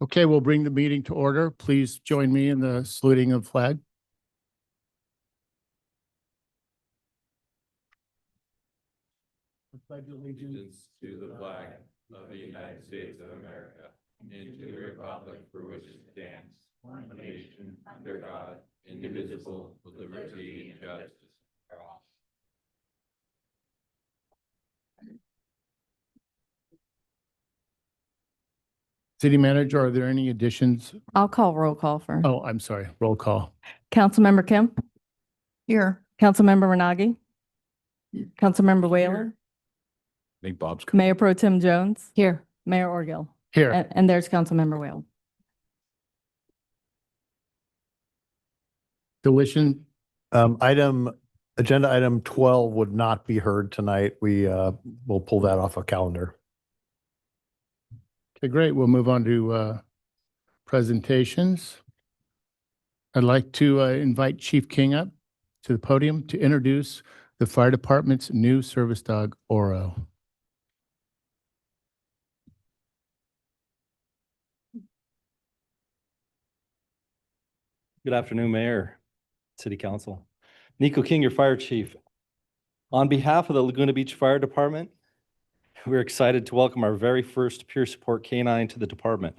Okay, we'll bring the meeting to order. Please join me in the saluting of flag. I pledge allegiance to the flag of the United States of America and to the republic for which it stands, one nation under God, indivisible, with liberty and justice for all. City Manager, are there any additions? I'll call roll call first. Oh, I'm sorry. Roll call. Councilmember Kemp. Here. Councilmember Renagi. Councilmember Whalen. I think Bob's Mayor Pro Tem Jones. Here. Mayor Orgill. Here. And there's Councilmember Whalen. Deletion. Agenda item 12 would not be heard tonight. We will pull that off a calendar. Okay, great. We'll move on to presentations. I'd like to invite Chief King up to the podium to introduce the fire department's new service dog, Oro. Good afternoon, Mayor, City Council. Nico King, your fire chief. On behalf of the Laguna Beach Fire Department, we're excited to welcome our very first peer support canine to the department.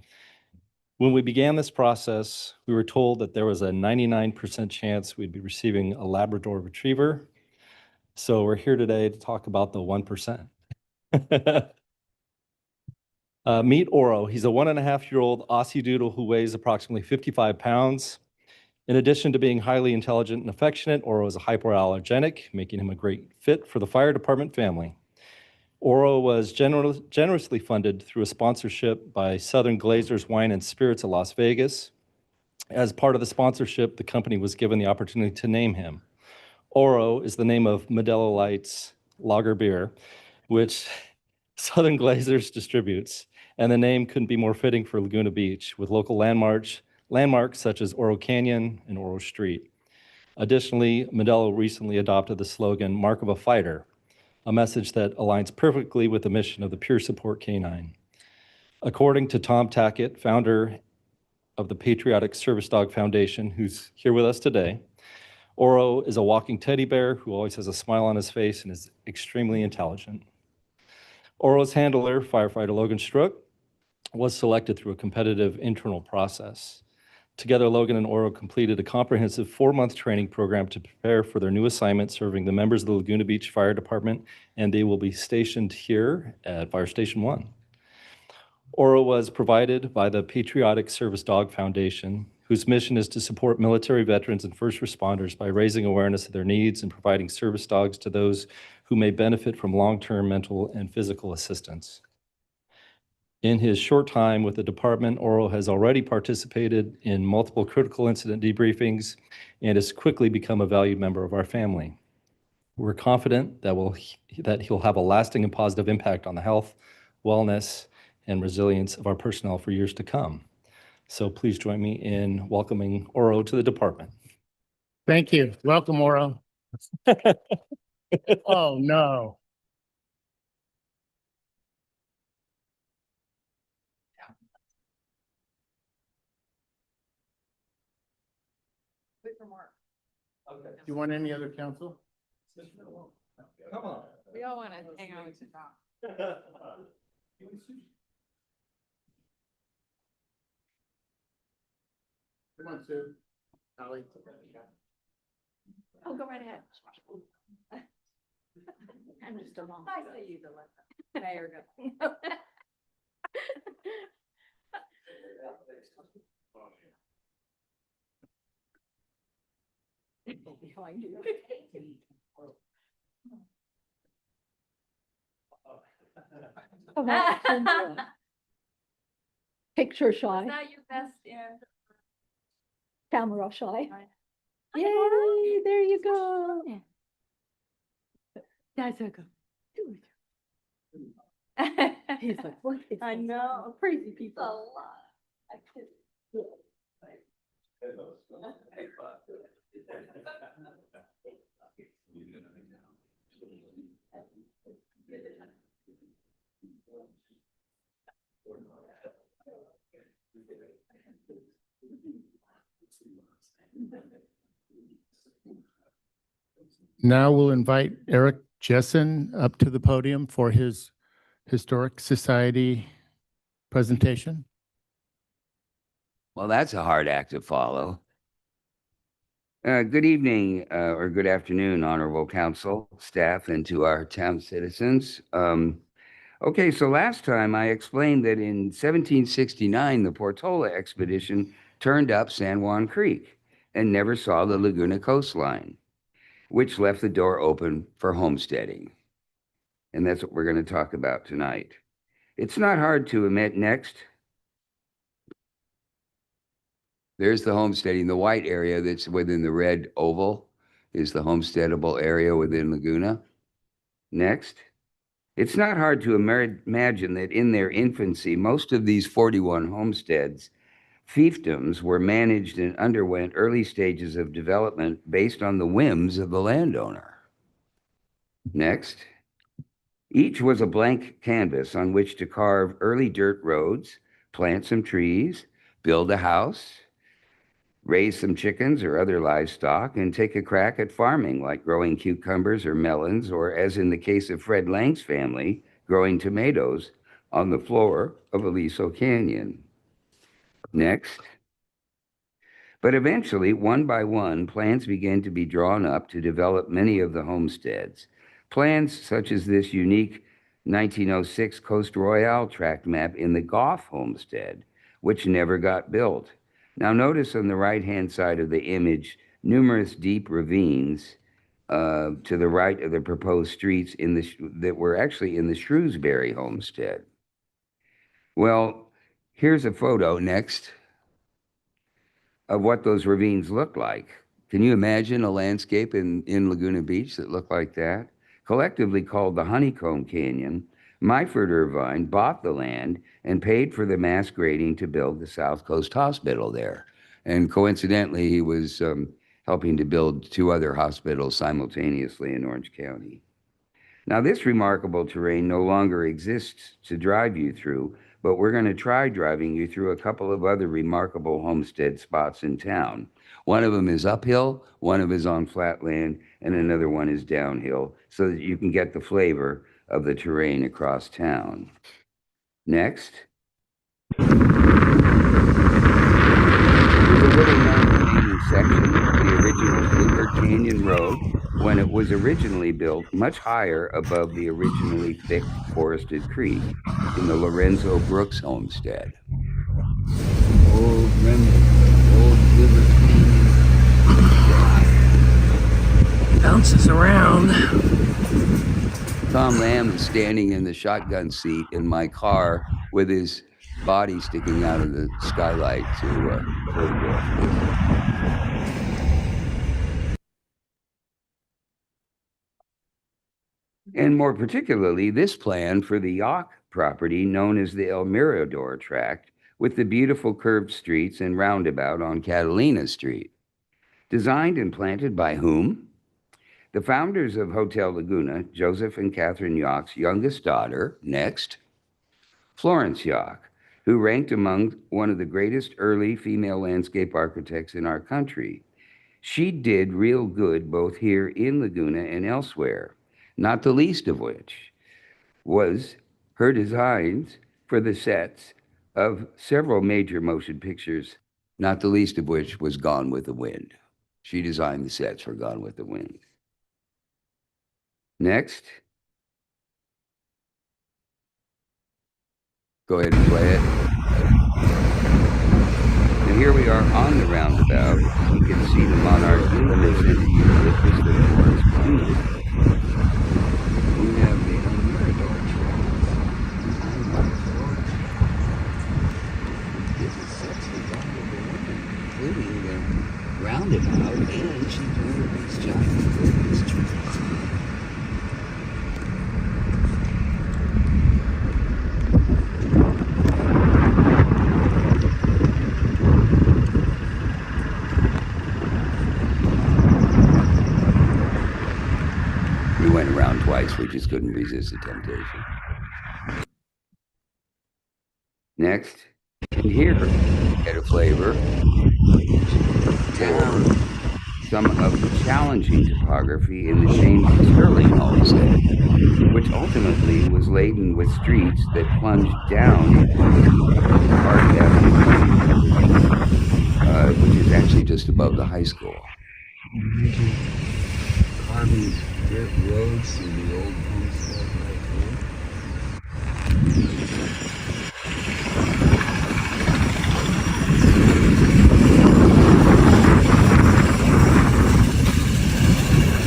When we began this process, we were told that there was a 99% chance we'd be receiving a Labrador Retriever. So we're here today to talk about the 1%. Meet Oro. He's a 1.5-year-old Aussie Doodle who weighs approximately 55 pounds. In addition to being highly intelligent and affectionate, Oro is a hypoallergenic, making him a great fit for the fire department family. Oro was generously funded through a sponsorship by Southern Glazers Wine and Spirits of Las Vegas. As part of the sponsorship, the company was given the opportunity to name him. Oro is the name of Modelo Light's lager beer, which Southern Glazers distributes, and the name couldn't be more fitting for Laguna Beach, with local landmarks such as Oro Canyon and Oro Street. Additionally, Modelo recently adopted the slogan, "Mark of a Fighter," a message that aligns perfectly with the mission of the Peer Support Canine. According to Tom Tackett, founder of the Patriotic Service Dog Foundation, who's here with us today, Oro is a walking teddy bear who always has a smile on his face and is extremely intelligent. Oro's handler, firefighter Logan Strook, was selected through a competitive internal process. Together, Logan and Oro completed a comprehensive 4-month training program to prepare for their new assignment serving the members of the Laguna Beach Fire Department, and they will be stationed here at Fire Station 1. Oro was provided by the Patriotic Service Dog Foundation, whose mission is to support military veterans and first responders by raising awareness of their needs and providing service dogs to those who may benefit from long-term mental and physical assistance. In his short time with the department, Oro has already participated in multiple critical incident debriefings and has quickly become a valued member of our family. We're confident that he'll have a lasting and positive impact on the health, wellness, and resilience of our personnel for years to come. So please join me in welcoming Oro to the department. Thank you. Welcome, Oro. Oh, no. Wait for Mark. Do you want any other counsel? Come on. We all want to hang out with you, Tom. Come on, Sue. Holly. Oh, go right ahead. I'm just a mom. I say you to let the mayor go. Behind you. Picture shy, Is that your best? Yeah. camera shy. Yay, there you go. That's a good. He's like, what is I this? know. Crazy people. A lot. I could- Now we'll invite Eric Jessen up to the podium for his Historic Society presentation. Well, that's a hard act to follow. Good evening or good afternoon, Honorable Council, staff, and to our town citizens. Okay, so last time I explained that in 1769, the Portola expedition turned up San Juan Creek and never saw the Laguna coastline, which left the door open for homesteading. And that's what we're going to talk about tonight. It's not hard to admit. Next. There's the homesteading. The white area that's within the red oval is the homesteadable area within Laguna. Next. It's not hard to imagine that in their infancy, most of these 41 homesteads, fiefdoms, were managed and underwent early stages of development based on the whims of the landowner. Next. Each was a blank canvas on which to carve early dirt roads, plant some trees, build a house, raise some chickens or other livestock, and take a crack at farming, like growing cucumbers or melons, or as in the case of Fred Lang's family, growing tomatoes on the floor of Aliso Canyon. Next. But eventually, one by one, plans began to be drawn up to develop many of the homesteads. Plans such as this unique 1906 Coast Royale tract map in the Goff homestead, which never got built. Now notice on the right-hand side of the image, numerous deep ravines to the right of the proposed streets that were actually in the Shrewsbury homestead. Well, here's a photo next of what those ravines look like. Can you imagine a landscape in Laguna Beach that looked like that? Collectively called the Honeycomb Canyon, Myford Irvine bought the land and paid for the mass grading to build the South Coast Hospital there. And coincidentally, he was helping to build 2 other hospitals simultaneously in Orange County. Now, this remarkable terrain no longer exists to drive you through, but we're going to try driving you through a couple of other remarkable homestead spots in town. One of them is uphill, one of them is on flat land, and another one is downhill, so that you can get the flavor of the terrain across town. Next. There's a little non-remaining section of the original Bluebird Canyon Road when it was originally built much higher above the originally thick forested creek in the Lorenzo Brooks homestead. Old remnant, old Bluebird Canyon. Bounces around. Tom Lamb is standing in the shotgun seat in my car with his body sticking out of the skylight to photograph this. And more particularly, this plan for the Yawk property known as the El Mirador tract with the beautiful curved streets and roundabout on Catalina Street. Designed and planted by whom? The founders of Hotel Laguna, Joseph and Catherine Yawk's youngest daughter, next, Florence Yawk, who ranked among one of the greatest early female landscape architects in our country. She did real good both here in Laguna and elsewhere, not the least of which was her designs for the sets of several major motion pictures, not the least of which was Gone with the Wind. She designed the sets for Gone with the Wind. Next. Go ahead and play it. And here we are on the roundabout. You can see the Monarch in the vicinity with this little forest behind it. We have the El Mirador trail. This is such a wonderful woman, including the roundabout, and she planted these giant Christmas trees. We went around twice, we just couldn't resist the temptation. Next, and here, get a flavor. Down some of the challenging topography in the James Sterling homestead, which ultimately was laden with streets that plunged down into Park Avenue, which is actually just above the high school. Carving dirt roads through the old homestead right here.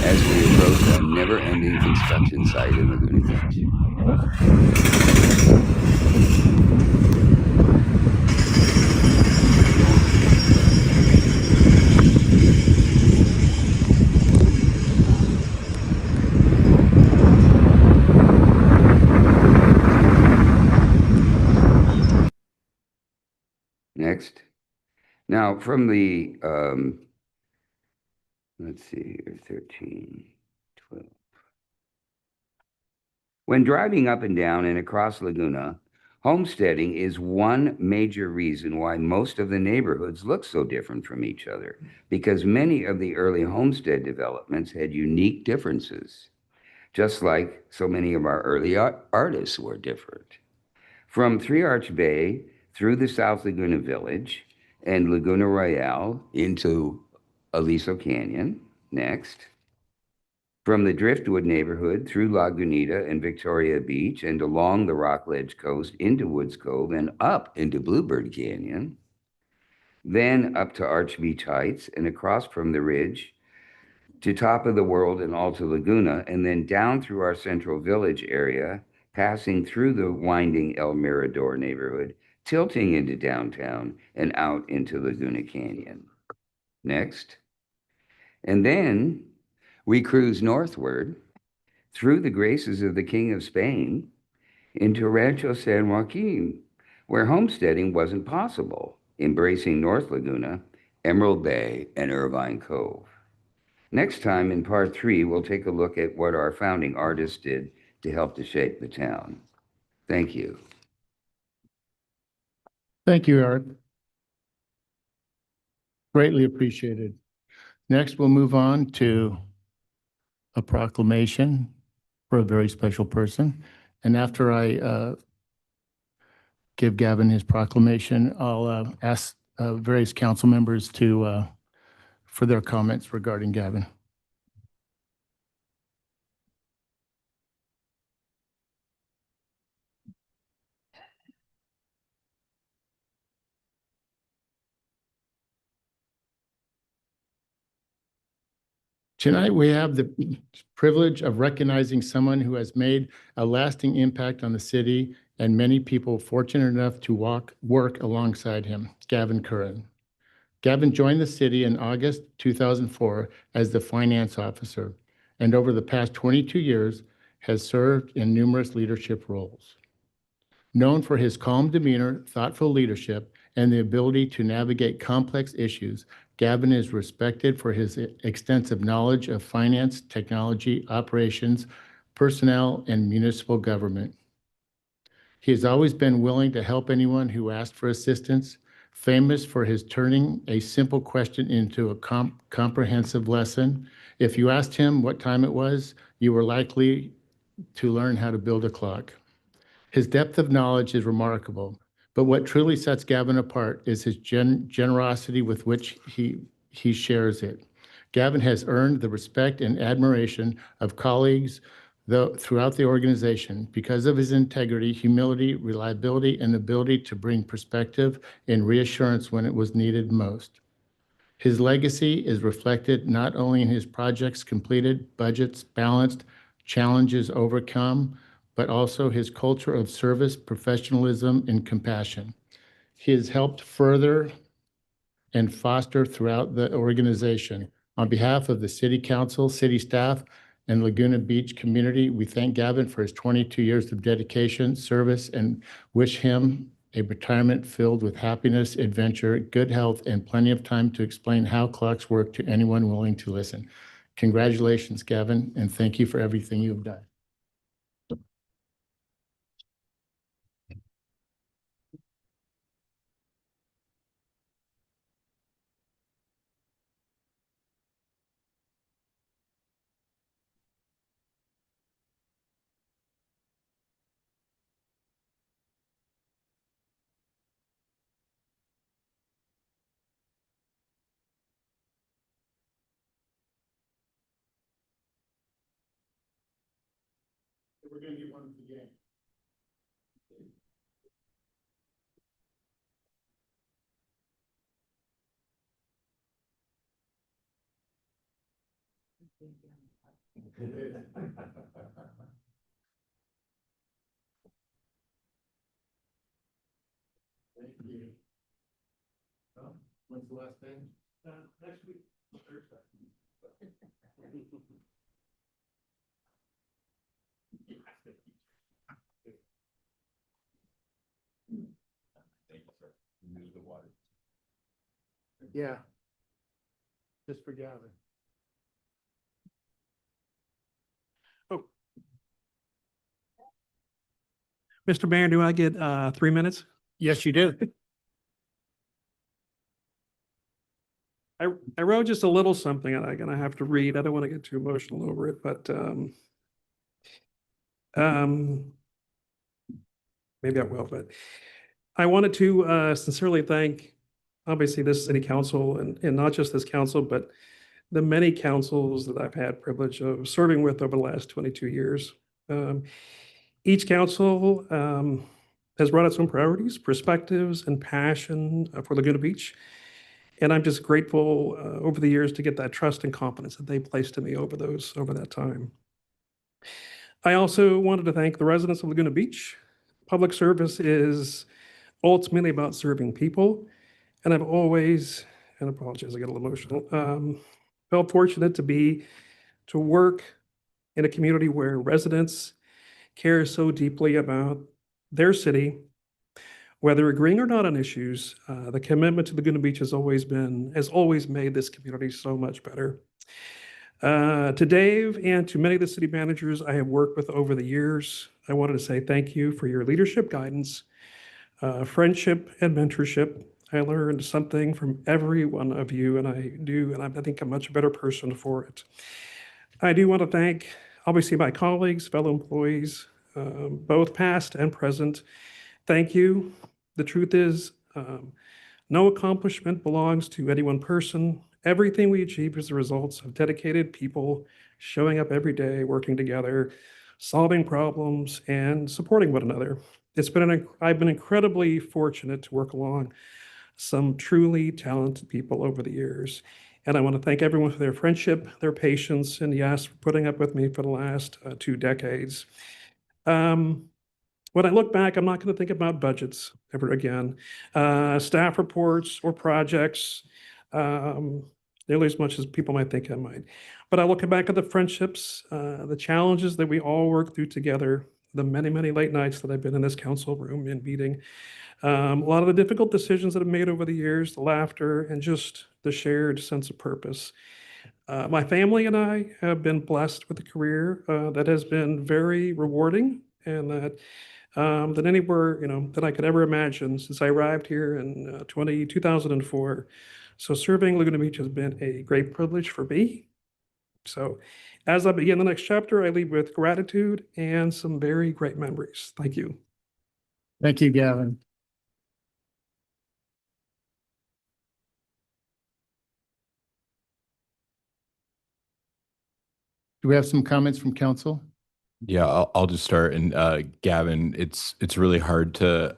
As we approach a never-ending construction site in Laguna Beach. Next. Now, from the, let's see, 13, 12. When driving up and down and across Laguna, homesteading is one major reason why most of the neighborhoods look so different from each other, because many of the early homestead developments had unique differences, just like so many of our early artists were different. From Three Arch Bay through the South Laguna Village and Laguna Royale into Aliso Canyon, next. From the Driftwood neighborhood through Lagunita and Victoria Beach and along the Rockledge coast into Woods Cove and up into Bluebird Canyon. Then up to Arch Beach Heights and across from the ridge to Top of the World and Alta Laguna, and then down through our Central Village area, passing through the winding El Mirador neighborhood, tilting into downtown and out into Laguna Canyon. Next. And then we cruise northward through the graces of the King of Spain into Rancho San Joaquin, where homesteading wasn't possible, embracing North Laguna, Emerald Bay, and Irvine Cove. Next time in part 3, we'll take a look at what our founding artists did to help to shape the town. Thank you. Thank you, Eric. Greatly appreciated. Next, we'll move on to a proclamation for a very special person. And after I give Gavin his proclamation, I'll ask various council members for their comments regarding Gavin. Tonight, we have the privilege of recognizing someone who has made a lasting impact on the city and many people fortunate enough to work alongside him, Gavin Curran. Gavin joined the city in August 2004 as the finance officer, and over the past 22 years has served in numerous leadership roles. Known for his calm demeanor, thoughtful leadership, and the ability to navigate complex issues, Gavin is respected for his extensive knowledge of finance, technology, operations, personnel, and municipal government. He has always been willing to help anyone who asked for assistance, famous for his turning a simple question into a comprehensive lesson. If you asked him what time it was, you were likely to learn how to build a clock. His depth of knowledge is remarkable, but what truly sets Gavin apart is his generosity with which he shares it. Gavin has earned the respect and admiration of colleagues throughout the organization because of his integrity, humility, reliability, and ability to bring perspective and reassurance when it was needed most. His legacy is reflected not only in his projects completed, budgets balanced, challenges overcome, but also his culture of service, professionalism, and compassion. He has helped further and foster throughout the organization. On behalf of the City Council, city staff, and Laguna Beach community, we thank Gavin for his 22 years of dedication, service, and wish him a retirement filled with happiness, adventure, good health, and plenty of time to explain how clocks work to anyone willing to listen. Congratulations, Gavin, and thank you for everything you've done. We're gonna get one at the game. Thank you. When's the last day? Next week, Thursday. Thank you, sir. Use the water. Yeah. Just for Gavin. Mr. Mayor, do I get 3 minutes? Yes, you do. I wrote just a little something and I'm gonna have to read. I don't want to get too emotional over it, but maybe I will, but I wanted to sincerely thank, obviously, this city council and not just this council, but the many councils that I've had privilege of serving with over the last 22 years. Each council has brought its own priorities, perspectives, and passion for Laguna Beach. And I'm just grateful over the years to get that trust and confidence that they placed in me over that time. I also wanted to thank the residents of Laguna Beach. Public service is ultimately about serving people. And I've always, and I apologize, I get a little emotional, felt fortunate to work in a community where residents care so deeply about their city. Whether agreeing or not on issues, the commitment to Laguna Beach has always made this community so much better. To Dave and to many of the city managers I have worked with over the years, I wanted to say thank you for your leadership, guidance, friendship, and mentorship. I learned something from every one of you, and I think I'm a much better person for it. I do want to thank, obviously, my colleagues, fellow employees, both past and present. Thank you. The truth is, no accomplishment belongs to any one person. Everything we achieve is the results of dedicated people showing up every day, working together, solving problems, and supporting one another. I've been incredibly fortunate to work along some truly talented people over the years. And I want to thank everyone for their friendship, their patience, and yes, for putting up with me for the last 2 decades. When I look back, I'm not going to think about budgets ever again, staff reports or projects, nearly as much as people might think I might. But I look back at the friendships, the challenges that we all work through together, the many, many late nights that I've been in this council room and meeting, a lot of the difficult decisions that I've made over the years, the laughter, and just the shared sense of purpose. My family and I have been blessed with a career that has been very rewarding and than anywhere, that I could ever imagine since I arrived here in 2004. So serving Laguna Beach has been a great privilege for me. So as I begin the next chapter, I leave with gratitude and some very great memories. Thank you. Thank you, Gavin. Do we have some comments from council? Yeah, I'll just start. And Gavin, it's really hard to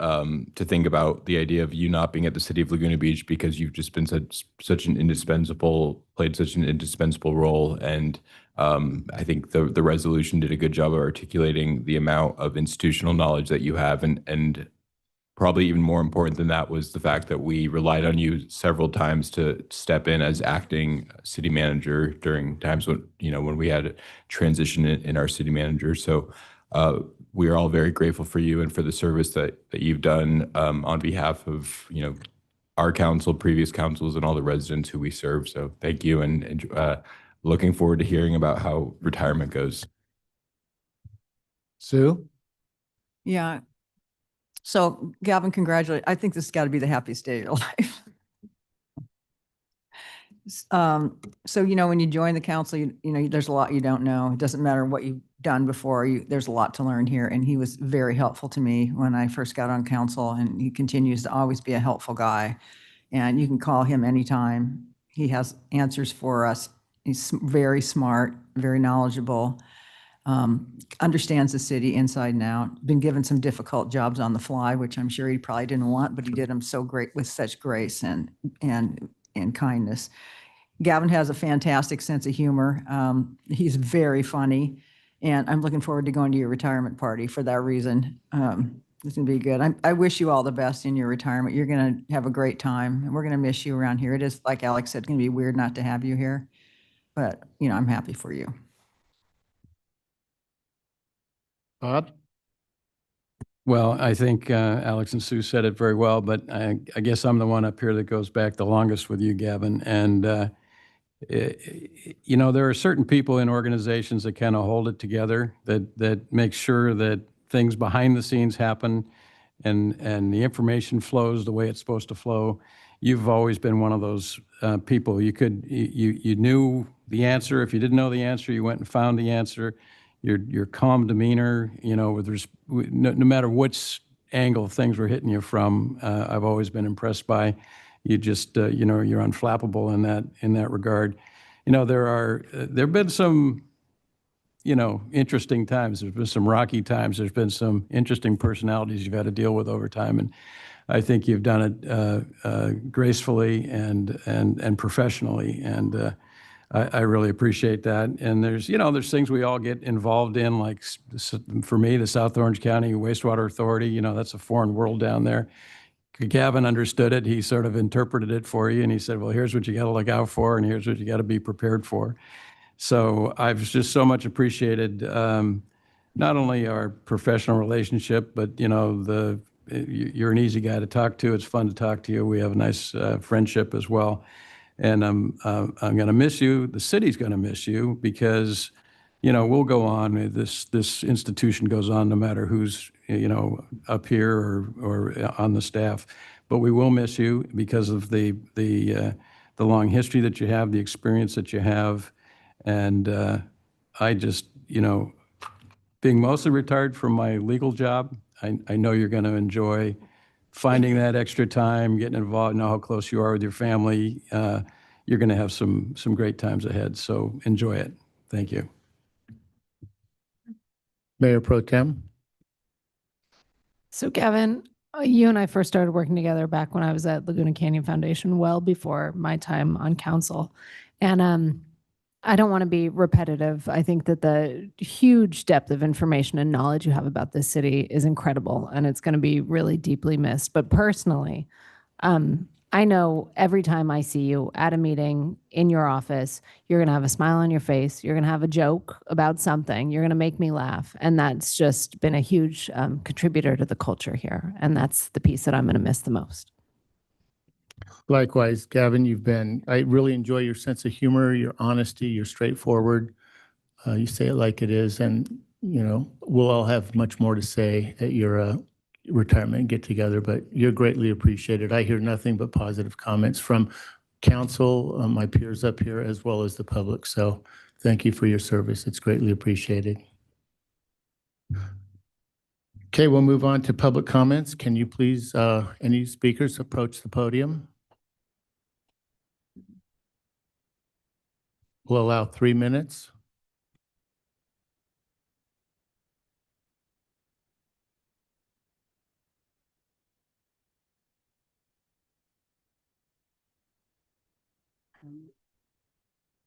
think about the idea of you not being at the city of Laguna Beach because you've just been played such an indispensable role. And I think the resolution did a good job of articulating the amount of institutional knowledge that you have, and probably even more important than that was the fact that we relied on you several times to step in as acting city manager during times when we had a transition in our city manager. So we are all very grateful for you and for the service that you've done on behalf of our council, previous councils, and all the residents who we serve. So thank you, and looking forward to hearing about how retirement goes. Sue? Yeah. So Gavin, congratulations. I think this has got to be the happiest day of your life. So, when you join the council, there's a lot you don't know. It doesn't matter what you've done before. There's a lot to learn here. And he was very helpful to me when I first got on council, and he continues to always be a helpful guy. And you can call him anytime. He has answers for us. He's very smart, very knowledgeable. understands the city inside and out, been given some difficult jobs on the fly, which I'm sure he probably didn't want, but he did them so great with such grace and kindness. Gavin has a fantastic sense of humor. He's very funny, and I'm looking forward to going to your retirement party for that reason. It's gonna be good. I wish you all the best in your retirement. You're gonna have a great time, and we're gonna miss you around here. It is, like Alex said, gonna be weird not to have you here, but, I'm happy for you. Bob? Well, I think Alex and Sue said it very well, but I guess I'm the one up here that goes back the longest with you, Gavin. And, there are certain people in organizations that kind of hold it together, that make sure that things behind the scenes happen and the information flows the way it's supposed to flow. You've always been one of those people. You knew the answer. If you didn't know the answer, you went and found the answer. Your calm demeanor, no matter which angle things were hitting you from, I've always been impressed by. You just, you're unflappable in that regard. There've been some, interesting times. There's been some rocky times. There's been some interesting personalities you've had to deal with over time, and I think you've done it gracefully and professionally, and I really appreciate that. And there's things we all get involved in, like for me, the South Orange County Wastewater Authority, that's a foreign world down there. Gavin understood it. He sort of interpreted it for you, and he said, well, here's what you got to look out for, and here's what you got to be prepared for. So I've just so much appreciated not only our professional relationship, but, you're an easy guy to talk to. It's fun to talk to you. We have a nice friendship as well. And I'm going to miss you. The city's going to miss you because, we'll go on. This institution goes on no matter who's, up here or on the staff. But we will miss you because of the long history that you have, the experience that you have. And I just, being mostly retired from my legal job, I know you're going to enjoy finding that extra time, getting involved, know how close you are with your family. You're going to have some great times ahead. So enjoy it. Thank you. Mayor Pro Tem? So Gavin, you and I first started working together back when I was at Laguna Canyon Foundation, well before my time on council. And I don't want to be repetitive. I think that the huge depth of information and knowledge you have about this city is incredible, and it's going to be really deeply missed. But personally, I know every time I see you at a meeting in your office, you're going to have a smile on your face. You're going to have a joke about something. You're going to make me laugh. And that's just been a huge contributor to the culture here. And that's the piece that I'm going to miss the most. Likewise, Gavin, I really enjoy your sense of humor, your honesty, your straightforward. You say it like it is. And, we'll all have much more to say at your retirement get together, but you're greatly appreciated. I hear nothing but positive comments from council, my peers up here, as well as the public. So thank you for your service. It's greatly appreciated. Okay, we'll move on to public comments. Can you please, any speakers approach the podium? We'll allow 3 minutes.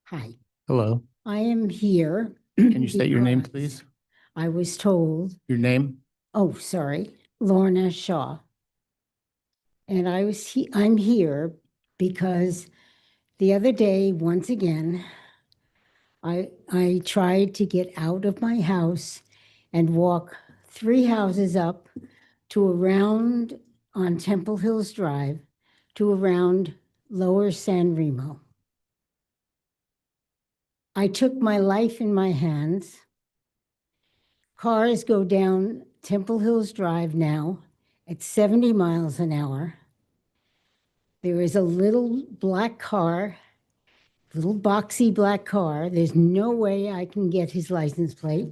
Hi, Hello. I am here. Can you state your name, because please? I was told, Your name? oh, sorry, Lorna Shaw. And I'm here because the other day, once again, I tried to get out of my house and walk 3 houses up to around on Temple Hills Drive to around Lower San Remo. I took my life in my hands. Cars go down Temple Hills Drive now at 70 miles an hour. There is a little black car, little boxy black car. There's no way I can get his license plate.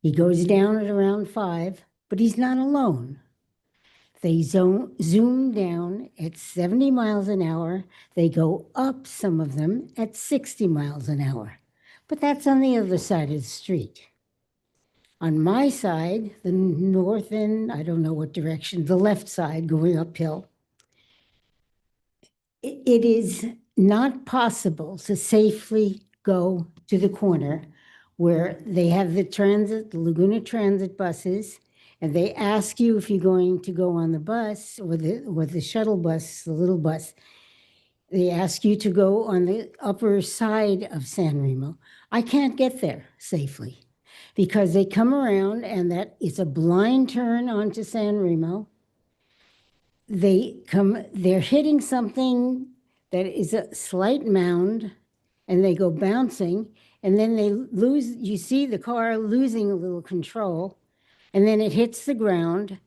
He goes down at around 5, but he's not alone. They zoom down at 70 miles an hour. They go up, some of them, at 60 miles an hour. But that's on the other side of the street. On my side, the north end, I don't know what direction, the left side going uphill, it is not possible to safely go to the corner where they have the transit, the Laguna Transit buses, and they ask you if you're going to go on the bus or the shuttle bus, the little bus. They ask you to go on the upper side of San Remo. I can't get there safely because they come around and that is a blind turn onto San Remo. They're hitting something that is a slight mound and they go bouncing and then they lose, you see the car losing a little control and then it hits the ground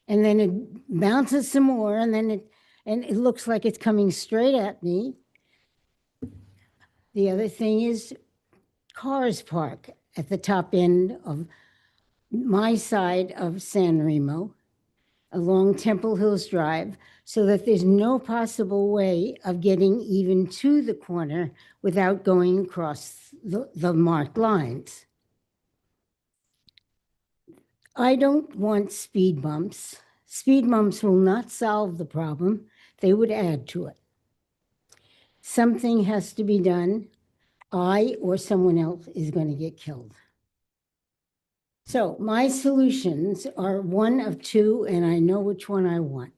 and then it bounces some more and then it looks like it's coming straight at me. The other thing is cars park at the top end of my side of San Remo along Temple Hills Drive so that there's no possible way of getting even to the corner without going across the marked lines. I don't want speed bumps. Speed bumps will not solve the problem. They would add to it. Something has to be done. I or someone else is going to get killed. So my solutions are one of two, and I know which one I want.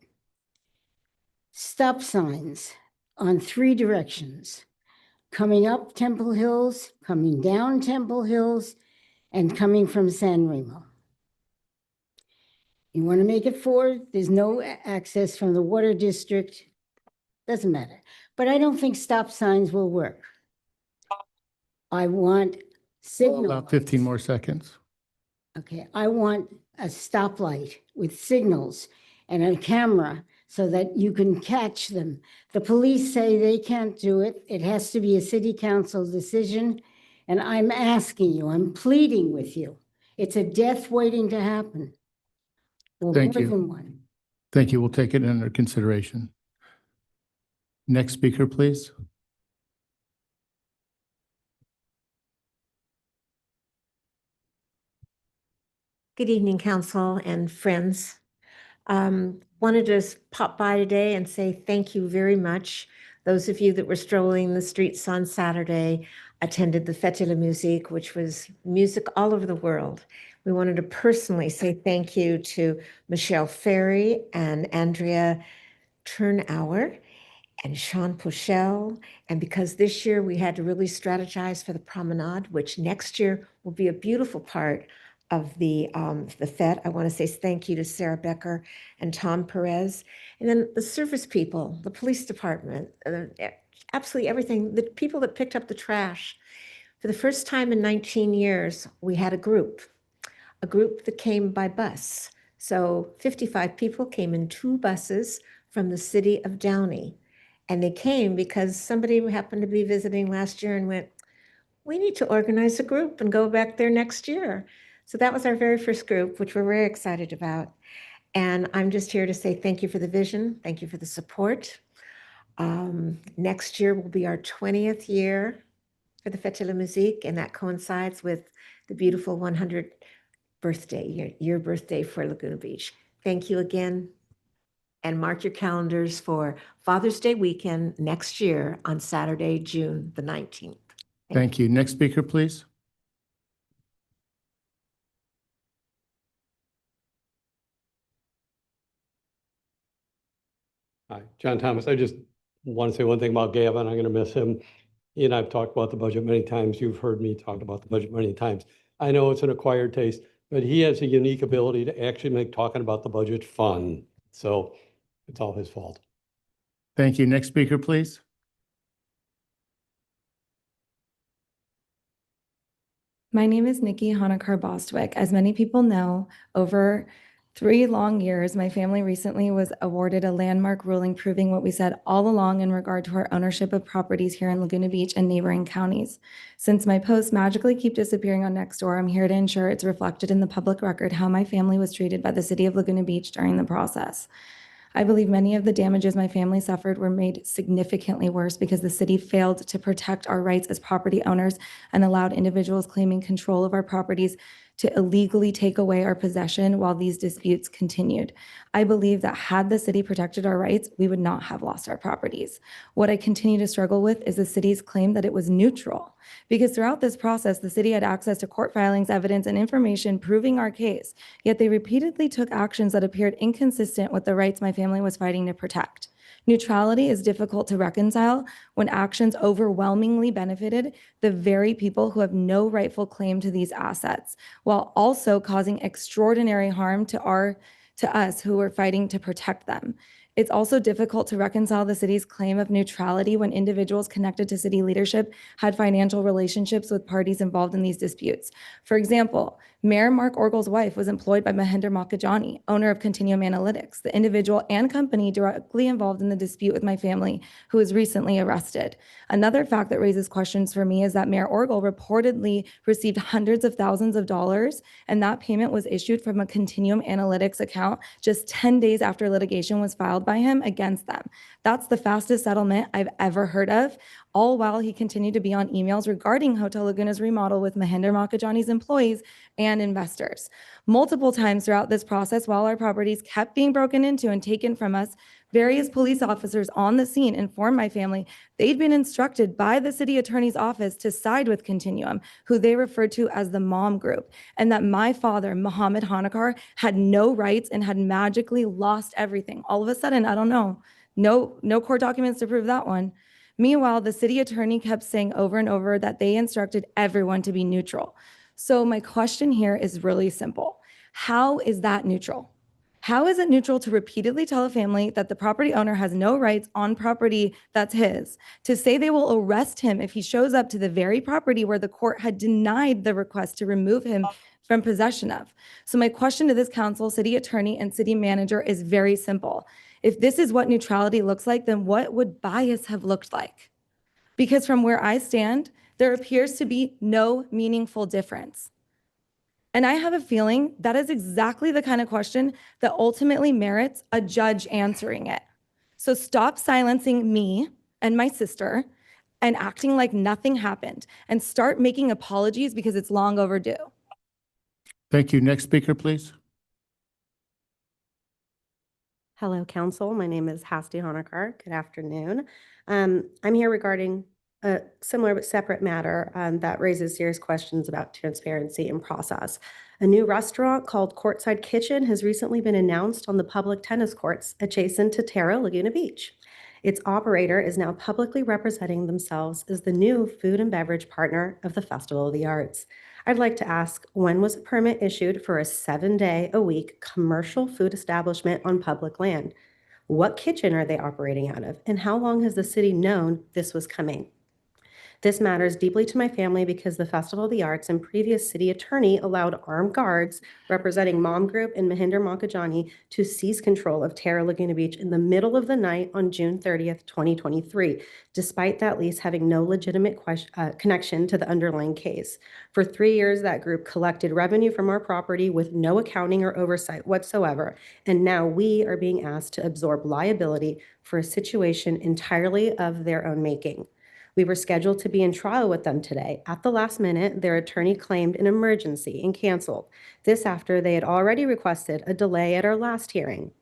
Stop signs on 3 directions, coming up Temple Hills, coming down Temple Hills, and coming from San Remo. You want to make it 4, there's no access from the water district, doesn't matter. But I don't think stop signs will work. I want signal. About 15 more seconds. Okay, I want a stoplight with signals and a camera so that you can catch them. The police say they can't do it. It has to be a city council decision. And I'm asking you, I'm pleading with you. It's a death waiting to happen. Or Thank more you. than one. Thank you. We'll take it under consideration. Next speaker, please. Good evening, council and friends. Wanted to pop by today and say thank you very much. Those of you that were strolling the streets on Saturday attended the Fête de la Musique, which was music all over the world. We wanted to personally say thank you to Michelle Ferry and Andrea Turnauer and Sean Pochel. And because this year we had to really strategize for the promenade, which next year will be a beautiful part of the Fête. I want to say thank you to Sarah Becker and Tom Perez. And then the service people, the police department, absolutely everything, the people that picked up the trash. For the first time in 19 years, we had a group that came by bus. So 55 people came in 2 buses from the city of Downey. And they came because somebody happened to be visiting last year and went, we need to organize a group and go back there next year. So that was our very first group, which we're very excited about. And I'm just here to say thank you for the vision. Thank you for the support. Next year will be our 20th year for the Fête de la Musique, and that coincides with the beautiful 100th birthday, your birthday for Laguna Beach. Thank you again. And mark your calendars for Father's Day weekend next year on Saturday, June the 19th. Thank you. Next speaker, please. Hi, John Thomas. I just want to say one thing about Gavin. I'm going to miss him. He and I've talked about the budget many times. You've heard me talk about the budget many times. I know it's an acquired taste, but he has a unique ability to actually make talking about the budget fun. So it's all his fault. Thank you. Next speaker, please. My name is Nikki Honaker Bostwick. As many people know, over 3 long years, my family recently was awarded a landmark ruling proving what we said all along in regard to our ownership of properties here in Laguna Beach and neighboring counties. Since my posts magically keep disappearing on Nextdoor, I'm here to ensure it's reflected in the public record how my family was treated by the city of Laguna Beach during the process. I believe many of the damages my family suffered were made significantly worse because the city failed to protect our rights as property owners and allowed individuals claiming control of our properties to illegally take away our possession while these disputes continued. I believe that had the city protected our rights, we would not have lost our properties. What I continue to struggle with is the city's claim that it was neutral, because throughout this process, the city had access to court filings, evidence, and information proving our case, yet they repeatedly took actions that appeared inconsistent with the rights my family was fighting to protect. Neutrality is difficult to reconcile when actions overwhelmingly benefited the very people who have no rightful claim to these assets, while also causing extraordinary harm to us who are fighting to protect them. It's also difficult to reconcile the city's claim of neutrality when individuals connected to city leadership had financial relationships with parties involved in these disputes. For example, Mayor Mark Orgel's wife was employed by Mahinder Makajani, owner of Continuum Analytics, the individual and company directly involved in the dispute with my family, who was recently arrested. Another fact that raises questions for me is that Mayor Orgel reportedly received hundreds of thousands of dollars, and that payment was issued from a Continuum Analytics account just 10 days after litigation was filed by him against them. That's the fastest settlement I've ever heard of, all while he continued to be on emails regarding Hotel Laguna's remodel with Mahinder Makajani's employees and investors. Multiple times throughout this process, while our properties kept being broken into and taken from us, various police officers on the scene informed my family they'd been instructed by the city attorney's office to side with Continuum, who they referred to as the mom group, and that my father, Mohammed Hanakar, had no rights and had magically lost everything. All of a sudden, I don't know, no court documents to prove that one. Meanwhile, the city attorney kept saying over and over that they instructed everyone to be neutral. So my question here is really simple. How is that neutral? How is it neutral to repeatedly tell a family that the property owner has no rights on property that's his, to say they will arrest him if he shows up to the very property where the court had denied the request to remove him from possession of? So my question to this council, city attorney, and city manager is very simple. If this is what neutrality looks like, then what would bias have looked like? Because from where I stand, there appears to be no meaningful difference. And I have a feeling that is exactly the kind of question that ultimately merits a judge answering it. So stop silencing me and my sister and acting like nothing happened, and start making apologies because it's long overdue. Thank you. Next speaker, please. Hello, Council. My name is Hasti Hanakar. Good afternoon. I'm here regarding a similar but separate matter that raises serious questions about transparency and process. A new restaurant called Courtside Kitchen has recently been announced on the public tennis courts adjacent to Terra Laguna Beach. Its operator is now publicly representing themselves as the new food and beverage partner of the Festival of the Arts. I'd like to ask, when was a permit issued for a 7-day-a-week commercial food establishment on public land? What kitchen are they operating out of? And how long has the city known this was coming? This matters deeply to my family because the Festival of the Arts and previous city attorney allowed armed guards representing Mom Group and Mahinder Makajani to seize control of Terra Laguna Beach in the middle of the night on June 30th, 2023, despite that lease having no legitimate connection to the underlying case. For 3 years, that group collected revenue from our property with no accounting or oversight whatsoever, and now we are being asked to absorb liability for a situation entirely of their own making. We were scheduled to be in trial with them today. At the last minute, their attorney claimed an emergency and canceled. This after they had already requested a delay at our last hearing.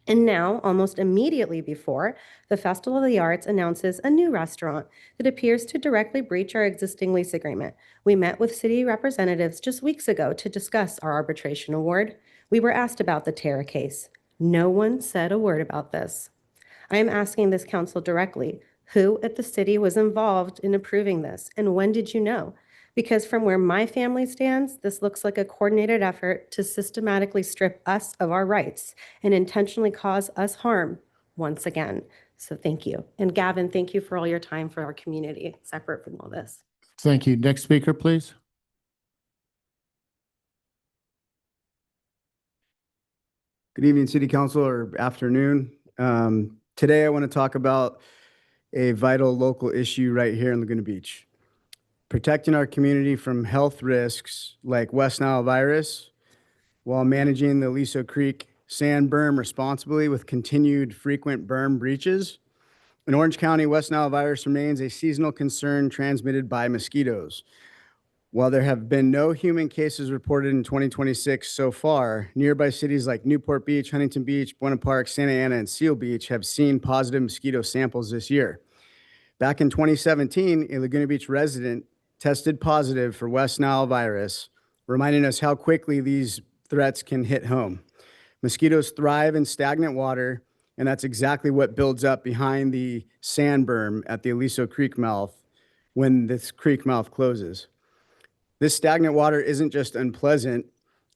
And now, almost immediately before, the Festival of the Arts announces a new restaurant that appears to directly breach our existing lease agreement. We met with city representatives just weeks ago to discuss our arbitration award. We were asked about the Terra case. No one said a word about this. I am asking this council directly, who at the city was involved in approving this, and when did you know? Because from where my family stands, this looks like a coordinated effort to systematically strip us of our rights and intentionally cause us harm once again. So thank you. And Gavin, thank you for all your time for our community, separate from all this. Thank you. Next speaker, please. Good evening, City Council, or afternoon. Today I want to talk about a vital local issue right here in Laguna Beach. Protecting our community from health risks like West Nile virus while managing the Aliso Creek sand berm responsibly with continued frequent berm breaches. In Orange County, West Nile virus remains a seasonal concern transmitted by mosquitoes. While there have been no human cases reported in 2026 so far, nearby cities like Newport Beach, Huntington Beach, Buena Park, Santa Ana, and Seal Beach have seen positive mosquito samples this year. Back in 2017, a Laguna Beach resident tested positive for West Nile virus, reminding us how quickly these threats can hit home. Mosquitoes thrive in stagnant water, and that's exactly what builds up behind the sand berm at the Aliso Creek mouth when this creek mouth closes. This stagnant water isn't just unpleasant,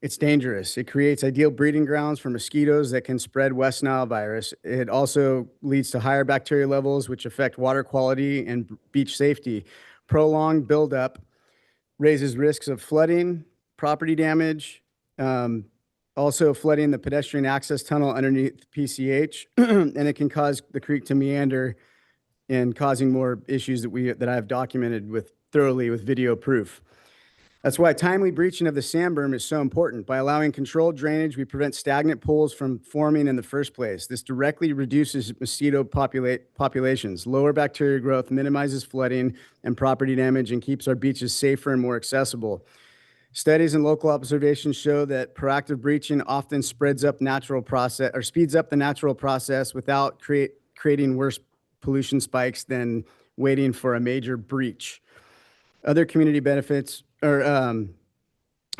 it's dangerous. It creates ideal breeding grounds for mosquitoes that can spread West Nile virus. It also leads to higher bacteria levels, which affect water quality and beach safety. Prolonged buildup raises risks of flooding, property damage, also flooding the pedestrian access tunnel underneath PCH, and it can cause the creek to meander and causing more issues that I've documented thoroughly with video proof. That's why timely breaching of the sand berm is so important. By allowing controlled drainage, we prevent stagnant pools from forming in the first place. This directly reduces mosquito populations, lower bacteria growth, minimizes flooding and property damage, and keeps our beaches safer and more accessible. Studies and local observations show that proactive breaching often speeds up the natural process without creating worse pollution spikes than waiting for a major breach. Other community benefits and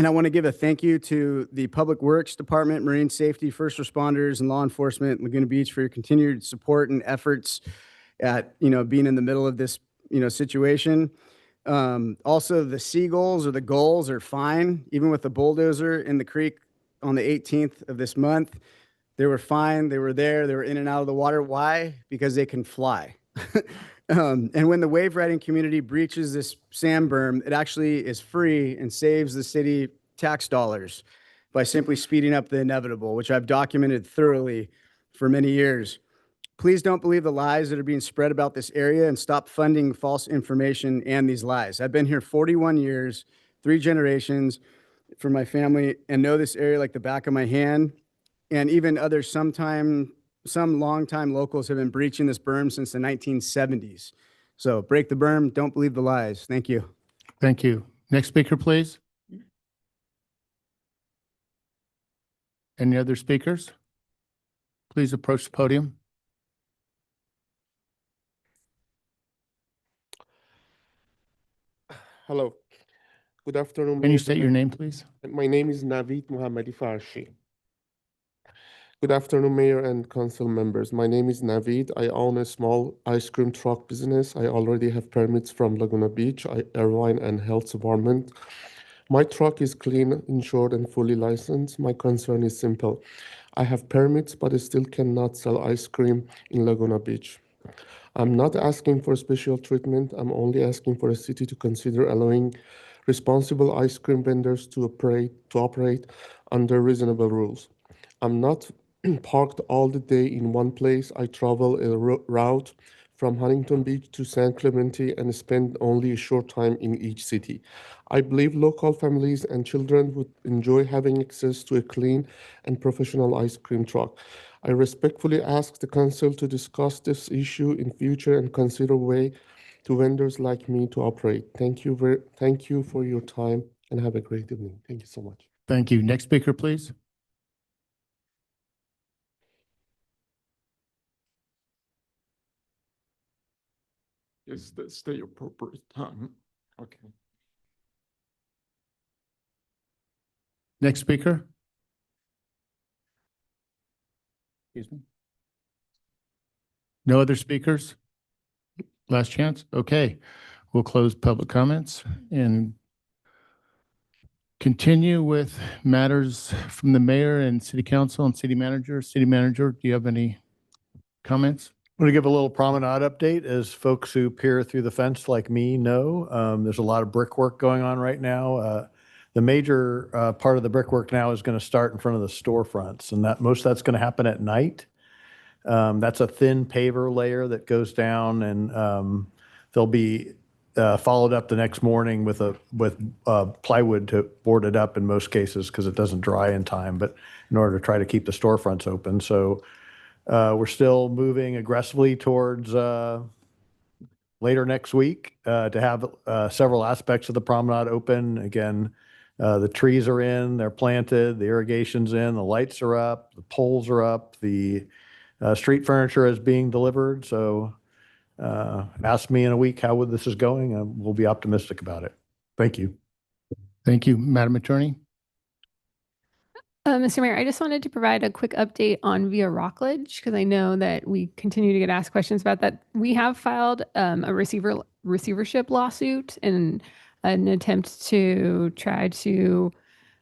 I want to give a thank you to the Public Works Department, Marine Safety, first responders, and law enforcement in Laguna Beach for your continued support and efforts at, being in the middle of this, situation. Also, the seagulls or the gulls are fine, even with the bulldozer in the creek on the 18th of this month. They were fine. They were there. They were in and out of the water. Why? Because they can fly. And when the wave riding community breaches this sand berm, it actually is free and saves the city tax dollars by simply speeding up the inevitable, which I've documented thoroughly for many years. Please don't believe the lies that are being spread about this area and stop funding false information and these lies. I've been here 41 years, 3 generations for my family, and know this area like the back of my hand. And even some longtime locals have been breaching this berm since the 1970s. So break the berm, don't believe the lies. Thank you. Thank you. Next speaker, please. Any other speakers? Please approach the podium. Hello. Good afternoon. Can you Mayor state your name, please? My name is Navid Mohammadi Farshi. Good afternoon, Mayor and Council members. My name is Navid. I own a small ice cream truck business. I already have permits from Laguna Beach, Irvine, and Health Department. My truck is clean, insured, and fully licensed. My concern is simple. I have permits, but I still cannot sell ice cream in Laguna Beach. I'm not asking for special treatment. I'm only asking for a city to consider allowing responsible ice cream vendors to operate under reasonable rules. I'm not parked all the day in one place. I travel a route from Huntington Beach to San Clemente and spend only a short time in each city. I believe local families and children would enjoy having access to a clean and professional ice cream truck. I respectfully ask the council to discuss this issue in future and consider a way to vendors like me to operate. Thank you for your time and have a great evening. Thank you so much. Thank you. Next speaker, please. Yes, that's the appropriate time. Okay. Next speaker. Excuse me. No other speakers? Last chance? Okay. We'll close public comments and continue with matters from the mayor and city council and city manager. City manager, do you have any comments? I'm going to give a little promenade update. As folks who peer through the fence like me know, there's a lot of brickwork going on right now. The major part of the brickwork now is going to start in front of the storefronts, and most of that's going to happen at night. That's a thin paver layer that goes down, and they'll be followed up the next morning with plywood to board it up in most cases because it doesn't dry in time, but in order to try to keep the storefronts open. So we're still moving aggressively towards later next week to have several aspects of the promenade open. Again, the trees are in, they're planted, the irrigation's in, the lights are up, the poles are up, the street furniture is being delivered. So ask me in a week how this is going. We'll be optimistic about it. Thank you. Thank you, Madam Attorney. Mr. Mayor, I just wanted to provide a quick update on Via Rockledge because I know that we continue to get asked questions about that. We have filed a receivership lawsuit in an attempt to try to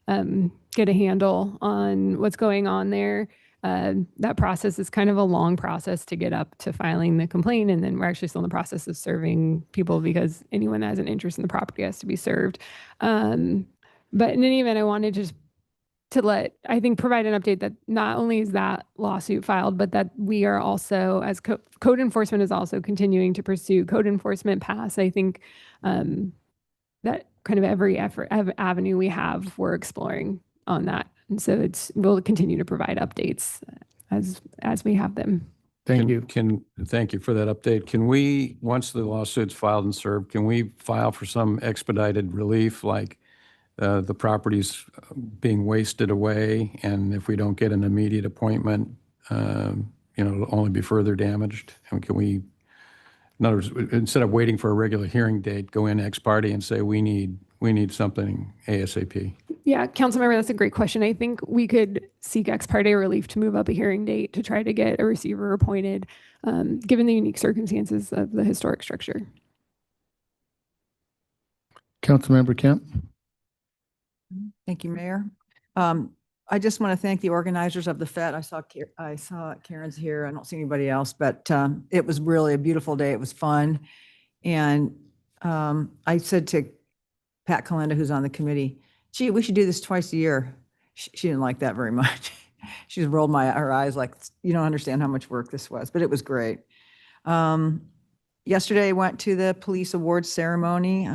get a handle on what's going on there. That process is kind of a long process to get up to filing the complaint, and then we're actually still in the process of serving people because anyone that has an interest in the property has to be served. But in any event, I wanted to I think, provide an update that not only is that lawsuit filed, but that we are also, as code enforcement is also continuing to pursue code enforcement paths. I think that kind of every avenue we have, we're exploring on that. And so we'll continue to provide updates as we have them. Thank you. Thank you for that update. Can we, once the lawsuit's filed and served, can we file for some expedited relief, like the property's being wasted away, and if we don't get an immediate appointment, it'll only be further damaged? And can we, in other words, instead of waiting for a regular hearing date, go in ex parte and say we need something ASAP? Yeah, Councilmember, that's a great question. I think we could seek ex parte relief to move up a hearing date to try to get a receiver appointed, given the unique circumstances of the historic structure. Councilmember Kemp. Thank you, Mayor. I just want to thank the organizers of the FET. I saw Karen's here. I don't see anybody else, but it was really a beautiful day. It was fun. And I said to Pat Kalenda, who's on the committee, gee, we should do this twice a year. She didn't like that very much. She just rolled her eyes like, you don't understand how much work this was, but it was great. Yesterday, I went to the police awards ceremony.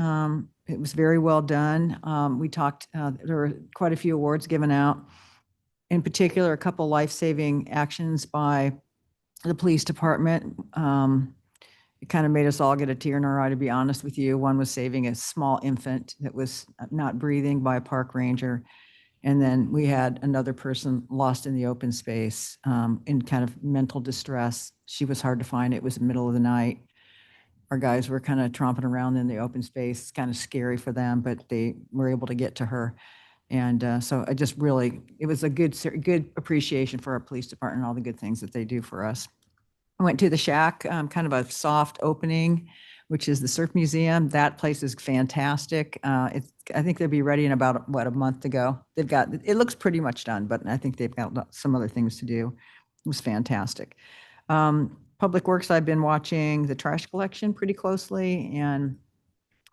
It was very well done. We talked, there were quite a few awards given out. In particular, a couple life-saving actions by the police department. It kind of made us all get a tear in our eye, to be honest with you. One was saving a small infant that was not breathing by a park ranger. And then we had another person lost in the open space in kind of mental distress. She was hard to find. It was the middle of the night. Our guys were kind of tromping around in the open space. It's kind of scary for them, but they were able to get to her. And so I just really, it was a good appreciation for our police department and all the good things that they do for us. I went to the Shack, kind of a soft opening, which is the Surf Museum. That place is fantastic. I think they'll be ready in about, a month to go. It looks pretty much done, but I think they've got some other things to do. It was fantastic. Public Works, I've been watching the trash collection pretty closely, and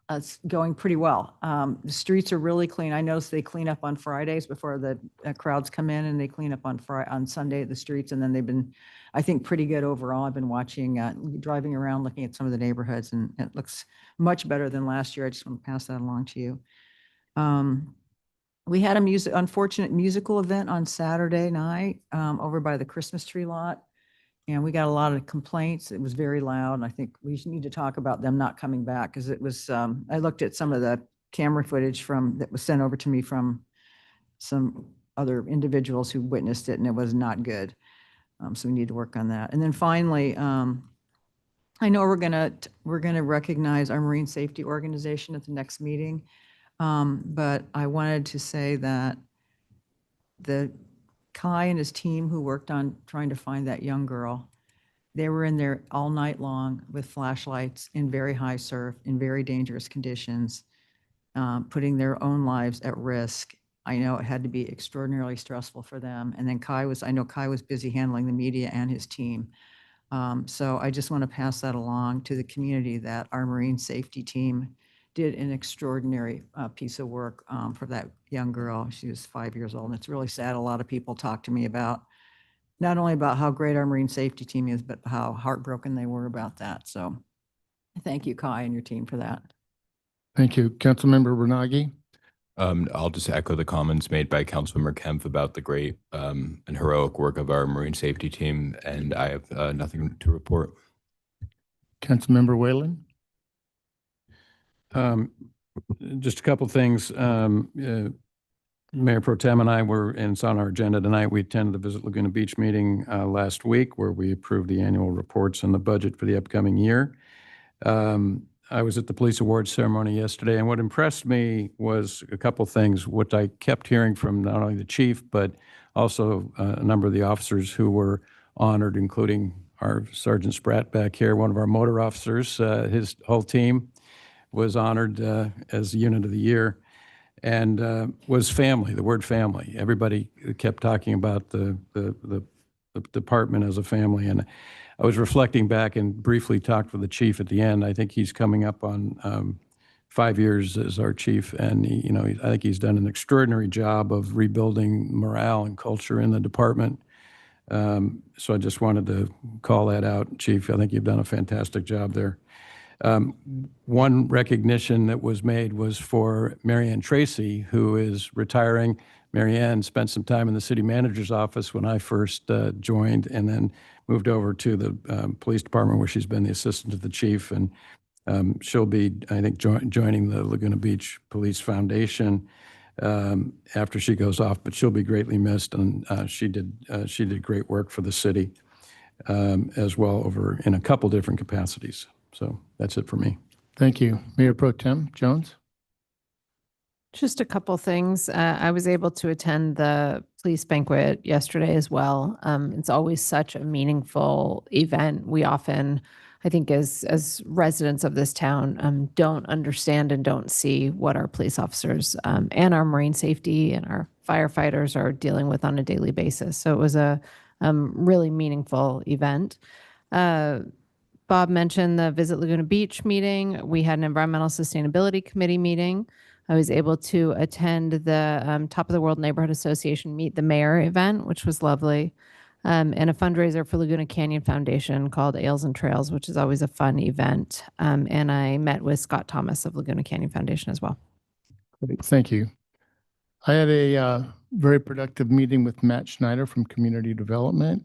it's going pretty well. The streets are really clean. I noticed they clean up on Fridays before the crowds come in, and they clean up on Sunday the streets, and then they've been, I think, pretty good overall. I've been watching, driving around, looking at some of the neighborhoods, and it looks much better than last year. I just want to pass that along to you. We had unfortunate musical event on Saturday night over by the Christmas tree lot. And we got a lot of complaints. It was very loud. And I think we need to talk about them not coming back, because it was, I looked at some of the camera footage that was sent over to me from some other individuals who witnessed it, and it was not good. So we need to work on that. And then finally, I know we're gonna recognize our Marine Safety Organization at the next meeting. But I wanted to say that Kai and his team who worked on trying to find that young girl, they were in there all night long with flashlights in very high surf, in very dangerous conditions, putting their own lives at risk. I know it had to be extraordinarily stressful for them. And then I know Kai was busy handling the media and his team. So I just want to pass that along to the community, that our Marine Safety team did an extraordinary piece of work for that young girl. She was 5 years old, and it's really sad. A lot of people talk to me about, not only about how great our Marine Safety team is, but how heartbroken they were about that. So thank you, Kai, and your team for that. Thank you. Councilmember Renagi. I'll just echo the comments made by Councilmember Kempf about the great and heroic work of our Marine Safety team, and I have nothing to report. Councilmember Whalen. Just a couple things. Mayor Pro Tem and I were, and it's on our agenda tonight, we attended the Visit Laguna Beach meeting last week where we approved the annual reports and the budget for the upcoming year. I was at the police awards ceremony yesterday, and what impressed me was a couple things. What I kept hearing from not only the chief, but also a number of the officers who were honored, including our Sergeant Spratt back here, one of our motor officers. His whole team was honored as Unit of the Year, and was family, the word family. Everybody kept talking about the department as a family. And I was reflecting back and briefly talked with the chief at the end. I think he's coming up on 5 years as our chief, and I think he's done an extraordinary job of rebuilding morale and culture in the department. So I just wanted to call that out, Chief. I think you've done a fantastic job there. One recognition that was made was for Marianne Tracy, who is retiring. Marianne spent some time in the city manager's office when I first joined, and then moved over to the police department where she's been the assistant to the chief. And she'll be, I think, joining the Laguna Beach Police Foundation after she goes off, but she'll be greatly missed. And she did great work for the city as well over in a couple different capacities. So that's it for me. Thank you. Mayor Pro Tem Jones? Just a couple things. I was able to attend the police banquet yesterday as well. It's always such a meaningful event. We often, I think, as residents of this town, don't understand and don't see what our police officers and our marine safety and our firefighters are dealing with on a daily basis. So it was a really meaningful event. Bob mentioned the Visit Laguna Beach meeting. We had an environmental sustainability committee meeting. I was able to attend the Top of the World Neighborhood Association Meet the Mayor event, which was lovely, and a fundraiser for Laguna Canyon Foundation called Ales and Trails, which is always a fun event. And I met with Scott Thomas of Laguna Canyon Foundation as well. Thank you. I had a very productive meeting with Matt Schneider from Community Development.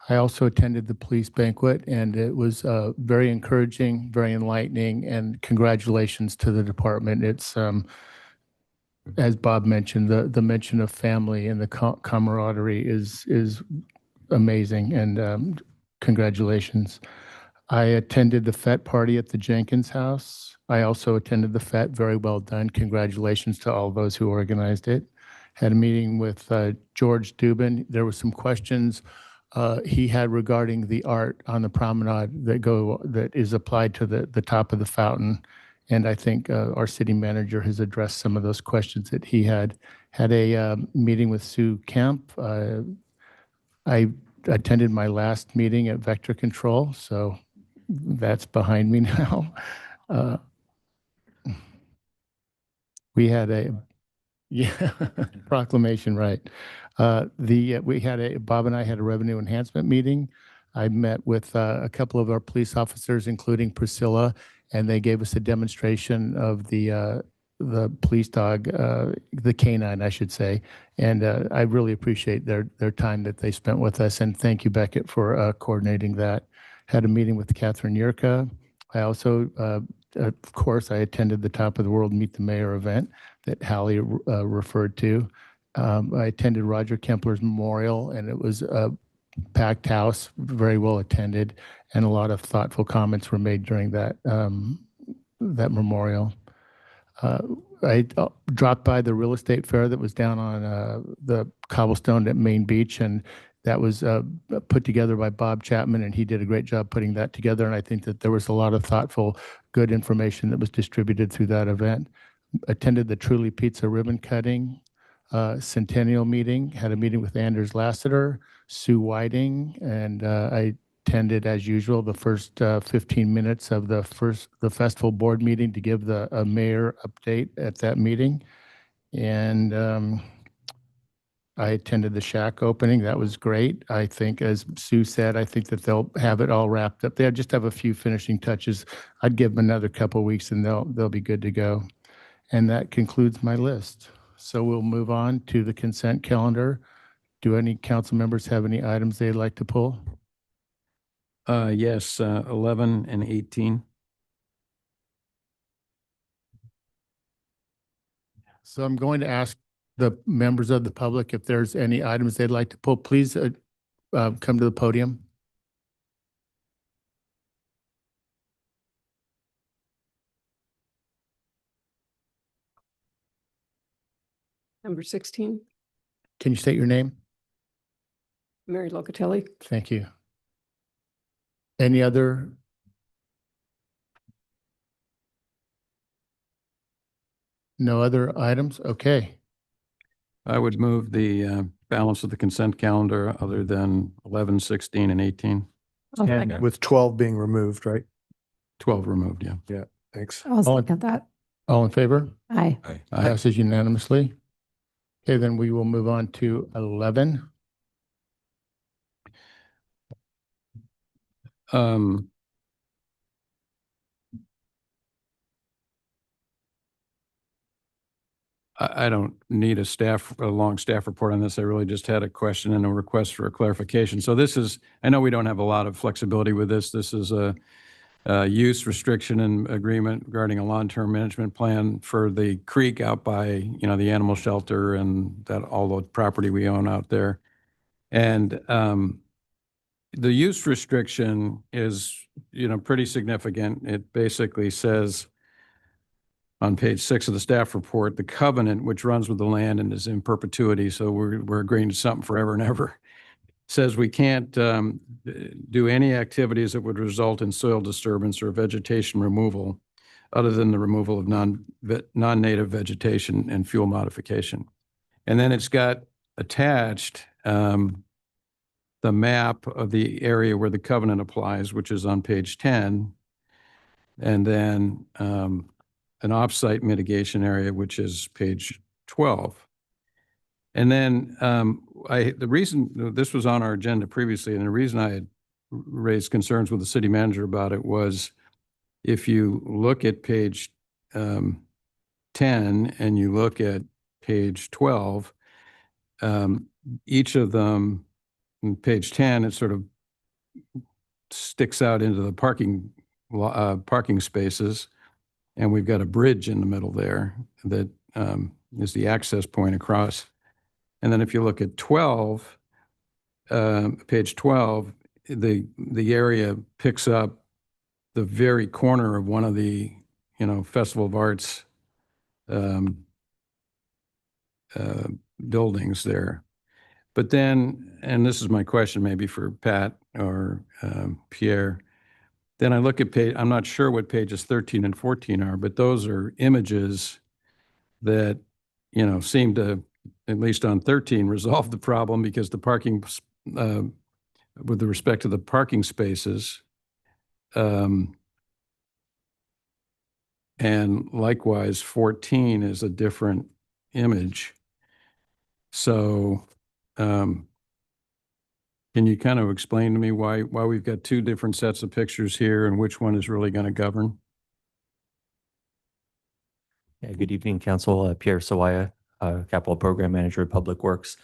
I also attended the police banquet, and it was very encouraging, very enlightening, and congratulations to the department. It's, as Bob mentioned, the mention of family and the camaraderie is amazing, and congratulations. I attended the FET party at the Jenkins House. I also attended the FET. Very well done. Congratulations to all those who organized it. Had a meeting with George Dubin. There were some questions he had regarding the art on the promenade that is applied to the top of the fountain. And I think our city manager has addressed some of those questions that he had. Had a meeting with Sue Kemp. I attended my last meeting at Vector Control, so that's behind me now. We had a proclamation, right. Bob and I had a revenue enhancement meeting. I met with a couple of our police officers, including Priscilla, and they gave us a demonstration of the police dog, the canine, I should say. And I really appreciate their time that they spent with us. And thank you, Beckett, for coordinating that. Had a meeting with Catherine Yurka. I also, of course, I attended the Top of the World Meet the Mayor event that Hallie referred to. I attended Roger Kempler's memorial, and it was a packed house, very well attended, and a lot of thoughtful comments were made during that memorial. I dropped by the real estate fair that was down on the cobblestone at Main Beach, and that was put together by Bob Chapman, and he did a great job putting that together. And I think that there was a lot of thoughtful, good information that was distributed through that event. Attended the Truly Pizza ribbon cutting centennial meeting, had a meeting with Anders Lassiter, Sue Whiting, and I attended, as usual, the first 15 minutes of the festival board meeting to give a mayor update at that meeting. And I attended the Shack opening. That was great. I think, as Sue said, I think that they'll have it all wrapped up. They'll just have a few finishing touches. I'd give them another couple of weeks and they'll be good to go. And that concludes my list. So we'll move on to the consent calendar. Do any council members have any items they'd like to pull? Yes, 11 and 18. So I'm going to ask the members of the public if there's any items they'd like to pull, please come to the podium. Number 16, Can you state your name? Mary Locatelli. Thank you. Any other? No other items? Okay. I would move the balance of the consent calendar other than 11, 16, and 18. I'll And second. with 12 being removed, right? 12 removed, yeah. Yeah, thanks. I'll All- second that. All in favor? Aye. Passes unanimously. Okay, then we will move on to 11. Um, I don't need a long staff report on this. I really just had a question and a request for a clarification. So this is, I know we don't have a lot of flexibility with this. This is a use restriction and agreement regarding a long-term management plan for the creek out by, the animal shelter and that, all the property we own out there. And the use restriction is, pretty significant. It basically says on page 6 of the staff report, the covenant which runs with the land and is in perpetuity, so we're agreeing to something forever and ever, says we can't do any activities that would result in soil disturbance or vegetation removal other than the removal of non-native vegetation and fuel modification. And then it's got attached the map of the area where the covenant applies, which is on page 10. And then an offsite mitigation area, which is page 12. And then the reason this was on our agenda previously, and the reason I had raised concerns with the city manager about it was if you look at page 10 and you look at page 12, each of them, in page 10, it sort of sticks out into the parking spaces. And we've got a bridge in the middle there that is the access point across. And then if you look at 12, page 12, the area picks up the very corner of one of the, Festival of Arts buildings there. But then, and this is my question maybe for Pat or Pierre, then I look at I'm not sure what pages 13 and 14 are, but those are images that, seem to, at least on 13, resolve the problem because the parking, with respect to the parking spaces, and likewise 14 is a different image. So, can you kind of explain to me why we've got two different sets of pictures here and which one is really going to govern? Yeah, good evening, Council. Pierre Sawaya, Capital Program Manager, Public Works.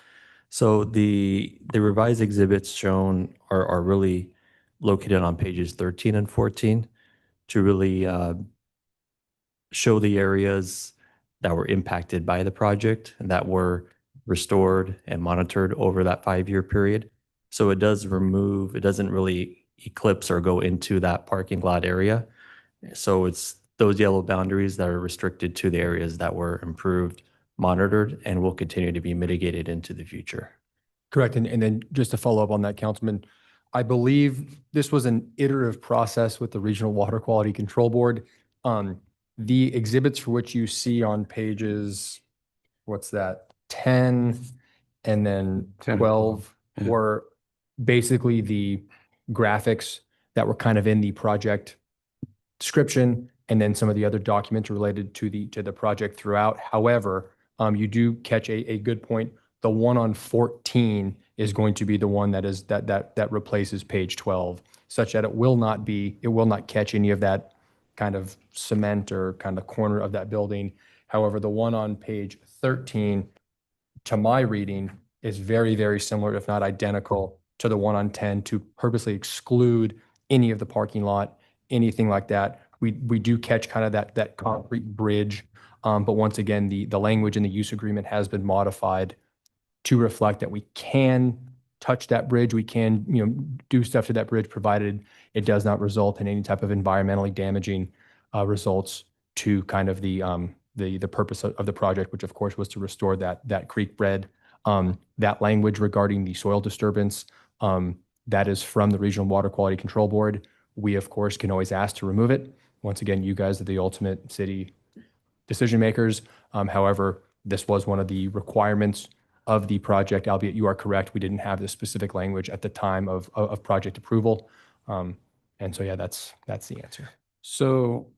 So the revised exhibits shown are really located on pages 13 and 14 to really show the areas that were impacted by the project and that were restored and monitored over that 5-year period. So it doesn't really eclipse or go into that parking lot area. So it's those yellow boundaries that are restricted to the areas that were improved, monitored, and will continue to be mitigated into the future. Correct. And then just to follow up on that, Councilman, I believe this was an iterative process with the Regional Water Quality Control Board. The exhibits for which you see on pages, 10 and then 12 were basically the graphics that were kind of in the project description and then some of the other documents related to the project throughout. However, you do catch a good point. The one on 14 is going to be the one that replaces page 12, such that it will not catch any of that kind of cement or kind of corner of that building. However, the one on page 13, to my reading, is very, very similar, if not identical, to the one on 10 to purposely exclude any of the parking lot, anything like that. We do catch kind of that concrete bridge But once again, the language in the use agreement has been modified to reflect that we can touch that bridge. We can, do stuff to that bridge, provided it does not result in any type of environmentally damaging results to kind of the purpose of the project, which of course was to restore that creek bed. That language regarding the soil disturbance, that is from the Regional Water Quality Control Board. We, of course, can always ask to remove it. Once again, you guys are the ultimate city decision makers. However, this was one of the requirements of the project, albeit you are correct, we didn't have the specific language at the time of project approval. And so, yeah, that's the answer. So,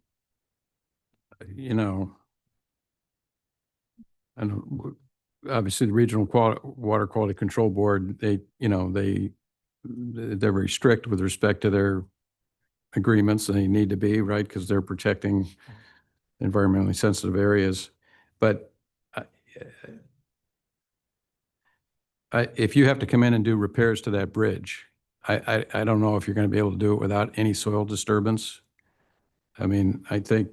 and obviously the Regional Water Quality Control Board, they're very strict with respect to their agreements. They need to be, right, because they're protecting environmentally sensitive areas. But if you have to come in and do repairs to that bridge, I don't know if you're going to be able to do it without any soil disturbance. I mean, I think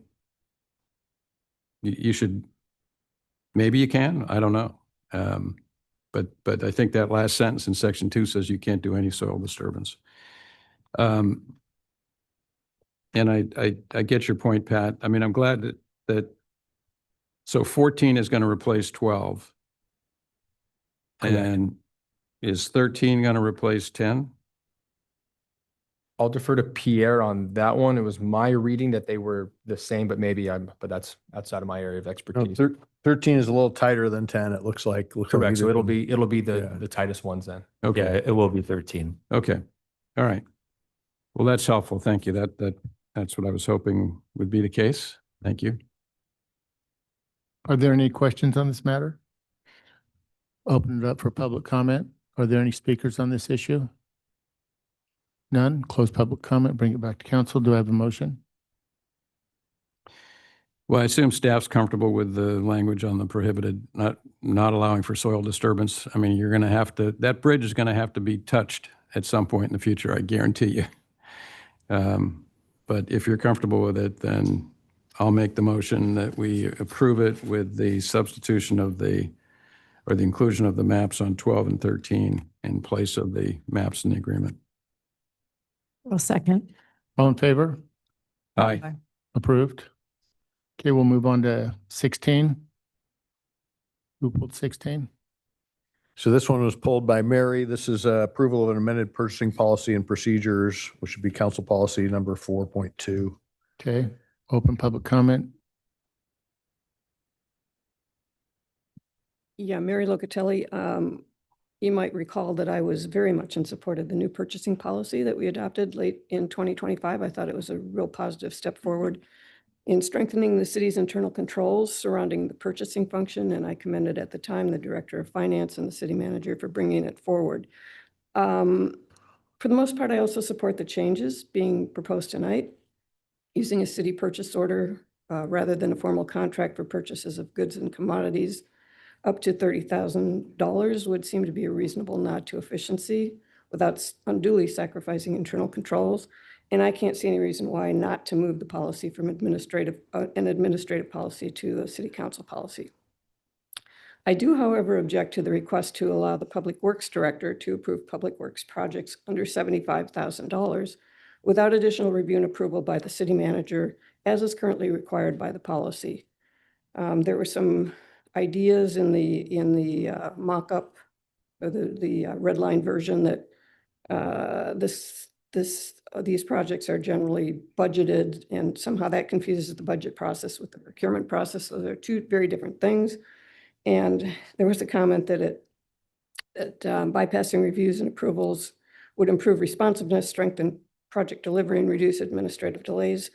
you should, maybe you can, I don't know. But I think that last sentence in section 2 says you can't do any soil disturbance. And I get your point, Pat. I mean, I'm glad that so 14 is going to replace 12. And is 13 going to replace 10? I'll defer to Pierre on that one. It was my reading that they were the same, but but that's outside of my area of No, expertise. 13 is a little tighter than 10, it looks like. Correct. So it'll be the tightest ones then. Okay. Yeah, it will be 13. Okay. All right. Well, that's helpful. Thank you. That's what I was hoping would be the case. Thank you. Are there any questions on this matter? Open it up for public comment. Are there any speakers on this issue? None. Close public comment. Bring it back to council. Do I have a motion? Well, I assume staff's comfortable with the language on the prohibited, not allowing for soil disturbance. I mean, you're going to have to, that bridge is going to have to be touched at some point in the future, I guarantee you. But if you're comfortable with it, then I'll make the motion that we approve it with the substitution of the inclusion of the maps on 12 and 13 in place of the maps in the agreement. I'll second. All in favor? Aye. Approved. Okay, we'll move on to 16. Who pulled 16? So this one was pulled by Mary. This is approval of an amended purchasing policy and procedures, which would be council policy number 4.2. Okay, open public comment. Yeah, Mary Locatelli, you might recall that I was very much in support of the new purchasing policy that we adopted late in 2025. I thought it was a real positive step forward in strengthening the city's internal controls surrounding the purchasing function, and I commended at the time the Director of Finance and the City Manager for bringing it forward. For the most part, I also support the changes being proposed tonight, using a city purchase order rather than a formal contract for purchases of goods and commodities. Up to $30,000 would seem to be a reasonable nod to efficiency without unduly sacrificing internal controls. And I can't see any reason why not to move the policy from an administrative policy to a city council policy. I do, however, object to the request to allow the Public Works Director to approve public works projects under $75,000 without additional review and approval by the city manager, as is currently required by the policy. There were some ideas in the mock-up or the red line version that these projects are generally budgeted, and somehow that confuses the budget process with the procurement process. So they're two very different things. And there was a comment that bypassing reviews and approvals would improve responsiveness, strengthen project delivery, and reduce administrative delays.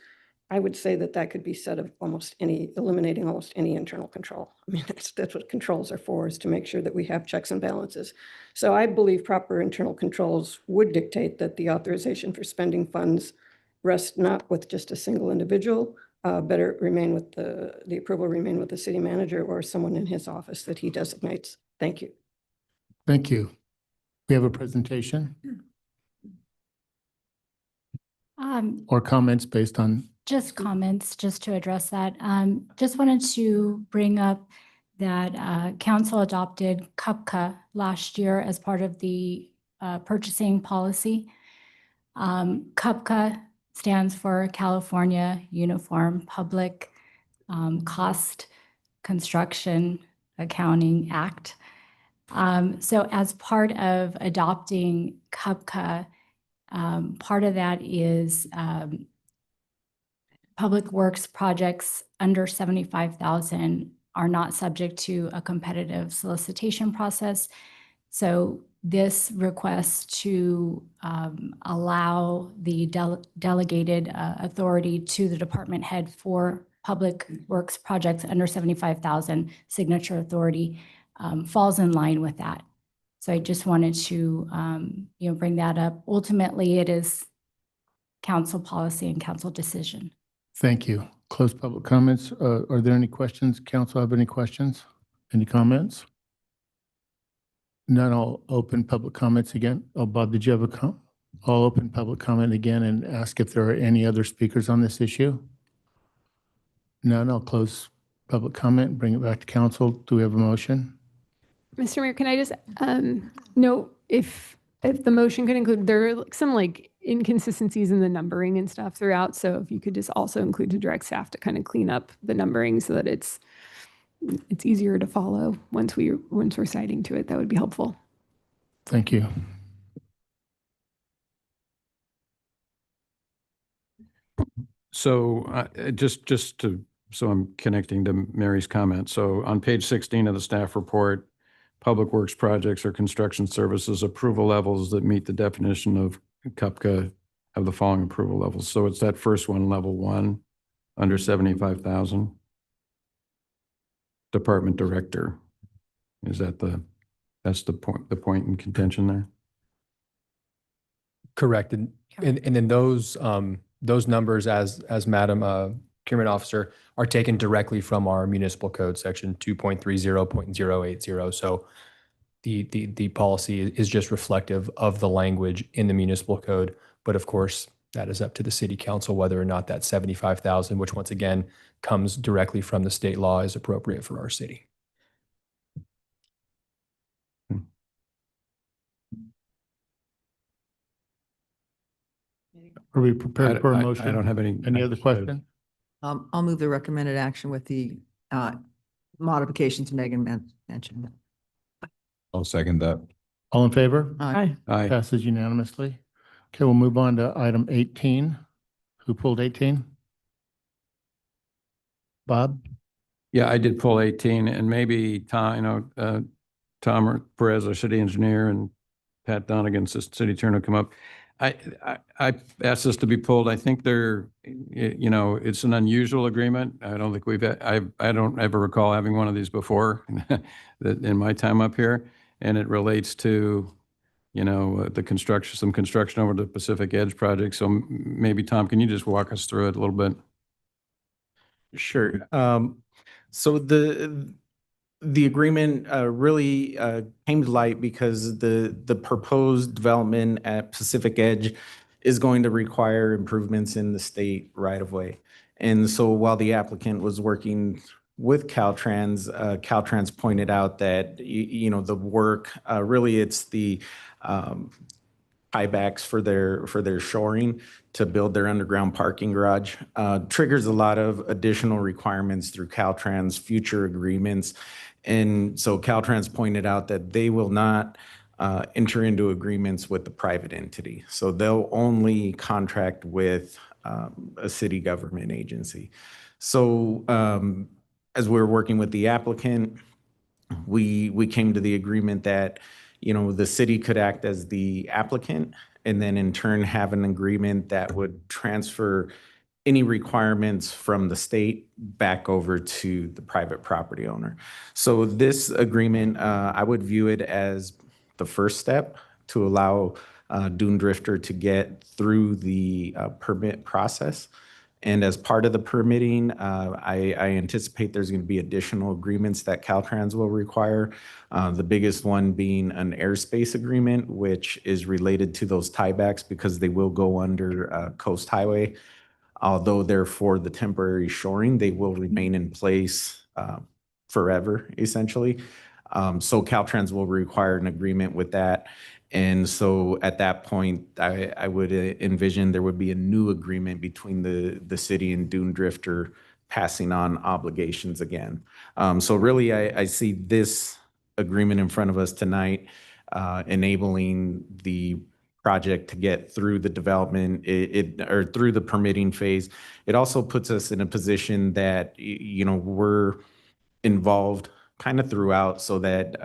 I would say that could be said of eliminating almost any internal control. I mean, that's what controls are for, is to make sure that we have checks and balances. So I believe proper internal controls would dictate that the authorization for spending funds rest not with just a single individual, better remain with the approval remain with the city manager or someone in his office that he designates. Thank you. Thank you. We have a presentation or comments based on Just comments, just to address that. Just wanted to bring up that council adopted CUPCA last year as part of the purchasing policy. CUPCA stands for California Uniform Public Cost Construction Accounting Act. So as part of adopting CUPCA, part of that is public works projects under 75,000 are not subject to a competitive solicitation process. So this request to allow the delegated authority to the department head for public works projects under 75,000 signature authority falls in line with that. So I just wanted to bring that up. Ultimately, it is council policy and council decision. Thank you. Close public comments. Are there any questions? Council have any questions? Any comments? None. I'll open public comments again. Oh, Bob, did you have a comment? I'll open public comment again and ask if there are any other speakers on this issue. None. I'll close public comment and bring it back to council. Do we have a motion? Mr. Mayor, can I just note if the motion could include, there are some like inconsistencies in the numbering and stuff throughout. So if you could just also include to direct staff to kind of clean up the numbering so that it's easier to follow once we're citing to it, that would be helpful. Thank you. So so I'm connecting to Mary's comment. So on page 16 of the staff report, public works projects or construction services approval levels that meet the definition of CUPCA have the following approval levels. So it's that first one, level 1, under 75,000. Department director. Is that that's the point in contention there? Correct. And then those numbers, as Madam Procurement Officer, are taken directly from our municipal code section 2.30.080. So the policy is just reflective of the language in the municipal code. But of course, that is up to the city council whether or not that 75,000, which once again comes directly from the state law, is appropriate for our city. Are we prepared for a motion? I don't have any other questions? I'll move the recommended action with the modifications Megan mentioned. I'll second that. All in favor? Aye. Aye. Passes unanimously. Okay, we'll move on to item 18. Who pulled 18? Bob? Yeah, I did pull 18, and maybe Tom, Tom Perez, our city engineer, and Pat Donegan, city attorney, will come up. I asked this to be pulled. I think it's an unusual agreement. I don't think I don't ever recall having one of these before in my time up here. And it relates to, some construction over the Pacific Edge project. So maybe Tom, can you just walk us through it a little bit? Sure. So the agreement really came to light because the proposed development at Pacific Edge is going to require improvements in the state right-of-way. And so while the applicant was working with Caltrans, Caltrans pointed out that, the work, really it's the tiebacks for their shoring to build their underground parking garage, triggers a lot of additional requirements through Caltrans future agreements. And so Caltrans pointed out that they will not enter into agreements with the private entity. So they'll only contract with a city government agency. So as we're working with the applicant, we came to the agreement that, the city could act as the applicant and then in turn have an agreement that would transfer any requirements from the state back over to the private property owner. So this agreement, I would view it as the first step to allow Dune Drifter to get through the permit process. And as part of the permitting, I anticipate there's going to be additional agreements that Caltrans will require. The biggest one being an airspace agreement, which is related to those tiebacks because they will go under Coast Highway. Although they're for the temporary shoring, they will remain in place forever, essentially. So Caltrans will require an agreement with that. And so at that point, I would envision there would be a new agreement between the city and Dune Drifter passing on obligations again. So really, I see this agreement in front of us tonight enabling the project to get through the development or through the permitting phase. It also puts us in a position that, you know, we're involved kind of throughout so that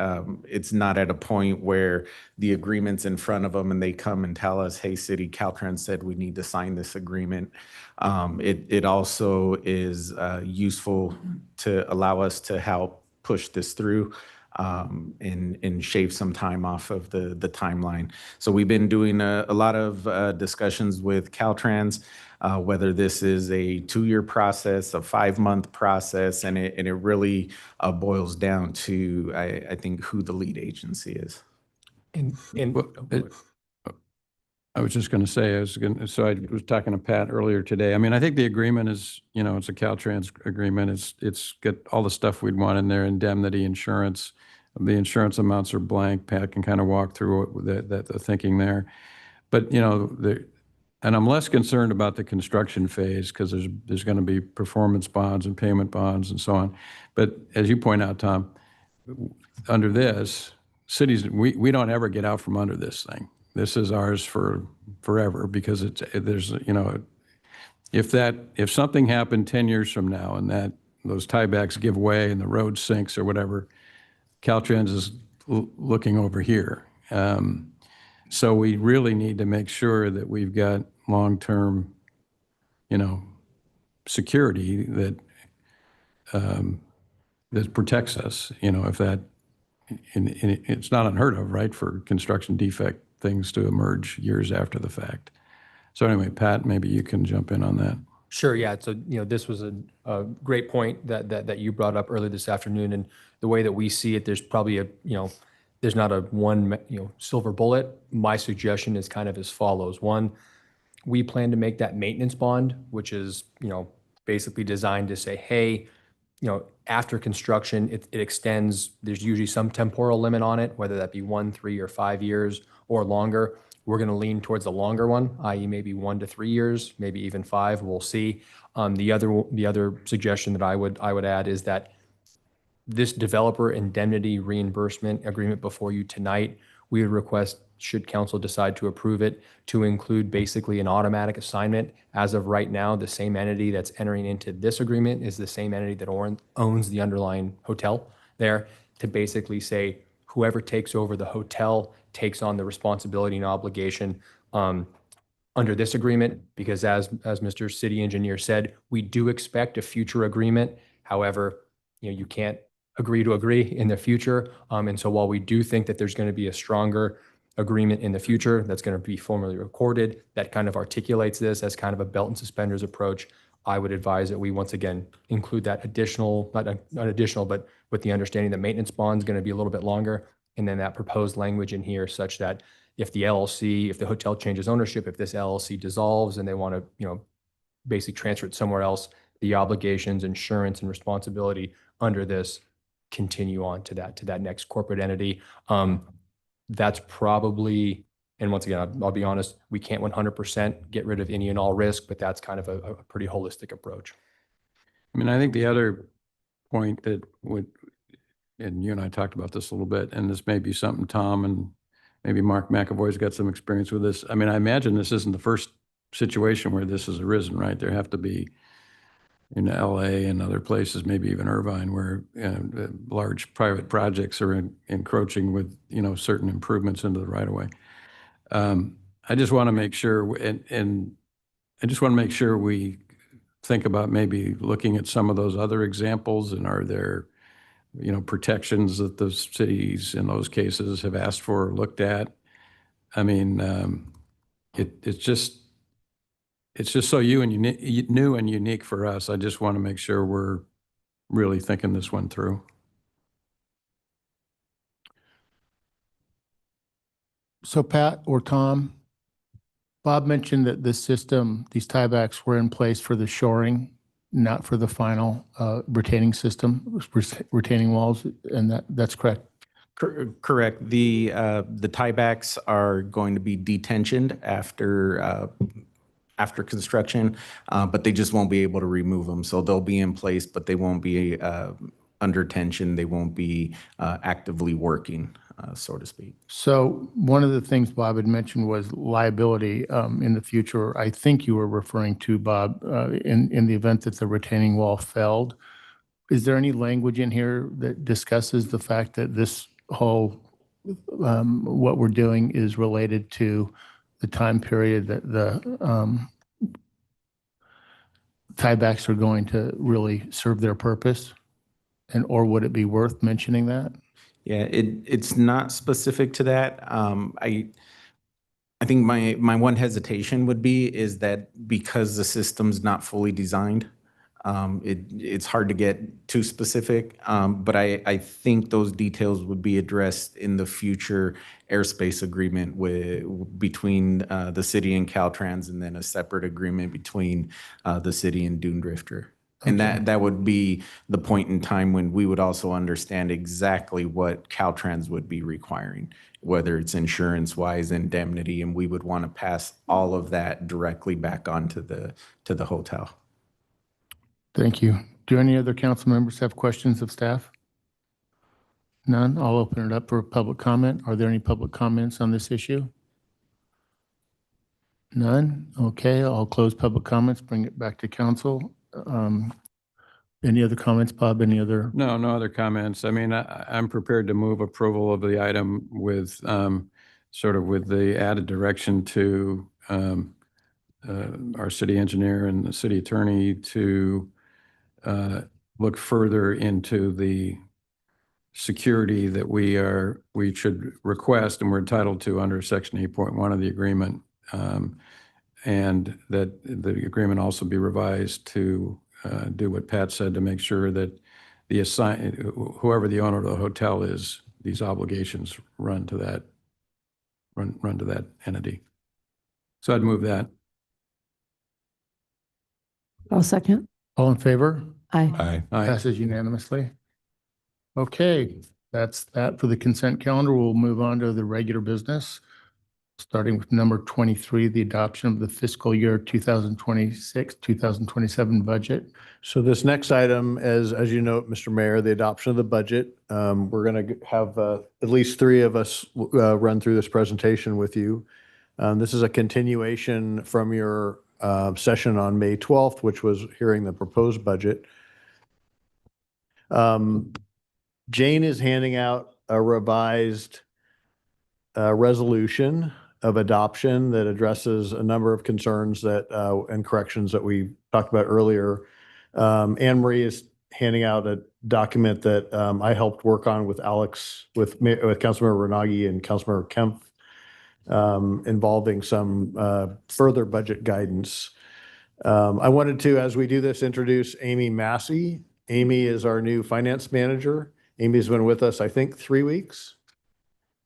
it's not at a point where the agreement's in front of them and they come and tell us, hey, City, Caltrans said we need to sign this agreement. It also is useful to allow us to help push this through and shave some time off of the timeline. So we've been doing a lot of discussions with Caltrans, whether this is a 2-year process, a 5-month process, and it really boils down to, I think, who the lead agency is. I was just going to say, so I was talking to Pat earlier today. I mean, I think the agreement is, you know, it's a Caltrans agreement. It's got all the stuff we'd want in there, indemnity, insurance. The insurance amounts are blank. Pat can kind of walk through the thinking there. But, you know, and I'm less concerned about the construction phase because there's going to be performance bonds and payment bonds and so on. But as you point out, Tom, under this, cities, we don't ever get out from under this thing. This is ours for forever because there's, you know, if something happened 10 years from now and those tiebacks give way and the road sinks or whatever, Caltrans is looking over here. So we really need to make sure that we've got long-term, you know, security that that protects us. You know, if that, and it's not unheard of, right, for construction defect things to emerge years after the fact. So anyway, Pat, maybe you can jump in on that. Sure, yeah. So, you know, this was a great point that you brought up earlier this afternoon. And the way that we see it, there's probably there's not a one, silver bullet. My suggestion is kind of as follows. One, we plan to make that maintenance bond, which is, basically designed to say, hey, after construction, it extends, there's usually some temporal limit on it, whether that be 1, 3, or 5 years or longer. We're going to lean towards the longer one, i.e. maybe 1 to 3 years, maybe even 5. We'll see. The other suggestion that I would add is that this developer indemnity reimbursement agreement before you tonight, we would request, should council decide to approve it, to include basically an automatic assignment. As of right now, the same entity that's entering into this agreement is the same entity that owns the underlying hotel there, to basically say whoever takes over the hotel takes on the responsibility and obligation under this agreement, because as Mr. City Engineer said, we do expect a future agreement. However, you can't agree to agree in the future. And so while we do think that there's going to be a stronger agreement in the future that's going to be formally recorded, that kind of articulates this as kind of a belt and suspenders approach, I would advise that we once again include that additional, not additional, but with the understanding that maintenance bond is going to be a little bit longer. And then that proposed language in here such that if the LLC, if the hotel changes ownership, if this LLC dissolves and they want to, basically transfer it somewhere else, the obligations, insurance, and responsibility under this continue on to that next corporate entity. That's probably, and once again, I'll be honest, we can't 100% get rid of any and all risk, but that's kind of a pretty holistic approach. I mean, I think the other point that and you and I talked about this a little bit, and this may be something Tom and maybe Mark McAvoy's got some experience with this. I mean, I imagine this isn't the first situation where this has arisen, right? There have to be in LA and other places, maybe even Irvine, where large private projects are encroaching with, certain improvements into the right of way. I just want to make sure, and I just want to make sure we think about maybe looking at some of those other examples, and are there, protections that the cities in those cases have asked for or looked at. I mean, it's just so new and unique for us. I just want to make sure we're really thinking this one through. So Pat or Tom, Bob mentioned that this system, these tiebacks were in place for the shoring, not for the final retaining system, retaining walls, and that's correct. Correct. The tiebacks are going to be detentioned after construction, but they just won't be able to remove them. So they'll be in place, but they won't be under tension. They won't be actively working, so to speak. So one of the things Bob had mentioned was liability in the future. I think you were referring to, Bob, in the event that the retaining wall failed. Is there any language in here that discusses the fact that this whole, what we're doing is related to the time period that the tiebacks are going to really serve their purpose? And, or would it be worth mentioning that? Yeah, it's not specific to that. I think my one hesitation would be is that because the system's not fully designed, it's hard to get too specific. But I think those details would be addressed in the future airspace agreement between the city and Caltrans, and then a separate agreement between the city and Dune Drifter. And that would be the point in time when we would also understand exactly what Caltrans would be requiring, whether it's insurance-wise, indemnity, and we would want to pass all of that directly back on to the hotel. Thank you. Do any other council members have questions of staff? None? I'll open it up for public comment. Are there any public comments on this issue? None? Okay, I'll close public comments, bring it back to council. Any other comments, Bob? Any other? No, no other comments. I mean, I'm prepared to move approval of the item with sort of with the added direction to our city engineer and the city attorney to look further into the security that we should request and we're entitled to under Section 8.1 of the agreement. And that the agreement also be revised to do what Pat said, to make sure that whoever the owner of the hotel is, these obligations run to that entity. So I'd move that. I'll second. All in favor? Aye. Aye. Passes unanimously. Okay, that's that for the consent calendar. We'll move on to the regular business, starting with number 23, the adoption of the fiscal year 2026, 2027 budget. So this next item, as you note, Mr. Mayor, the adoption of the budget. We're going to have at least three of us run through this presentation with you. This is a continuation from your session on May 12th, which was hearing the proposed budget. Jane is handing out a revised resolution of adoption that addresses a number of concerns that and corrections that we talked about earlier. Anne Marie is handing out a document that I helped work on with Alex, with Councilmember Ranagi and Councilmember Kemp, involving some further budget guidance. I wanted to, as we do this, introduce Amy Massey. Amy is our new finance manager. Amy's been with us, I think, 3 weeks.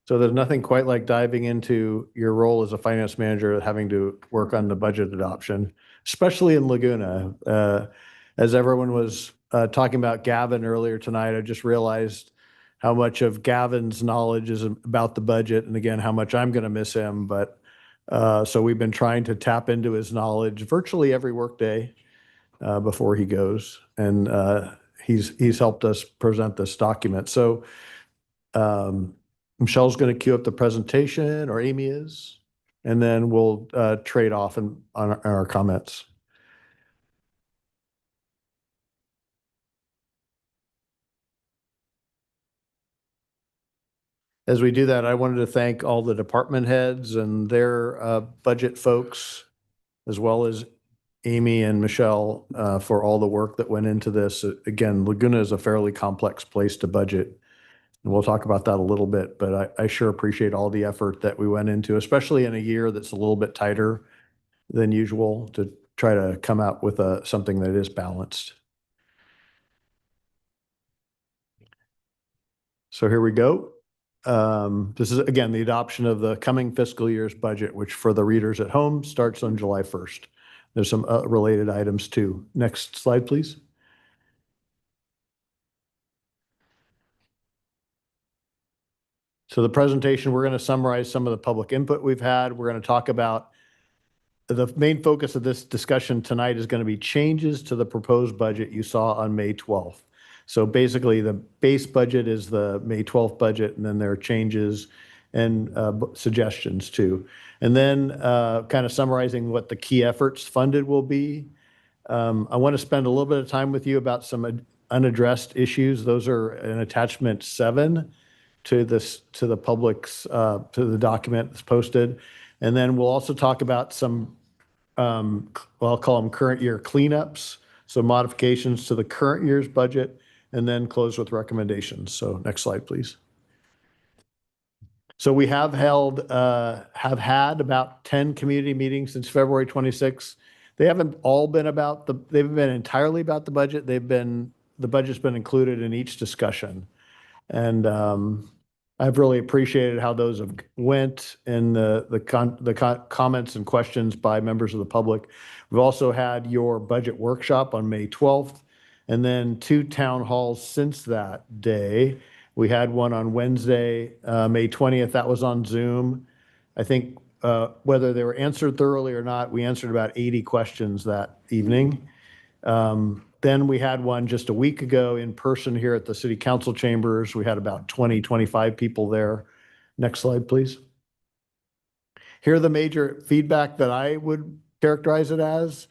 So there's nothing quite like diving into your role as a finance manager, having to work on the budget adoption, especially in Laguna. As everyone was talking about Gavin earlier tonight, I just realized how much of Gavin's knowledge is about the budget, and again, how much I'm going to miss him. But so we've been trying to tap into his knowledge virtually every workday before he goes, and he's helped us present this document. So Michelle's going to queue up the presentation, or Amy is, and then we'll trade off on our comments. As we do that, I wanted to thank all the department heads and their budget folks, as well as Amy and Michelle, for all the work that went into this. Again, Laguna is a fairly complex place to budget. And we'll talk about that a little bit, but I sure appreciate all the effort that we went into, especially in a year that's a little bit tighter than usual, to try to come out with something that is balanced. So here we go. This is, again, the adoption of the coming fiscal year's budget, which for the readers at home starts on July 1st. There's some related items too. Next slide, please. So the presentation, we're going to summarize some of the public input we've had. We're going to talk about the main focus of this discussion tonight is going to be changes to the proposed budget you saw on May 12th. So basically, the base budget is the May 12th budget, and then there are changes and suggestions too. And then kind of summarizing what the key efforts funded will be. I want to spend a little bit of time with you about some unaddressed issues. Those are in attachment 7 to the public's, to the document that's posted. And then we'll also talk about some, well, I'll call them current year cleanups, so modifications to the current year's budget, and then close with recommendations. So next slide, please. So we have had about 10 community meetings since February 26th. They haven't all been about they've been entirely about the budget. The budget's been included in each discussion. And I've really appreciated how those have went and the comments and questions by members of the public. We've also had your budget workshop on May 12th, and then 2 town halls since that day. We had one on Wednesday, May 20th. That was on Zoom. I think whether they were answered thoroughly or not, we answered about 80 questions that evening. Then we had one just a week ago in person here at the City Council chambers. We had about 25 people there. Next slide, please. Here are the major feedback that I would characterize it as.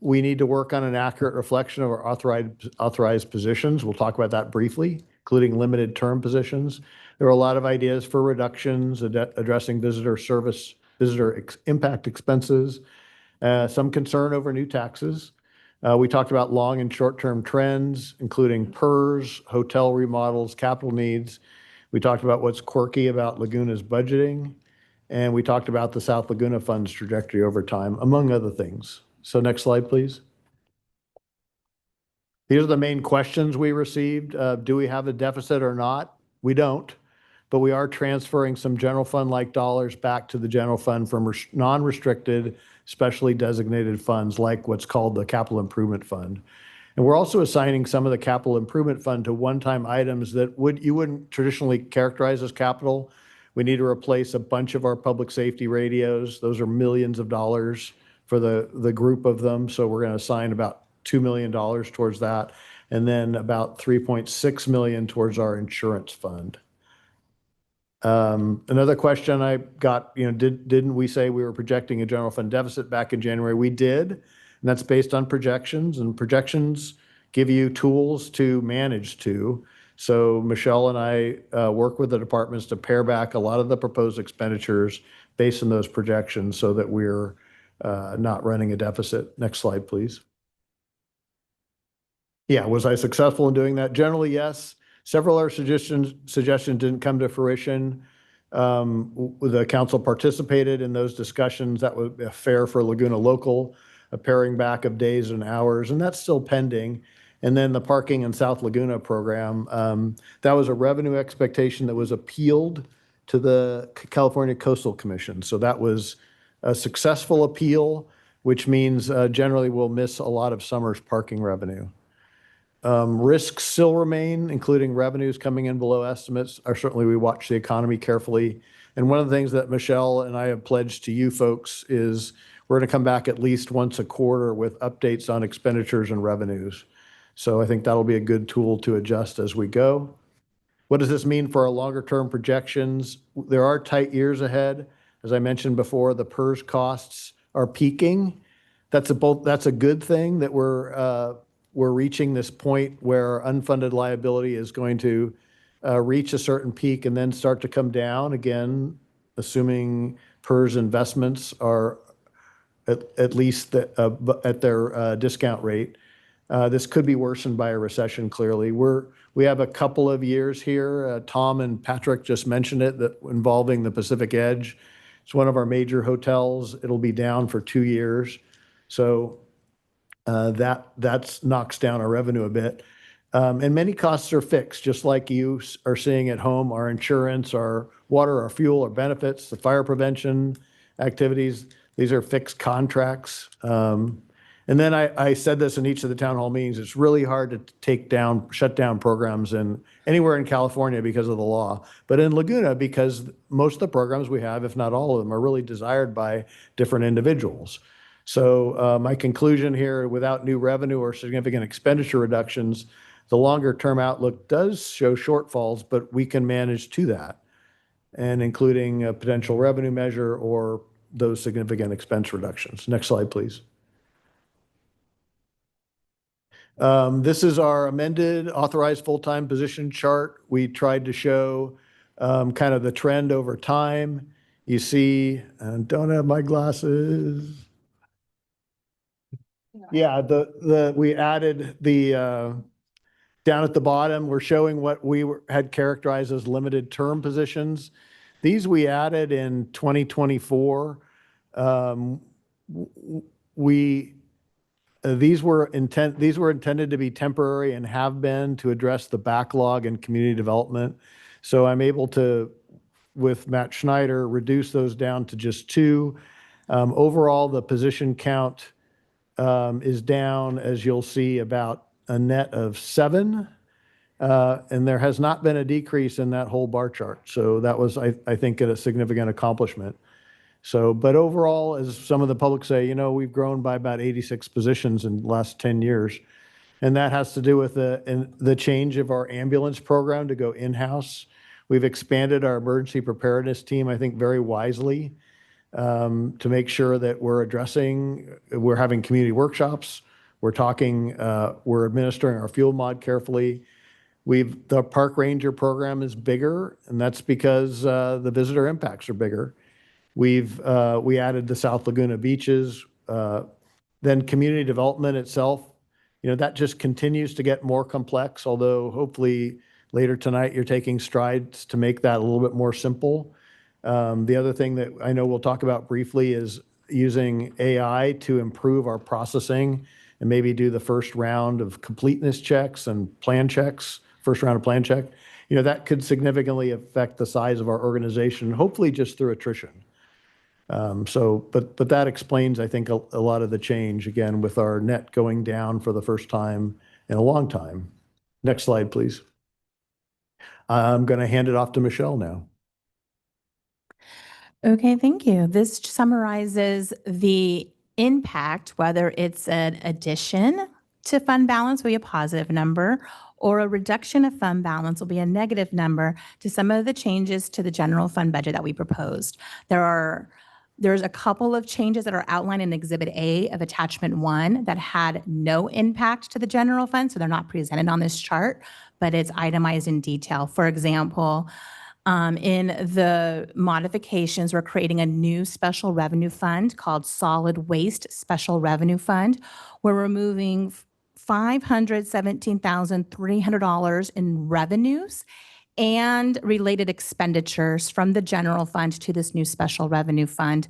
We need to work on an accurate reflection of our authorized positions. We'll talk about that briefly, including limited term positions. There are a lot of ideas for reductions, addressing visitor impact expenses, some concern over new taxes. We talked about long and short-term trends, including PERS, hotel remodels, capital needs. We talked about what's quirky about Laguna's budgeting, and we talked about the South Laguna Fund's trajectory over time, among other things. So next slide, please. These are the main questions we received. Do we have a deficit or not? We don't, but we are transferring some general fund-like dollars back to the general fund from non-restricted, specially designated funds like what's called the Capital Improvement Fund. And we're also assigning some of the Capital Improvement Fund to one-time items that you wouldn't traditionally characterize as capital. We need to replace a bunch of our public safety radios. Those are millions of dollars for the group of them. So we're going to assign about $2 million towards that, and then about $3.6 million towards our insurance fund. Another question I got, didn't we say we were projecting a general fund deficit back in January? We did, and that's based on projections, and projections give you tools to manage to. So Michelle and I work with the departments to pare back a lot of the proposed expenditures based on those projections so that we're not running a deficit. Next slide, please. Yeah, was I successful in doing that? Generally, yes. Several of our suggestions didn't come to fruition. The council participated in those discussions. That was fair for Laguna Local, a paring back of days and hours, and that's still pending. And then the parking in South Laguna program, that was a revenue expectation that was appealed to the California Coastal Commission. So that was a successful appeal, which means generally we'll miss a lot of summer's parking revenue. Risks still remain, including revenues coming in below estimates. Certainly, we watch the economy carefully. And one of the things that Michelle and I have pledged to you folks is we're going to come back at least once a quarter with updates on expenditures and revenues. So I think that'll be a good tool to adjust as we go. What does this mean for our longer term projections? There are tight years ahead. As I mentioned before, the PERS costs are peaking. That's a good thing that we're reaching this point where unfunded liability is going to reach a certain peak and then start to come down again, assuming PERS investments are at least at their discount rate. This could be worsened by a recession, clearly. We have a couple of years here. Tom and Patrick just mentioned it, that involving the Pacific Edge. It's one of our major hotels. It'll be down for 2 years. So that knocks down our revenue a bit. And many costs are fixed, just like you are seeing at home, our insurance, our water, our fuel, our benefits, the fire prevention activities. These are fixed contracts. And then I said this in each of the town hall meetings, it's really hard to shut down programs anywhere in California because of the law. But in Laguna, because most of the programs we have, if not all of them, are really desired by different individuals. So my conclusion here, without new revenue or significant expenditure reductions, the longer term outlook does show shortfalls, but we can manage to that, and including a potential revenue measure or those significant expense reductions. Next slide, please. This is our amended authorized full-time position chart. We tried to show kind of the trend over time. You see, and don't have my glasses. Yeah, we added the down at the bottom, we're showing what we had characterized as limited term positions. These we added in 2024. These were intended to be temporary and have been to address the backlog in community development. So I'm able to, with Matt Schneider, reduce those down to just 2. Overall, the position count is down, as you'll see, about a net of 7. And there has not been a decrease in that whole bar chart. So that was, I think, a significant accomplishment. So, but overall, as some of the public say, we've grown by about 86 positions in the last 10 years. And that has to do with the change of our ambulance program to go in-house. We've expanded our emergency preparedness team, I think, very wisely to make sure that we're having community workshops. We're administering our fuel mod carefully. The park ranger program is bigger, and that's because the visitor impacts are bigger. We added the South Laguna beaches. Then community development itself, that just continues to get more complex, although hopefully later tonight you're taking strides to make that a little bit more simple. The other thing that I know we'll talk about briefly is using AI to improve our processing and maybe do the first round of completeness checks and plan checks, first round of plan check. That could significantly affect the size of our organization, hopefully just through attrition. But that explains, I think, a lot of the change, again, with our net going down for the first time in a long time. Next slide, please. I'm going to hand it off to Michelle now. Okay, thank you. This summarizes the impact, whether it's an addition to fund balance will be a positive number, or a reduction of fund balance will be a negative number to some of the changes to the general fund budget that we proposed. There's a couple of changes that are outlined in Exhibit A of Attachment 1 that had no impact to the general fund, so they're not presented on this chart, but it's itemized in detail. For example, in the modifications, we're creating a new special revenue fund called Solid Waste Special Revenue Fund. We're removing $517,300 in revenues and related expenditures from the general fund to this new special revenue fund.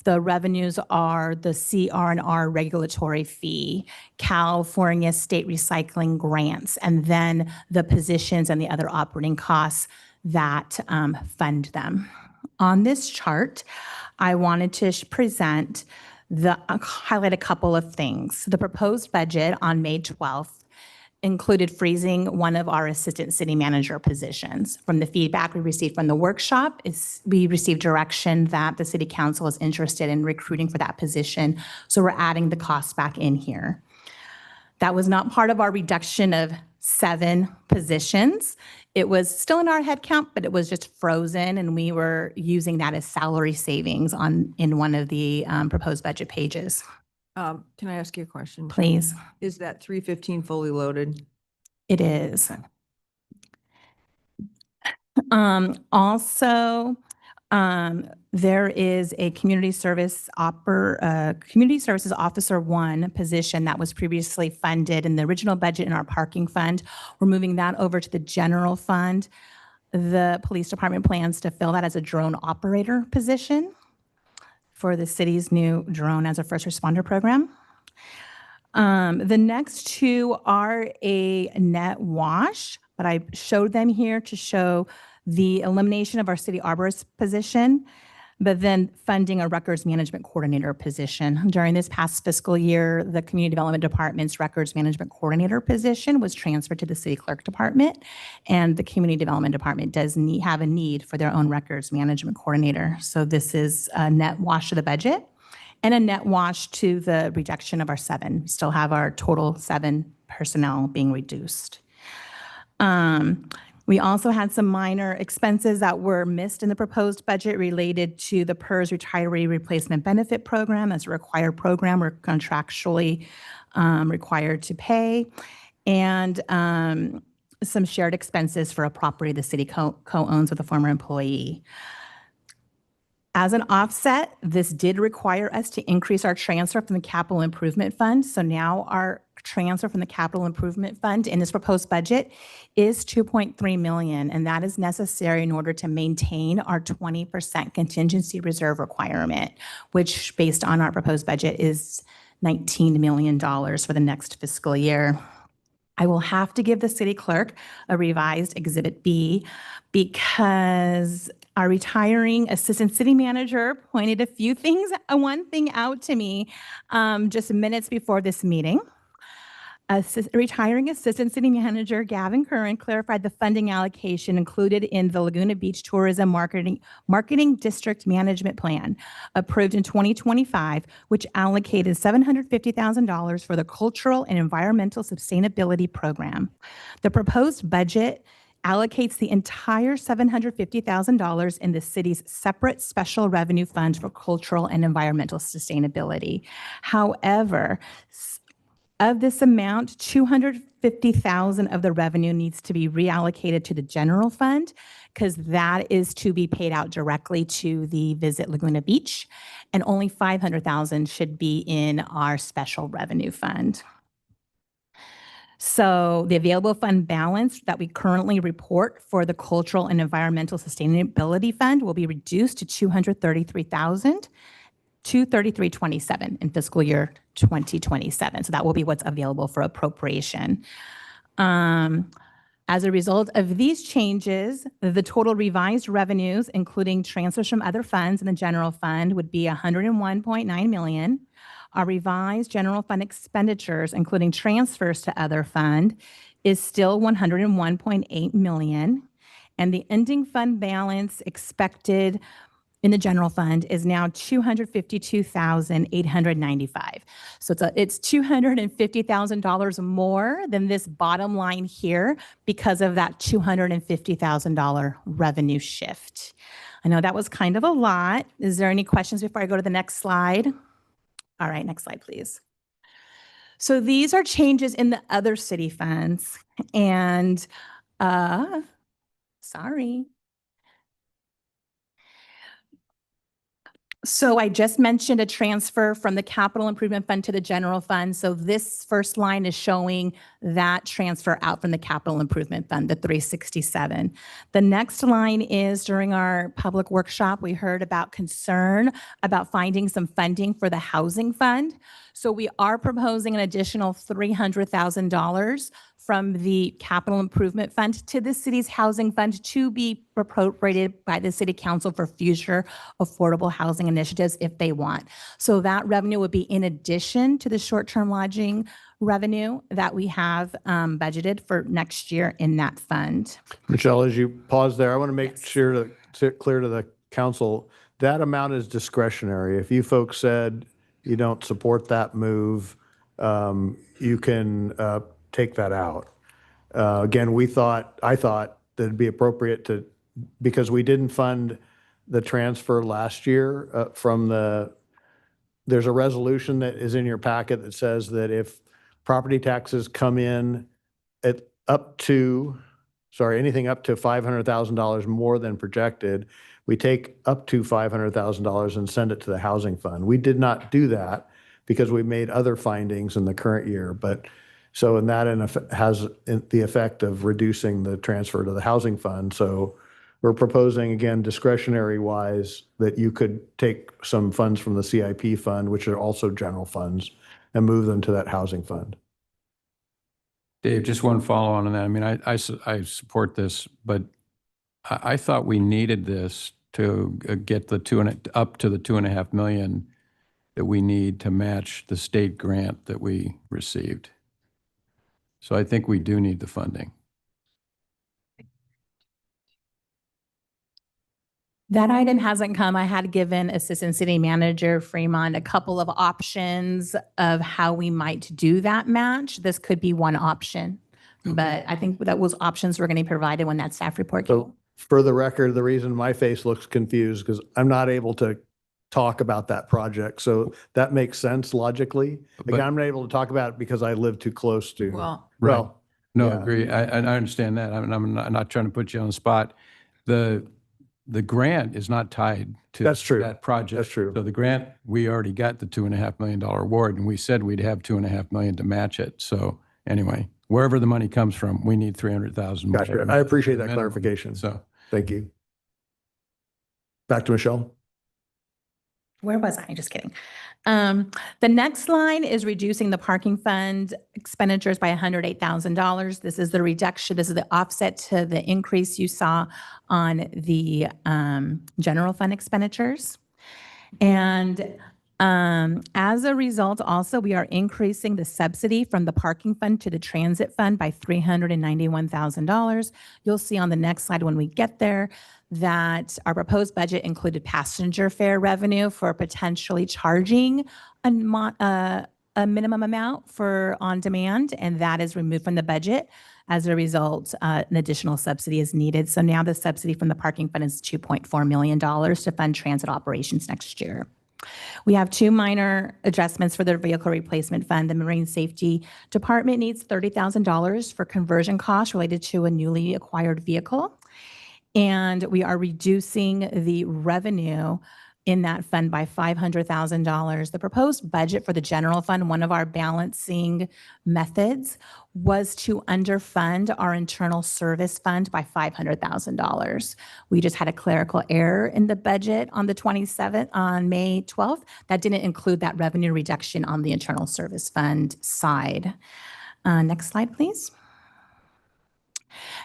The revenues are the CR&R regulatory fee, California state recycling grants, and then the positions and the other operating costs that fund them. On this chart, I wanted to highlight a couple of things. The proposed budget on May 12th included freezing one of our assistant city manager positions. From the feedback we received from the workshop, we received direction that the city council is interested in recruiting for that position. So we're adding the cost back in here. That was not part of our reduction of 7 positions. It was still in our head count, but it was just frozen, and we were using that as salary savings in one of the proposed budget pages. Can I ask you a question? Please. Is that 315 fully loaded? It is. Also, there is a community services officer 1 position that was previously funded in the original budget in our parking fund. We're moving that over to the general fund. The police department plans to fill that as a drone operator position for the city's new drone as a first responder program. The next two are a net wash, but I showed them here to show the elimination of our city arborist position, but then funding a records management coordinator position. During this past fiscal year, the Community Development Department's records management coordinator position was transferred to the city clerk department, and the Community Development Department does have a need for their own records management coordinator. So this is a net wash to the budget and a net wash to the reduction of our 7. We still have our total 7 personnel being reduced. We also had some minor expenses that were missed in the proposed budget related to the PERS Retiree Replacement Benefit Program. As a required program, we're contractually required to pay, and some shared expenses for a property the city co-owns with a former employee. As an offset, this did require us to increase our transfer from the Capital Improvement Fund. So now our transfer from the Capital Improvement Fund in this proposed budget is $2.3 million, and that is necessary in order to maintain our 20% contingency reserve requirement, which based on our proposed budget is $19 million for the next fiscal year. I will have to give the city clerk a revised Exhibit B because our retiring assistant city manager pointed one thing out to me just minutes before this meeting. Retiring assistant city manager Gavin Curran clarified the funding allocation included in the Laguna Beach Tourism Marketing District Management Plan approved in 2025, which allocated $750,000 for the Cultural and Environmental Sustainability Program. The proposed budget allocates the entire $750,000 in the city's separate special revenue fund for cultural and environmental sustainability. However, of this amount, $250,000 of the revenue needs to be reallocated to the general fund because that is to be paid out directly to the Visit Laguna Beach, and only $500,000 should be in our special revenue fund. So the available fund balance that we currently report for the Cultural and Environmental Sustainability Fund will be reduced to $233,000 to $3327 in fiscal year 2027. So that will be what's available for appropriation. As a result of these changes, the total revised revenues, including transfers from other funds in the general fund, would be $101.9 million. Our revised general fund expenditures, including transfers to other fund, is still $101.8 million. And the ending fund balance expected in the general fund is now $252,895. So it's $250,000 more than this bottom line here because of that $250,000 revenue shift. I know that was kind of a lot. Is there any questions before I go to the next slide? All right, next slide, please. So these are changes in the other city funds. And sorry. So I just mentioned a transfer from the Capital Improvement Fund to the general fund. So this first line is showing that transfer out from the Capital Improvement Fund, the 367. The next line is during our public workshop, we heard about concern about finding some funding for the housing fund. So we are proposing an additional $300,000 from the Capital Improvement Fund to the city's housing fund to be appropriated by the city council for future affordable housing initiatives if they want. So that revenue would be in addition to the short-term lodging revenue that we have budgeted for next year in that fund. Michelle, as you pause there, I want to make sure to clear to the council, that amount is discretionary. If you folks said you don't support that move, you can take that out. Again, I thought that it'd be appropriate to, because we didn't fund the transfer last year there's a resolution that is in your packet that says that if property taxes come in at anything up to $500,000 more than projected, we take up to $500,000 and send it to the housing fund. We did not do that because we made other findings in the current year, and that has the effect of reducing the transfer to the housing fund. So we're proposing, again, discretionary wise, that you could take some funds from the CIP fund, which are also general funds, and move them to that housing fund. Dave, just one follow on that. I mean, I support this, but I thought we needed this to get up to the 2.5 million that we need to match the state grant that we received. So I think we do need the funding. That item hasn't come. I had given Assistant City Manager Fremont a couple of options of how we might do that match. This could be one option, but I think that was options were going to be provided when that staff report came. So for the record, the reason my face looks confused because I'm not able to talk about that project. So that makes sense logically. Again, I'm not able to talk about it because I live too close to. Well, Right. No, yeah. agree. I understand that. I'm not trying to put you on the spot. The grant is not tied to That's true. that project. That's true. So the grant, we already got the $2.5 million award, and we said we'd have $2.5 million to match it. So anyway, wherever the money comes from, we need 300,000. more. Gotcha. I appreciate that Minimum. clarification. So Thank you. Back to Michelle. Where was I? Just kidding. The next line is reducing the parking fund expenditures by $108,000. This is the reduction. This is the offset to the increase you saw on the general fund expenditures. And as a result, also, we are increasing the subsidy from the parking fund to the transit fund by $391,000. You'll see on the next slide when we get there that our proposed budget included passenger fare revenue for potentially charging a minimum amount for on demand, and that is removed from the budget. As a result, an additional subsidy is needed. So now the subsidy from the parking fund is $2.4 million to fund transit operations next year. We have two minor adjustments for the vehicle replacement fund. The Marine Safety Department needs $30,000 for conversion costs related to a newly acquired vehicle. And we are reducing the revenue in that fund by $500,000. The proposed budget for the general fund, one of our balancing methods, was to underfund our internal service fund by $500,000. We just had a clerical error in the budget on the 27th, on May 12th. That didn't include that revenue reduction on the internal service fund side. Next slide, please.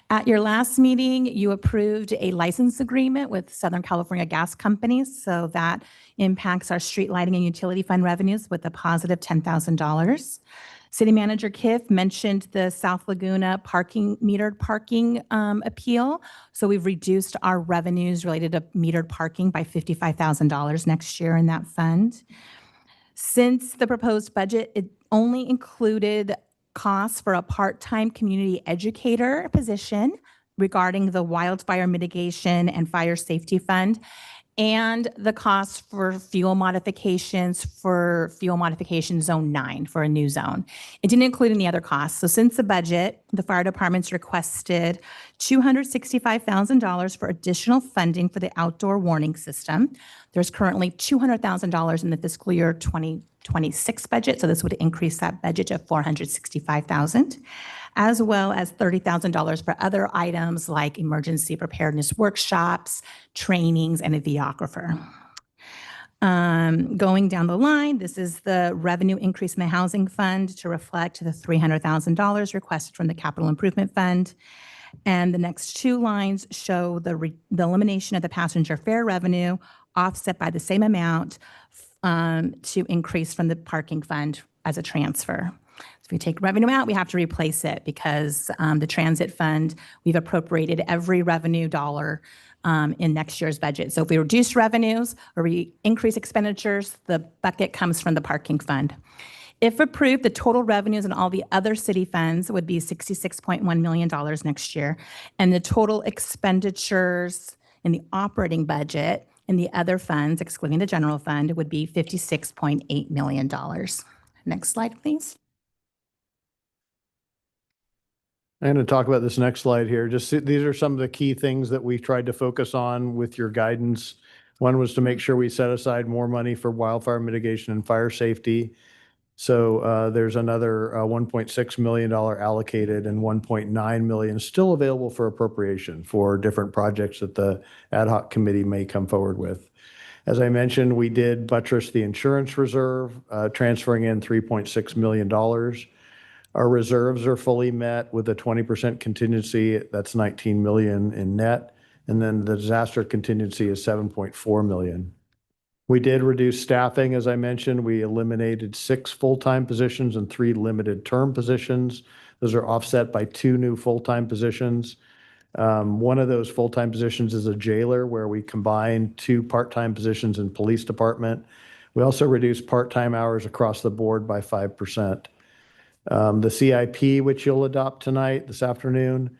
At your last meeting, you approved a license agreement with Southern California Gas Company. So that impacts our street lighting and utility fund revenues with a positive $10,000. City Manager Kiff mentioned the South Laguna metered parking appeal. So we've reduced our revenues related to metered parking by $55,000 next year in that fund. Since the proposed budget, it only included costs for a part-time community educator position regarding the wildfire mitigation and fire safety fund, and the costs for fuel modification zone 9 for a new zone. It didn't include any other costs. So since the budget, the fire department's requested $265,000 for additional funding for the outdoor warning system. There's currently $200,000 in the fiscal year 2026 budget, so this would increase that budget to $465,000, as well as $30,000 for other items like emergency preparedness workshops, trainings, and a videographer. Going down the line, this is the revenue increase in the housing fund to reflect the $300,000 requested from the capital improvement fund. And the next two lines show the elimination of the passenger fare revenue offset by the same amount to increase from the parking fund as a transfer. So if we take revenue out, we have to replace it because the transit fund, we've appropriated every revenue dollar in next year's budget. So if we reduce revenues or we increase expenditures, the bucket comes from the parking fund. If approved, the total revenues in all the other city funds would be $66.1 million next year. And the total expenditures in the operating budget in the other funds, excluding the general fund, would be $56.8 million. Next slide, please. I'm going to talk about this next slide here. Just these are some of the key things that we tried to focus on with your guidance. One was to make sure we set aside more money for wildfire mitigation and fire safety. So there's another $1.6 million allocated and $1.9 million still available for appropriation for different projects that the ad hoc committee may come forward with. As I mentioned, we did buttress the insurance reserve, transferring in $3.6 million. Our reserves are fully met with a 20% contingency. That's 19 million in net. And then the disaster contingency is 7.4 million. We did reduce staffing, as I mentioned. We eliminated 6 full-time positions and 3 limited term positions. Those are offset by 2 new full-time positions. One of those full-time positions is a jailer, where we combined 2 part-time positions in police department. We also reduced part-time hours across the board by 5%. The CIP, which you'll adopt tonight, this afternoon,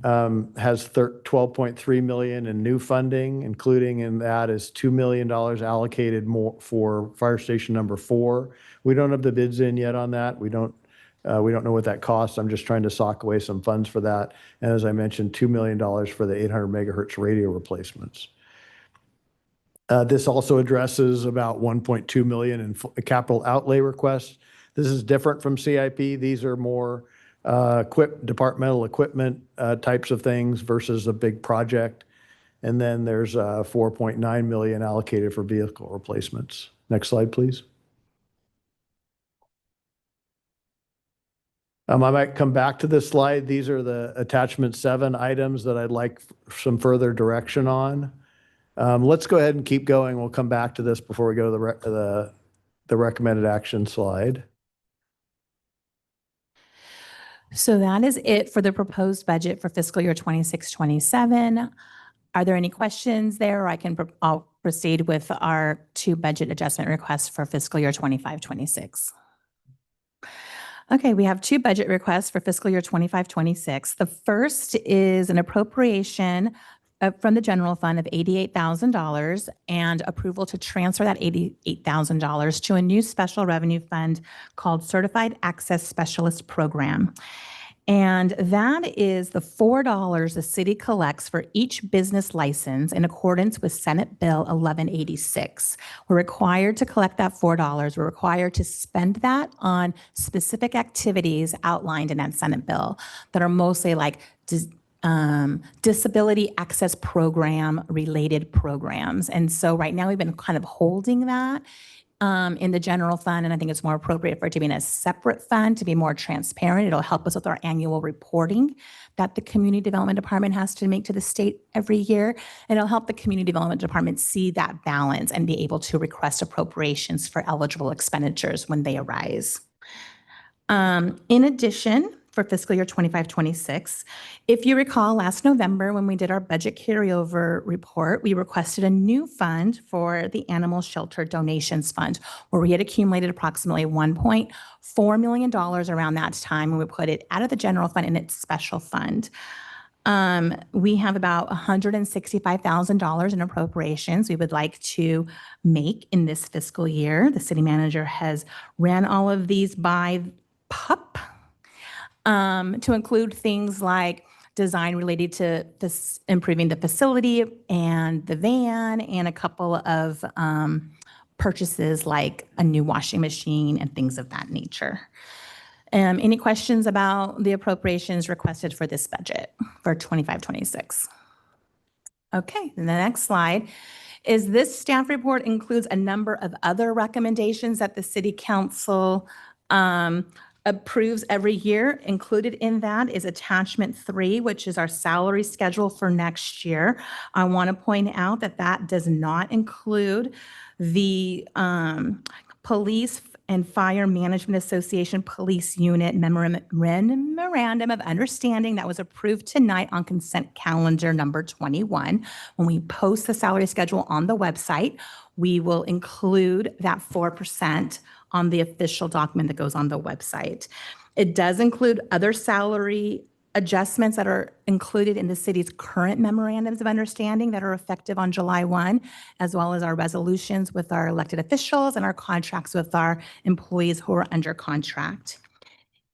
has 12.3 million in new funding, including in that is $2 million allocated more for fire station number 4. We don't have the bids in yet on that. We don't know what that costs. I'm just trying to sock away some funds for that. And as I mentioned, $2 million for the 800 megahertz radio replacements. This also addresses about 1.2 million in capital outlay requests. This is different from CIP. These are more departmental equipment types of things versus a big project. And then there's 4.9 million allocated for vehicle replacements. Next slide, please. I might come back to this slide. These are the attachment 7 items that I'd like some further direction on. Let's go ahead and keep going. We'll come back to this before we go to the recommended action slide. So that is it for the proposed budget for fiscal year 26-27. Are there any questions there? Or I'll proceed with our 2 budget adjustment requests for fiscal year 25-26. Okay, we have 2 budget requests for fiscal year 25-26. The first is an appropriation from the general fund of $88,000 and approval to transfer that $88,000 to a new special revenue fund called Certified Access Specialist Program. And that is the $4 the city collects for each business license in accordance with Senate Bill 1186. We're required to collect that $4. We're required to spend that on specific activities outlined in that Senate bill that are mostly like disability access program related programs. And so right now we've been kind of holding that in the general fund, and I think it's more appropriate for it to be in a separate fund to be more transparent. It'll help us with our annual reporting that the Community Development Department has to make to the state every year. And it'll help the Community Development Department see that balance and be able to request appropriations for eligible expenditures when they arise. In addition, for fiscal year 25-26. If you recall, last November when we did our budget carryover report, we requested a new fund for the Animal Shelter Donations Fund, where we had accumulated approximately $1.4 million around that time, and we put it out of the general fund in its special fund. We have about $165,000 in appropriations we would like to make in this fiscal year. The city manager has ran all of these by PUP, to include things like design related to this, improving the facility and the van, and a couple of purchases like a new washing machine and things of that nature. Any questions about the appropriations requested for this budget for 25-26? Okay, and the next slide is this staff report includes a number of other recommendations that the city council approves every year. Included in that is attachment 3, which is our salary schedule for next year. I want to point out that that does not include the Police and Fire Management Association Police Unit Memorandum of Understanding that was approved tonight on consent calendar number 21. When we post the salary schedule on the website, we will include that 4% on the official document that goes on the website. It does include other salary adjustments that are included in the city's current memorandums of understanding that are effective on July 1, as well as our resolutions with our elected officials and our contracts with our employees who are under contract.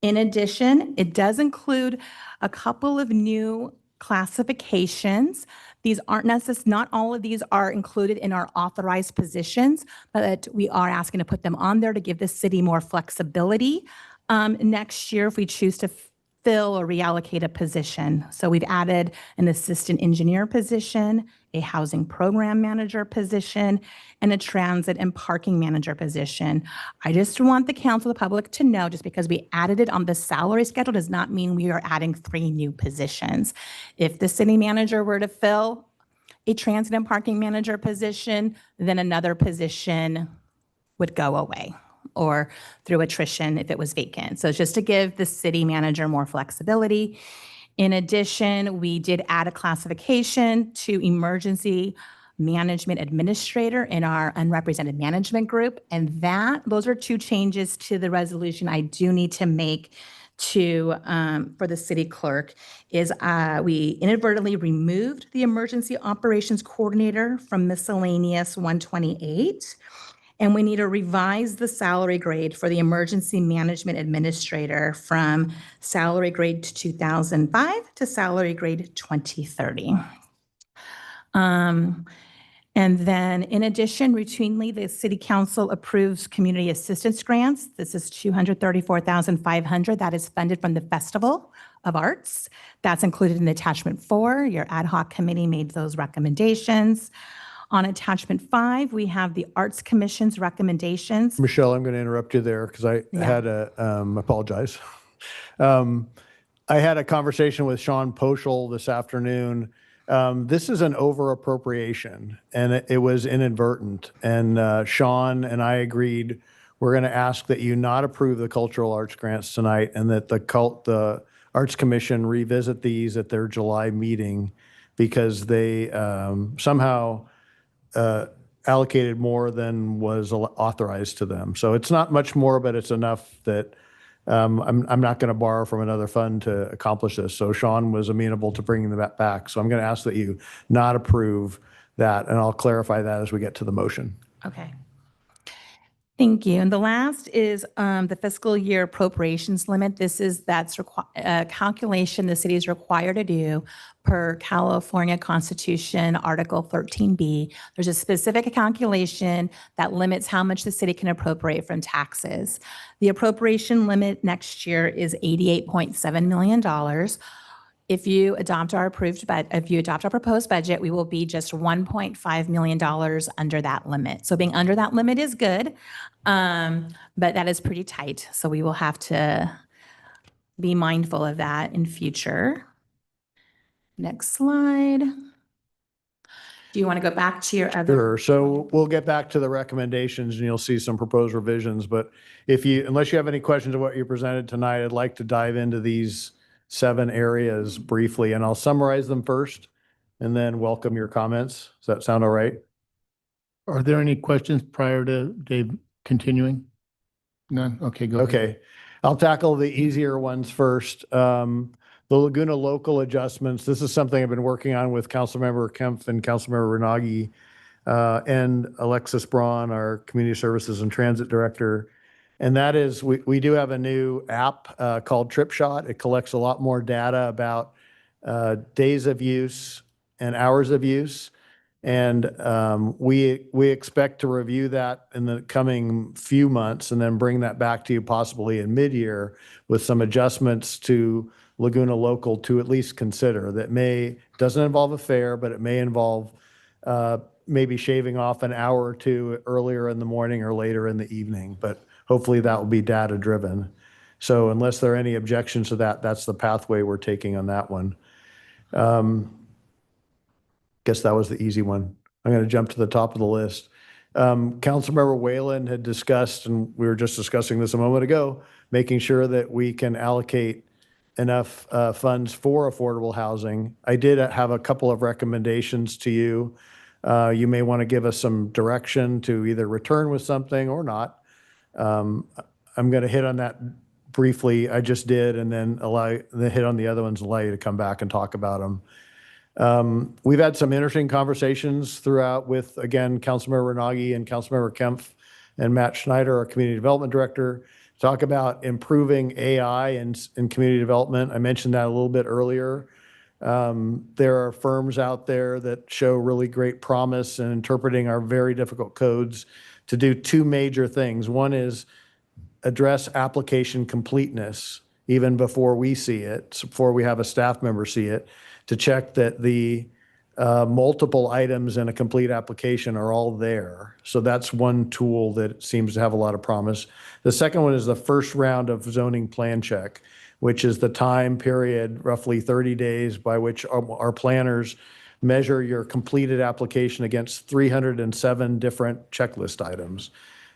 In addition, it does include a couple of new classifications. These aren't necessarily, not all of these are included in our authorized positions, but we are asking to put them on there to give the city more flexibility next year if we choose to fill or reallocate a position. So we've added an assistant engineer position, a housing program manager position, and a transit and parking manager position. I just want the council, the public to know, just because we added it on the salary schedule does not mean we are adding 3 new positions. If the city manager were to fill a transit and parking manager position, then another position would go away, or through attrition if it was vacant. So it's just to give the city manager more flexibility. In addition, we did add a classification to emergency management administrator in our unrepresented management group. And those are 2 changes to the resolution I do need to make to, for the city clerk, is we inadvertently removed the emergency operations coordinator from miscellaneous 128. And we need to revise the salary grade for the emergency management administrator from salary grade 2005 to salary grade 2030. And then in addition, routinely, the city council approves community assistance grants. This is $234,500. That is funded from the Festival of Arts. That's included in attachment 4. Your ad hoc committee made those recommendations. On attachment 5, we have the Arts Commission's recommendations. Michelle, I'm going to interrupt you there because I had apologize. I had a conversation with Sean Poschel this afternoon. This is an over appropriation, and it was inadvertent. And Sean and I agreed we're going to ask that you not approve the cultural arts grants tonight, and that the Arts Commission revisit these at their July meeting, because they somehow allocated more than was authorized to them. So it's not much more, but it's enough that I'm not going to borrow from another fund to accomplish this. So Sean was amenable to bringing that back. So I'm going to ask that you not approve that, and I'll clarify that as we get to the motion. Okay. Thank you. And the last is the fiscal year appropriations limit. That's a calculation the city is required to do per California Constitution, Article 13B. There's a specific calculation that limits how much the city can appropriate from taxes. The appropriation limit next year is $88.7 million. If you adopt our proposed budget, we will be just $1.5 million under that limit. So being under that limit is good, but that is pretty tight. So we will have to be mindful of that in future. Next slide. Do you want to go back to your other? Sure. So we'll get back to the recommendations, and you'll see some proposed revisions. But unless you have any questions of what you presented tonight, I'd like to dive into these 7 areas briefly, and I'll summarize them first and then welcome your comments. Does that sound all right? Are there any questions prior to Dave continuing? None? Okay, go ahead. Okay. I'll tackle the easier ones first. The Laguna local adjustments. This is something I've been working on with Councilmember Kempf and Councilmember Renagi and Alexis Braun, our Community Services and Transit Director. And that is, we do have a new app called TripShot. It collects a lot more data about days of use and hours of use. And we expect to review that in the coming few months, and then bring that back to you possibly in mid-year with some adjustments to Laguna Local to at least consider. That doesn't involve a fare, but it may involve maybe shaving off an hour or 2 earlier in the morning or later in the evening. But hopefully that will be data driven. So unless there are any objections to that, that's the pathway we're taking on that one. Guess that was the easy one. I'm going to jump to the top of the list. Councilmember Whalen had discussed, and we were just discussing this a moment ago, making sure that we can allocate enough funds for affordable housing. I did have a couple of recommendations to you. You may want to give us some direction to either return with something or not. I'm going to hit on that briefly. I just did, and then hit on the other ones, allow you to come back and talk about them. We've had some interesting conversations throughout with, again, Councilmember Renagi and Councilmember Kempf and Matt Schneider, our Community Development Director, talk about improving AI in community development. I mentioned that a little bit earlier. There are firms out there that show really great promise in interpreting our very difficult codes to do 2 major things. One is address application completeness even before we see it, before we have a staff member see it, to check that the multiple items in a complete application are all there. So that's one tool that seems to have a lot of promise. The second one is the first round of zoning plan check, which is the time period, roughly 30 days, by which our planners measure your completed application against 307 different checklist items.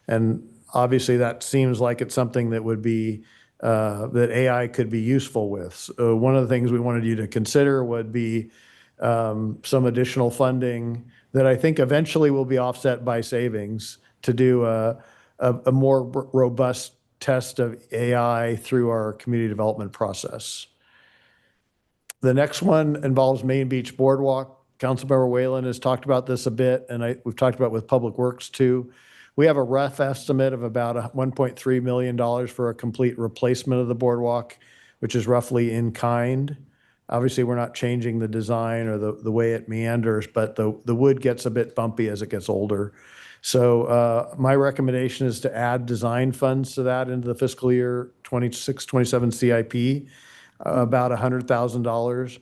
And obviously that seems like it's something that would be, that AI could be useful with. So one of the things we wanted you to consider would be some additional funding that I think eventually will be offset by savings to do a more robust test of AI through our community development process. The next one involves Main Beach Boardwalk. Councilmember Whalen has talked about this a bit, and we've talked about it with Public Works too. We have a rough estimate of about $1.3 million for a complete replacement of the boardwalk, which is roughly in kind. Obviously, we're not changing the design or the way it meanders, but the wood gets a bit bumpy as it gets older. So my recommendation is to add design funds to that into the fiscal year 26-27 CIP, about $100,000.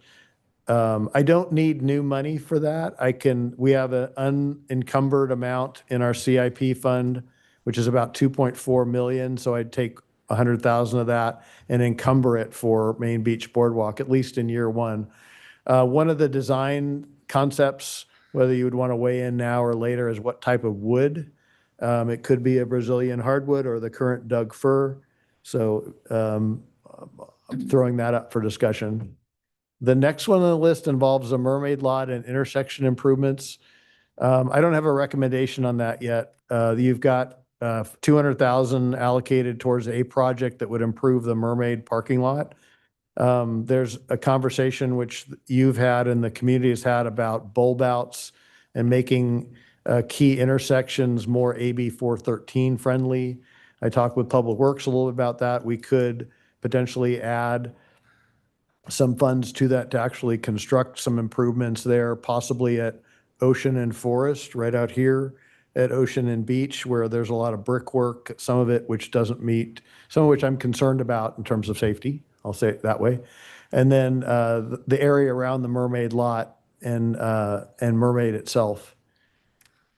I don't need new money for that. We have an unencumbered amount in our CIP fund, which is about 2.4 million. So I'd take 100,000 of that and encumber it for Main Beach Boardwalk, at least in year one. One of the design concepts, whether you would want to weigh in now or later, is what type of wood. It could be a Brazilian hardwood or the current Doug fir. So I'm throwing that up for discussion. The next one on the list involves the Mermaid Lot and intersection improvements. I don't have a recommendation on that yet. You've got 200,000 allocated towards a project that would improve the Mermaid parking lot. There's a conversation which you've had and the community has had about bulb outs and making key intersections more AB 413 friendly. I talked with Public Works a little bit about that. We could potentially add some funds to that to actually construct some improvements there, possibly at Ocean and Forest, right out here at Ocean and Beach, where there's a lot of brickwork, some of it which doesn't meet, some of which I'm concerned about in terms of safety. I'll say it that way. And then the area around the Mermaid Lot and Mermaid itself.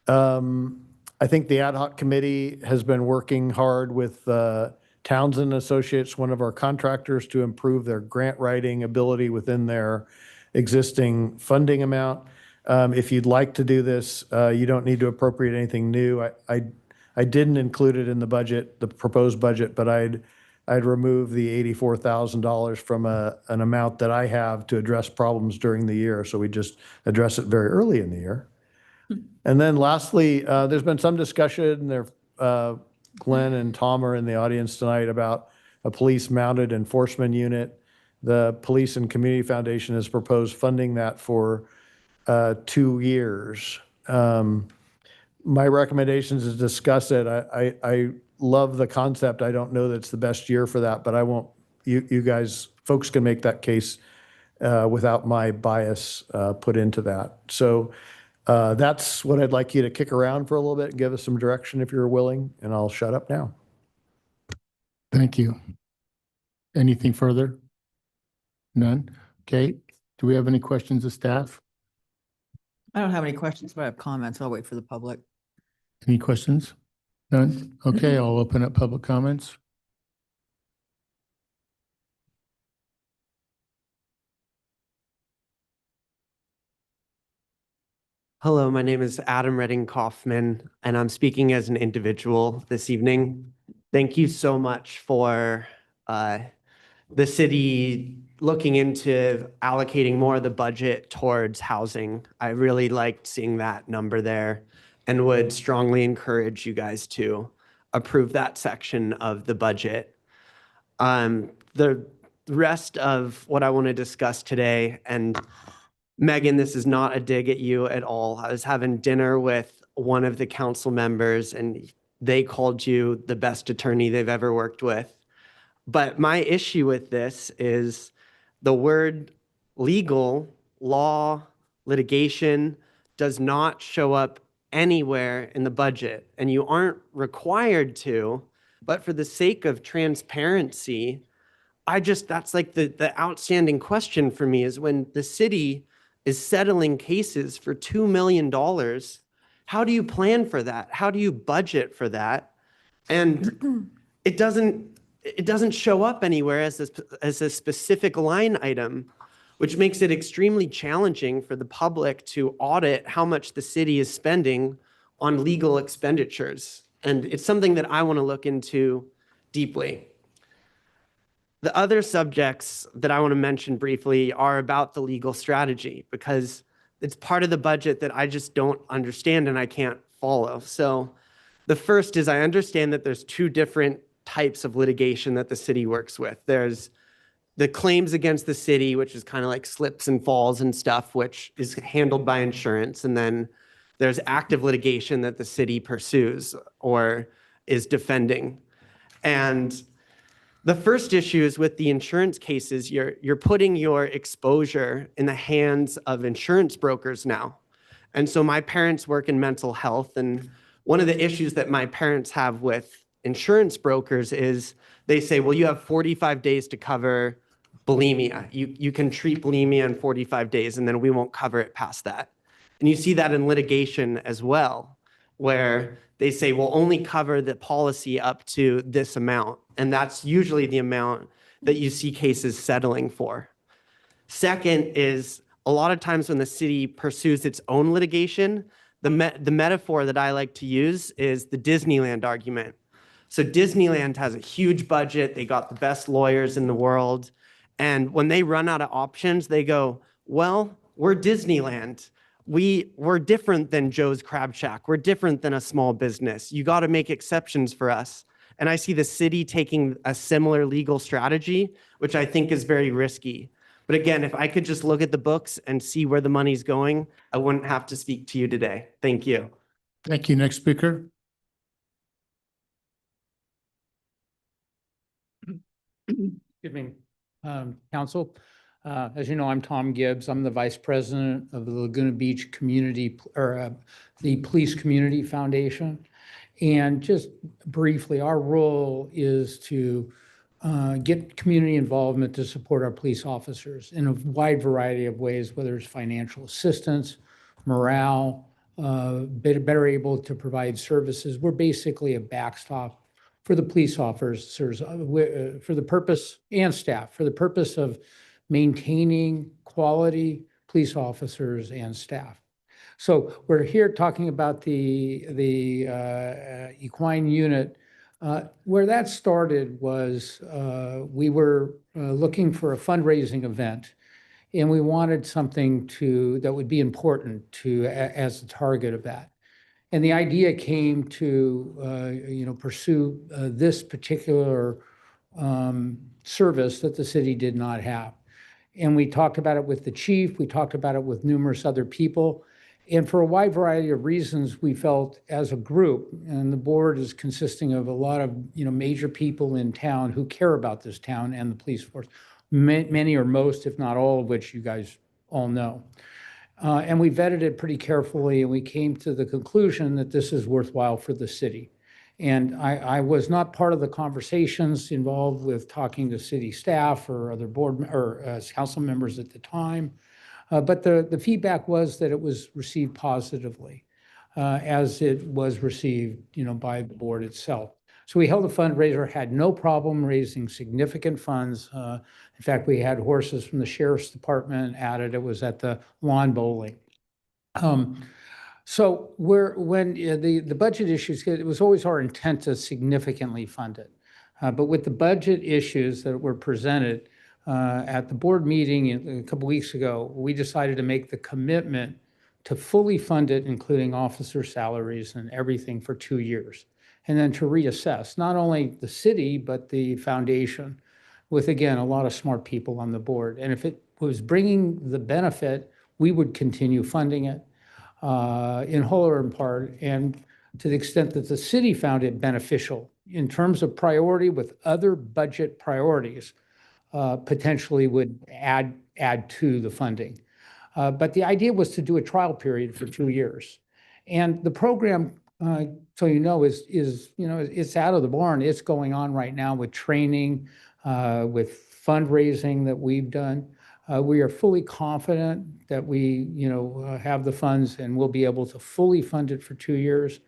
I think the ad hoc committee has been working hard with Townsend Associates, one of our contractors, to improve their grant writing ability within their existing funding amount. If you'd like to do this, you don't need to appropriate anything new. I didn't include it in the budget, the proposed budget, but I'd remove the $84,000 from an amount that I have to address problems during the year. So we just address it very early in the year. And then lastly, there's been some discussion there. Glenn and Tom are in the audience tonight about a police mounted enforcement unit. The Police and Community Foundation has proposed funding that for 2 years. My recommendation is to discuss it. I love the concept. I don't know that it's the best year for that, but I won't, you guys, folks can make that case without my bias put into that. So that's what I'd like you to kick around for a little bit and give us some direction if you're willing, and I'll shut up now. Thank you. Anything further? None? Okay. Do we have any questions of staff? I don't have any questions, but I have comments. I'll wait for the public. Any questions? None? Okay, I'll open up public comments. Hello, my name is Adam Redding Kaufman, and I'm speaking as an individual this evening. Thank you so much for the city looking into allocating more of the budget towards housing. I really liked seeing that number there and would strongly encourage you guys to approve that section of the budget. The rest of what I want to discuss today, and Megan, this is not a dig at you at all. I was having dinner with one of the council members and they called you the best attorney they've ever worked with. But my issue with this is the word legal, law, litigation does not show up anywhere in the budget, and you aren't required to, but for the sake of transparency, that's like the outstanding question for me is when the city is settling cases for $2 million, how do you plan for that? How do you budget for that? And it doesn't show up anywhere as a specific line item, which makes it extremely challenging for the public to audit how much the city is spending on legal expenditures. And it's something that I want to look into deeply. The other subjects that I want to mention briefly are about the legal strategy, because it's part of the budget that I just don't understand and I can't follow. So the first is I understand that there's two different types of litigation that the city works with. There's the claims against the city, which is kind of like slips and falls and stuff, which is handled by insurance. And then there's active litigation that the city pursues or is defending. And the first issue is with the insurance cases, you're putting your exposure in the hands of insurance brokers now. And so my parents work in mental health, and one of the issues that my parents have with insurance brokers is they say, well, you have 45 days to cover bulimia. You can treat bulimia in 45 days, and then we won't cover it past that. And you see that in litigation as well, where they say, we'll only cover the policy up to this amount. And that's usually the amount that you see cases settling for. Second is a lot of times when the city pursues its own litigation, the metaphor that I like to use is the Disneyland argument. So Disneyland has a huge budget. They got the best lawyers in the world. And when they run out of options, they go, well, we're Disneyland. We're different than Joe's Crab Shack. We're different than a small business. You got to make exceptions for us. And I see the city taking a similar legal strategy, which I think is very risky. But again, if I could just look at the books and see where the money's going, I wouldn't have to speak to you today. Thank you. Thank you. Next speaker. Good evening, Council. As you know, I'm Tom Gibbs. I'm the Vice President of the Laguna Beach Community, the Police Community Foundation. And just briefly, our role is to get community involvement to support our police officers in a wide variety of ways, whether it's financial assistance, morale, better able to provide services. We're basically a backstop for the police officers for the purpose, and staff, for the purpose of maintaining quality police officers and staff. So we're here talking about the equine unit. Where that started was we were looking for a fundraising event, and we wanted something that would be important as the target of that. And the idea came to pursue this particular service that the city did not have. And we talked about it with the chief. We talked about it with numerous other people. And for a wide variety of reasons, we felt as a group, and the board is consisting of a lot of major people in town who care about this town and the police force, many or most, if not all of which you guys all know. And we vetted it pretty carefully, and we came to the conclusion that this is worthwhile for the city. And I was not part of the conversations involved with talking to city staff or other board or council members at the time. But the feedback was that it was received positively, as it was received, by the board itself. So we held a fundraiser, had no problem raising significant funds. In fact, we had horses from the sheriff's department added. It was at the lawn bowling. So when the budget issues, it was always our intent to significantly fund it. But with the budget issues that were presented at the board meeting a couple weeks ago, we decided to make the commitment to fully fund it, including officer salaries and everything for 2 years. And then to reassess not only the city, but the foundation with, again, a lot of smart people on the board. And if it was bringing the benefit, we would continue funding it in whole or in part. And to the extent that the city found it beneficial in terms of priority with other budget priorities, potentially would add to the funding. But the idea was to do a trial period for 2 years. And the program, so is it's out of the barn. It's going on right now with training, with fundraising that we've done. We are fully confident that we, have the funds and we'll be able to fully fund it for 2 years.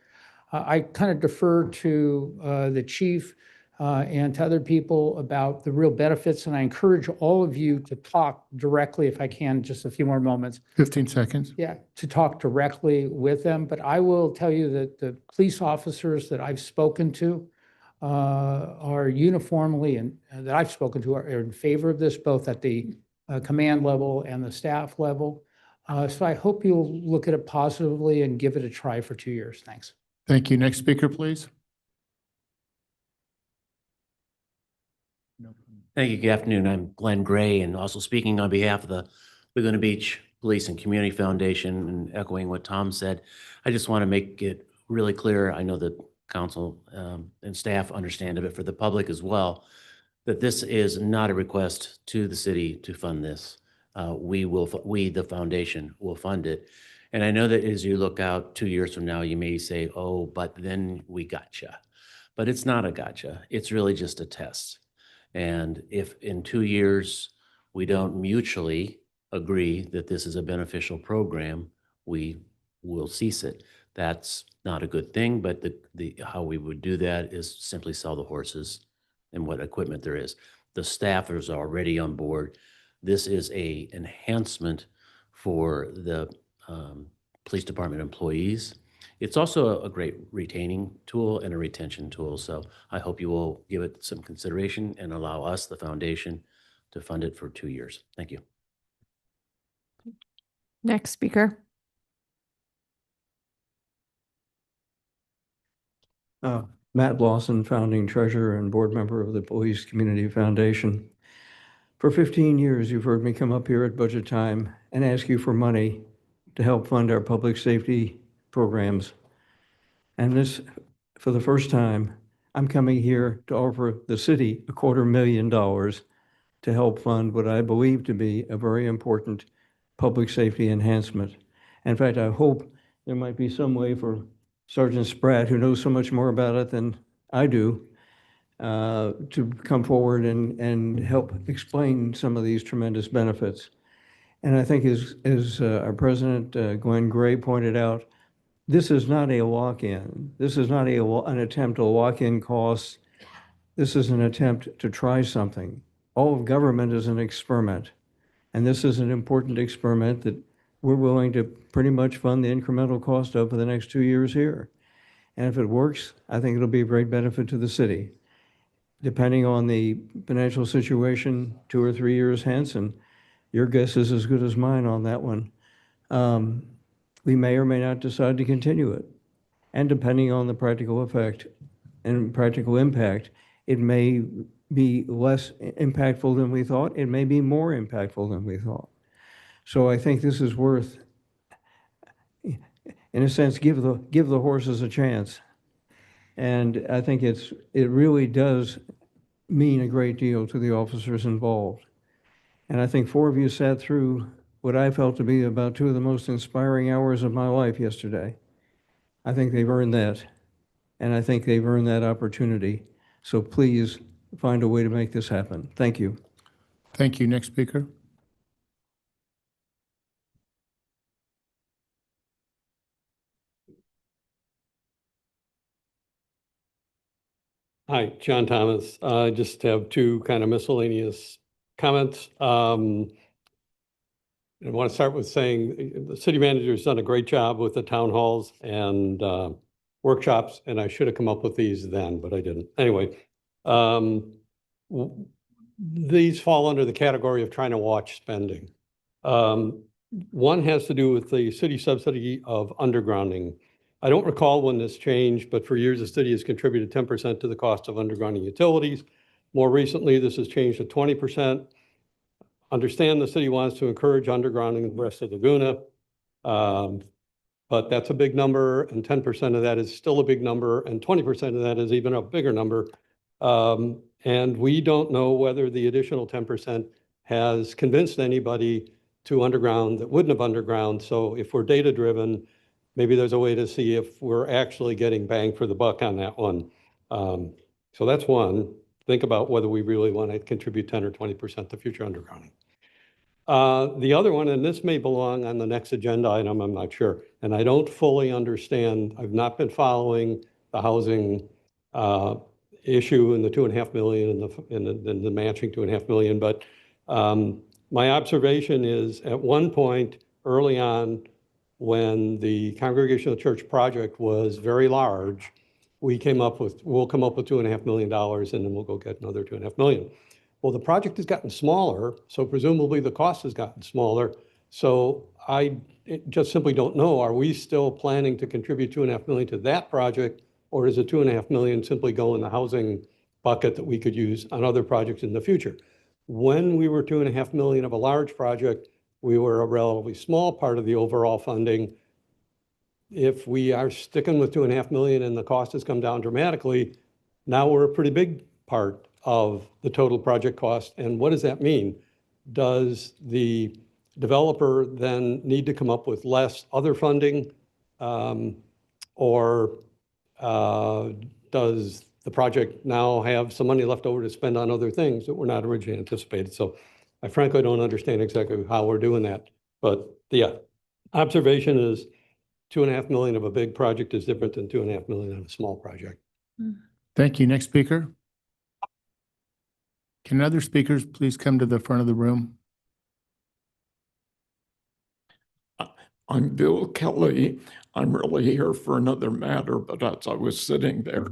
I kind of defer to the chief and to other people about the real benefits, and I encourage all of you to talk directly, if I can, just a few more moments. 15 seconds. Yeah, to talk directly with them. But I will tell you that the police officers that I've spoken to are uniformly, and that I've spoken to are in favor of this, both at the command level and the staff level. So I hope you'll look at it positively and give it a try for 2 years. Thanks. Thank you. Next speaker, please. Thank you. Good afternoon. I'm Glenn Gray, and also speaking on behalf of the Laguna Beach Police and Community Foundation, and echoing what Tom said, I just want to make it really clear. I know that council and staff understand of it for the public as well, that this is not a request to the city to fund this. We, the foundation, will fund it. And I know that as you look out 2 years from now, you may say, oh, but then we gotcha. But it's not a gotcha. It's really just a test. And if in 2 years we don't mutually agree that this is a beneficial program, we will cease it. That's not a good thing, but the how we would do that is simply sell the horses and what equipment there is. The staff is already on board. This is a enhancement for the police department employees. It's also a great retaining tool and a retention tool. So I hope you will give it some consideration and allow us, the foundation, to fund it for 2 years. Thank you. Next speaker. Matt Lawson, founding treasurer and board member of the Police Community Foundation. For 15 years, you've heard me come up here at budget time and ask you for money to help fund our public safety programs. And this, for the first time, I'm coming here to offer the city $250,000 to help fund what I believe to be a very important public safety enhancement. In fact, I hope there might be some way for Sergeant Spratt, who knows so much more about it than I do, to come forward and help explain some of these tremendous benefits. And I think as our President, Glenn Gray, pointed out, this is not a lock-in. This is not an attempt to lock in costs. This is an attempt to try something. All of government is an experiment. And this is an important experiment that we're willing to pretty much fund the incremental cost of for the next 2 years here. And if it works, I think it'll be a great benefit to the city. Depending on the financial situation 2 or 3 years hence, and your guess is as good as mine on that one, we may or may not decide to continue it. And depending on the practical effect and practical impact, it may be less impactful than we thought. It may be more impactful than we thought. So I think this is worth, in a sense, give the horses a chance. And I think it really does mean a great deal to the officers involved. And I think 4 of you sat through what I felt to be about 2 of the most inspiring hours of my life yesterday. I think they've earned that. And I think they've earned that opportunity. So please find a way to make this happen. Thank you. Thank you. Next speaker. Hi, John Thomas. I just have 2 kind of miscellaneous comments. I want to start with saying the city manager's done a great job with the town halls and workshops, and I should have come up with these then, but I didn't. Anyway, these fall under the category of trying to watch spending. One has to do with the city subsidy of undergrounding. I don't recall when this changed, but for years the city has contributed 10% to the cost of undergrounding utilities. More recently, this has changed to 20%. Understand the city wants to encourage undergrounding in the rest of Laguna, but that's a big number, and 10% of that is still a big number, and 20% of that is even a bigger number. And we don't know whether the additional 10% has convinced anybody to underground that wouldn't have underground. So if we're data-driven, maybe there's a way to see if we're actually getting bang for the buck on that one. So that's one. think about whether we really want to contribute 10 or 20% to future undergrounding. The other one, and this may belong on the next agenda item, I'm not sure, and I don't fully understand, I've not been following the housing issue and the 2.5 million and the matching 2.5 million, but my observation is at one point early on when the Congregational Church project was very large, we'll come up with $2.5 million and then we'll go get another 2.5 million. Well, the project has gotten smaller, so presumably the cost has gotten smaller. So I just simply don't know, are we still planning to contribute 2.5 million to that project, or does the 2.5 million simply go in the housing bucket that we could use on other projects in the future? When we were 2.5 million of a large project, we were a relatively small part of the overall funding. If we are sticking with 2.5 million and the cost has come down dramatically, now we're a pretty big part of the total project cost. And what does that mean? Does the developer then need to come up with less other funding? Or does the project now have some money left over to spend on other things that were not originally anticipated? So I frankly don't understand exactly how we're doing that. But yeah, observation is 2.5 million of a big project is different than 2.5 million on a small project. Thank you. Next speaker. Can other speakers please come to the front of the room? I'm Bill Kelly. I'm really here for another matter, but as I was sitting there,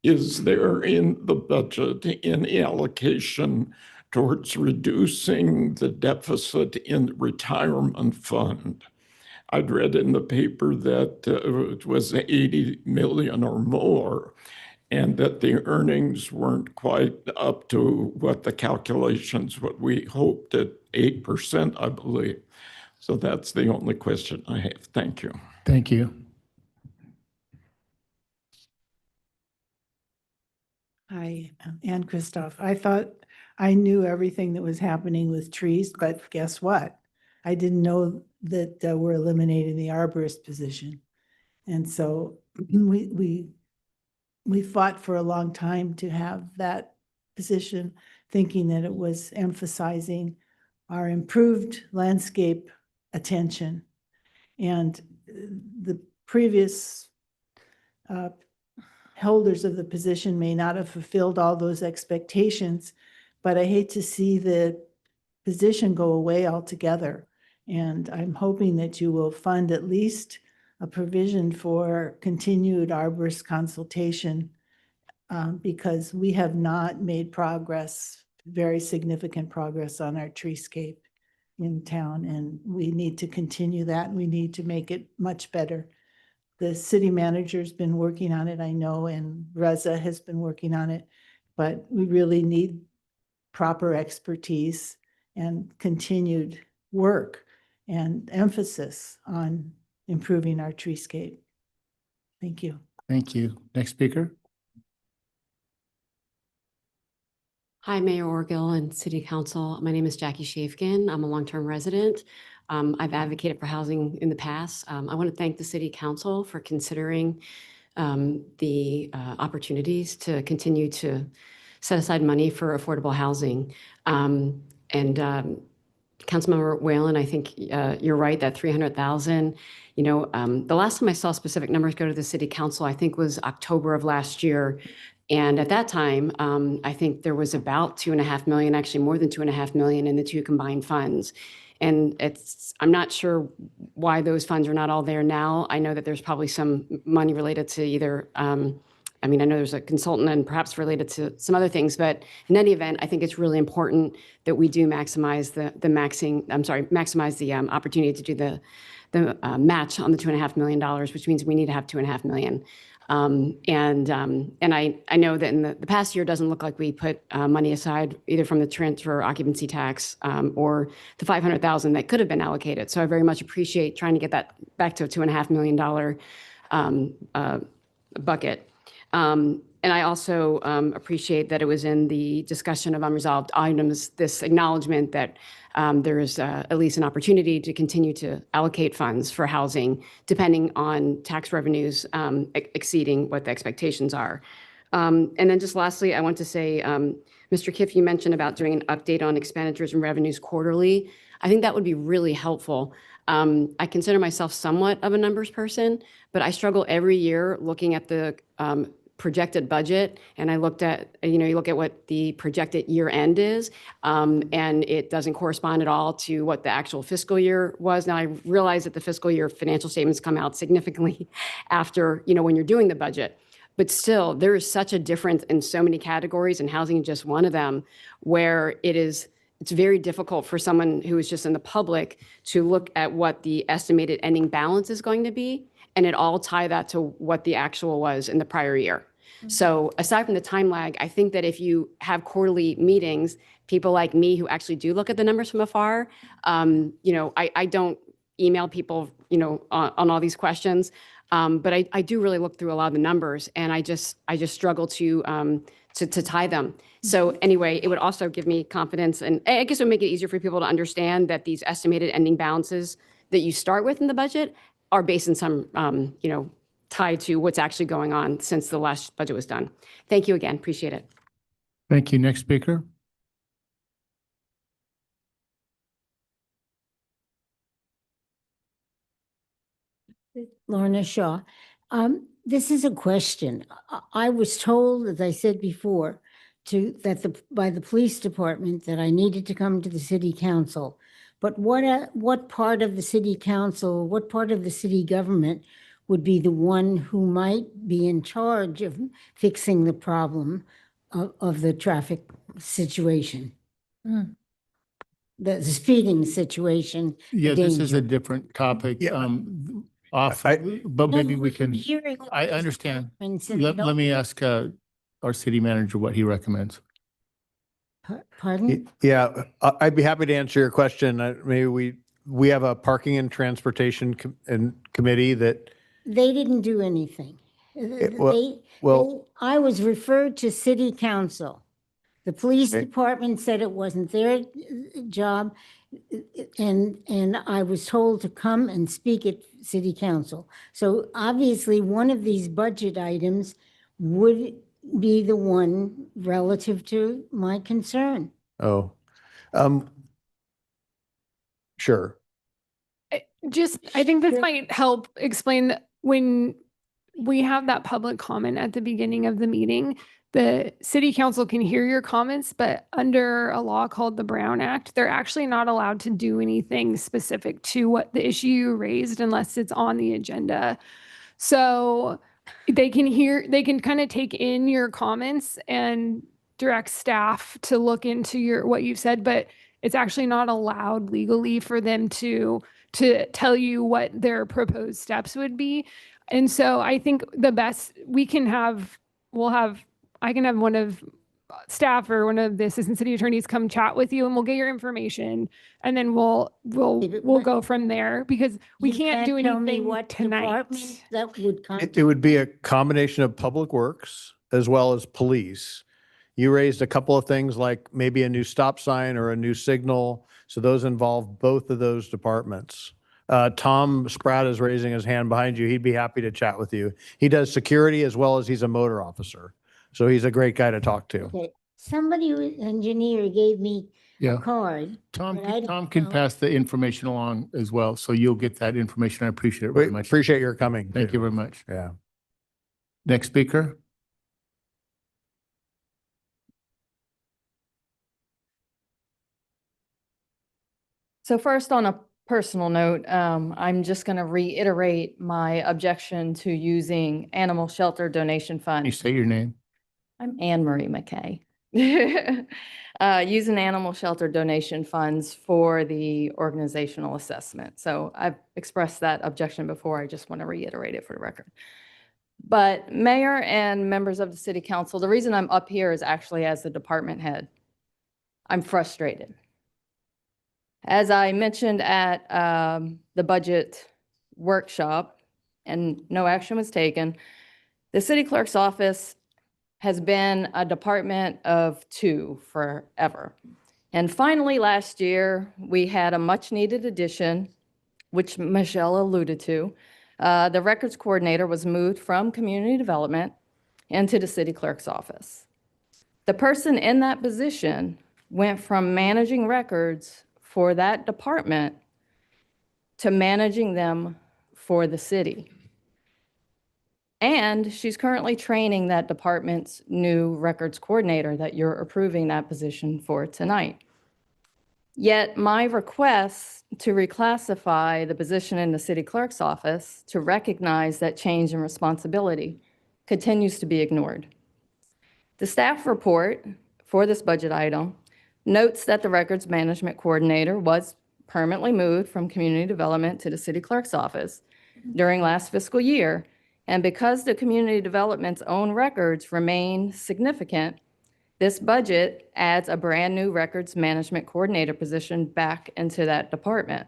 is there in the budget any allocation towards reducing the deficit in the retirement fund? I'd read in the paper that it was 80 million or more, and that the earnings weren't quite up to what the calculations, what we hoped at 8%, I believe. So that's the only question I have. Thank you. Thank you. Hi, Ann Christoph. I thought I knew everything that was happening with trees, but guess what? I didn't know that we're eliminating the arborist position. And so we fought for a long time to have that position, thinking that it was emphasizing our improved landscape attention. And the previous holders of the position may not have fulfilled all those expectations, but I hate to see the position go away altogether. And I'm hoping that you will fund at least a provision for continued arborist consultation because we have not made progress, very significant progress on our treescape in town. And we need to continue that. We need to make it much better. The city manager's been working on it, I know, and Reza has been working on it, but we really need proper expertise and continued work and emphasis on improving our treescape. Thank you. Thank you. Next speaker. Hi, Mayor Orgill and City Council. My name is Jackie Shafkin. I'm a long-term resident. I've advocated for housing in the past. I want to thank the City Council for considering the opportunities to continue to set aside money for affordable housing. Councilmember Whalen, I think you're right that 300,000, the last time I saw specific numbers go to the City Council, I think was October of last year. And at that time, I think there was about 2.5 million, actually more than 2.5 million in the two combined funds. And I'm not sure why those funds are not all there now. I know that there's probably some money related to either, I know there's a consultant and perhaps related to some other things, but in any event, I think it's really important that we do maximize maximize the opportunity to do the match on the $2.5 million, which means we need to have 2.5 million. And I know that in the past year, it doesn't look like we put money aside either from the transfer occupancy tax or the 500,000 that could have been allocated. So I very much appreciate trying to get that back to a $2.5 million bucket. And I also appreciate that it was in the discussion of unresolved items, this acknowledgement that there is at least an opportunity to continue to allocate funds for housing, depending on tax revenues exceeding what the expectations are. And then just lastly, I want to say, Mr. Kiff, you mentioned about doing an update on expenditures and revenues quarterly. I think that would be really helpful. I consider myself somewhat of a numbers person, but I struggle every year looking at the projected budget, and I looked at, you look at what the projected year end is, and it doesn't correspond at all to what the actual fiscal year was. Now, I realize that the fiscal year financial statements come out significantly after, when you're doing the budget. But still, there is such a difference in so many categories, and housing is just one of them, where it's very difficult for someone who is just in the public to look at what the estimated ending balance is going to be, and it all tie that to what the actual was in the prior year. So aside from the time lag, I think that if you have quarterly meetings, people like me who actually do look at the numbers from afar, I don't email people, on all these questions. But I do really look through a lot of the numbers, and I just struggle to tie them. So anyway, it would also give me confidence, and I guess it would make it easier for people to understand that these estimated ending balances that you start with in the budget are based in some, tied to what's actually going on since the last budget was done. Thank you again. Appreciate it. Thank you. Next speaker. Lorna Shaw. This is a question. I was told, as I said before, by the police department that I needed to come to the city council. But what part of the city council, what part of the city government would be the one who might be in charge of fixing the problem of the traffic situation? The speeding situation. Yeah, this is danger. a different topic. But maybe we can, I understand. Let me ask our city manager what he recommends. Pardon? Yeah, I'd be happy to answer your question. Maybe we have a parking and transportation committee that. They didn't do anything. I was referred to city council. The police department said it wasn't their job, and I was told to come and speak at city council. So obviously, one of these budget items would be the one relative to my concern. Oh, sure. I think this might help explain that when we have that public comment at the beginning of the meeting, the city council can hear your comments, but under a law called the Brown Act, they're actually not allowed to do anything specific to what the issue you raised unless it's on the agenda. So they can kind of take in your comments and direct staff to look into what you've said, but it's actually not allowed legally for them to tell you what their proposed steps would be. And so I think the best I can have one of staff or one of the assistant city attorneys come chat with you, and we'll get your information, and then we'll go from there, because we can't do anything tonight. That would come. It would be a combination of public works as well as police. You raised a couple of things like maybe a new stop sign or a new signal. So those involve both of those departments. Tom Spratt is raising his hand behind you. He'd be happy to chat with you. He does security as well as he's a motor officer. So he's a great guy to talk to. Okay. Somebody, engineer, gave me a card. Tom but I don't can know. pass the information along as well, so you'll get that information. I appreciate it very much. Appreciate your coming. Thank you very much. Yeah. Next speaker. So first, on a personal note, I'm just going to reiterate my objection to using animal shelter donation Can you funds. say your name? I'm Anne Marie McKay. Using animal shelter donation funds for the organizational assessment. So I've expressed that objection before. I just want to reiterate it for the record. But Mayor and members of the City Council, the reason I'm up here is actually as the department head. I'm frustrated. As I mentioned at the budget workshop, and no action was taken, the city clerk's office has been a department of two forever. And finally, last year, we had a much-needed addition, which Michelle alluded to. The records coordinator was moved from community development into the city clerk's office. The person in that position went from managing records for that department to managing them for the city. And she's currently training that department's new records coordinator that you're approving that position for tonight. Yet my request to reclassify the position in the city clerk's office to recognize that change in responsibility continues to be ignored. The staff report for this budget item notes that the records management coordinator was permanently moved from community development to the city clerk's office during last fiscal year. And because the community development's own records remain significant, this budget adds a brand new records management coordinator position back into that department.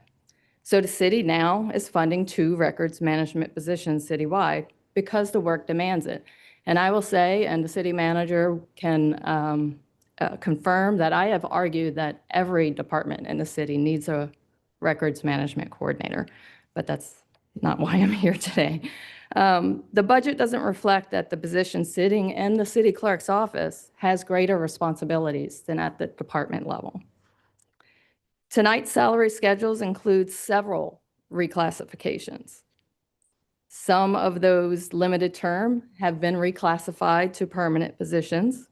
So the city now is funding 2 records management positions citywide because the work demands it. And I will say, and the city manager can confirm, that I have argued that every department in the city needs a records management coordinator, but that's not why I'm here today. The budget doesn't reflect that the position sitting in the city clerk's office has greater responsibilities than at the department level. Tonight's salary schedules include several reclassifications. Some of those limited term have been reclassified to permanent positions.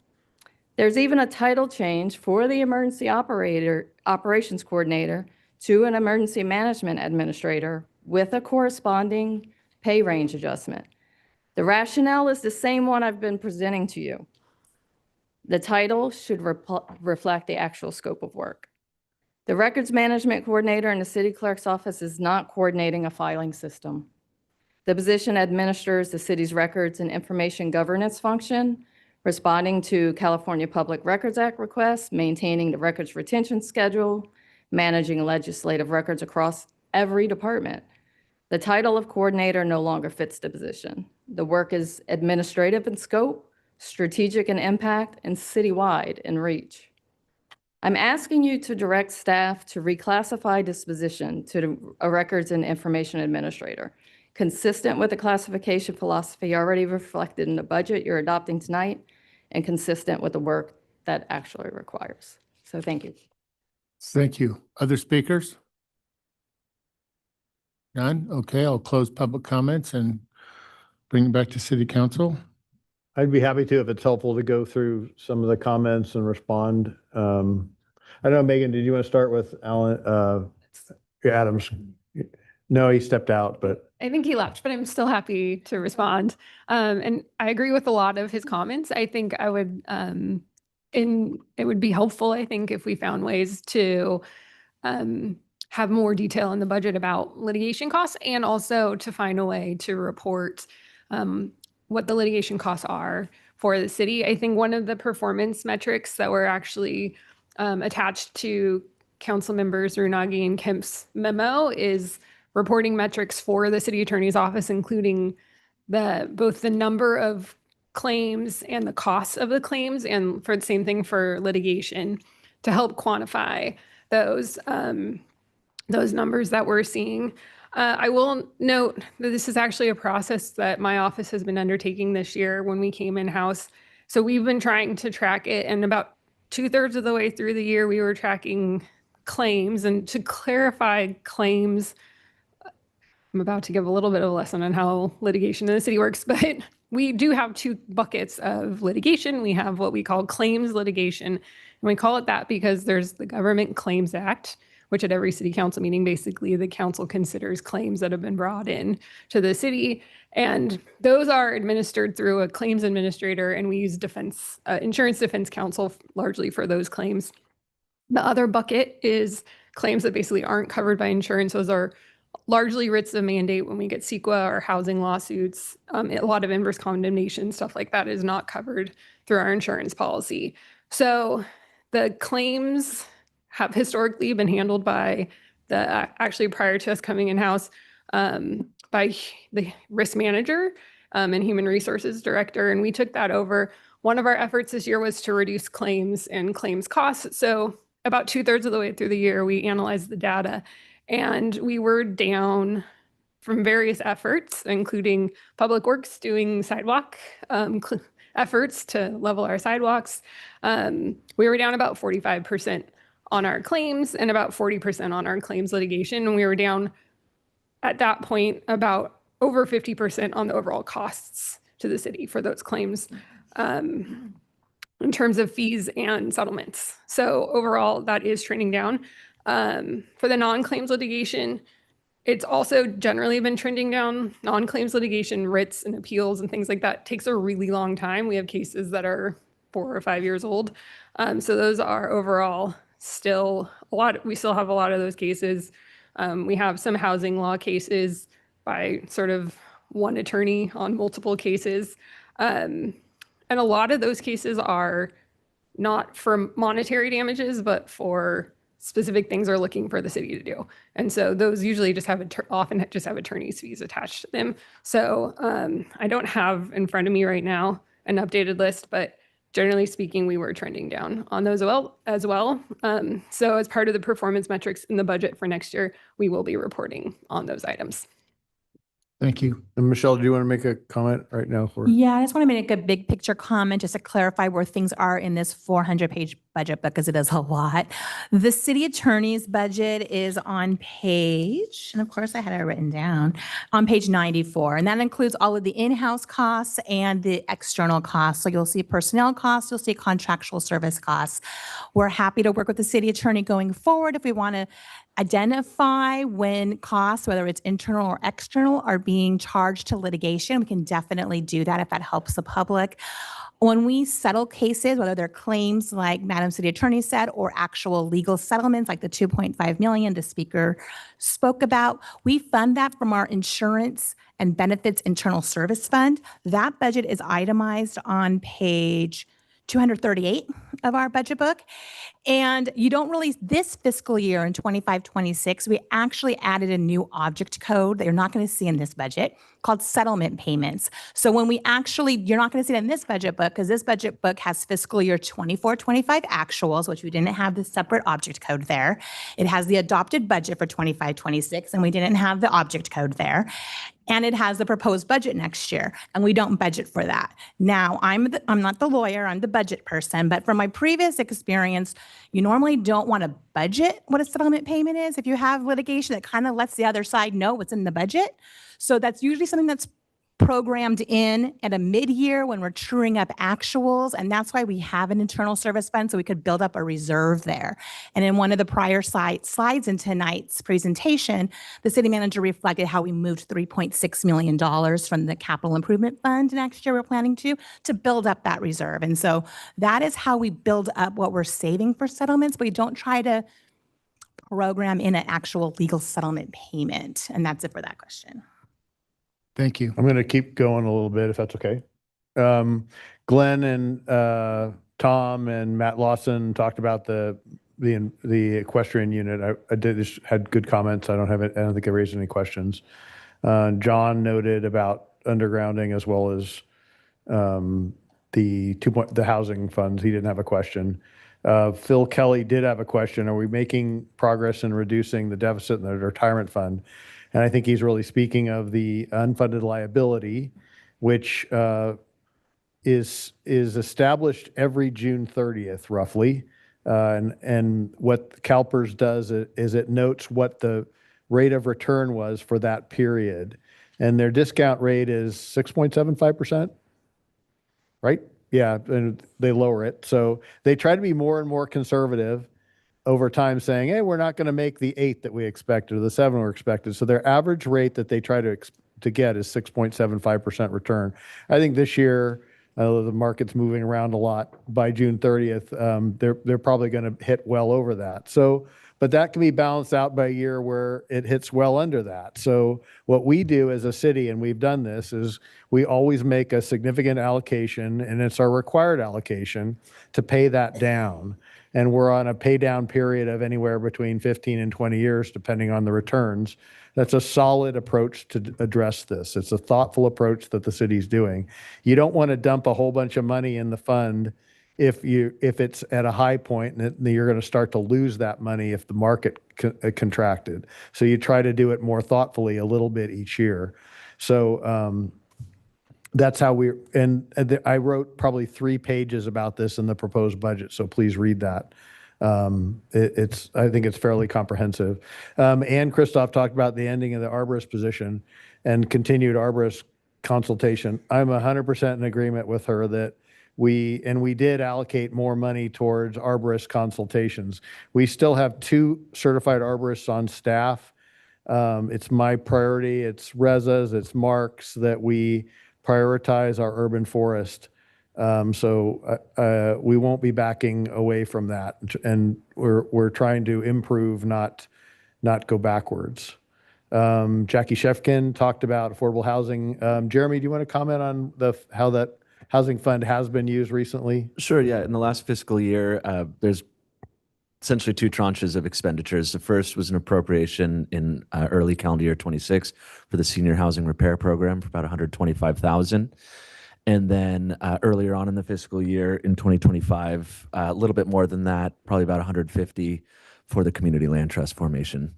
There's even a title change for the emergency operations coordinator to an emergency management administrator with a corresponding pay range adjustment. The rationale is the same one I've been presenting to you. The title should reflect the actual scope of work. The records management coordinator in the city clerk's office is not coordinating a filing system. The position administers the city's records and information governance function, responding to California Public Records Act requests, maintaining the records retention schedule, managing legislative records across every department. The title of coordinator no longer fits the position. The work is administrative in scope, strategic in impact, and citywide in reach. I'm asking you to direct staff to reclassify this position to a records and information administrator, consistent with the classification philosophy already reflected in the budget you're adopting tonight, and consistent with the work that actually requires. So thank you. Thank you. Other speakers? None? Okay, I'll close public comments and bring it back to city council. I'd be happy to if it's helpful to go through some of the comments and respond. I don't know, Megan, did you want to start with Alan, Adams? No, he stepped out, but. I think he left, but I'm still happy to respond. And I agree with a lot of his comments. I think I would, it would be helpful, I think, if we found ways to have more detail in the budget about litigation costs, and also to find a way to report what the litigation costs are for the city. I think one of the performance metrics that were actually attached to council members Runagi and Kemp's memo is reporting metrics for the city attorney's office, including both the number of claims and the costs of the claims, and for the same thing for litigation, to help quantify those numbers that we're seeing. I will note that this is actually a process that my office has been undertaking this year when we came in-house. So we've been trying to track it, and about 2/3 of the way through the year, we were tracking claims. And to clarify claims, I'm about to give a little bit of a lesson on how litigation in the city works, but we do have 2 buckets of litigation. We have what we call claims litigation, and we call it that because there's the Government Claims Act, which at every city council meeting, basically the council considers claims that have been brought in to the city. And those are administered through a claims administrator, and we use insurance defense counsel largely for those claims. The other bucket is claims that basically aren't covered by insurance. Those are largely writs of mandate when we get CEQA or housing lawsuits. A lot of inverse condemnation, stuff like that, is not covered through our insurance policy. So the claims have historically been handled by actually prior to us coming in-house, by the risk manager and human resources director, and we took that over. One of our efforts this year was to reduce claims and claims costs. So about 2/3 of the way through the year, we analyzed the data, and we were down from various efforts, including Public Works doing sidewalk efforts to level our sidewalks. We were down about 45% on our claims and about 40% on our claims litigation. And we were down at that point about over 50% on the overall costs to the city for those claims in terms of fees and settlements. So overall, that is trending down. For the non-claims litigation, it's also generally been trending down. Non-claims litigation, writs and appeals and things like that takes a really long time. We have cases that are 4 or 5 years old. So those are overall still a lot. We still have a lot of those cases. We have some housing law cases by sort of one attorney on multiple cases. And a lot of those cases are not for monetary damages, but for specific things they're looking for the city to do. And so those usually just have often just have attorney's fees attached to them. So I don't have in front of me right now an updated list, but generally speaking, we were trending down on those as well. So as part of the performance metrics in the budget for next year, we will be reporting on those items. Thank you. And Michelle, do you want to make a comment right now? Yeah, I just want to make a big picture comment just to clarify where things are in this 400-page budget because it is a lot. The city attorney's budget is on page, and of course I had it written down, on page 94. And that includes all of the in-house costs and the external costs. So you'll see personnel costs, you'll see contractual service costs. We're happy to work with the city attorney going forward if we want to identify when costs, whether it's internal or external, are being charged to litigation. We can definitely do that if that helps the public. When we settle cases, whether they're claims like Madam City Attorney said, or actual legal settlements like the 2.5 million the speaker spoke about, we fund that from our insurance and benefits internal service fund. That budget is itemized on page 238 of our budget book. And you don't really, this fiscal year in 25-26, we actually added a new object code that you're not going to see in this budget called settlement payments. So when we actually, you're not going to see it in this budget book because this budget book has fiscal year 24-25 actuals, which we didn't have the separate object code there. It has the adopted budget for 25-26, and we didn't have the object code there. And it has the proposed budget next year, and we don't budget for that. Now, I'm not the lawyer, I'm the budget person, but from my previous experience, you normally don't want to budget what a settlement payment is if you have litigation that kind of lets the other side know what's in the budget. So that's usually something that's programmed in at a mid-year when we're truing up actuals, and that's why we have an internal service fund so we could build up a reserve there. And in one of the prior slides in tonight's presentation, the city manager reflected how we moved $3.6 million from the capital improvement fund next year we're planning to build up that reserve. And so that is how we build up what we're saving for settlements, but we don't try to program in an actual legal settlement payment. And that's it for that question. Thank you. I'm going to keep going a little bit if that's okay. Glenn and Tom and Matt Lawson talked about the equestrian unit. I just had good comments. I don't think I raised any questions. John noted about undergrounding as well as the housing funds. He didn't have a question. Phil Kelly did have a question. Are we making progress in reducing the deficit in the retirement fund? And I think he's really speaking of the unfunded liability, which is established every June 30th, roughly. And what CalPERS does is it notes what the rate of return was for that period. And their discount rate is 6.75%, right? Yeah, and they lower it. So they try to be more and more conservative over time, saying, hey, we're not going to make the 8 that we expected or the 7 we expected. So their average rate that they try to get is 6.75% return. I think this year, the market's moving around a lot. By June 30th, they're probably going to hit well over that. So, but that can be balanced out by a year where it hits well under that. So what we do as a city, and we've done this, is we always make a significant allocation, and it's our required allocation to pay that down. And we're on a pay down period of anywhere between 15 and 20 years, depending on the returns. That's a solid approach to address this. It's a thoughtful approach that the city's doing. You don't want to dump a whole bunch of money in the fund if it's at a high point, and you're going to start to lose that money if the market contracted. So you try to do it more thoughtfully a little bit each year. So that's how I wrote probably 3 pages about this in the proposed budget, so please read that. I think it's fairly comprehensive. Ann Christoph talked about the ending of the arborist position and continued arborist consultation. I'm 100% in agreement with her that we did allocate more money towards arborist consultations. We still have 2 certified arborists on staff. It's my priority, it's Reza's, it's Mark's, that we prioritize our urban forest. So we won't be backing away from that. And we're trying to improve, not go backwards. Jackie Shefkin talked about affordable housing. Jeremy, do you want to comment on how that housing fund has been used recently? Sure, yeah. In the last fiscal year, there's essentially 2 tranches of expenditures. The first was an appropriation in early calendar year 26 for the senior housing repair program for about 125,000. And then earlier on in the fiscal year in 2025, a little bit more than that, probably about 150 for the community land trust formation.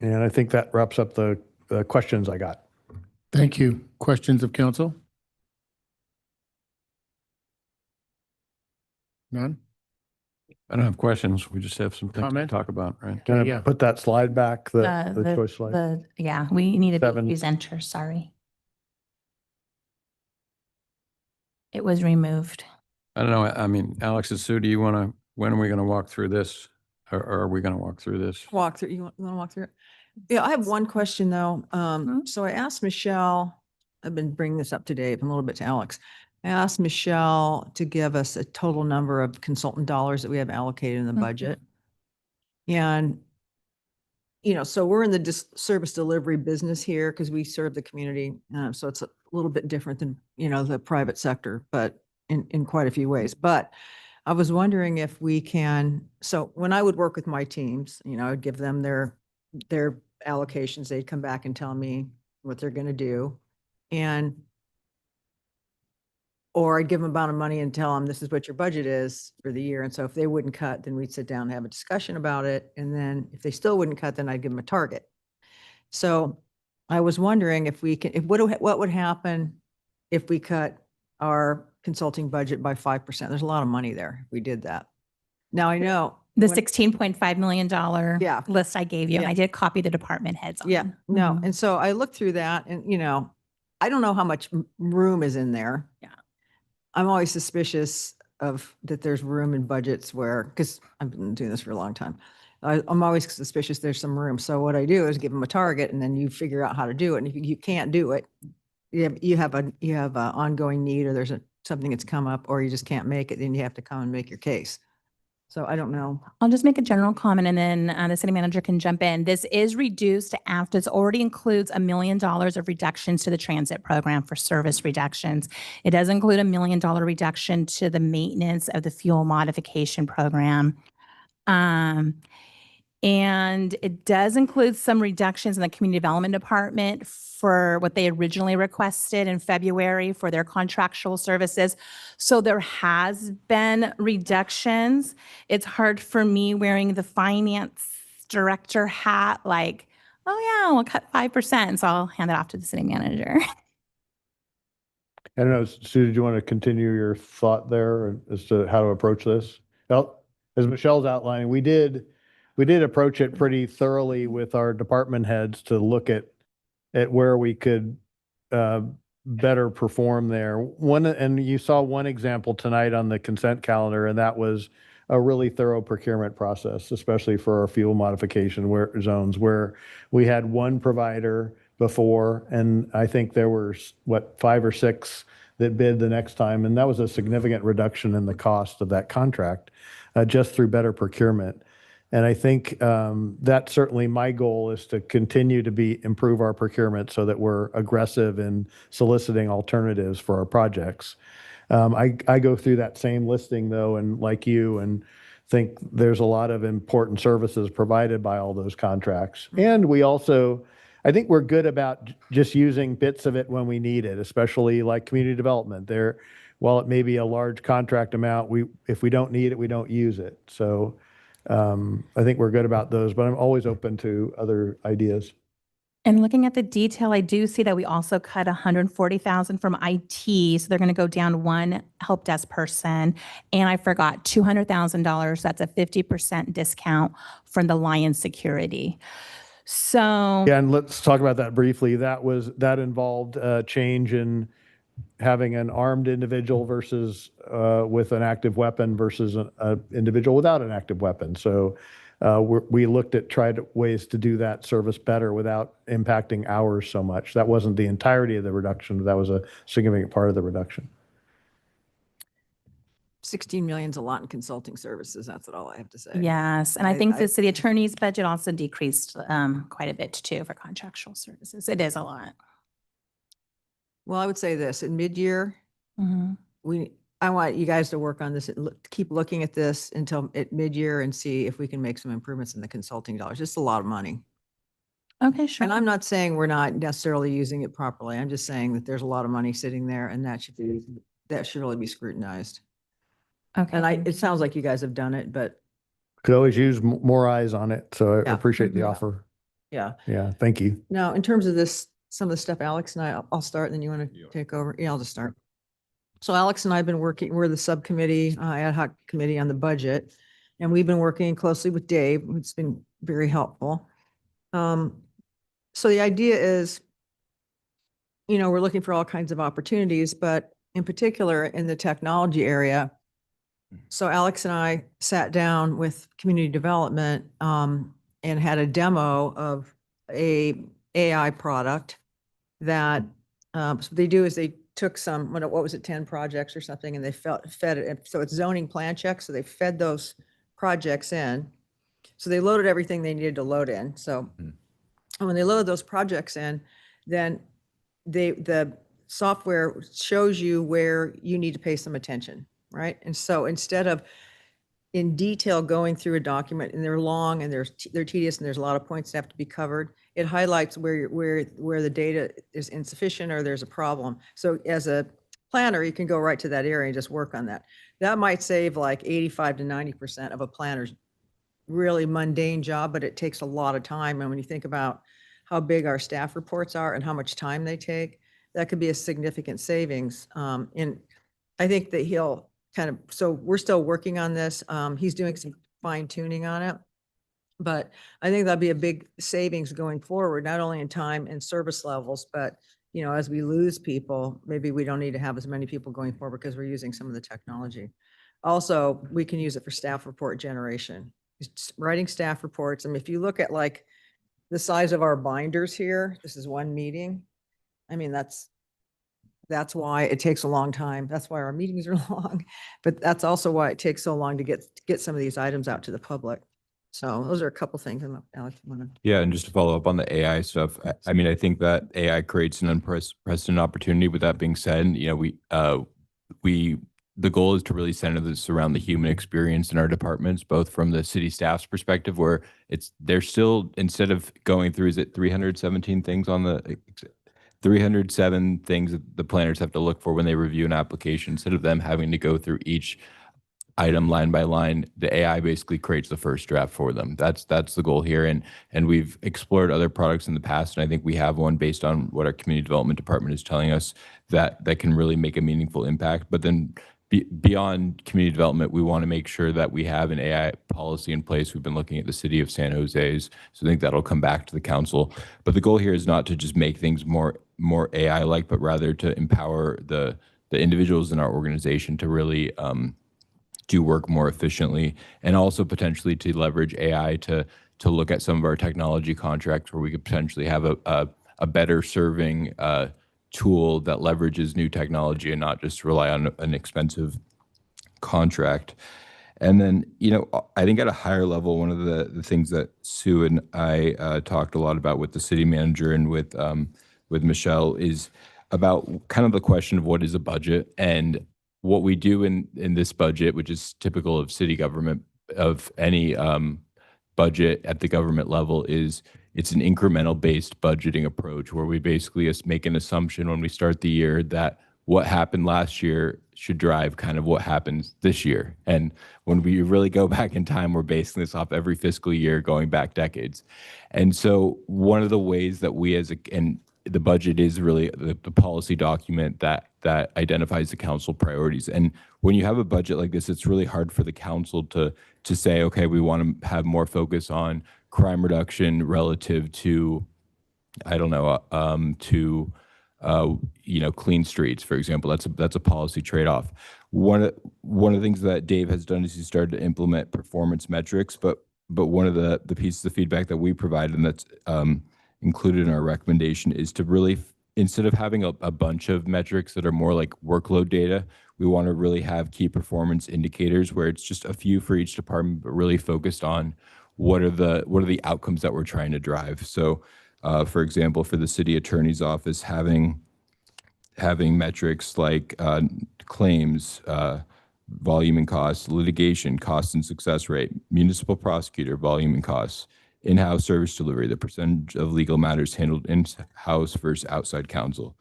And I think that wraps up the questions I got. Thank you. Questions of council? None? I don't have questions. We just have some things to Comment? talk about, right? Can I Yeah. put that slide back, the choice slide? Yeah, we need a 7. presenter, sorry. It was removed. I don't know. I mean, Alex and Sue, do you want to, when are we going to walk through this? Or are we going to walk through this? Walk through, you want to walk through it? Yeah, I have one question though. So I asked Michelle, I've been bringing this up today, and a little bit to Alex. I asked Michelle to give us a total number of consultant dollars that we have allocated in the budget. And, so we're in the service delivery business here because we serve the community. So it's a little bit different than, the private sector, but in quite a few ways. But I was wondering if we can, so when I would work with my teams, I would give them their allocations, they'd come back and tell me what they're going to do. Or I'd give them a amount of money and tell them this is what your budget is for the year. And so if they wouldn't cut, then we'd sit down and have a discussion about it. And then if they still wouldn't cut, then I'd give them a target. So I was wondering if we can, what would happen if we cut our consulting budget by 5%? There's a lot of money there if we did that. Now I know. The when- $16.5 million Yeah. list I gave you, Yeah. I did copy the department heads on. Yeah, no. Mhm. And so I looked through that and, I don't know how much room is in there. Yeah. I'm always suspicious of that there's room in budgets where, because I've been doing this for a long time. I'm always suspicious there's some room. So what I do is give them a target and then you figure out how to do it. And if you can't do it, you have a ongoing need or there's something that's come up or you just can't make it, then you have to come and make your case. So I don't know. I'll just make a general comment and then the city manager can jump in. This is reduced after, this already includes $1 million of reductions to the transit program for service reductions. It does include $1 million reduction to the maintenance of the fuel modification program. And it does include some reductions in the community development department for what they originally requested in February for their contractual services. So there has been reductions. It's hard for me wearing the finance director hat, like, oh yeah, we'll cut 5%. So I'll hand it off to the city manager. I don't know, Sue, did you want to continue your thought there as to how to approach this? Well, as Michelle's outlining, we did approach it pretty thoroughly with our department heads to look at where we could better perform there. And you saw one example tonight on the consent calendar, and that was a really thorough procurement process, especially for our fuel modification zones where we had one provider before, and I think there were, 5 or 6 that bid the next time. And that was a significant reduction in the cost of that contract just through better procurement. And I think that's certainly my goal is to continue to improve our procurement so that we're aggressive in soliciting alternatives for our projects. I go through that same listing though, and like you, and think there's a lot of important services provided by all those contracts. And we also, I think we're good about just using bits of it when we need it, especially like community development. While it may be a large contract amount, if we don't need it, we don't use it. So I think we're good about those, but I'm always open to other ideas. And looking at the detail, I do see that we also cut 140,000 from IT. So they're going to go down one help desk person. And I forgot $200,000. That's a 50% discount from the Lion Security. So Yeah, and let's talk about that briefly. That involved a change in having an armed individual versus with an active weapon versus an individual without an active weapon. So we looked at tried ways to do that service better without impacting hours so much. That wasn't the entirety of the reduction. That was a significant part of the reduction. 16 million's a lot in consulting services. That's all I have to say. yes, and I think the city attorney's budget also decreased quite a bit too for contractual services. It is a lot. Well, I would say this, in mid-year, Mhm. I want you guys to work on this, and keep looking at this until at mid-year and see if we can make some improvements in the consulting dollars. It's a lot of money. Okay, sure. And I'm not saying we're not necessarily using it properly. I'm just saying that there's a lot of money sitting there and that should really be scrutinized. Okay. And it sounds like you guys have done it, but Could always use more eyes on it. So I Yeah. appreciate the Yeah. offer. yeah. Yeah, thank you. Now, in terms of this, some of the stuff, Alex and I'll start, and then you want to take over? Yeah, I'll just start. So Alex and I have been working, we're the subcommittee, ad hoc committee on the budget, and we've been working closely with Dave. It's been very helpful. So the idea is, we're looking for all kinds of opportunities, but in particular in the technology area. So Alex and I sat down with community development and had a demo of a AI product that so what they do is they took some, what was it, 10 projects or something, and they fed it. So it's zoning plan checks. So they fed those projects in. So they loaded everything they needed to load in. So and when they load those projects in, then the software shows you where you need to pay some attention, right? And so instead of in detail going through a document, and they're long and they're tedious and there's a lot of points that have to be covered, it highlights where the data is insufficient or there's a problem. So as a planner, you can go right to that area and just work on that. That might save like 85 to 90% of a planner's really mundane job, but it takes a lot of time. And when you think about how big our staff reports are and how much time they take, that could be a significant savings. And I think that he'll so we're still working on this. He's doing some fine tuning on it. But I think that'll be a big savings going forward, not only in time and service levels, but as we lose people, maybe we don't need to have as many people going forward because we're using some of the technology. Also, we can use it for staff report generation, writing staff reports. I mean, if you look at like the size of our binders here, this is one meeting. I mean, that's why it takes a long time. That's why our meetings are long, but that's also why it takes so long to get some of these items out to the public. So those are a couple things. Alex, you wanna- Yeah, and just to follow up on the AI stuff, I mean, I think that AI creates an unprecedented opportunity. With that being said, the goal is to really center this around the human experience in our departments, both from the city staff's perspective, where they're still, instead of going through, is it 317 things on the 307 things that the planners have to look for when they review an application, instead of them having to go through each item line by line, the AI basically creates the first draft for them. That's the goal here. And we've explored other products in the past, and I think we have one based on what our community development department is telling us that can really make a meaningful impact. But then beyond community development, we want to make sure that we have an AI policy in place. We've been looking at the city of San Jose's, so I think that'll come back to the council. But the goal here is not to just make things more AI-like, but rather to empower the individuals in our organization to really do work more efficiently, and also potentially to leverage AI to look at some of our technology contracts where we could potentially have a better serving tool that leverages new technology and not just rely on an expensive contract. And then, I think at a higher level, one of the things that Sue and I talked a lot about with the city manager and with Michelle is about kind of the question of what is a budget. And what we do in this budget, which is typical of city government, of any budget at the government level, is it's an incremental based budgeting approach where we basically make an assumption when we start the year that what happened last year should drive kind of what happens this year. And when we really go back in time, we're basing this off every fiscal year going back decades. And so one of the ways that we and the budget is really the policy document that identifies the council priorities. And when you have a budget like this, it's really hard for the council to say, okay, we want to have more focus on crime reduction relative to, I don't know, clean streets, for example. That's a policy trade-off. One of the things that Dave has done is he started to implement performance metrics, but one of the pieces of feedback that we provided and that's included in our recommendation is to really, instead of having a bunch of metrics that are more like workload data, we want to really have key performance indicators where it's just a few for each department, but really focused on what are the outcomes that we're trying to drive. So, for example, for the city attorney's office, having metrics like claims, volume and costs, litigation, cost and success rate, municipal prosecutor, volume and costs, in-house service delivery, the percentage of legal matters handled in-house versus outside counsel.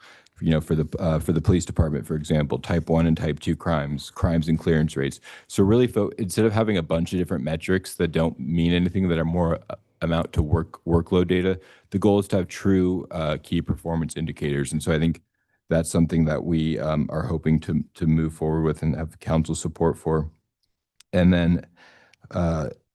For the police department, for example, type 1 and type 2 crimes and clearance rates. So really, instead of having a bunch of different metrics that don't mean anything, that are more amount to workload data, the goal is to have true key performance indicators. And so I think that's something that we are hoping to move forward with and have council support for. And then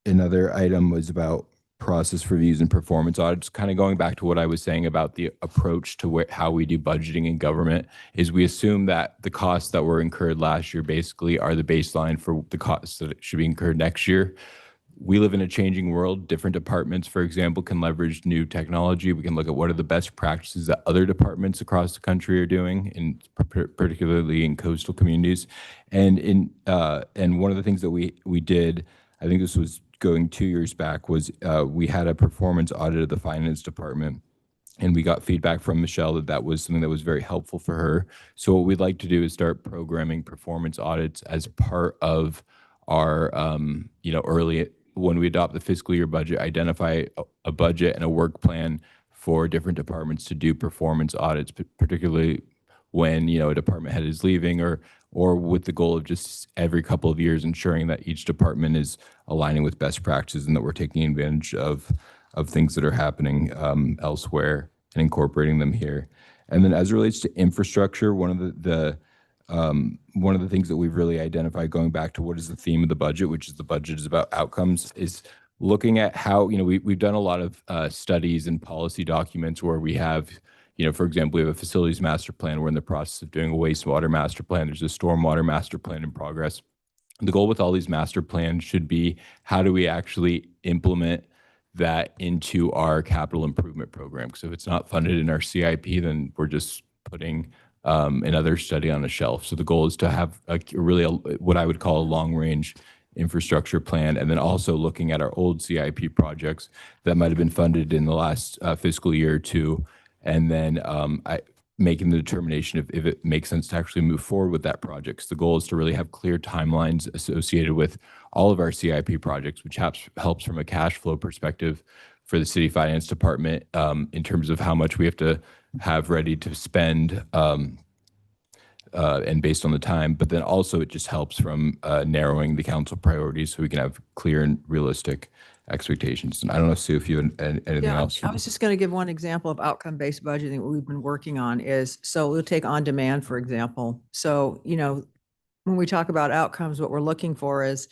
another item was about process reviews and performance audits. Kind of going back to what I was saying about the approach to how we do budgeting in government, is we assume that the costs that were incurred last year basically are the baseline for the costs that should be incurred next year. We live in a changing world. Different departments, for example, can leverage new technology. We can look at what are the best practices that other departments across the country are doing, particularly in coastal communities. And one of the things that we did, I think this was going 2 years back, was we had a performance audit of the finance department, and we got feedback from Michelle that was something that was very helpful for her. So what we'd like to do is start programming performance audits as part of our early, when we adopt the fiscal year budget, identify a budget and a work plan for different departments to do performance audits, particularly when a department head is leaving, or with the goal of just every couple of years ensuring that each department is aligning with best practices and that we're taking advantage of things that are happening elsewhere and incorporating them here. And then as it relates to infrastructure, one of the things that we've really identified, going back to what is the theme of the budget, which is the budget is about outcomes, is looking at how, we've done a lot of studies and policy documents where we have, for example, we have a facilities master plan. We're in the process of doing a wastewater master plan. There's a stormwater master plan in progress. The goal with all these master plans should be, how do we actually implement that into our capital improvement program? Because if it's not funded in our CIP, then we're just putting another study on a shelf. So the goal is to have what I would call a long-range infrastructure plan, and then also looking at our old CIP projects that might have been funded in the last fiscal year or two, and then making the determination if it makes sense to actually move forward with that project. So the goal is to really have clear timelines associated with all of our CIP projects, which helps from a cash flow perspective for the city finance department in terms of how much we have to have ready to spend and based on the time. But then also it just helps from narrowing the council priorities so we can have clear and realistic expectations. And I don't know, Sue, if you have anything else. I was just going to give one example of outcome-based budgeting. What we've been working on is, so we'll take on demand, for example. So, when we talk about outcomes, what we're looking for is,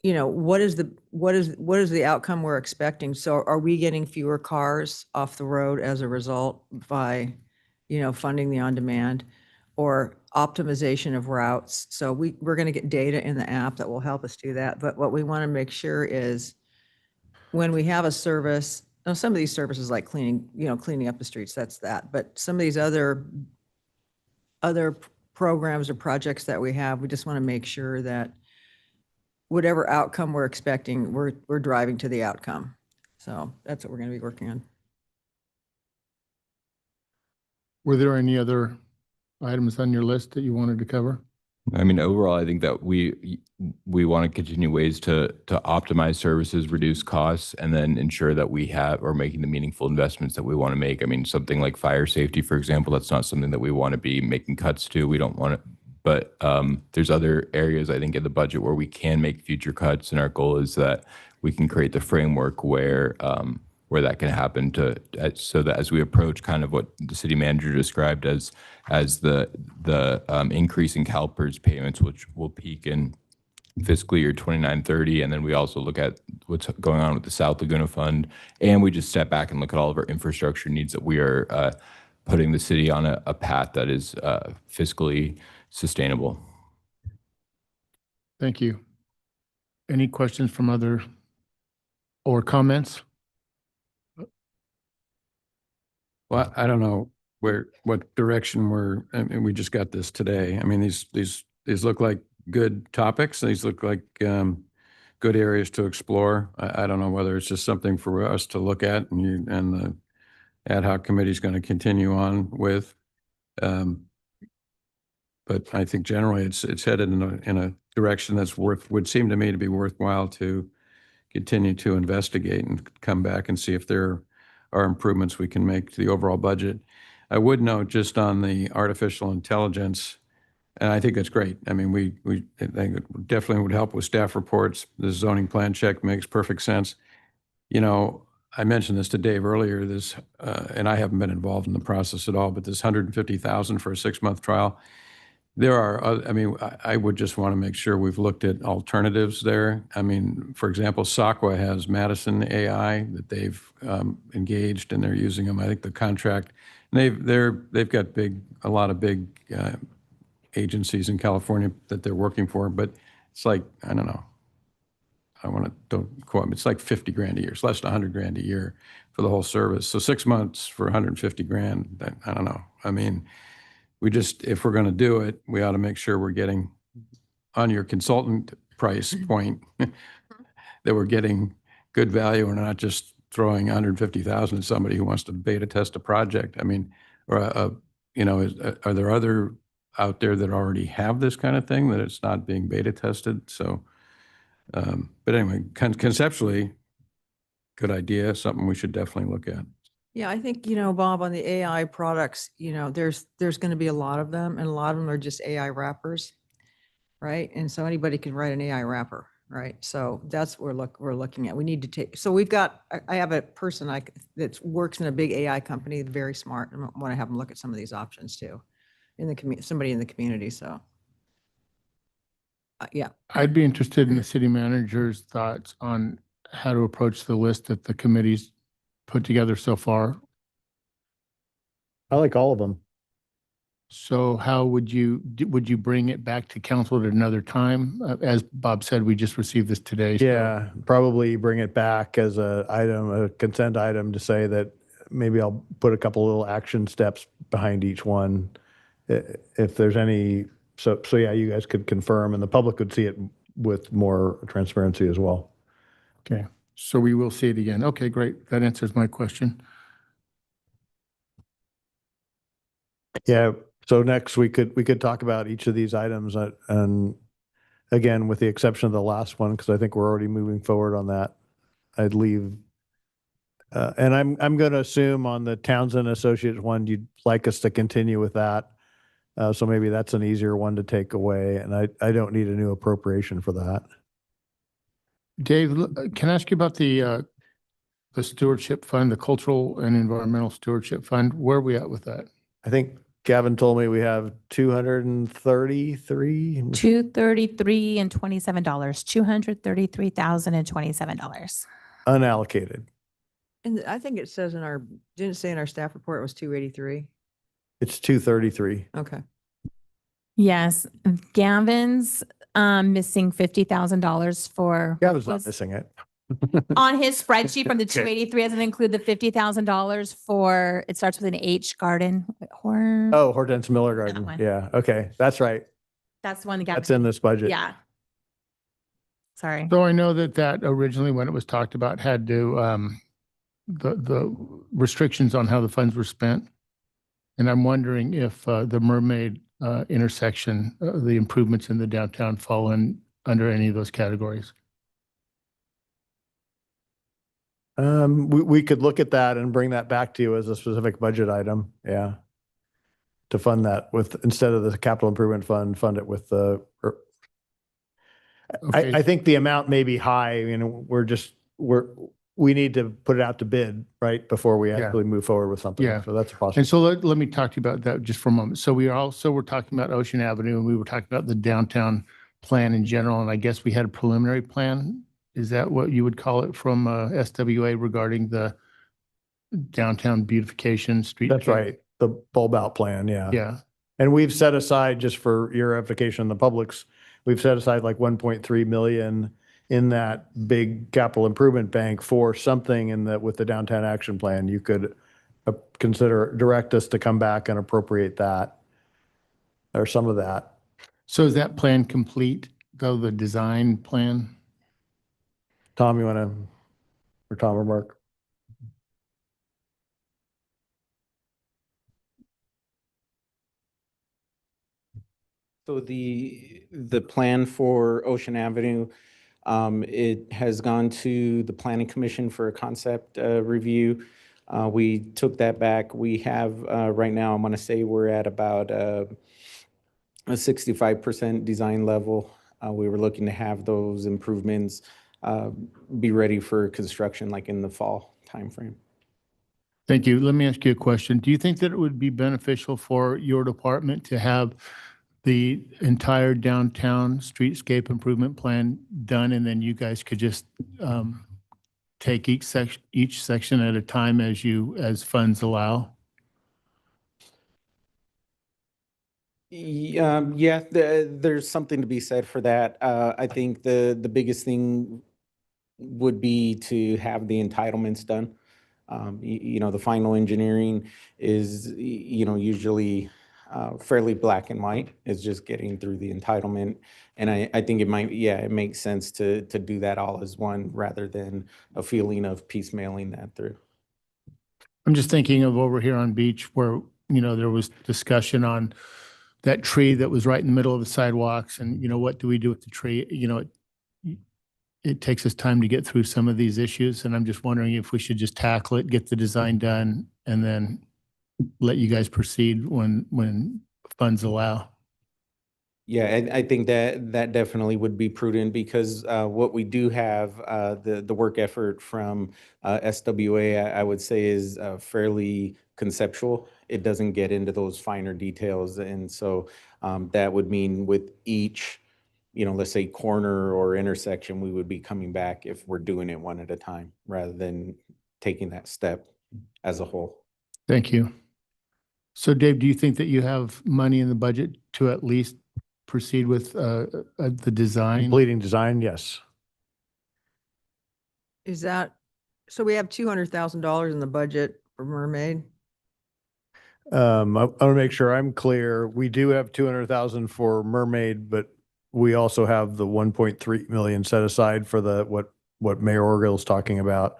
what is the outcome we're expecting? So are we getting fewer cars off the road as a result by, funding the on-demand, or optimization of routes? So we're going to get data in the app that will help us do that. But what we want to make sure is, when we have a service, now some of these services like cleaning up the streets, that's that. But some of these other programs or projects that we have, we just want to make sure that whatever outcome we're expecting, we're driving to the outcome. So that's what we're going to be working on. Were there any other items on your list that you wanted to cover? I mean, overall, I think that we want to continue ways to optimize services, reduce costs, and then ensure that we are making the meaningful investments that we want to make. I mean, something like fire safety, for example, that's not something that we want to be making cuts to. We don't want to, but there's other areas I think in the budget where we can make future cuts, and our goal is that we can create the framework where that can happen so that as we approach kind of what the city manager described as the increase in CalPERS payments, which will peak in fiscal year 29-30, and then we also look at what's going on with the South Laguna Fund, and we just step back and look at all of our infrastructure needs that we are putting the city on a path that is fiscally sustainable. Thank you. Any questions from other or comments? Well, I don't know what direction I mean, we just got this today. I mean, these look like good topics. These look like good areas to explore. I don't know whether it's just something for us to look at and the ad hoc committee is going to continue on with. But I think generally it's headed in a direction that's would seem to me to be worthwhile to continue to investigate and come back and see if there are improvements we can make to the overall budget. I would note just on the artificial intelligence, and I think that's great. I mean, I think it definitely would help with staff reports. The zoning plan check makes perfect sense. You know, I mentioned this to Dave earlier, and I haven't been involved in the process at all, but this $150,000 for a 6-month trial, there are, I mean, I would just want to make sure we've looked at alternatives there. I mean, for example, SACWA has Madison AI that they've engaged and they're using them. I think the contract, and they've got a lot of big agencies in California that they're working for, but it's like, I don't know. Don't quote me. It's like 50 grand a year. It's less than 100 grand a year for the whole service. So 6 months for 150 grand, I don't know. I mean, if we're going to do it, we ought to make sure we're getting on your consultant price point that we're getting good value and not just throwing 150,000 at somebody who wants to beta test a project. I mean, or you know, are there other out there that already have this kind of thing that it's not being beta tested? So, but anyway, conceptually, good idea, something we should definitely look at. Yeah, I think, you know, Bob, on the AI products, you know, there's going to be a lot of them, and a lot of them are just AI wrappers, right? And so anybody can write an AI wrapper, right? So that's what we're looking at. We need to take, so I have a person that works in a big AI company, very smart, and I want to have them look at some of these options too, somebody in the community, so. Yeah. I'd be interested in the city manager's thoughts on how to approach the list that the committee's put together so far. I like all of them. So how would you bring it back to council at another time? As Bob said, we just received this today. so- Yeah, probably bring it back as a consent item to say that maybe I'll put a couple little action steps behind each one. If there's any, so yeah, you guys could confirm and the public could see it with more transparency as well. Okay, so we will see it again. Okay, great. That answers my question. Yeah, so next we could talk about each of these items and again, with the exception of the last one, because I think we're already moving forward on that. I'd leave, and I'm going to assume on the Townsend Associates one, you'd like us to continue with that. So maybe that's an easier one to take away, and I don't need a new appropriation for that. Dave, can I ask you about the stewardship fund, the cultural and environmental stewardship fund? Where are we at with that? I think Gavin told me we have 233. $233 and $27. $233,027. Unallocated. And I think it says didn't it say in our staff report it was 283? It's 233. Okay. Yes, Gavin's missing $50,000 for. Gavin's not missing it. On his spreadsheet from the Okay. 283 doesn't include the $50,000 for, it starts with an H garden. Oh, Hortense Miller Garden. one. Yeah, okay, that's right. That's the one that got. That's in this budget. Yeah. Sorry. So I know that originally when it was talked about had to, the restrictions on how the funds were spent. And I'm wondering if the Mermaid intersection, the improvements in the downtown fall in under any of those categories? We could look at that and bring that back to you as a specific budget item. Yeah. To fund that with, instead of the capital improvement fund, fund it with the, Okay. I think the amount may be high. We need to put it out to bid, right? Before we Yeah. actually move forward with something. Yeah. So that's a possibility. And so let me talk to you about that just for a moment. So we're talking about Ocean Avenue, and we were talking about the downtown plan in general, and I guess we had a preliminary plan. Is that what you would call it from SWA regarding the downtown beautification street? That's right. The bulb out plan. Yeah. Yeah. And we've set aside, just for your edification and the public's, we've set aside like 1.3 million in that big capital improvement bank for something with the downtown action plan. You could direct us to come back and appropriate that or some of that. So is that plan complete, though, the design plan? Tom, you want to, or Tom or Mark? So the plan for Ocean Avenue, it has gone to the Planning Commission for a concept review. We took that back. We have, right now, I'm going to say we're at about a 65% design level. We were looking to have those improvements be ready for construction like in the fall timeframe. Thank you. Let me ask you a question. Do you think that it would be beneficial for your department to have the entire downtown streetscape improvement plan done, and then you guys could just take each section at a time as funds allow? Yeah, there's something to be said for that. I think the biggest thing would be to have the entitlements done. The final engineering is, usually fairly black and white. It's just getting through the entitlement. And I think it makes sense to do that all as one rather than a feeling of piecemealing that through. I'm just thinking of over here on Beach where, there was discussion on that tree that was right in the middle of the sidewalks, and, what do we do with the tree? It takes us time to get through some of these issues, and I'm just wondering if we should just tackle it, get the design done, and then let you guys proceed when funds allow. Yeah, I think that definitely would be prudent because what we do have, the work effort from SWA, I would say is fairly conceptual. It doesn't get into those finer details. And so that would mean with each, let's say corner or intersection, we would be coming back if we're doing it one at a time rather than taking that step as a whole. Thank you. So Dave, do you think that you have money in the budget to at least proceed with the design? Completing design, yes. Is that, so we have $200,000 in the budget for Mermaid? I want to make sure I'm clear. We do have 200,000 for Mermaid, but we also have the 1.3 million set aside for what Mayor Orgel is talking about.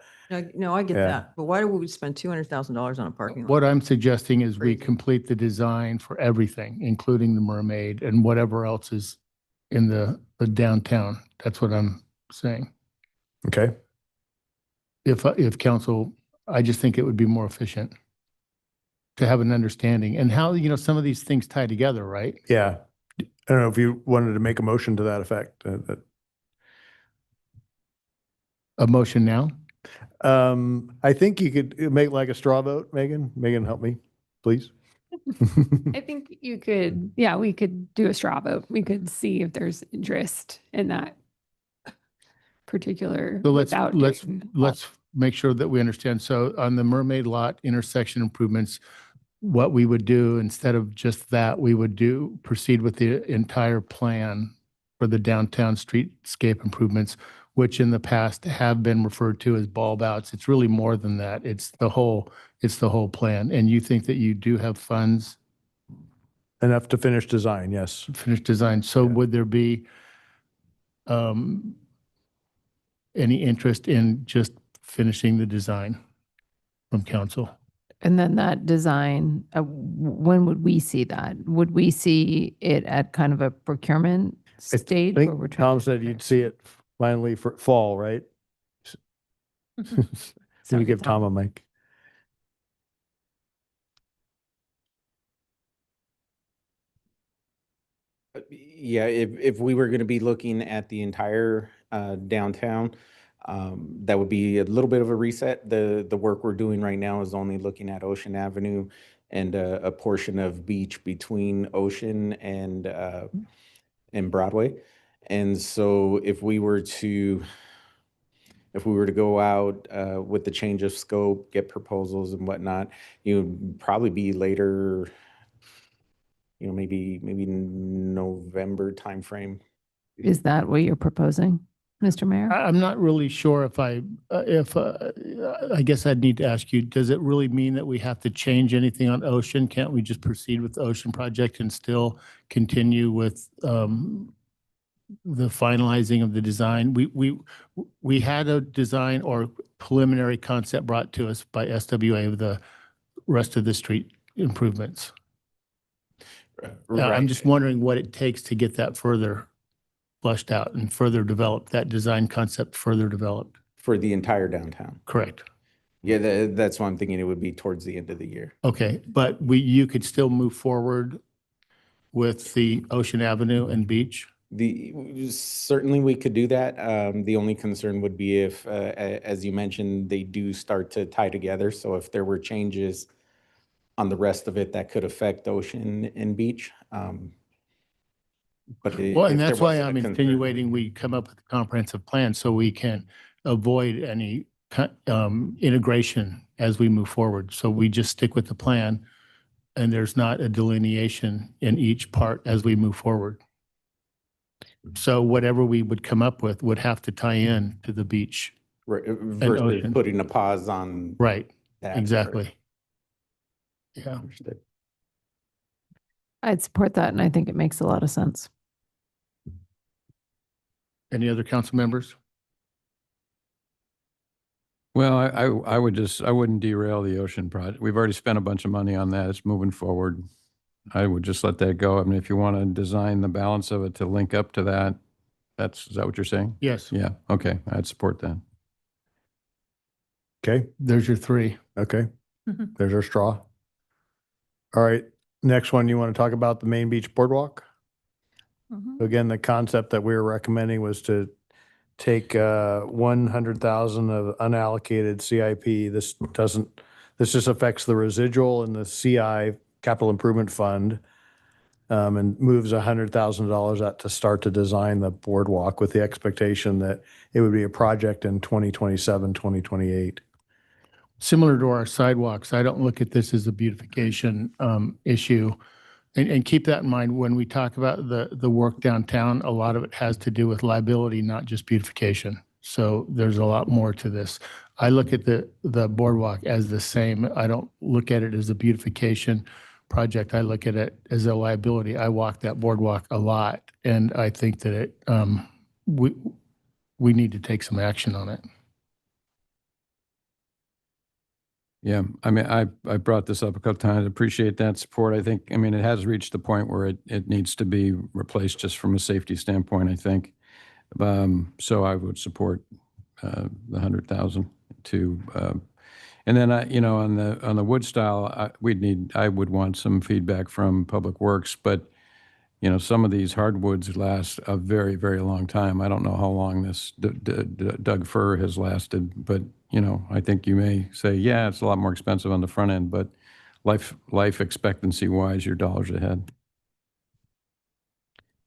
No, I get Yeah. that. But why do we spend $200,000 on a parking lot? What I'm suggesting is we complete the design for everything, including the Mermaid and whatever else is in the downtown. That's what I'm saying. Okay. If council, I just think it would be more efficient to have an understanding and how, some of these things tie together, right? Yeah. I don't know if you wanted to make a motion to that effect. A motion now? I think you could make like a straw vote, Megan. Megan, help me, please. I think you could, we could do a straw vote. We could see if there's interest in that particular. So without doing- let's make sure that we understand. So on the Mermaid Lot intersection improvements, what we would do instead of just that, we would proceed with the entire plan for the downtown streetscape improvements, which in the past have been referred to as bulb outs. It's really more than that. It's the whole plan. And you think that you do have funds? Enough to finish design, yes. Finish design. So would there be any interest in just finishing the design from council? And then that design, when would we see that? Would we see it at kind of a procurement I stage? where we're think trying Tom to said you'd see it finally for fall, right? Can you Sorry, give Tom a mic? Yeah, if we were going to be looking at the entire downtown, that would be a little bit of a reset. The work we're doing right now is only looking at Ocean Avenue and a portion of beach between Ocean and Broadway. And so if we were to go out with the change of scope, get proposals and whatnot, you would probably be later, maybe November timeframe. Is that what you're proposing, Mr. Mayor? I'm not really sure if I guess I'd need to ask you, does it really mean that we have to change anything on Ocean? Can't we just proceed with the Ocean project and still continue with the finalizing of the design? We had a design or preliminary concept brought to us by SWA of the rest of the street improvements. I'm just wondering what it takes to get that further fleshed out and further developed, that design concept further developed. For the entire downtown. Correct. Yeah, that's why I'm thinking it would be towards the end of the year. Okay, but you could still move forward with the Ocean Avenue and Beach? Certainly we could do that. The only concern would be if, as you mentioned, they do start to tie together. So if there were changes on the rest of it, that could affect Ocean and Beach. But Well, and that's why I'm insinuating we come up with a comprehensive plan so we can avoid any integration as we move forward. So we just stick with the plan and there's not a delineation in each part as we move forward. So whatever we would come up with would have to tie in to the beach. Right, and versus Ocean. putting a pause on. Right, that exactly. Yeah. Understood. I'd support that, and I think it makes a lot of sense. Any other council members? Well, I wouldn't derail the Ocean project. We've already spent a bunch of money on that. It's moving forward. I would just let that go. I mean, if you want to design the balance of it to link up to that, is that what you're saying? Yes. Yeah, okay, I'd support that. Okay, There's your three. okay. There's our straw. All right, next one, you want to talk about the Main Beach Boardwalk? Again, the concept that we were recommending was to take 100,000 of unallocated CIP. This just affects the residual in the CI, Capital Improvement Fund, and moves $100,000 out to start to design the boardwalk with the expectation that it would be a project in 2027, 2028. Similar to our sidewalks, I don't look at this as a beautification issue. And keep that in mind when we talk about the work downtown, a lot of it has to do with liability, not just beautification. So there's a lot more to this. I look at the boardwalk as the same. I don't look at it as a beautification project. I look at it as a liability. I walk that boardwalk a lot, and I think that we need to take some action on it. Yeah, I mean, I brought this up a couple times. Appreciate that support. I mean, it has reached the point where it needs to be replaced just from a safety standpoint, I think. So I would support the 100,000 to, and then on the wood style, I would want some feedback from Public Works, but some of these hardwoods last a very, very long time. I don't know how long this Doug fir has lasted, but I think you may say, yeah, it's a lot more expensive on the front end, but life expectancy wise, your dollar's ahead.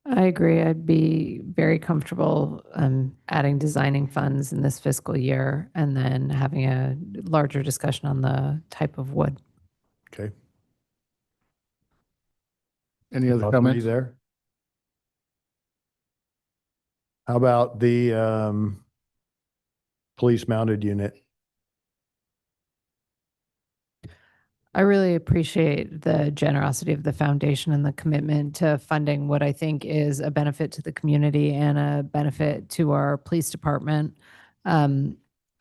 I agree. I'd be very comfortable adding designing funds in this fiscal year and then having a larger discussion on the type of wood. Okay. Any other All comments? three there? How about the police mounted unit? I really appreciate the generosity of the foundation and the commitment to funding what I think is a benefit to the community and a benefit to our police department.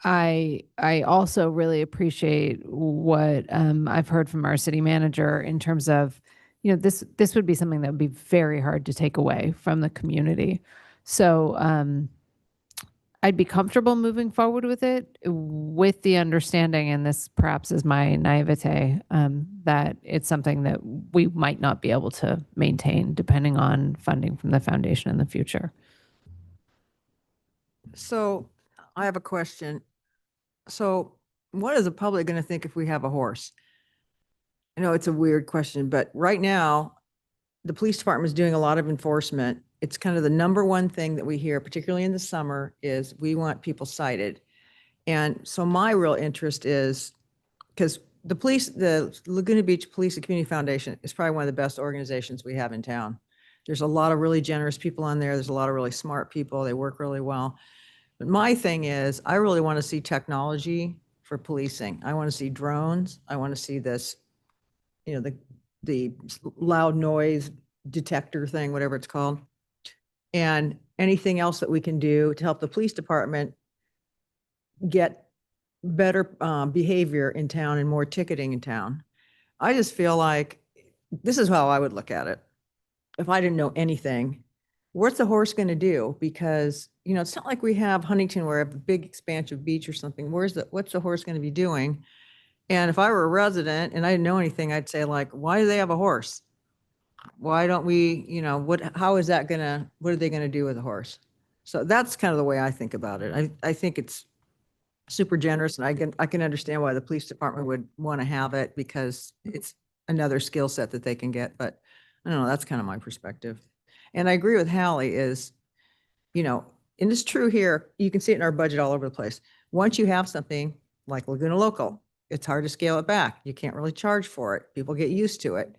I also really appreciate what I've heard from our city manager in terms of, this would be something that would be very hard to take away from the community. So I'd be comfortable moving forward with it with the understanding, and this perhaps is my naivete, that it's something that we might not be able to maintain depending on funding from the foundation in the future. So I have a question. So what is the public going to think if we have a horse? I know it's a weird question, but right now, the police department is doing a lot of enforcement. It's kind of the number one thing that we hear, particularly in the summer, is we want people cited. And so my real interest is, because the Laguna Beach Police and Community Foundation is probably one of the best organizations we have in town. There's a lot of really generous people on there. There's a lot of really smart people. They work really well. But my thing is, I really want to see technology for policing. I want to see drones. I want to see this, the loud noise detector thing, whatever it's called. And anything else that we can do to help the police department get better behavior in town and more ticketing in town. I just feel like this is how I would look at it. If I didn't know anything, what's the horse going to do? Because, it's not like we have Huntington where we have a big expansive beach or something. What's the horse going to be doing? And if I were a resident and I didn't know anything, I'd say like, why do they have a horse? Why don't we, what are they going to do with a horse? So that's kind of the way I think about it. I think it's super generous, and I can understand why the police department would want to have it, because it's another skill set that they can get. But I don't know, that's kind of my perspective. And I agree with Hallie is, and it's true here, you can see it in our budget all over the place. Once you have something like Laguna Local, it's hard to scale it back. You can't really charge for it. People get used to it.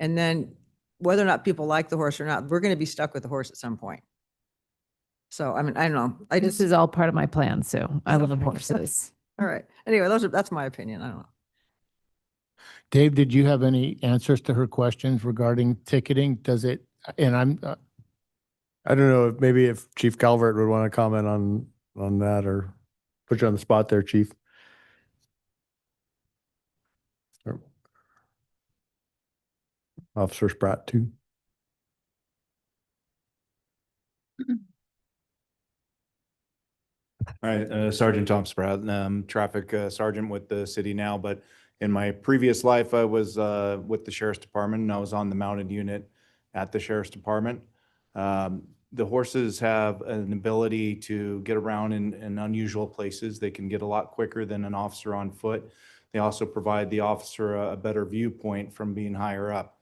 And then whether or not people like the horse or not, we're going to be stuck with the horse at some point. So, I don't know. This is all part of my plan, Sue. I love horses. All right. Anyway, that's my opinion. I don't know. Dave, did you have any answers to her questions regarding ticketing? Does it, and I don't know, if Chief Calvert would want to comment on that, or put you on the spot there, Chief. Or Officer Spratt too. All right, Sergeant Tom Spratt, traffic sergeant with the city now, but in my previous life, I was with the Sheriff's Department, and I was on the mounted unit at the Sheriff's Department. The horses have an ability to get around in unusual places. They can get a lot quicker than an officer on foot. They also provide the officer a better viewpoint from being higher up.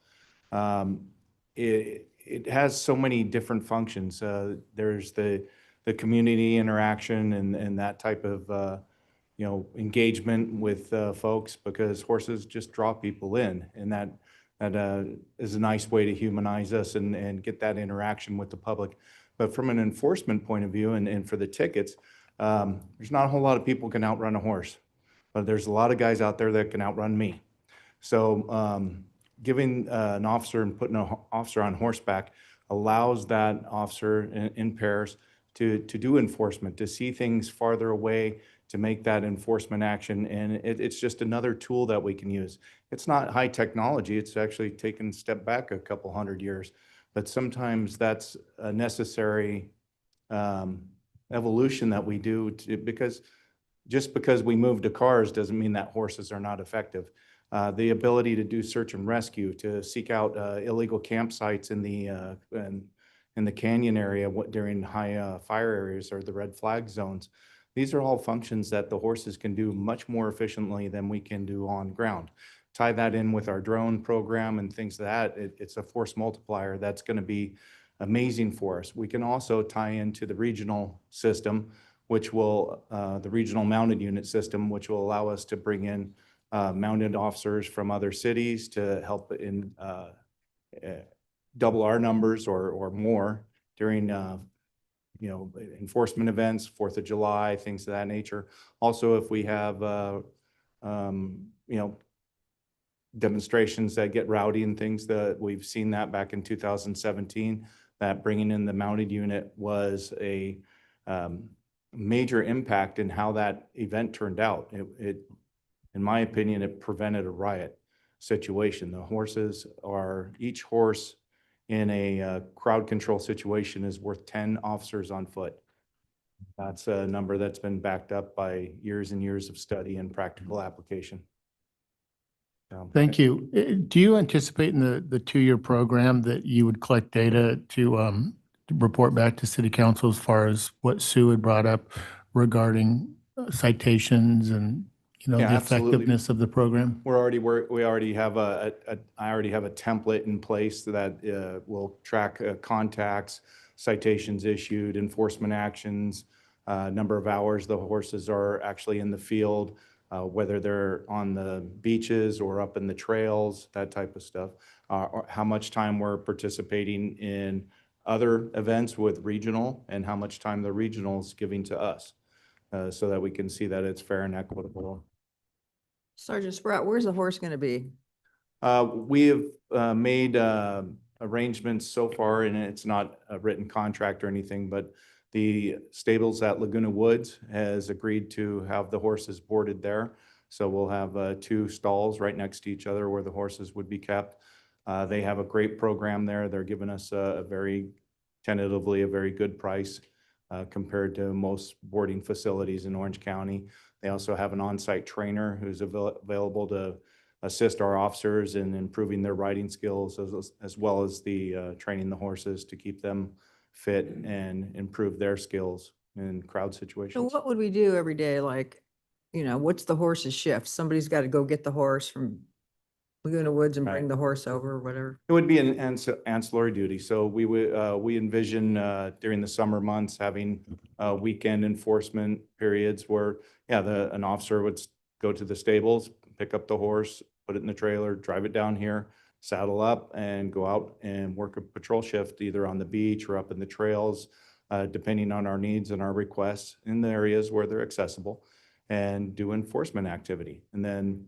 It has so many different functions. There's the community interaction and that type of engagement with folks, because horses just draw people in, and that is a nice way to humanize us and get that interaction with the public. But from an enforcement point of view and for the tickets, there's not a whole lot of people can outrun a horse, but there's a lot of guys out there that can outrun me. So giving an officer and putting an officer on horseback allows that officer in pairs to do enforcement, to see things farther away, to make that enforcement action. And it's just another tool that we can use. It's not high technology. It's actually taken a step back a couple hundred years, but sometimes that's a necessary evolution that we do because just because we move to cars doesn't mean that horses are not effective. The ability to do search and rescue, to seek out illegal campsites in the canyon area during high fire areas or the red flag zones. These are all functions that the horses can do much more efficiently than we can do on ground. Tie that in with our drone program and things like that, it's a force multiplier that's going to be amazing for us. We can also tie into the regional system, which will, the regional mounted unit system, which will allow us to bring in mounted officers from other cities to help in double our numbers or more during enforcement events, 4th of July, things of that nature. Also, if we have demonstrations that get rowdy and things, that we've seen that back in 2017, that bringing in the mounted unit was a major impact in how that event turned out. In my opinion, it prevented a riot situation. The horses are, each horse in a crowd control situation is worth 10 officers on foot. That's a number that's been backed up by years and years of study and practical application. Thank you. Do you anticipate in the 2-year program that you would collect data to report back to city council as far as what Sue had brought up regarding citations and, Yeah, the absolutely. effectiveness of the program? We already have I already have a template in place that will track contacts, citations issued, enforcement actions, number of hours the horses are actually in the field, whether they're on the beaches or up in the trails, that type of stuff. Or how much time we're participating in other events with regional and how much time the regional is giving to us, so that we can see that it's fair and equitable. Sergeant Sprout, where's the horse going to be? We have made arrangements so far, and it's not a written contract or anything, but the stables at Laguna Woods has agreed to have the horses boarded there. So we'll have 2 stalls right next to each other where the horses would be kept. They have a great program there. They're giving us tentatively a very good price compared to most boarding facilities in Orange County. They also have an on-site trainer who's available to assist our officers in improving their riding skills, as well as the training the horses to keep them fit and improve their skills in crowd So situations. what would we do every day? Like, what's the horse's shift? Somebody's got to go get the horse from Laguna Woods and bring the horse over or whatever. It would be an ancillary duty. So we envision during the summer months having weekend enforcement periods where, an officer would go to the stables, pick up the horse, put it in the trailer, drive it down here, saddle up and go out and work a patrol shift either on the beach or up in the trails, depending on our needs and our requests in the areas where they're accessible, and do enforcement activity. And then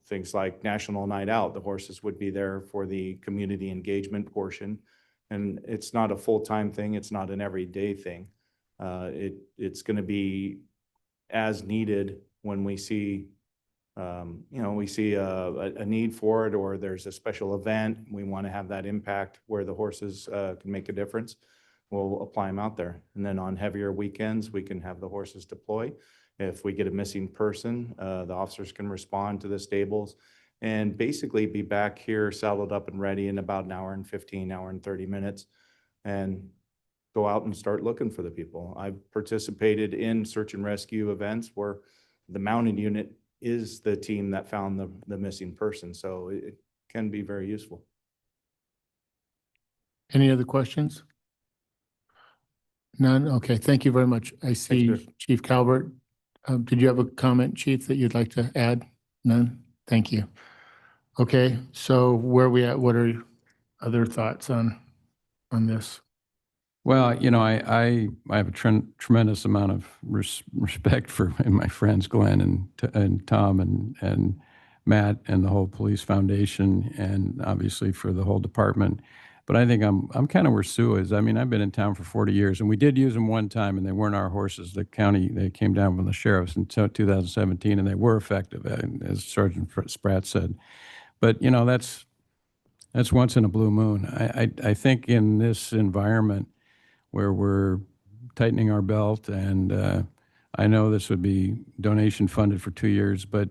things like National Night Out, the horses would be there for the community engagement portion. And it's not a full-time thing. It's not an everyday thing. It's going to be as needed when we see a need for it, or there's a special event, we want to have that impact where the horses can make a difference. We'll apply them out there. And then on heavier weekends, we can have the horses deploy. If we get a missing person, the officers can respond to the stables and basically be back here saddled up and ready in about an hour and 15, hour and 30 minutes, and go out and start looking for the people. I've participated in search and rescue events where the mounted unit is the team that found the missing person. So it can be very useful. Any other questions? None? Okay, thank you very much. I see Chief Calvert. Did you have a comment, Chief, that you'd like to add? None? Thank you. Okay, so where are we at? What are your other thoughts on this? Well, I have a tremendous amount of respect for my friends Glenn and Tom and Matt and the whole police foundation, and obviously for the whole department. But I think I'm kind of where Sue is. I mean, I've been in town for 40 years, and we did use them one time, and they weren't our horses. The county, they came down from the sheriffs in 2017, and they were effective, as Sergeant Spratt said. But that's once in a blue moon. I think in this environment where we're tightening our belt, and I know this would be donation funded for 2 years, but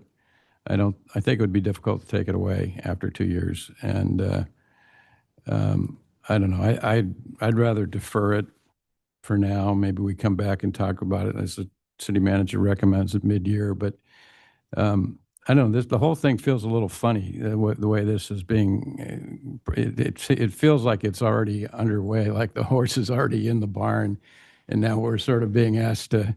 I think it would be difficult to take it away after 2 years. And I don't know. I'd rather defer it for now. Maybe we come back and talk about it as the city manager recommends at mid-year. But I don't know. The whole thing feels a little funny the way this is being. It feels like it's already underway, like the horse is already in the barn, and now we're sort of being asked to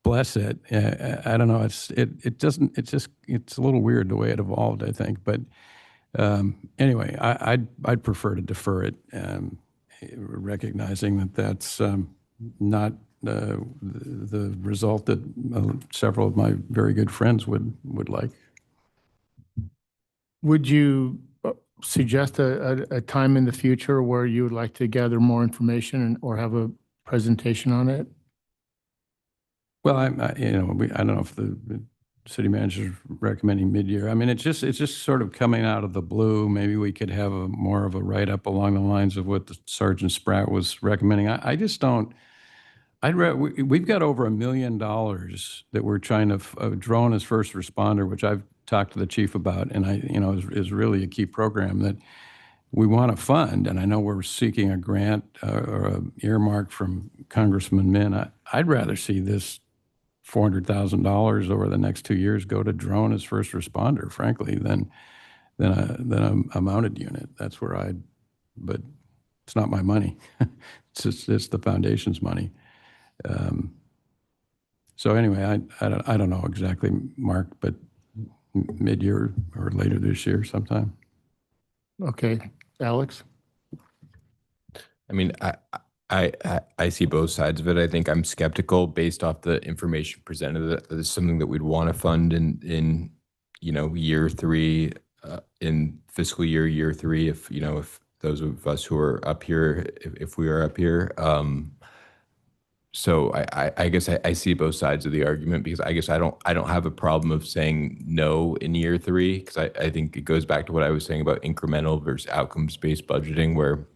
bless it. I don't know. It's a little weird the way it evolved, I think. But anyway, I'd prefer to defer it, recognizing that that's not the result that several of my very good friends would like. Would you suggest a time in the future where you would like to gather more information or have a presentation on it? Well, I don't know if the city manager's recommending mid-year. I mean, it's just sort of coming out of the blue. Maybe we could have more of a write-up along the lines of what the Sergeant Spratt was recommending. I just don't, we've got over $1 million that we're trying to, drone as first responder, which I've talked to the chief about, and is really a key program that we want to fund. And I know we're seeking a grant or a earmark from Congressman Min. I'd rather see this $400,000 over the next 2 years go to drone as first responder, frankly, than a mounted unit. That's where but it's not my money. It's the foundation's money. So anyway, I don't know exactly, Mark, but mid-year or later this year sometime. Okay, Alex? I mean, I see both sides of it. I think I'm skeptical based off the information presented that it's something that we'd want to fund in year 3, in fiscal year 3, if those of us who are up here, if we are up here. So I guess I see both sides of the argument, because I guess I don't have a problem of saying no in year 3, because I think it goes back to what I was saying about incremental versus outcomes-based budgeting, where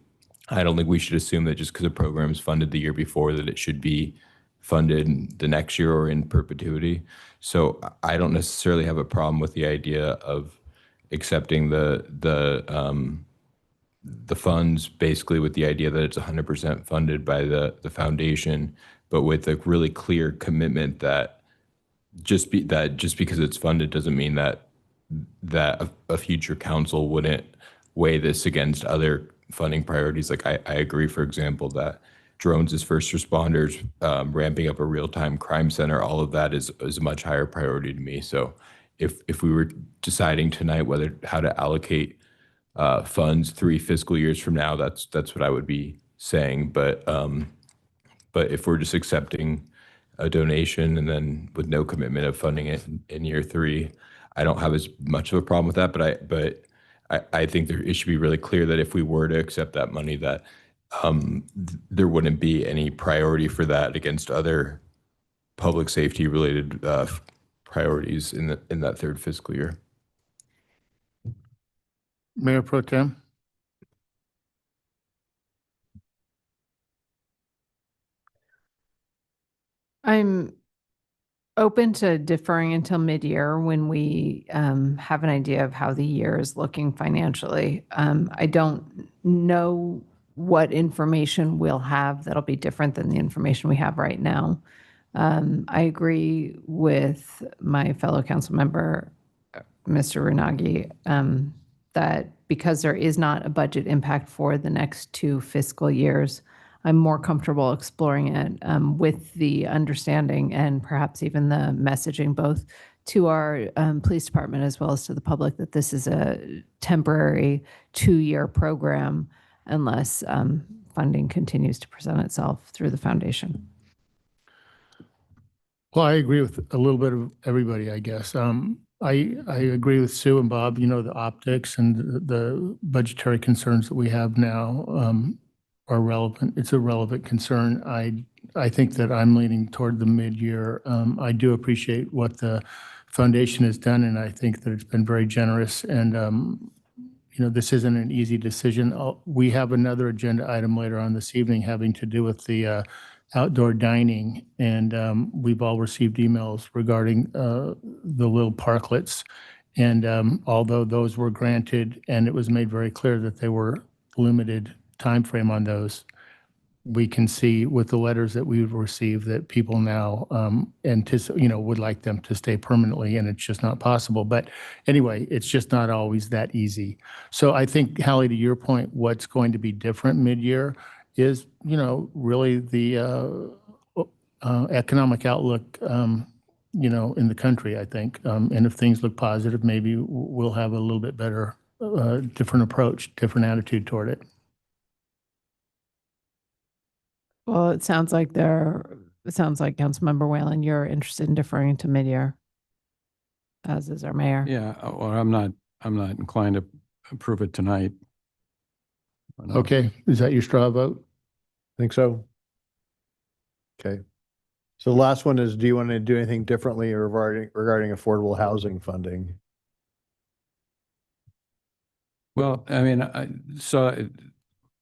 I don't think we should assume that just because a program is funded the year before that it should be funded the next year or in perpetuity. So I don't necessarily have a problem with the idea of accepting the funds, basically with the idea that it's 100% funded by the foundation, but with a really clear commitment that just because it's funded doesn't mean that a future council wouldn't weigh this against other funding priorities. Like I agree, for example, that drones as first responders, ramping up a real-time crime center, all of that is a much higher priority to me. So if we were deciding tonight how to allocate funds 3 fiscal years from now, that's what I would be saying. But if we're just accepting a donation and then with no commitment of funding it in year 3, I don't have as much of a problem with that. But I think it should be really clear that if we were to accept that money, that there wouldn't be any priority for that against other public safety related priorities in that 3rd fiscal year. Mayor Pro Tem? I'm open to deferring until mid-year when we have an idea of how the year is looking financially. I don't know what information we'll have that'll be different than the information we have right now. I agree with my fellow council member, Mr. Runagi, that because there is not a budget impact for the next 2 fiscal years, I'm more comfortable exploring it with the understanding and perhaps even the messaging both to our police department as well as to the public that this is a temporary 2-year program unless funding continues to present itself through the foundation. Well, I agree with a little bit of everybody, I guess. I agree with Sue and Bob, the optics and the budgetary concerns that we have now are relevant. It's a relevant concern. I think that I'm leaning toward the mid-year. I do appreciate what the foundation has done, and I think that it's been very generous. And, this isn't an easy decision. We have another agenda item later on this evening having to do with the outdoor dining, and we've all received emails regarding the little parklets. And although those were granted and it was made very clear that they were limited time frame on those, we can see with the letters that we've received that people now would like them to stay permanently, and it's just not possible. But anyway, it's just not always that easy. So I think, Hallie, to your point, what's going to be different mid-year is, really the economic outlook, in the country, I think. And if things look positive, maybe we'll have a little bit better, different approach, different attitude toward it. Well, it sounds like Councilmember Whalen, you're interested in deferring to mid-year, as is our mayor. Yeah, well, I'm not inclined to approve it tonight. Okay, is that your straw vote? Think so? Okay. So the last one is, do you want to do anything differently regarding affordable housing funding? Well, I mean,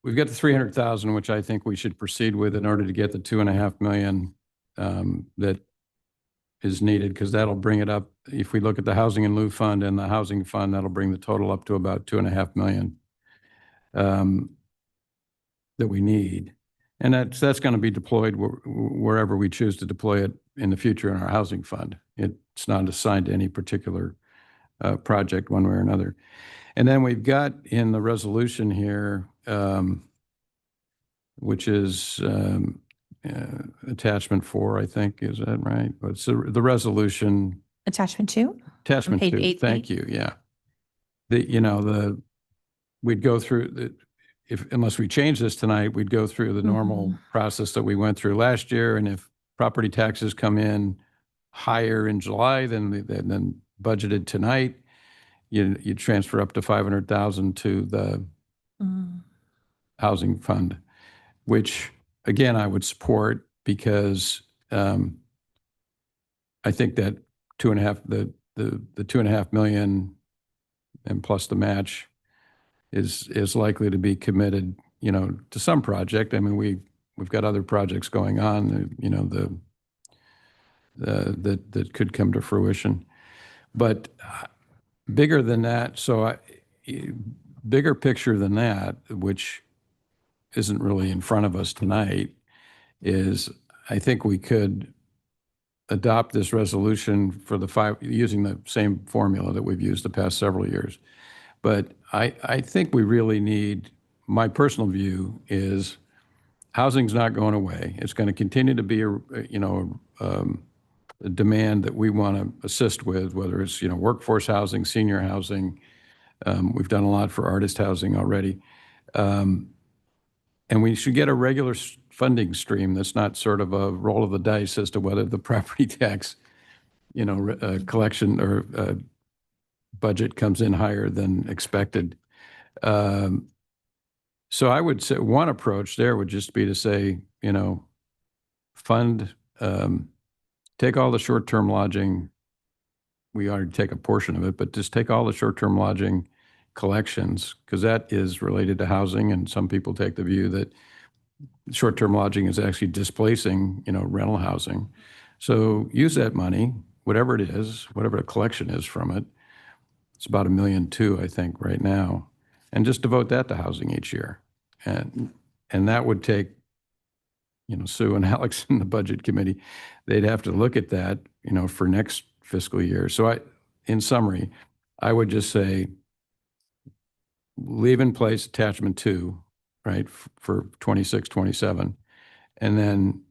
we've got the 300,000, which I think we should proceed with in order to get the 2.5 million that is needed, because that'll bring it up. If we look at the housing in lieu fund and the housing fund, that'll bring the total up to about 2.5 million that we need. And that's going to be deployed wherever we choose to deploy it in the future in our housing fund. It's not assigned to any particular project one way or another. And then we've got in the resolution here, which is attachment 4, I think, is that right? It's the resolution. Attachment 2? Attachment Page 2, 8. thank you, yeah. We'd go through, unless we change this tonight, we'd go through the normal process that we went through last year, and if property taxes come in higher in July than budgeted tonight, you transfer up to 500,000 to the housing fund, which again I would support, because I think that the 2.5 million and plus the match is likely to be committed, to some project. I mean, we've got other projects going on, that could come to fruition, but bigger than that. So bigger picture than that, which isn't really in front of us tonight, is I think we could adopt this resolution for using the same formula that we've used the past several years. But I think we really need, my personal view is housing's not going away. It's going to continue to be a demand that we want to assist with, whether it's, workforce housing, senior housing. We've done a lot for artist housing already. And we should get a regular funding stream that's not sort of a roll of the dice as to whether the property tax, collection or budget comes in higher than expected. So I would say one approach there would just be to say, fund, take all the short-term lodging. We already take a portion of it, but just take all the short-term lodging collections, because that is related to housing. And some people take the view that short-term lodging is actually displacing, rental housing. So use that money, whatever it is, whatever the collection is from it. It's about $1.2 million, I think, right now, and just devote that to housing each year. And that would take, Sue and Alex in the budget committee, they'd have to look at that, for next fiscal year. So in summary, I would just say, leave in place attachment 2, right, for 26, 27, and then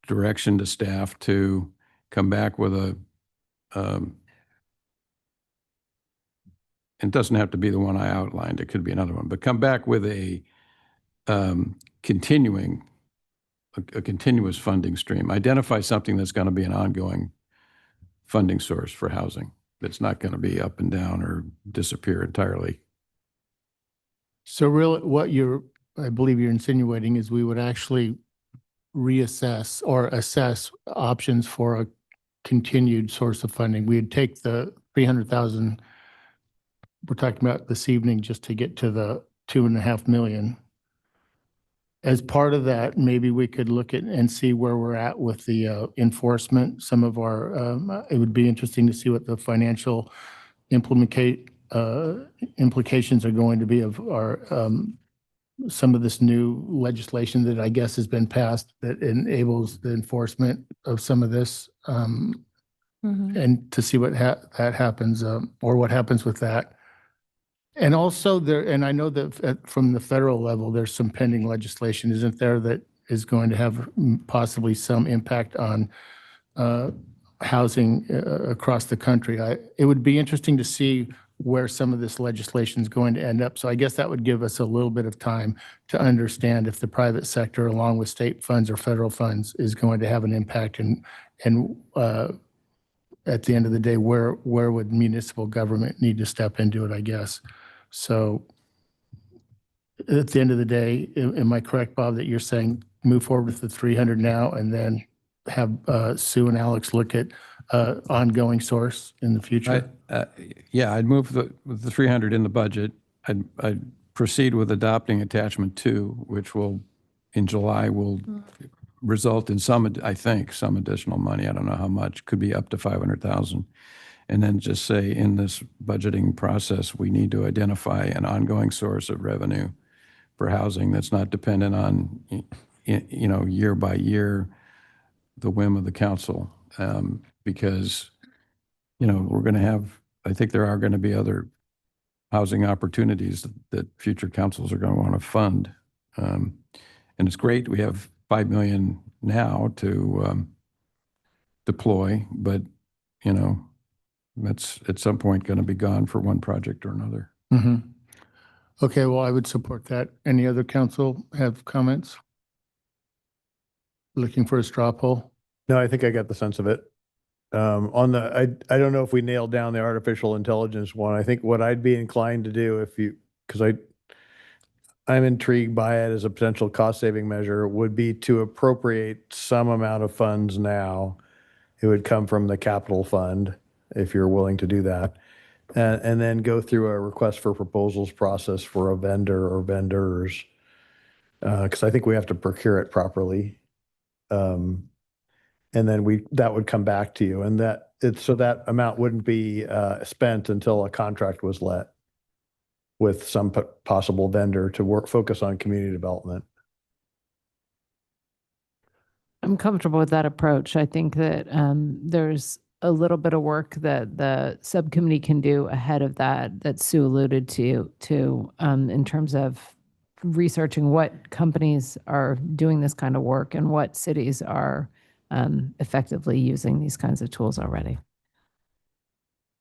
direction to staff to come back with it doesn't have to be the one I outlined, it could be another one, but come back with a continuous funding stream. Identify something that's going to be an ongoing funding source for housing. That's not going to be up and down or disappear entirely. So really I believe you're insinuating is we would actually reassess or assess options for a continued source of funding. We'd take the 300,000 we're talking about this evening just to get to the 2.5 million. As part of that, maybe we could look at and see where we're at with the enforcement. Some of our, it would be interesting to see what the financial implications are going to be of our some of this new legislation that I guess has been passed that enables the enforcement of some of this, and to see what that happens or what happens with that. And also and I know that from the federal level, there's some pending legislation, isn't there, that is going to have possibly some impact on housing across the country. It would be interesting to see where some of this legislation is going to end up. So I guess that would give us a little bit of time to understand if the private sector, along with state funds or federal funds, is going to have an impact, and at the end of the day, where would municipal government need to step into it, I guess. So at the end of the day, am I correct, Bob, that you're saying move forward with the 300 now and then have Sue and Alex look at ongoing source in the future? Yeah, I'd move with the 300 in the budget. I'd proceed with adopting attachment 2, which will, in July, will result in some, I think, some additional money. I don't know how much, could be up to 500,000. And then just say in this budgeting process, we need to identify an ongoing source of revenue for housing that's not dependent on, year by year, the whim of the council. Because, we're going to have, I think there are going to be other housing opportunities that future councils are going to want to fund. And it's great, we have 5 million now to deploy, but, that's at some point going to be gone for one project or another. Mhm. Okay, well, I would support that. Any other council have comments? Looking for a straw poll? No, I think I got the sense of it. I don't know if we nailed down the artificial intelligence one. I think what I'd be inclined to do because I'm intrigued by it as a potential cost saving measure, would be to appropriate some amount of funds now. It would come from the capital fund, if you're willing to do that. And then go through a request for proposals process for a vendor or vendors. Because I think we have to procure it properly. And then that would come back to you, and so that amount wouldn't be spent until a contract was let with some possible vendor to focus on community development. I'm comfortable with that approach. I think that there's a little bit of work that the subcommittee can do ahead of that Sue alluded to in terms of researching what companies are doing this kind of work and what cities are effectively using these kinds of tools already.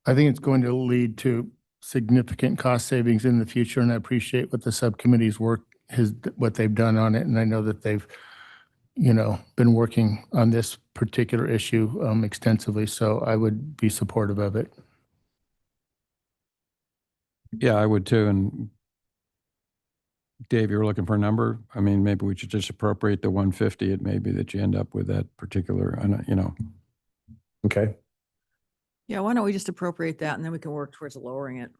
I think it's going to lead to significant cost savings in the future, and I appreciate what the subcommittee's work what they've done on it, and I know that they've been working on this particular issue extensively, so I would be supportive of it. Yeah, I would too. And Dave, you were looking for a number? I mean, maybe we should just appropriate the 150. It may be that you end up with that particular, Okay. Yeah, why don't we just appropriate that and then we can work towards lowering it?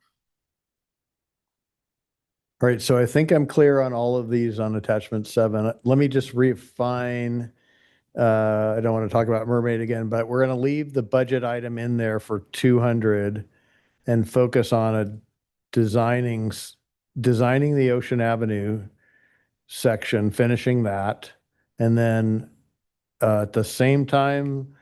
All right, so I think I'm clear on all of these on attachment 7. Let me just refine. I don't want to talk about Mermaid again, but we're going to leave the budget item in there for 200 and focus on designing the Ocean Avenue section, finishing that, and then at the same time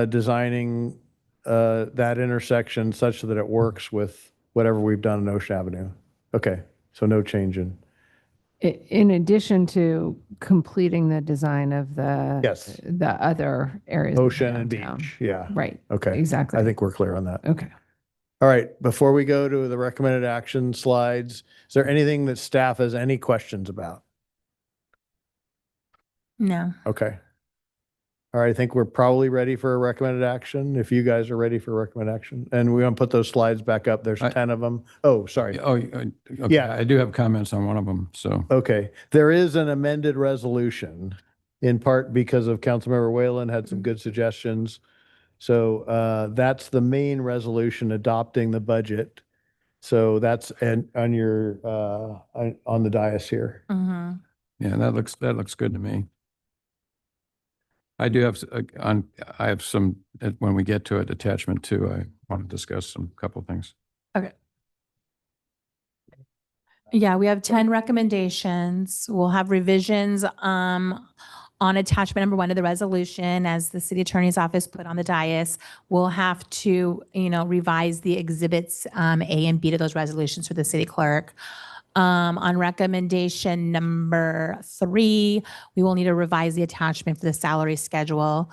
designing that intersection such that it works with whatever we've done in Ocean Avenue. Okay. So no change In addition to completing the design of the other areas. of Ocean and downtown. beach. Yeah. Right. Okay. Exactly. I think we're clear on that. Okay. All right. Before we go to the recommended action slides, is there anything that staff has any questions about? No. Okay. All right. I think we're probably ready for a recommended action. If you guys are ready for recommended action, and we want to put those slides back up. There's 10 of them. Oh, sorry. Okay. Yeah. I do have comments on one of them, so. Okay. There is an amended resolution in part because of Councilmember Whalen had some good suggestions. So that's the main resolution adopting the budget. So that's on your on the dais here. Mm-hmm. Yeah, that looks good to me. I do have I have some when we get to it, attachment 2. I want to discuss some couple things. Okay. Yeah, we have 10 recommendations. We'll have revisions on attachment number 1 of the resolution as the city attorney's office put on the dais. We'll have to, revise the exhibits A and B to those resolutions for the city clerk. On recommendation number 3, we will need to revise the attachment for the salary schedule.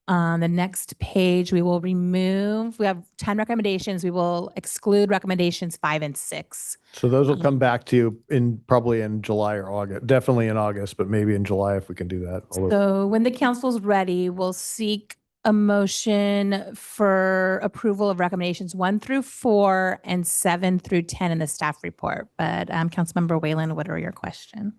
The next page, we will remove, we have 10 recommendations. We will exclude recommendations 5 and 6. So those will come back to you probably in July or August, definitely in August, but maybe in July if we can do that. So when the council's ready, we'll seek a motion for approval of recommendations 1 through 4 and 7 through 10 in the staff report. But Councilmember Whalen, what are your questions?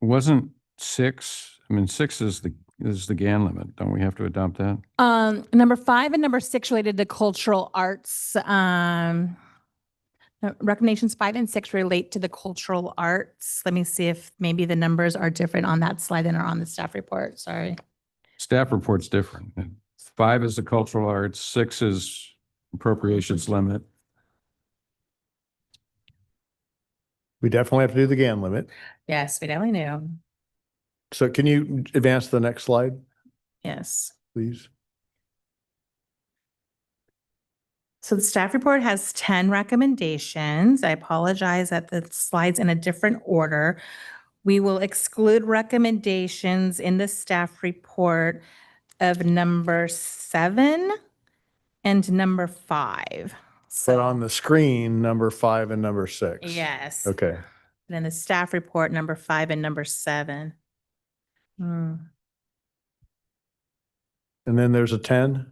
Wasn't 6, I mean, 6 is the GAN limit. Don't we have to adopt that? Number 5 and number 6 related to cultural arts. Recommendations 5 and 6 relate to the cultural arts. Let me see if maybe the numbers are different on that slide than are on the staff report. Sorry. Staff report's different. 5 is the cultural arts, 6 is appropriations limit. We definitely have to do the GAN limit. Yes, we definitely do. So can you advance to the next slide, Yes. please? So the staff report has 10 recommendations. I apologize that the slide's in a different order. We will exclude recommendations in the staff report of number 7 and number 5. But on the screen, number 5 and number 6. Yes. Okay. And then the staff report, number 5 and number 7. And then there's a 10.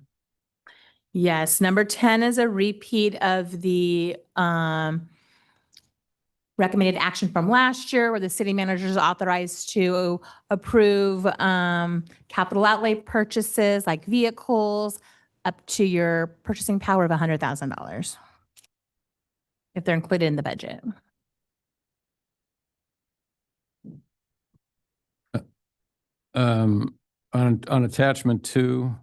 Yes, number 10 is a repeat of the recommended action from last year where the city manager is authorized to approve capital outlay purchases like vehicles up to your purchasing power of $100,000 if they're included in the budget. On attachment 2,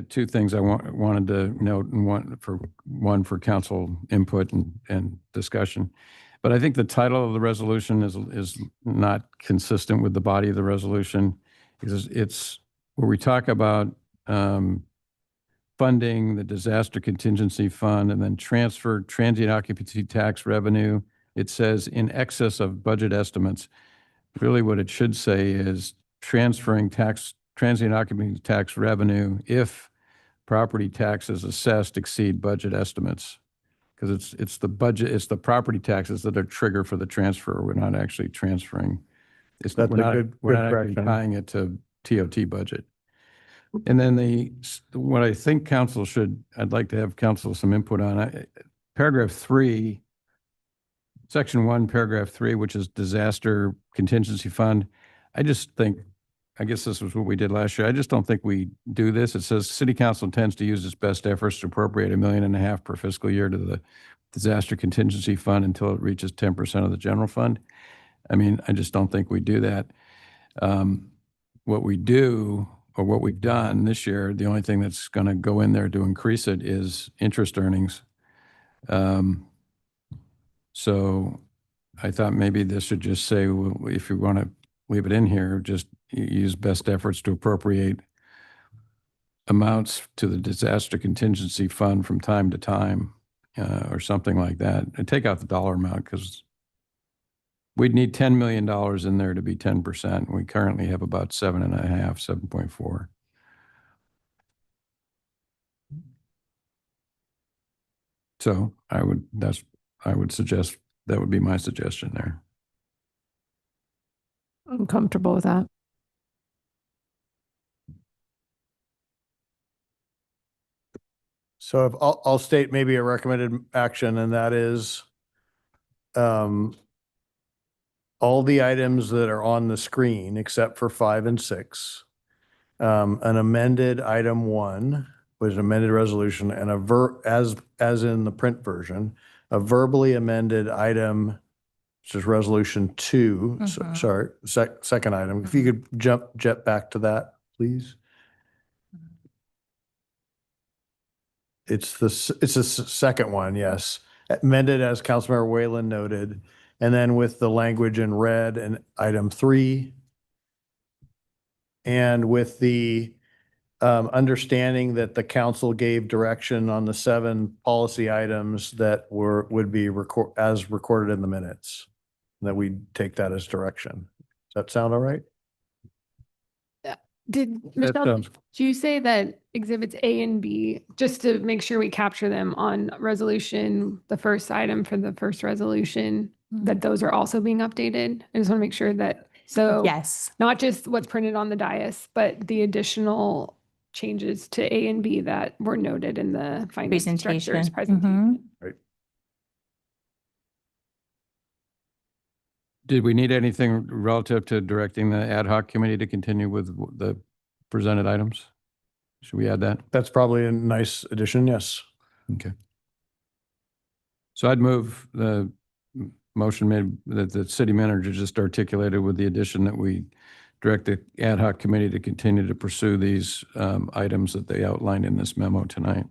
two things I wanted to note, and one for council input and discussion. But I think the title of the resolution is not consistent with the body of the resolution. It's where we talk about funding the disaster contingency fund and then transfer transient occupancy tax revenue. It says in excess of budget estimates. Really what it should say is transferring transient occupancy tax revenue if property taxes assessed exceed budget estimates. Because it's the budget, it's the property taxes that are trigger for the transfer. We're not actually transferring. That's We're a not good actually correction. tying it to TOT budget. And then what I think I'd like to have council some input on, paragraph 3, section 1, paragraph 3, which is disaster contingency fund. I guess this was what we did last year. I just don't think we do this. It says city council intends to use its best efforts to appropriate $1.5 million per fiscal year to the disaster contingency fund until it reaches 10% of the general fund. I mean, I just don't think we do that. What we do, or what we've done this year, the only thing that's going to go in there to increase it is interest earnings. So I thought maybe this should just say, well, if you want to leave it in here, just use best efforts to appropriate amounts to the disaster contingency fund from time to time, or something like that. And take out the dollar amount because we'd need $10 million in there to be 10%. We currently have about 7.5, 7.4. So I would suggest, that would be my suggestion there. I'm comfortable with that. So I'll state maybe a recommended action, and that is all the items that are on the screen except for 5 and 6, an amended item 1 was an amended resolution, and as in the print version, a verbally amended item, which is resolution 2. Second item. If you could jet back to that, please. It's the second one, yes. Amended as Councilmember Whalen noted, and then with the language in red and item 3. And with the understanding that the council gave direction on the 7 policy items that would be as recorded in the minutes, that we take that as direction. Does that sound all right? Michelle, sounds- did you say that exhibits A and B, just to make sure we capture them on resolution, the first item for the first resolution, that those are also being updated? I just want to make sure that, so Yes. not just what's printed on the dais, but the additional changes to A and B that were noted in the finance director's Presentation. presentation. Right. Did we need anything relative to directing the ad hoc committee to continue with the presented items? Should we add that? That's probably a nice addition, yes. Okay. So I'd move the motion made that the city manager just articulated with the addition that we direct the ad hoc committee to continue to pursue these items that they outlined in this memo tonight.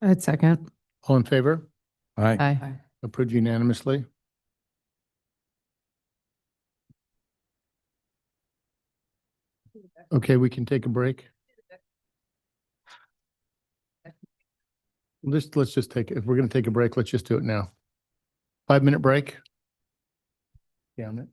I'd second. All in favor? Aye. Aye. Approved unanimously. Okay, we can take a break. Let's just take, if we're going to take a break, let's just do it now. 5-minute break. Damn it.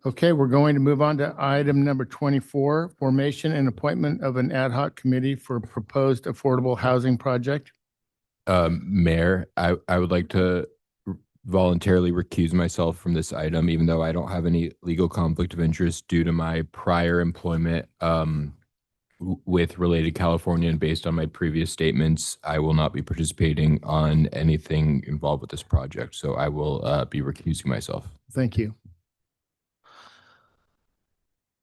Okay, we're going to move on to item number 24, formation and appointment of an ad hoc committee for proposed affordable housing project. Mayor, I would like to voluntarily recuse myself from this item, even though I don't have any legal conflict of interest due to my prior employment with Related California, and based on my previous statements, I will not be participating on anything involved with this project. So I will be recusing myself. Thank you.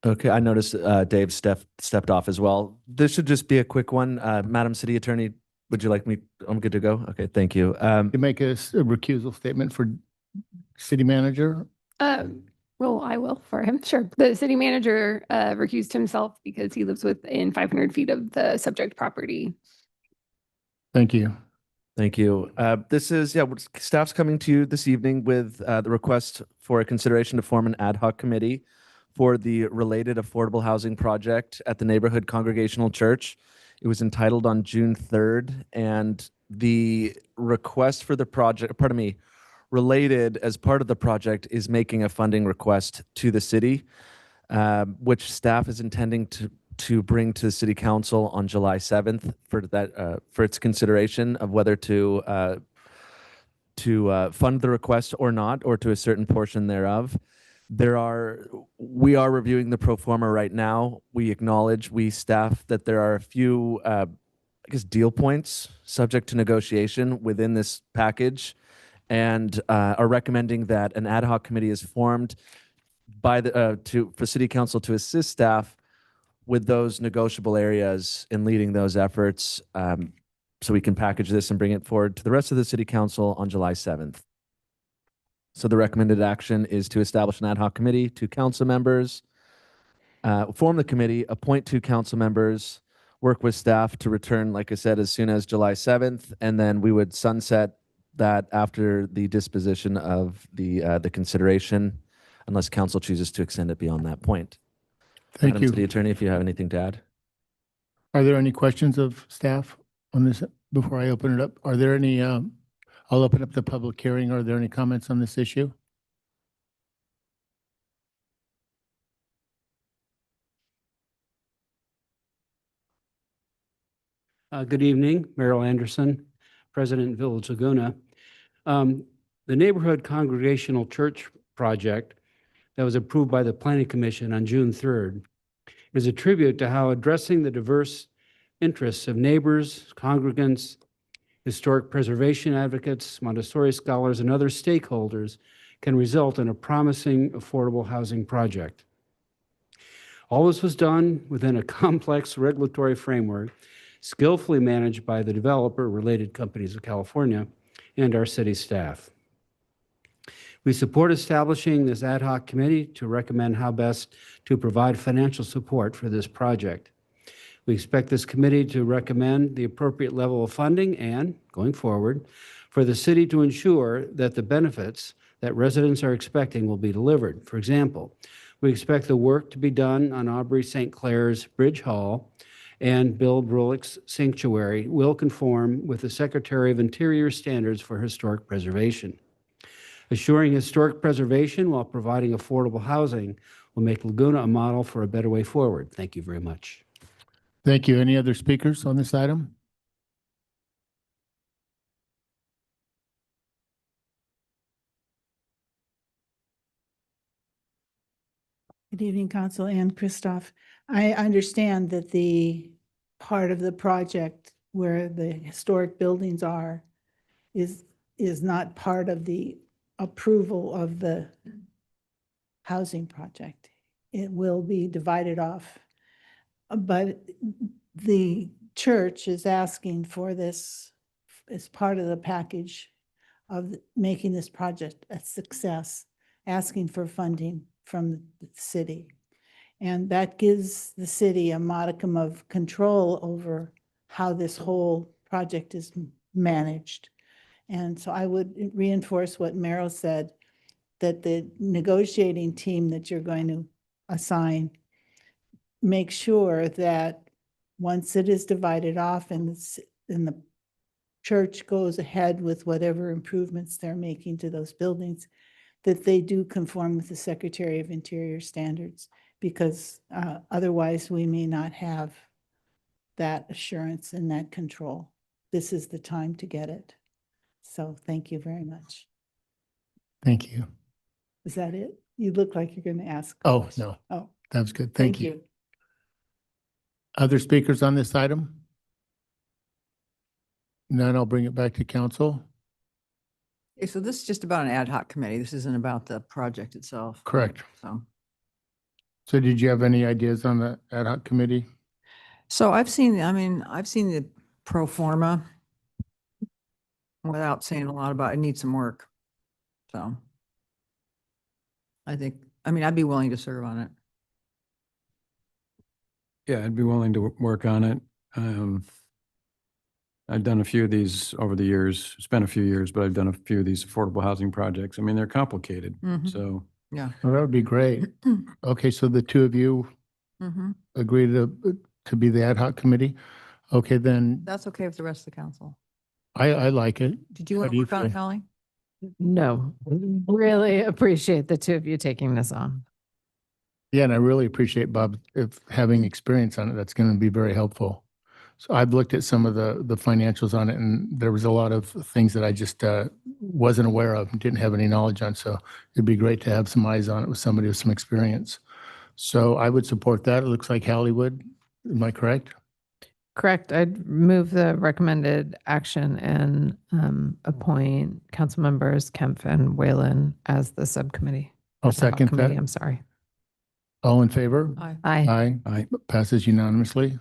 Okay, I noticed Dave stepped off as well. This should just be a quick one. Madam City Attorney, would you like me? I'm good to go. Okay, thank you. You make a recusal statement for city manager. Well, I will for him. Sure. The city manager recused himself because he lives within 500 feet of the subject property. Thank you. Thank you. This is, staff's coming to you this evening with the request for a consideration to form an ad hoc committee for the related affordable housing project at the neighborhood Congregational Church. It was entitled on June 3rd, and the request for the project, related as part of the project is making a funding request to the city, which staff is intending to bring to the city council on July 7th for its consideration of whether to fund the request or not, or to a certain portion thereof. We are reviewing the pro forma right now. We acknowledge, staff, that there are a few, deal points subject to negotiation within this package, and are recommending that an ad hoc committee is formed for city council to assist staff with those negotiable areas in leading those efforts, so we can package this and bring it forward to the rest of the city council on July 7th. So the recommended action is to establish an ad hoc committee, 2 council members, form the committee, appoint 2 council members, work with staff to return, like I said, as soon as July 7th, and then we would sunset that after the disposition of the consideration, unless council chooses to extend it beyond that point. Thank Madam you. City Attorney, if you have anything to add. Are there any questions of staff on this before I open it up? Are there any, I'll open up the public hearing. Are there any comments on this issue? Good evening, Merrill Anderson, President, Village Laguna. The Neighborhood Congregational Church project that was approved by the Planning Commission on June 3rd is a tribute to how addressing the diverse interests of neighbors, congregants, historic preservation advocates, Montessori scholars, and other stakeholders can result in a promising affordable housing project. All this was done within a complex regulatory framework skillfully managed by the developer, Related Companies of California, and our city staff. We support establishing this ad hoc committee to recommend how best to provide financial support for this project. We expect this committee to recommend the appropriate level of funding and, going forward, for the city to ensure that the benefits that residents are expecting will be delivered. For example, we expect the work to be done on Aubrey St. Clair's Bridge Hall and Bill Brulick's Sanctuary will conform with the Secretary of Interior standards for historic preservation. Assuring historic preservation while providing affordable housing will make Laguna a model for a better way forward. Thank you very much. Thank you. Any other speakers on this item? Good evening, Council. Ann Christoph. I understand that the part of the project where the historic buildings are is not part of the approval of the housing project. It will be divided off. But the church is asking for this as part of the package of making this project a success, asking for funding from the city. And that gives the city a modicum of control over how this whole project is managed. And so I would reinforce what Merrill said, that the negotiating team that you're going to assign, make sure that once it is divided off and the church goes ahead with whatever improvements they're making to those buildings, that they do conform with the Secretary of Interior standards, because otherwise we may not have that assurance and that control. This is the time to get it. So thank you very much. Thank you. Is that it? You look like you're going to ask. a Oh, question. no, Oh, that was good. Thank thank you. you. Other speakers on this item? None, I'll bring it back to council. Okay, so this is just about an ad hoc committee. This isn't about the project itself. Correct. So. So did you have any ideas on the ad hoc committee? So I've seen the pro forma without saying a lot about it. It needs some work. So I'd be willing to serve on it. Yeah, I'd be willing to work on it. I've done a few of these over the years. It's been a few years, but I've done a few of these affordable housing projects. I mean, they're complicated. Mhm. So Yeah. Well, that would be great. Okay, so the two of you Mhm. agree to be the ad hoc committee? Okay, then That's okay with the rest of the council. I like it. Did you How want do to you work on it, feel? Holly? No, really appreciate the two of you taking this on. Yeah, and I really appreciate Bob if having experience on it. That's going to be very helpful. So I've looked at some of the financials on it, and there was a lot of things that I just wasn't aware of and didn't have any knowledge on. So it'd be great to have some eyes on it with somebody with some experience. So I would support that. It looks like Hallie would. Am I correct? Correct. I'd move the recommended action and appoint council members Kempf and Whalen as the subcommittee. I'll As the hot second committee, that. I'm sorry. All in favor? Aye. Aye. Aye. Aye. Passes unanimously.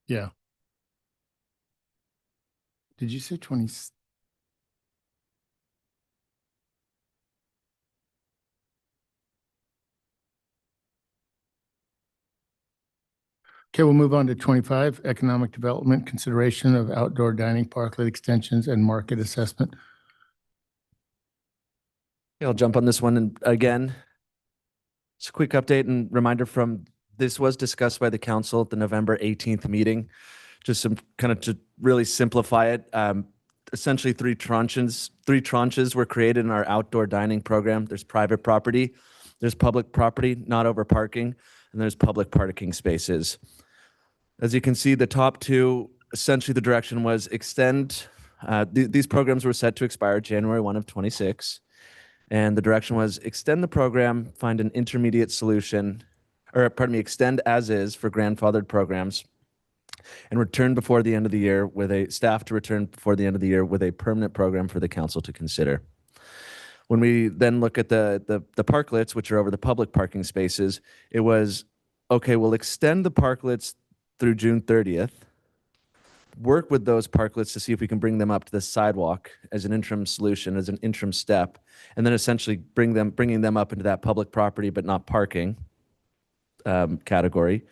Yeah. Did you say 20? Okay, we'll move on to 25, economic development, consideration of outdoor dining, parklet extensions, and market assessment. I'll jump on this one. And again, just a quick update and reminder this was discussed by the council at the November 18th meeting. Just some kind of to really simplify it. Essentially three tranches were created in our outdoor dining program. There's private property, there's public property, not over parking, and there's public parking spaces. As you can see, the top two, essentially the direction was extend, these programs were set to expire January 1 of 26. And the direction was extend the program, find an intermediate solution, or pardon me, extend as is for grandfathered programs, and return before the end of the year staff to return before the end of the year with a permanent program for the council to consider. When we then look at the parklets, which are over the public parking spaces, it was, okay, we'll extend the parklets through June 30th, work with those parklets to see if we can bring them up to the sidewalk as an interim solution, as an interim step, and then essentially bringing them up into that public property but not parking category,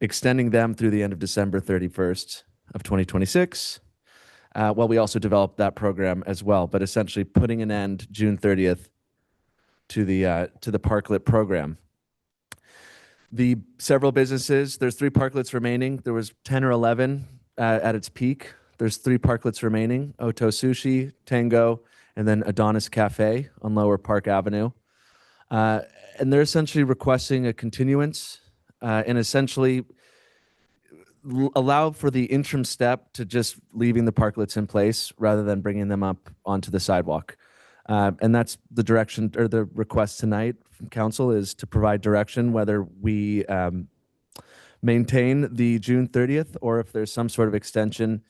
extending them through the end of December 31st of 2026. While we also developed that program as well, but essentially putting an end June 30th to the parklet program. The several businesses, there's 3 parklets remaining. There was 10 or 11 at its peak. There's 3 parklets remaining: Oto Sushi, Tango, and then Adonis Cafe on Lower Park Avenue. And they're essentially requesting a continuance and essentially allow for the interim step to just leaving the parklets in place rather than bringing them up onto the sidewalk. And that's the direction or the request tonight from council, is to provide direction whether we maintain the June 30th or if there's some sort of extension,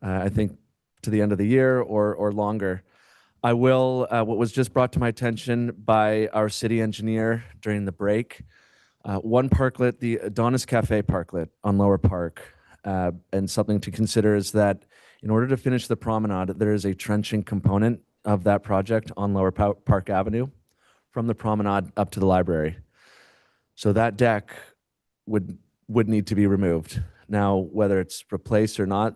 I think to the end of the year or longer. I will, what was just brought to my attention by our city engineer during the break, one parklet, the Adonis Cafe parklet on Lower Park, and something to consider is that in order to finish the promenade, there is a trenching component of that project on Lower Park Avenue from the promenade up to the library. So that deck would need to be removed. Now, whether it's replaced or not,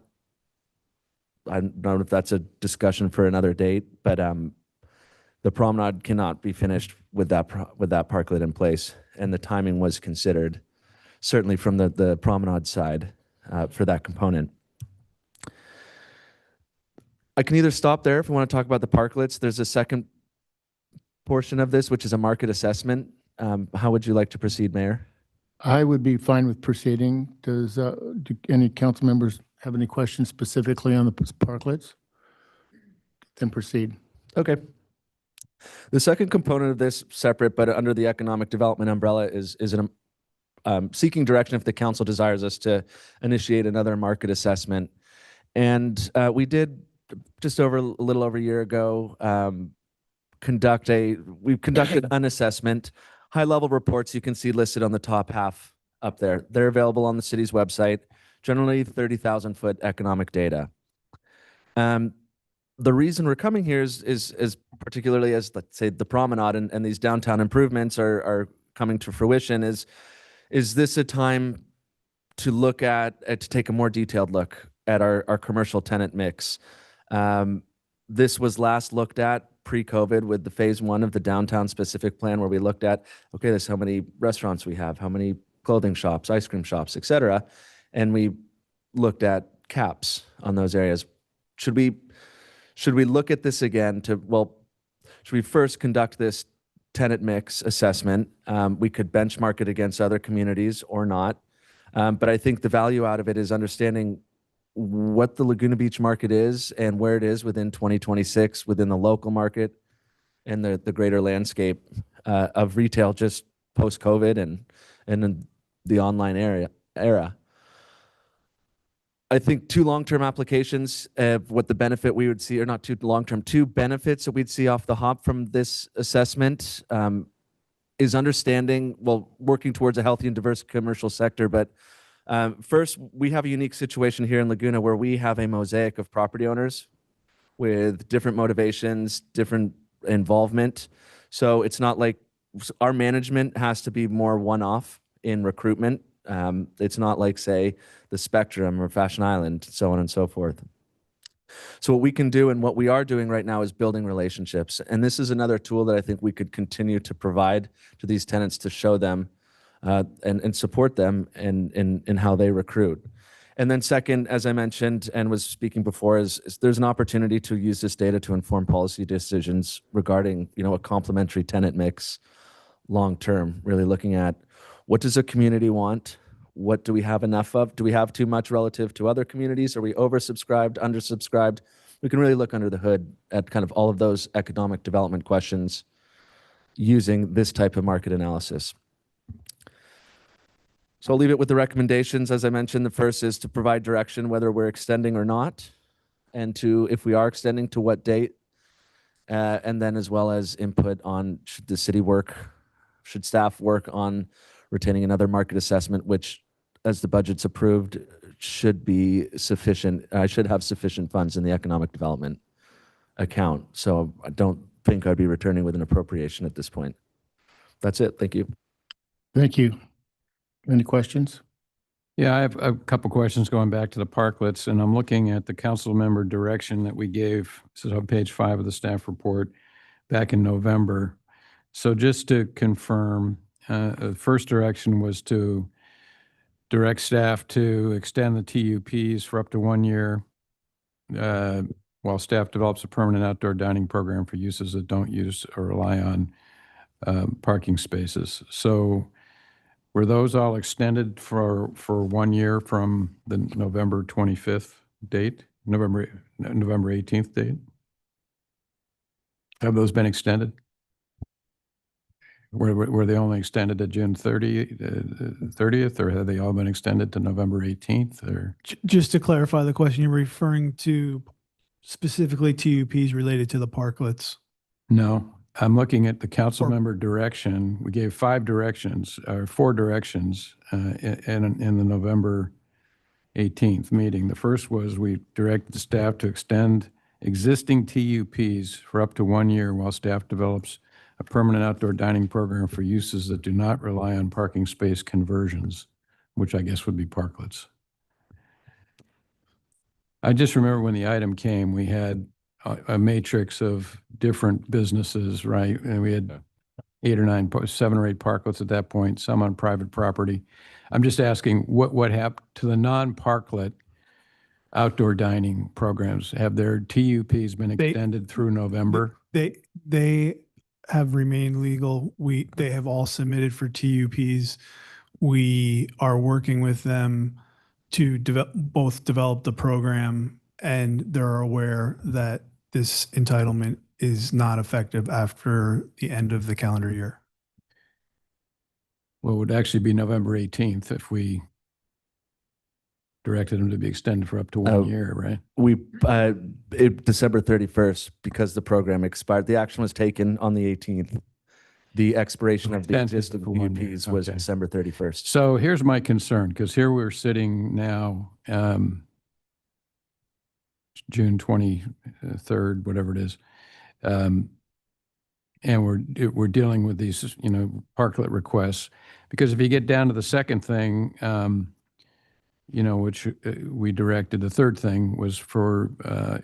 I don't know if that's a discussion for another date, but the promenade cannot be finished with that parklet in place, and the timing was considered, certainly from the promenade side, for that component. I can either stop there if we want to talk about the parklets. There's a second portion of this, which is a market assessment. How would you like to proceed, Mayor? I would be fine with proceeding. Do any council members have any questions specifically on the parklets? Then proceed. Okay. The second component of this, separate but under the economic development umbrella, is seeking direction if the council desires us to initiate another market assessment. And we did just a little over a year ago we've conducted an assessment. High-level reports you can see listed on the top half up there. They're available on the city's website, generally 30,000-foot economic data. The reason we're coming here is particularly as, let's say, the promenade and these downtown improvements are coming to fruition, is this a time to look at, to take a more detailed look at our commercial tenant mix? This was last looked at pre-COVID with the phase 1 of the downtown specific plan, where we looked at, okay, this is how many restaurants we have, how many clothing shops, ice cream shops, et cetera. And we looked at caps on those areas. Should we look at this again should we first conduct this tenant mix assessment? We could benchmark it against other communities or not. But I think the value out of it is understanding what the Laguna Beach market is and where it is within 2026, within the local market and the greater landscape of retail just post-COVID and in the online era. I think two long-term applications of what the benefit we would see, or not two long-term, two benefits that we'd see off the hop from this assessment is understanding, working towards a healthy and diverse commercial sector. But first, we have a unique situation here in Laguna where we have a mosaic of property owners with different motivations, different involvement. So it's not like our management has to be more one-off in recruitment. It's not like, say, the Spectrum or Fashion Island, so on and so forth. So what we can do and what we are doing right now is building relationships. And this is another tool that I think we could continue to provide to these tenants to show them and support them in how they recruit. And then second, as I mentioned and was speaking before, is there's an opportunity to use this data to inform policy decisions regarding, a complementary tenant mix long-term, really looking at what does a community want? What do we have enough of? Do we have too much relative to other communities? Are we oversubscribed, undersubscribed? We can really look under the hood at kind of all of those economic development questions using this type of market analysis. So I'll leave it with the recommendations. As I mentioned, the first is to provide direction whether we're extending or not, and if we are extending, to what date, and then as well as input on should staff work on retaining another market assessment, which, as the budget's approved, should be sufficient. I should have sufficient funds in the economic development account. So I don't think I'd be returning with an appropriation at this point. That's it. Thank you. Thank you. Any questions? Yeah, I have a couple questions going back to the parklets, and I'm looking at the council member direction that we gave. This is on page 5 of the staff report back in November. So just to confirm, the first direction was to direct staff to extend the TUPs for up to 1 year while staff develops a permanent outdoor dining program for uses that don't use or rely on parking spaces. So were those all extended for 1 year from the November 25th date, November 18th date? Have those been extended? Were they only extended to June 30th, or have they all been extended to November 18th? Or just to clarify the question, you're referring to specifically TUPs related to the parklets? No, I'm looking at the council member direction. We gave 4 directions in the November 18th meeting. The first was we directed the staff to extend existing TUPs for up to 1 year while staff develops a permanent outdoor dining program for uses that do not rely on parking space conversions, which I guess would be parklets. I just remember when the item came, we had a matrix of different businesses, right? And we had 7 or 8 parklets at that point, some on private property. I'm just asking what happened to the non-parklet outdoor dining programs? Have their TUPs been extended through November? They have remained legal. They have all submitted for TUPs. We are working with them to develop the program, and they're aware that this entitlement is not effective after the end of the calendar year. Well, it would actually be November 18th if we directed them to be extended for up to 1 year, right? We, December 31st, because the program expired, the action was taken on the 18th. The expiration of the Extended existing for 1 year, TUPs was okay. December 31st. So here's my concern, because here we're sitting now, June 23rd, whatever it is. And we're dealing with these, parklet requests. Because if you get down to the second thing, which we directed, the third thing was for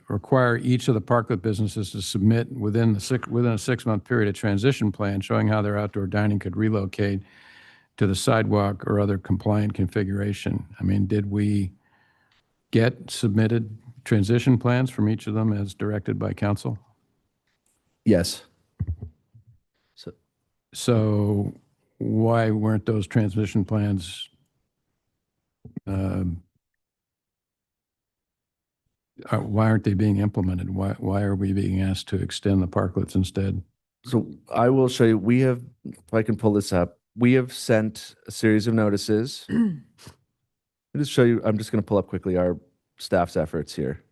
require each of the parklet businesses to submit within a 6-month period a transition plan showing how their outdoor dining could relocate to the sidewalk or other compliant configuration. I mean, did we get submitted transition plans from each of them as directed by council? Yes. So why weren't those transition plans why aren't they being implemented? Why are we being asked to extend the parklets instead? So I will show you, we have, if I can pull this up, we have sent a series of notices. I'll just show you, I'm just going to pull up quickly our staff's efforts here.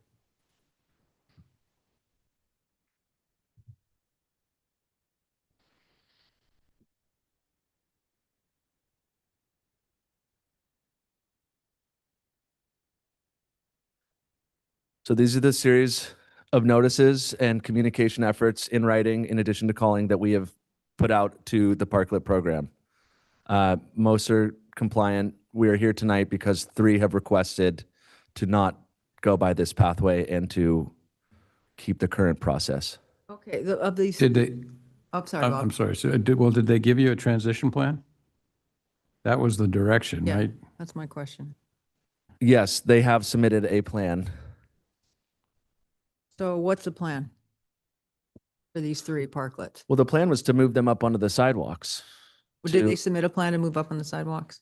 So these are the series of notices and communication efforts in writing, in addition to calling, that we have put out to the parklet program. Most are compliant. We are here tonight because 3 have requested to not go by this pathway and to keep the current process. Okay, of these. Did they? Oh, sorry, Bob. I'm sorry. So did they give you a transition plan? That was the direction, Yeah, right? that's my question. Yes, they have submitted a plan. So what's the plan for these 3 parklets? Well, the plan was to move them up onto the sidewalks. Did they submit a plan to move up on the sidewalks?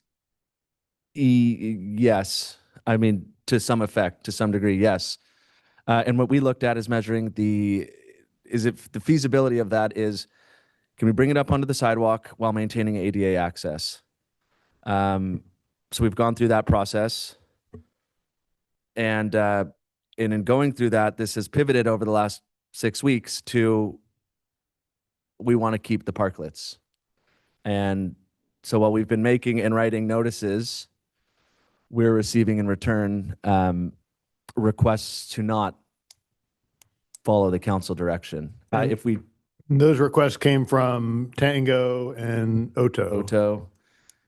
Yes. I mean, to some effect, to some degree, yes. And what we looked at is measuring the feasibility of that is, can we bring it up onto the sidewalk while maintaining ADA access? So we've gone through that process. And in going through that, this has pivoted over the last 6 weeks to, we want to keep the parklets. And so while we've been making and writing notices, we're receiving in return requests to not follow the council direction. Those requests came from Tango and Oto,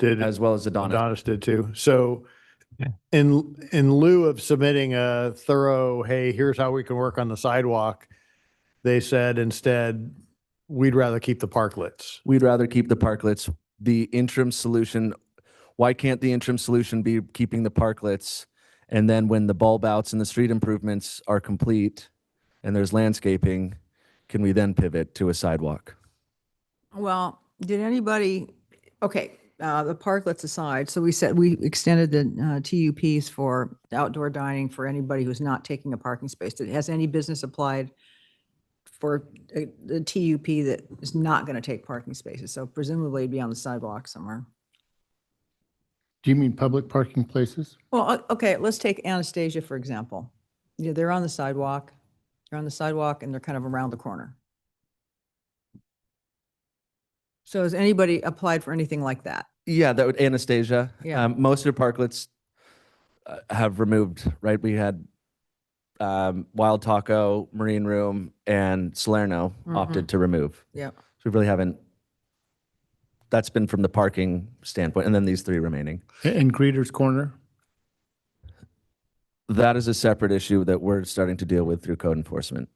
as well as Adonis. Adonis did too. So in lieu of submitting a thorough, hey, here's how we can work on the sidewalk, they said instead, we'd rather keep the parklets. We'd rather keep the parklets. The interim solution, why can't the interim solution be keeping the parklets? And then when the bulb outs and the street improvements are complete and there's landscaping, can we then pivot to a sidewalk? Well, did anybody, okay, the parklets aside, so we said we extended the TUPs for outdoor dining for anybody who's not taking a parking space. Has any business applied for the TUP that is not going to take parking spaces? So presumably it'd be on the sidewalk somewhere. Do you mean public parking places? Well, okay, let's take Anastasia, for example. Yeah, they're on the sidewalk. They're on the sidewalk and they're kind of around the corner. So has anybody applied for anything like that? Yeah, that would Anastasia. Yeah. Most of the parklets have removed, right? We had Wild Taco, Marine Room, and Salerno opted to remove. Yeah. So We really haven't, that's been from the parking standpoint, and then these 3 remaining. And Greeter's Corner? That is a separate issue that we're starting to deal with through code enforcement.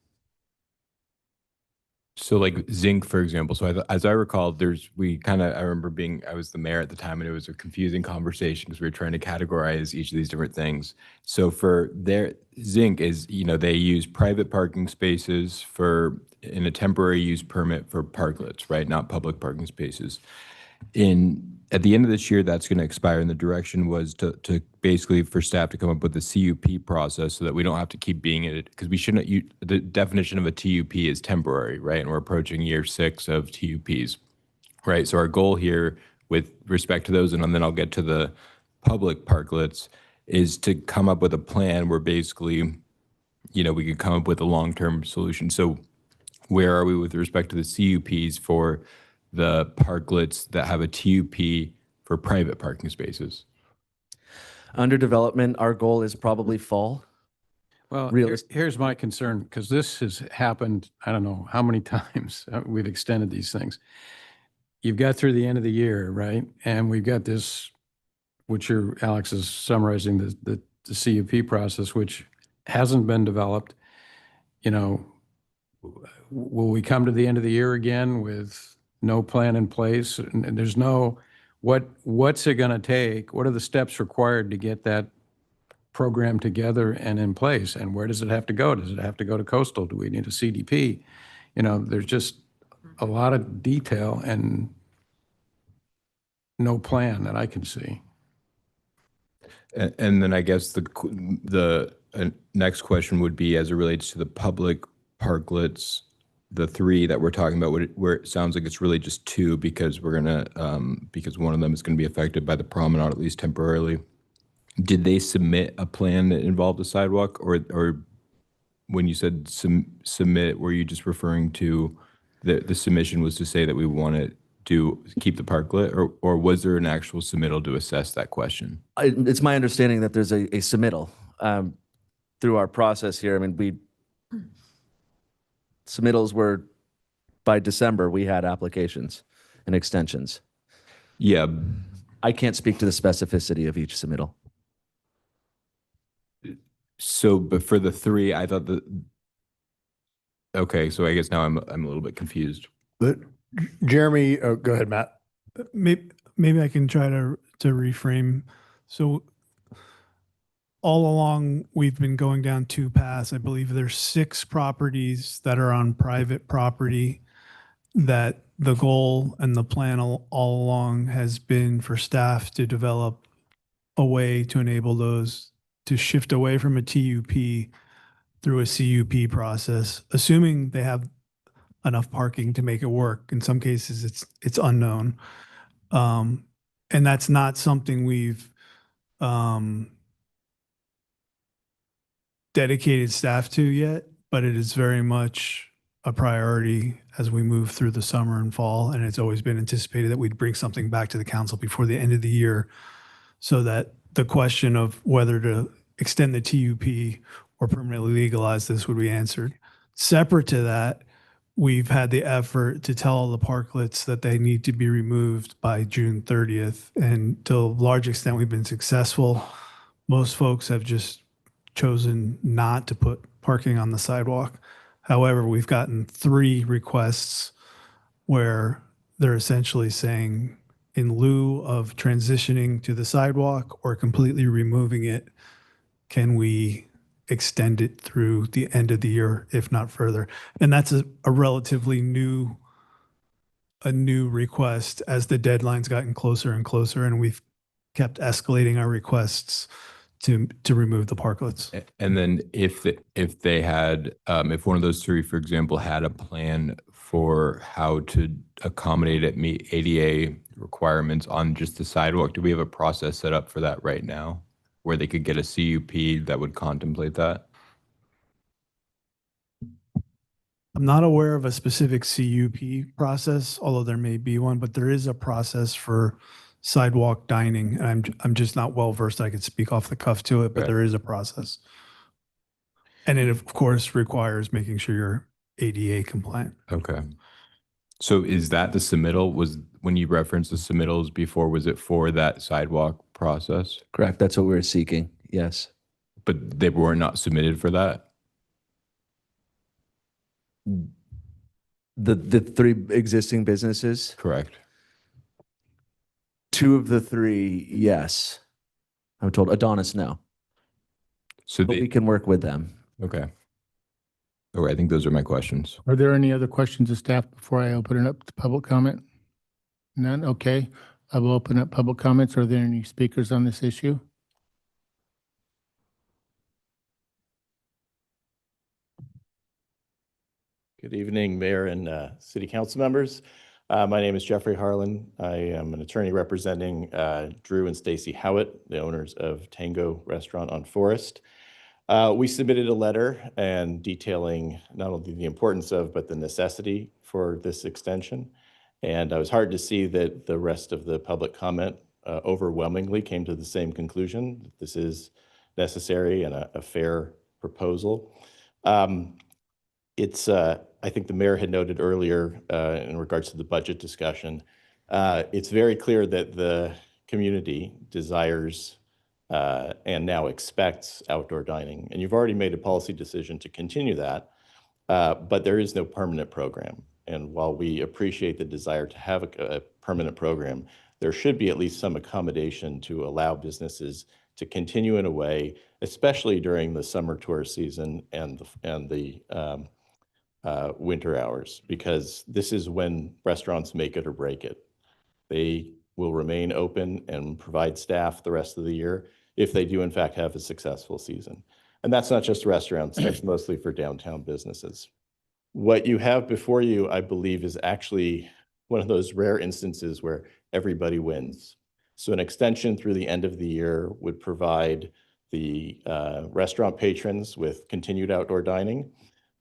So like zinc, for example. So as I recall, I remember I was the mayor at the time, and it was a confusing conversation because we were trying to categorize each of these different things. So for their zinc is, they use private parking spaces in a temporary use permit for parklets, right? Not public parking spaces. At the end of this year, that's going to expire, and the direction was to basically for staff to come up with a CUP process so that we don't have to keep being in it, because the definition of a TUP is temporary, right? And we're approaching year 6 of TUPs, right? So our goal here with respect to those, and then I'll get to the public parklets, is to come up with a plan where basically, we could come up with a long-term solution. So where are we with respect to the CUPs for the parklets that have a TUP for private parking spaces? Under development, our goal is probably fall. Well, here's my concern, because this has happened, I don't know how many times we've extended these things. You've got through the end of the year, right? And we've got this, which Alex is summarizing, the CUP process, which hasn't been developed. Will we come to the end of the year again with no plan in place? And there's no, what's it going to take? What are the steps required to get that program together and in place? And where does it have to go? Does it have to go to coastal? Do we need a CDP? There's just a lot of detail and no plan that I can see. And then I guess the next question would be, as it relates to the public parklets, the 3 that we're talking about, where it sounds like it's really just 2, because because one of them is going to be affected by the promenade, at least temporarily. Did they submit a plan that involved a sidewalk, or when you said submit, were you just referring to the submission was to say that we want to keep the parklet, or was there an actual submittal to assess that question? It's my understanding that there's a submittal through our process here. I mean, submittals were, by December, we had applications and extensions. Yeah. I can't speak to the specificity of each submittal. So, but for the 3, I thought okay, so I guess now I'm a little bit confused. But Jeremy, go ahead, Matt. Maybe I can try to reframe. So all along, we've been going down 2 paths. I believe there's 6 properties that are on private property that the goal and the plan all along has been for staff to develop a way to enable those to shift away from a TUP through a CUP process, assuming they have enough parking to make it work. In some cases, it's unknown. And that's not something we've dedicated staff to yet, but it is very much a priority as we move through the summer and fall. And it's always been anticipated that we'd bring something back to the council before the end of the year, so that the question of whether to extend the TUP or permanently legalize this would be answered. Separate to that, we've had the effort to tell the parklets that they need to be removed by June 30th. And to a large extent, we've been successful. Most folks have just chosen not to put parking on the sidewalk. However, we've gotten 3 requests where they're essentially saying, in lieu of transitioning to the sidewalk or completely removing it, can we extend it through the end of the year, if not further? And that's a relatively new request as the deadline's gotten closer and closer, and we've kept escalating our requests to remove the parklets. And then if they had, if one of those 3, for example, had a plan for how to accommodate it, meet ADA requirements on just the sidewalk, do we have a process set up for that right now, where they could get a CUP that would contemplate that? I'm not aware of a specific CUP process, although there may be one, but there is a process for sidewalk dining. And I'm just not well versed. I could speak off the cuff to it, but there is a process. And it, of course, requires making sure you're ADA compliant. Okay. So is that the submittal? Was when you referenced the submittals before, was it for that sidewalk process? Correct. That's what we're seeking. Yes. But they were not submitted for that? The three existing businesses, Correct. two of the three, yes. I'm told Adonis, no. So But they, we can work with them. okay. Okay, I think those are my questions. Are there any other questions of staff before I open it up to public comment? None? Okay. I will open up public comments. Are there any speakers on this issue? Good evening, Mayor and City Council members. My name is Jeffrey Harlan. I am an attorney representing Drew and Stacy Howitt, the owners of Tango Restaurant on Forest. We submitted a letter and detailing not only the importance of, but the necessity for this extension. And I was hard to see that the rest of the public comment overwhelmingly came to the same conclusion, that this is necessary and a fair proposal. I think the mayor had noted earlier in regards to the budget discussion, it's very clear that the community desires and now expects outdoor dining. And you've already made a policy decision to continue that, but there is no permanent program. And while we appreciate the desire to have a permanent program, there should be at least some accommodation to allow businesses to continue in a way, especially during the summer tourist season and the winter hours, because this is when restaurants make it or break it. They will remain open and provide staff the rest of the year if they do in fact have a successful season. And that's not just restaurants, that's mostly for downtown businesses. What you have before you, I believe, is actually one of those rare instances where everybody wins. So an extension through the end of the year would provide the restaurant patrons with continued outdoor dining.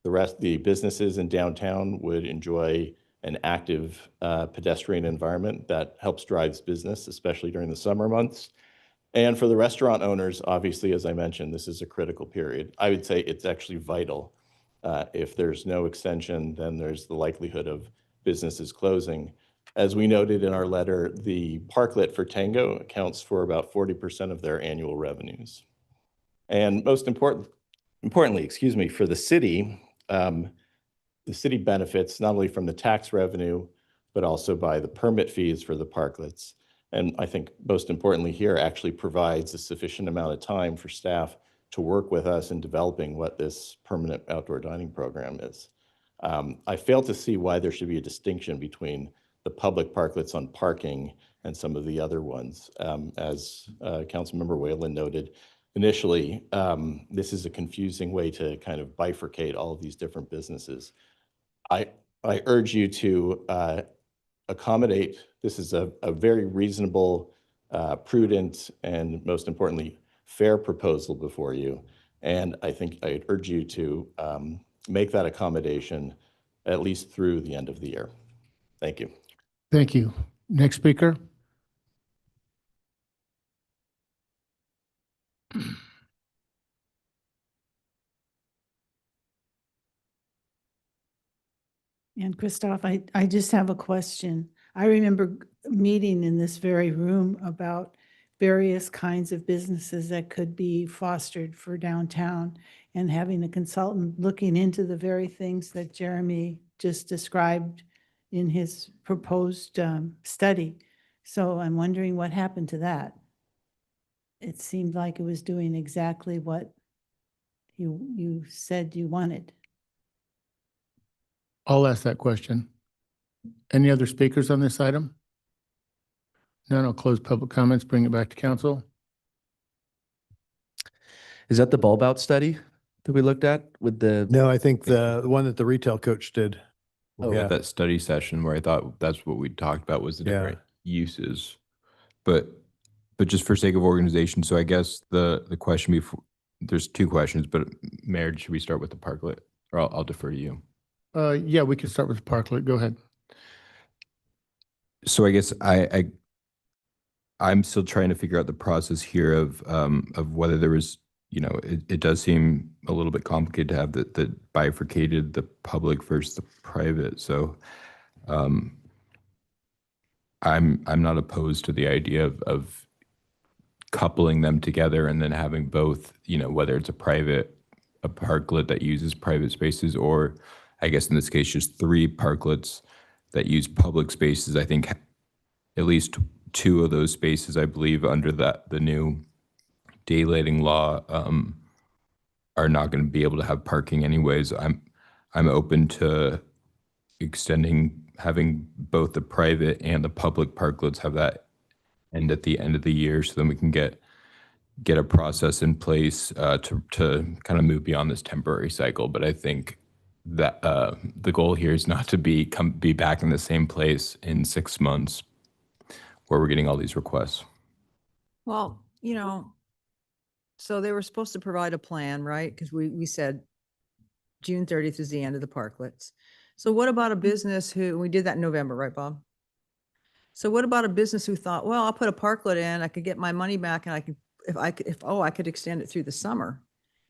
The businesses in downtown would enjoy an active pedestrian environment that helps drives business, especially during the summer months. And for the restaurant owners, obviously, as I mentioned, this is a critical period. I would say it's actually vital. If there's no extension, then there's the likelihood of businesses closing. As we noted in our letter, the parklet for Tango accounts for about 40% of their annual revenues. And most importantly, excuse me, for the city benefits not only from the tax revenue, but also by the permit fees for the parklets. And I think most importantly here actually provides a sufficient amount of time for staff to work with us in developing what this permanent outdoor dining program is. I fail to see why there should be a distinction between the public parklets on parking and some of the other ones. As Councilmember Whalen noted, initially, this is a confusing way to kind of bifurcate all of these different businesses. I urge you to accommodate. This is a very reasonable, prudent, and most importantly, fair proposal before you. And I think I'd urge you to make that accommodation at least through the end of the year. Thank you. Thank you. Next speaker. And Christoph, I just have a question. I remember meeting in this very room about various kinds of businesses that could be fostered for downtown and having a consultant looking into the very things that Jeremy just described in his proposed study. So I'm wondering what happened to that. It seemed like it was doing exactly what you said you wanted. I'll ask that question. Any other speakers on this item? None. I'll close public comments, bring it back to council. Is that the bulb out study that we looked at with the? No, I think the one that the retail coach did. Oh, Yeah. at that study session where I thought that's what we talked about was the Yeah. different uses. But just for sake of organization, so I guess the question before, there's two questions, but Mayor, should we start with the parklet? Or I'll defer to you. Yeah, we can start with the parklet. Go ahead. So I guess I'm still trying to figure out the process here of whether there was, it does seem a little bit complicated to have the bifurcated, the public versus the private. So I'm not opposed to the idea of coupling them together and then having both, whether it's a parklet that uses private spaces, or I guess in this case, just 3 parklets that use public spaces. I think at least 2 of those spaces, I believe, under the new daylighting law, are not going to be able to have parking anyways. I'm open to having both the private and the public parklets have that end at the end of the year, so then we can get a process in place to kind of move beyond this temporary cycle. But I think that the goal here is not to be back in the same place in 6 months where we're getting all these requests. Well, so they were supposed to provide a plan, right? Because we said June 30th is the end of the parklets. So what about a business we did that in November, right, Bob? So what about a business who thought, well, I'll put a parklet in, I could get my money back, and I could extend it through the summer.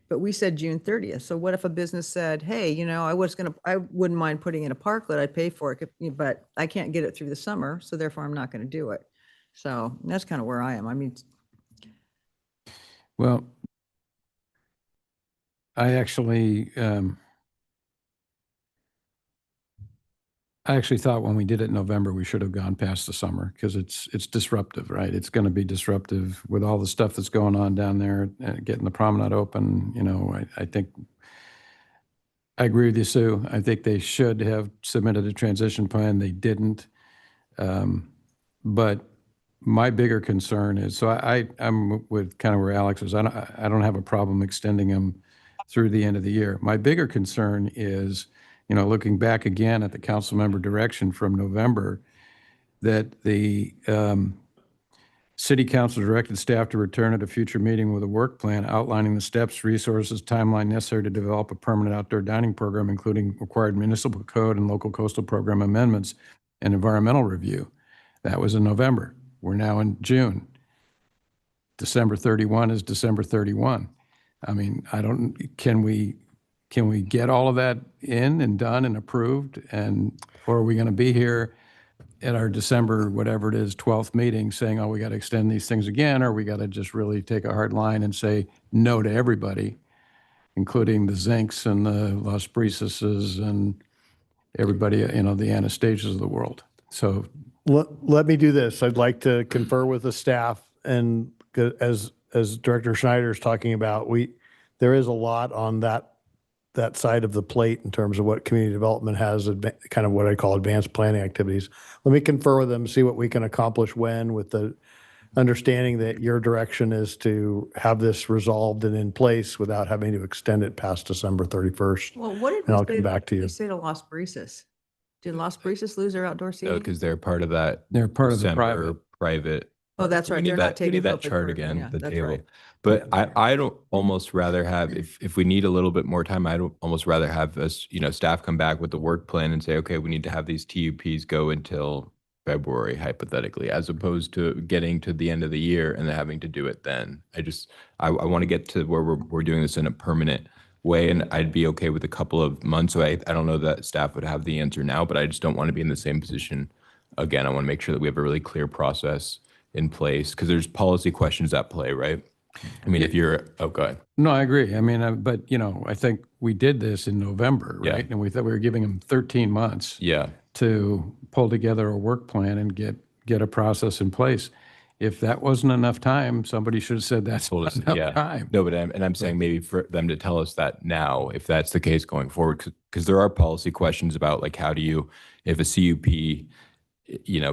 But we said June 30th. So what if a business said, hey, I wouldn't mind putting in a parklet, I'd pay for it, but I can't get it through the summer, so therefore I'm not going to do it. So that's kind of where I am. I mean, Well, I actually thought when we did it in November, we should have gone past the summer, because it's disruptive, right? It's going to be disruptive with all the stuff that's going on down there, getting the promenade open. I think I agree with you, Sue. I think they should have submitted a transition plan. They didn't. But my bigger concern is, so I'm with kind of where Alex is. I don't have a problem extending them through the end of the year. My bigger concern is, looking back again at the council member direction from November, that the city council directed staff to return at a future meeting with a work plan outlining the steps, resources, timeline necessary to develop a permanent outdoor dining program, including required municipal code and local coastal program amendments and environmental review. That was in November. We're now in June. December 31 is December 31. I mean, can we get all of that in and done and approved? Or are we going to be here at our December, whatever it is, 12th meeting saying, oh, we got to extend these things again, or we got to just really take a hard line and say no to everybody, including the Zincs and the Las Briseses and everybody, the Anastasias of the world. So let me do this. I'd like to confer with the staff, and as Director Schneider is talking about, there is a lot on that side of the plate in terms of what community development has, kind of what I call advanced planning activities. Let me confer with them, see what we can accomplish when, with the understanding that your direction is to have this resolved and in place without having to extend it past December 31st. well, what did And I'll we come back to you. say to Las Brisas? Did Las Brisas lose their outdoor seating? Because they're part of that. They're part of the December private. Oh, that's right. We need They're not that, we taking need that public chart work. again, Yeah, the that's table. right. But I don't almost rather have, if we need a little bit more time, I don't almost rather have us, staff come back with the work plan and say, okay, we need to have these TUPs go until February, hypothetically, as opposed to getting to the end of the year and then having to do it then. I want to get to where we're doing this in a permanent way, and I'd be okay with a couple of months. So I don't know that staff would have the answer now, but I just don't want to be in the same position again. I want to make sure that we have a really clear process in place, because there's policy questions at play, right? I mean, go ahead. No, I agree. I mean, but I think we did this in November, Yeah. right? And we thought we were giving them 13 months Yeah. to pull together a work plan and get a process in place. If that wasn't enough time, somebody should have said that's not enough time. No, but I'm saying maybe for them to tell us that now, if that's the case going forward, because there are policy questions about, like, how do you, if a CUP,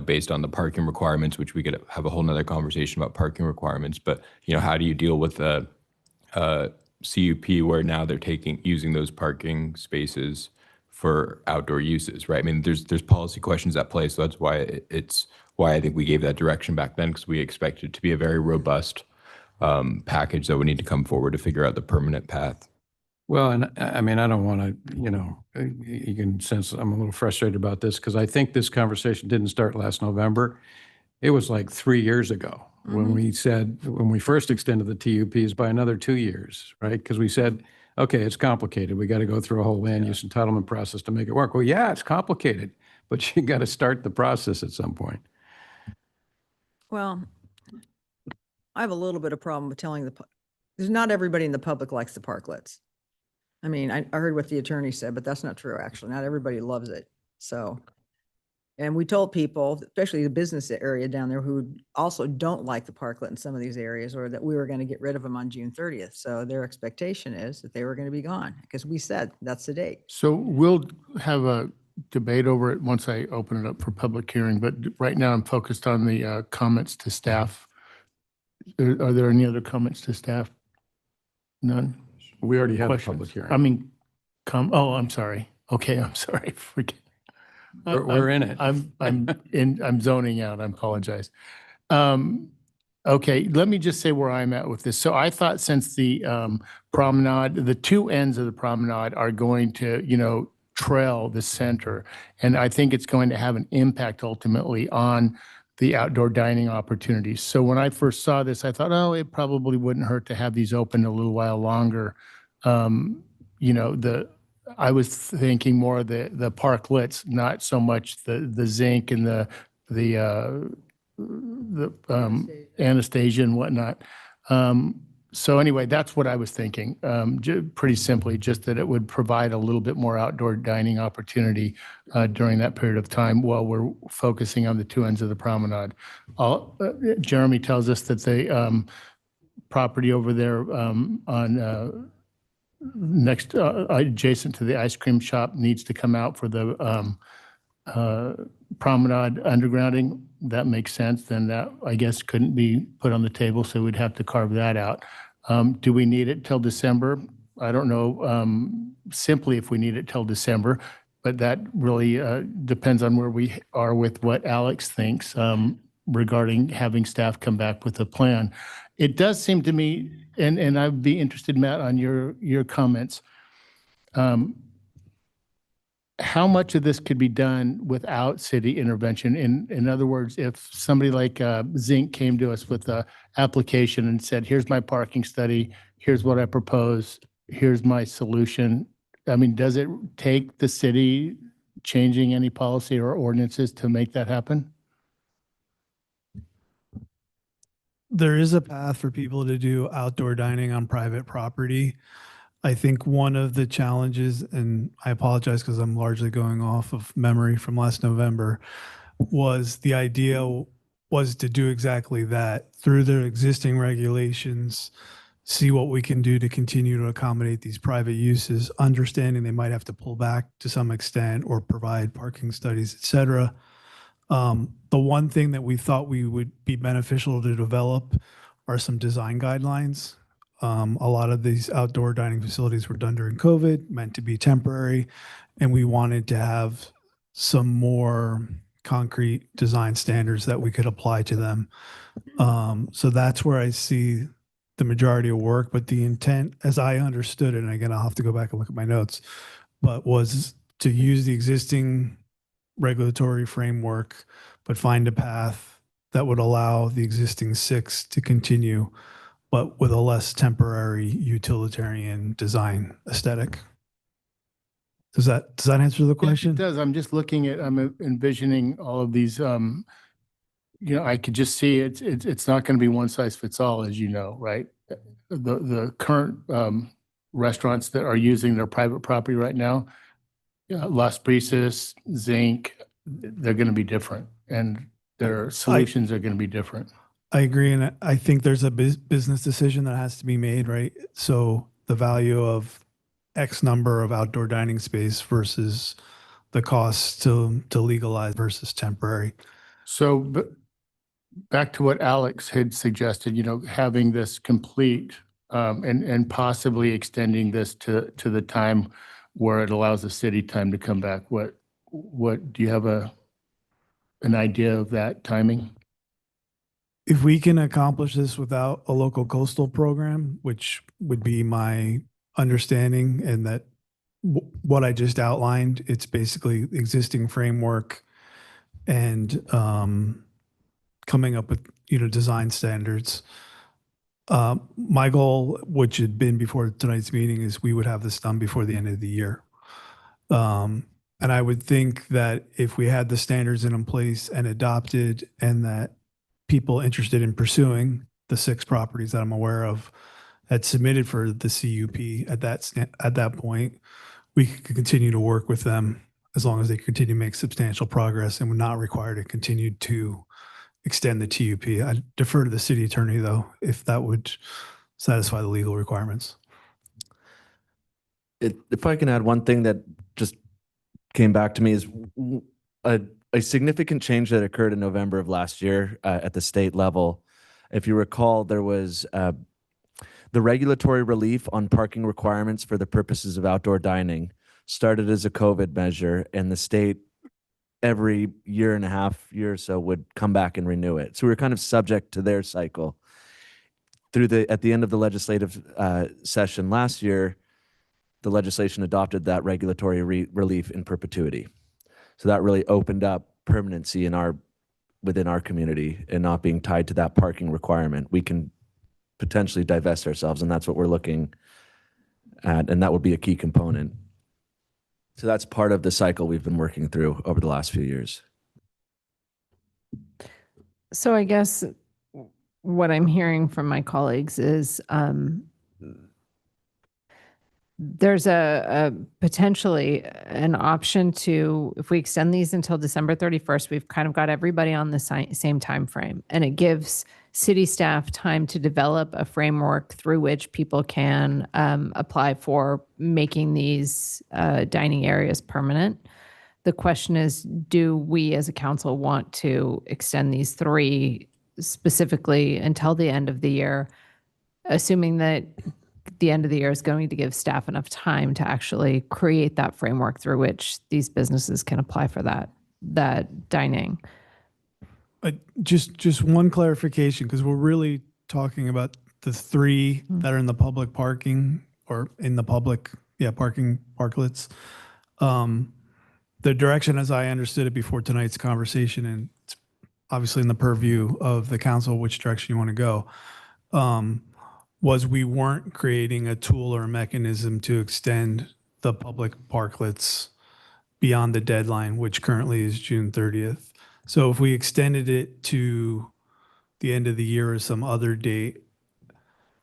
based on the parking requirements, which we could have a whole nother conversation about parking requirements, but, how do you deal with a CUP where now they're using those parking spaces for outdoor uses, right? I mean, there's policy questions at play, so that's why why I think we gave that direction back then, because we expected it to be a very robust package that would need to come forward to figure out the permanent path. Well, and I mean, I don't want to, you can sense I'm a little frustrated about this, because I think this conversation didn't start last November. It was like 3 years ago when we first extended the TUPs by another 2 years, right? Because we said, okay, it's complicated. We got to go through a whole land use entitlement process to make it work. Well, yeah, it's complicated, but you got to start the process at some point. Well, I have a little bit of problem with telling there's not everybody in the public likes the parklets. I mean, I heard what the attorney said, but that's not true, actually. Not everybody loves it. So, and we told people, especially the business area down there, who also don't like the parklet in some of these areas, or that we were going to get rid of them on June 30th. So their expectation is that they were going to be gone, because we said that's the date. So we'll have a debate over it once I open it up for public hearing, but right now I'm focused on the comments to staff. Are there any other comments to staff? None? We already have a Questions? public hearing. I mean, I'm sorry. Okay, I'm sorry. Forget. We're in it. I'm zoning out. I apologize. Okay, let me just say where I'm at with this. So I thought since the promenade, the two ends of the promenade are going to, trail the center, and I think it's going to have an impact ultimately on the outdoor dining opportunities. So when I first saw this, I thought, oh, it probably wouldn't hurt to have these open a little while longer. I was thinking more of the parklets, not so much the zinc and the Anastasia and whatnot. So anyway, that's what I was thinking. Pretty simply, just that it would provide a little bit more outdoor dining opportunity during that period of time while we're focusing on the two ends of the promenade. Jeremy tells us that the property over there on next, adjacent to the ice cream shop needs to come out for the promenade undergrounding. That makes sense. Then that, I guess, couldn't be put on the table, so we'd have to carve that out. Do we need it till December? I don't know simply if we need it till December, but that really depends on where we are with what Alex thinks regarding having staff come back with a plan. It does seem to me, and I'd be interested, Matt, on your comments. How much of this could be done without city intervention? In other words, if somebody like Zinc came to us with an application and said, here's my parking study, here's what I propose, here's my solution. I mean, does it take the city changing any policy or ordinances to make that happen? There is a path for people to do outdoor dining on private property. I think one of the challenges, and I apologize because I'm largely going off of memory from last November, was the idea was to do exactly that through the existing regulations, see what we can do to continue to accommodate these private uses, understanding they might have to pull back to some extent or provide parking studies, et cetera. The one thing that we thought we would be beneficial to develop are some design guidelines. A lot of these outdoor dining facilities were done during COVID, meant to be temporary, and we wanted to have some more concrete design standards that we could apply to them. So that's where I see the majority of work, but the intent, as I understood it, and again, I'll have to go back and look at my notes, but was to use the existing regulatory framework, but find a path that would allow the existing 6 to continue, but with a less temporary utilitarian design aesthetic. Does that answer the question? Yes, it does. I'm just looking at, I'm envisioning all of these, I could just see it's not going to be one size fits all, as you know, right? The current restaurants that are using their private property right now, Las Brisas, Zinc, they're going to be different, and their solutions are going to be different. I agree, and I think there's a business decision that has to be made, right? So the value of X number of outdoor dining space versus the cost to legalize versus temporary. So back to what Alex had suggested, having this complete and possibly extending this to the time where it allows the city time to come back. What do you have an idea of that timing? If we can accomplish this without a local coastal program, which would be my understanding, and that what I just outlined, it's basically existing framework and coming up with design standards. My goal, which had been before tonight's meeting, is we would have this done before the end of the year. And I would think that if we had the standards in place and adopted, and that people interested in pursuing the 6 properties that I'm aware of had submitted for the CUP at that point, we could continue to work with them as long as they continue to make substantial progress and would not require to continue to extend the TUP. I defer to the city attorney, though, if that would satisfy the legal requirements. If I can add one thing that just came back to me is a significant change that occurred in November of last year at the state level. If you recall, there was the regulatory relief on parking requirements for the purposes of outdoor dining started as a COVID measure, and the state every year and a half, year or so would come back and renew it. So we were kind of subject to their cycle. At the end of the legislative session last year, the legislation adopted that regulatory relief in perpetuity. So that really opened up permanency within our community and not being tied to that parking requirement. We can potentially divest ourselves, and that's what we're looking at, and that would be a key component. So that's part of the cycle we've been working through over the last few years. So I guess what I'm hearing from my colleagues is there's a potentially an option to, if we extend these until December 31st, we've kind of got everybody on the same time frame, and it gives city staff time to develop a framework through which people can apply for making these dining areas permanent. The question is, do we as a council want to extend these 3 specifically until the end of the year, assuming that the end of the year is going to give staff enough time to actually create that framework through which these businesses can apply for that dining? Just one clarification, because we're really talking about the 3 that are in the public parking or in the public, parking parklets. The direction, as I understood it before tonight's conversation, and it's obviously in the purview of the council which direction you want to go, was we weren't creating a tool or a mechanism to extend the public parklets beyond the deadline, which currently is June 30th. So if we extended it to the end of the year or some other date,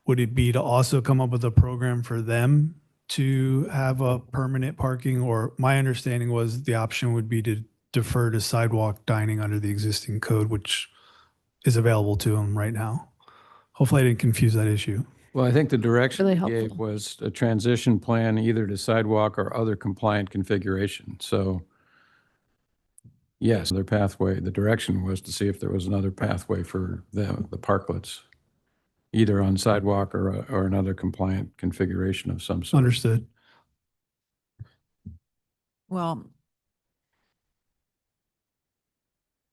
would it be to also come up with a program for them to have a permanent parking? Or my understanding was the option would be to defer to sidewalk dining under the existing code, which is available to them right now. Hopefully I didn't confuse that issue. Well, I think the direction Really we gave helpful. was a transition plan either to sidewalk or other compliant configuration. So yes, their pathway, the direction was to see if there was another pathway for the parklets, either on sidewalk or another compliant configuration of some sort. Understood. Well,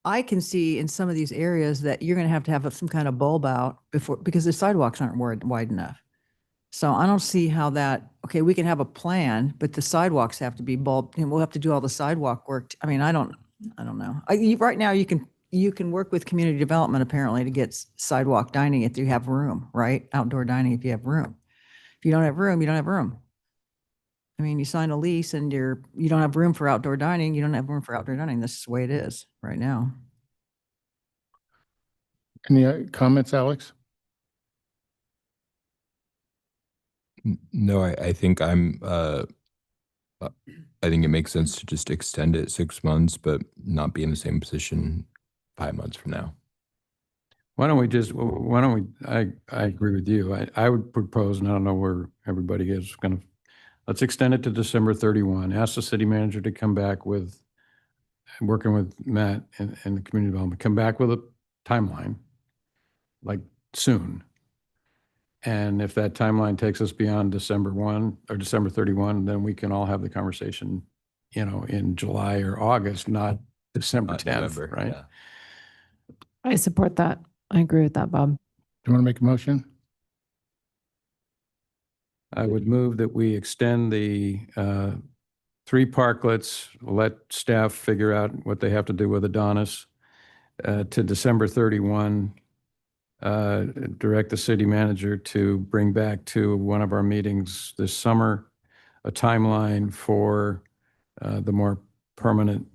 I can see in some of these areas that you're going to have some kind of bulb out because the sidewalks aren't wide enough. So I don't see how okay, we can have a plan, but the sidewalks have to be bulbed, and we'll have to do all the sidewalk work. I mean, I don't know. Right now you can work with community development apparently to get sidewalk dining if you have room, right? Outdoor dining if you have room. If you don't have room, you don't have room. I mean, you sign a lease and you don't have room for outdoor dining. You don't have room for outdoor dining. This is the way it is right now. Any comments, Alex? No, I think I think it makes sense to just extend it 6 months, but not be in the same position 5 months from now. Why don't we, I agree with you. I would propose, and I don't know where everybody is let's extend it to December 31. Ask the city manager to come back with, working with Matt and the community development, come back with a timeline, like soon. And if that timeline takes us beyond December 1 or December 31, then we can all have the conversation, in July or August, not December 10th, November, right? yeah. I support that. I agree with that, Bob. Do you want to make a motion? I would move that we extend the 3 parklets, let staff figure out what they have to do with Adonis to December 31. Direct the city manager to bring back to one of our meetings this summer a timeline for the more permanent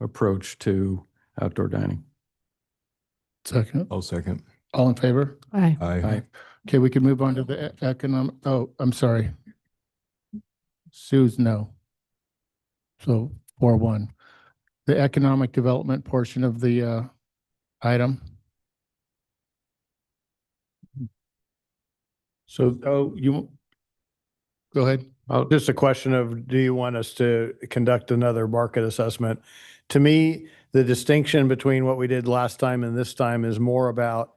approach to outdoor dining. Second. I'll second. All in favor? Aye. Aye. Okay, we can move on to the economic, oh, I'm sorry. Sue's no. So 4-1. The economic development portion of the item. So, oh, you, go ahead. Just a question of, do you want us to conduct another market assessment? To me, the distinction between what we did last time and this time is more about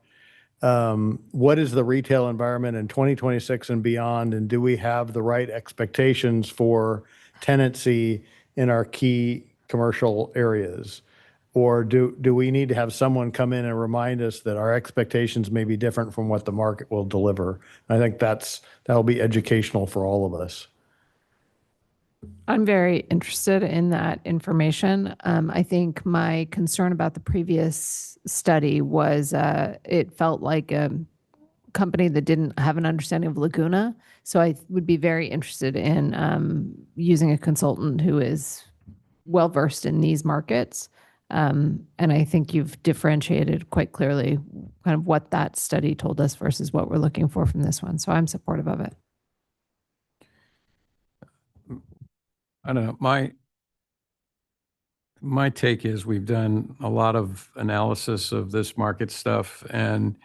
what is the retail environment in 2026 and beyond, and do we have the right expectations for tenancy in our key commercial areas? Or do we need to have someone come in and remind us that our expectations may be different from what the market will deliver? I think that'll be educational for all of us. I'm very interested in that information. I think my concern about the previous study was it felt like a company that didn't have an understanding of Laguna. So I would be very interested in using a consultant who is well-versed in these markets. And I think you've differentiated quite clearly kind of what that study told us versus what we're looking for from this one. So I'm supportive of it. I don't know. My take is we've done a lot of analysis of this market stuff, and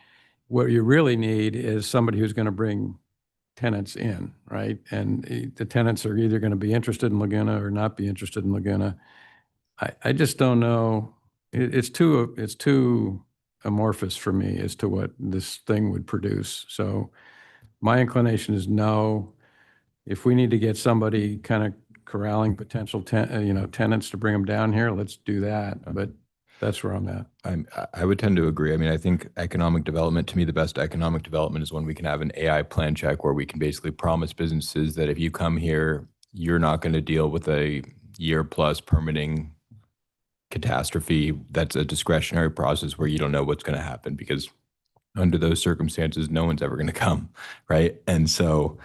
what you really need is somebody who's going to bring tenants in, right? And the tenants are either going to be interested in Laguna or not be interested in Laguna. I just don't know. It's too amorphous for me as to what this thing would produce. So my inclination is no. If we need to get somebody kind of corralling potential tenants to bring them down here, let's do that. But that's where I'm at. I would tend to agree. I mean, I think economic development, to me, the best economic development is when we can have an AI plan check where we can basically promise businesses that if you come here, you're not going to deal with a year-plus permitting catastrophe. That's a discretionary process where you don't know what's going to happen, because under those circumstances, no one's ever going to come, right? And so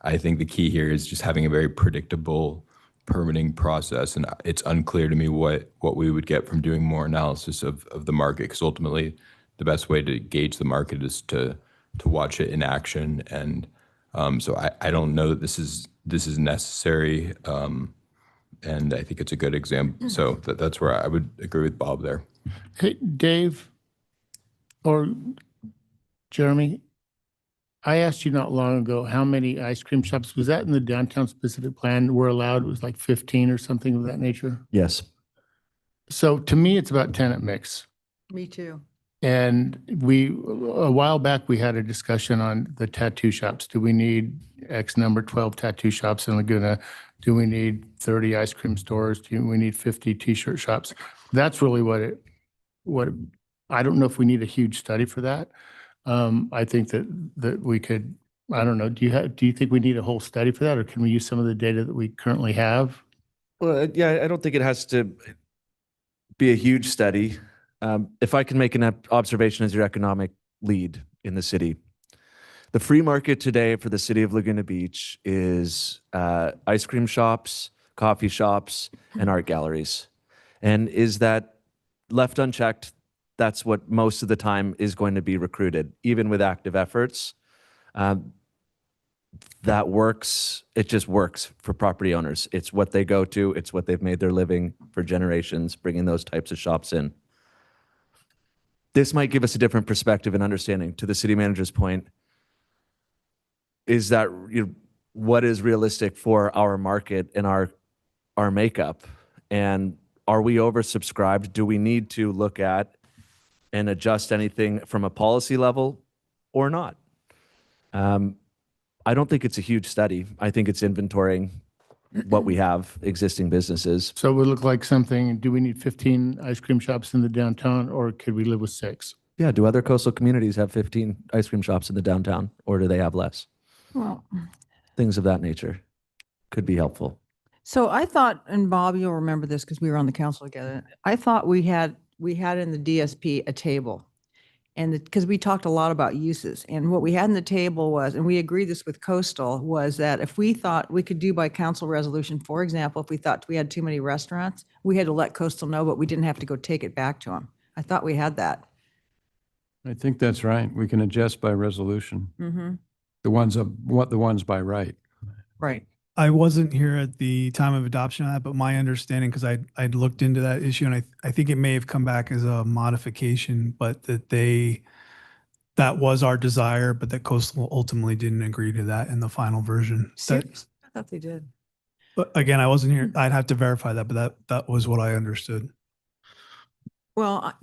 I think the key here is just having a very predictable permitting process. And it's unclear to me what we would get from doing more analysis of the market, because ultimately the best way to gauge the market is to watch it in action. And so I don't know that this is necessary. And I think it's a good example. So that's where I would agree with Bob there. Hey, Dave or Jeremy, I asked you not long ago how many ice cream shops, was that in the downtown specific plan were allowed? It was like 15 or something of that nature? Yes. So to me, it's about tenant mix. Me too. And a while back, we had a discussion on the tattoo shops. Do we need X number 12 tattoo shops in Laguna? Do we need 30 ice cream stores? Do we need 50 t-shirt shops? That's really I don't know if we need a huge study for that. I think that we could, I don't know, do you think we need a whole study for that, or can we use some of the data that we currently have? Well, yeah, I don't think it has to be a huge study. If I can make an observation as your economic lead in the city, the free market today for the city of Laguna Beach is ice cream shops, coffee shops, and art galleries. And is that left unchecked? That's what most of the time is going to be recruited, even with active efforts. That works. It just works for property owners. It's what they go to. It's what they've made their living for generations, bringing those types of shops in. This might give us a different perspective and understanding. To the city manager's point, is that what is realistic for our market and our makeup? And are we oversubscribed? Do we need to look at and adjust anything from a policy level or not? I don't think it's a huge study. I think it's inventorying what we have, existing businesses. So it would look like something, do we need 15 ice cream shops in the downtown, or could we live with 6? Yeah, do other coastal communities have 15 ice cream shops in the downtown, or do they have less? Well, Things of that nature could be helpful. so I thought, and Bob, you'll remember this because we were on the council together. I thought we had in the DSP a table, And because we talked a lot about uses, and what we had on the table was, and we agreed this with Coastal, was that if we thought we could do by council resolution, for example, if we thought we had too many restaurants, we had to let Coastal know, but we didn't have to go take it back to them. I thought we had that. I think that's right. We can adjust by resolution. Mm-hmm. The ones by right. Right. I wasn't here at the time of adoption of that, but my understanding, because I'd looked into that issue, and I think it may have come back as a modification, but that was our desire, but that Coastal ultimately didn't agree to that in the final version. Serious? I thought they did. But again, I wasn't here. I'd have to verify that, but that was what I understood. Well,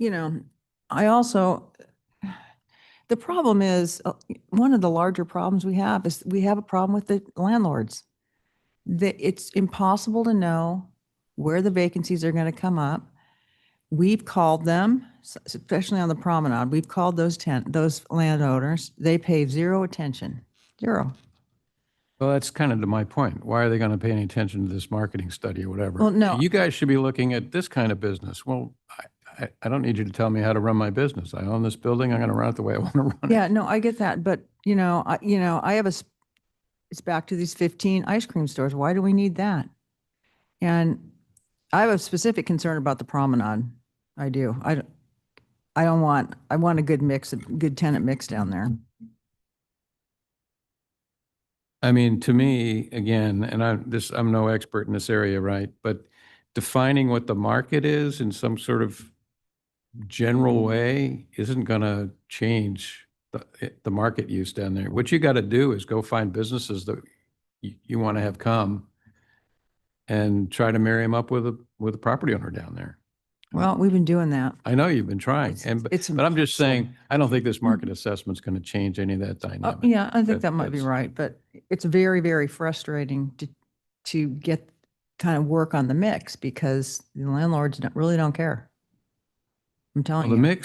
I also, the problem is, one of the larger problems we have is we have a problem with the landlords. It's impossible to know where the vacancies are going to come up. We've called them, especially on the promenade, we've called those landowners. They pay zero attention, zero. Well, that's kind of to my point. Why are they going to pay any attention to this marketing study or whatever? Well, no. You guys should be looking at this kind of business. Well, I don't need you to tell me how to run my business. I own this building. I'm going to run it the way I want to run it. Yeah, no, I get that. But, I have it's back to these 15 ice cream stores. Why do we need that? And I have a specific concern about the promenade. I do. I want a good mix, a good tenant mix down there. I mean, to me, again, and I'm no expert in this area, right? But defining what the market is in some sort of general way isn't going to change the market use down there. What you got to do is go find businesses that you want to have come and try to marry them up with a property owner down there. Well, we've been doing that. I know you've been trying, It's but I'm just saying, I don't think this market assessment's going to change any of that dynamic. Yeah, I think that might be right, but it's very, very frustrating to get kind of work on the mix because the landlords really don't care. I'm telling Well, you.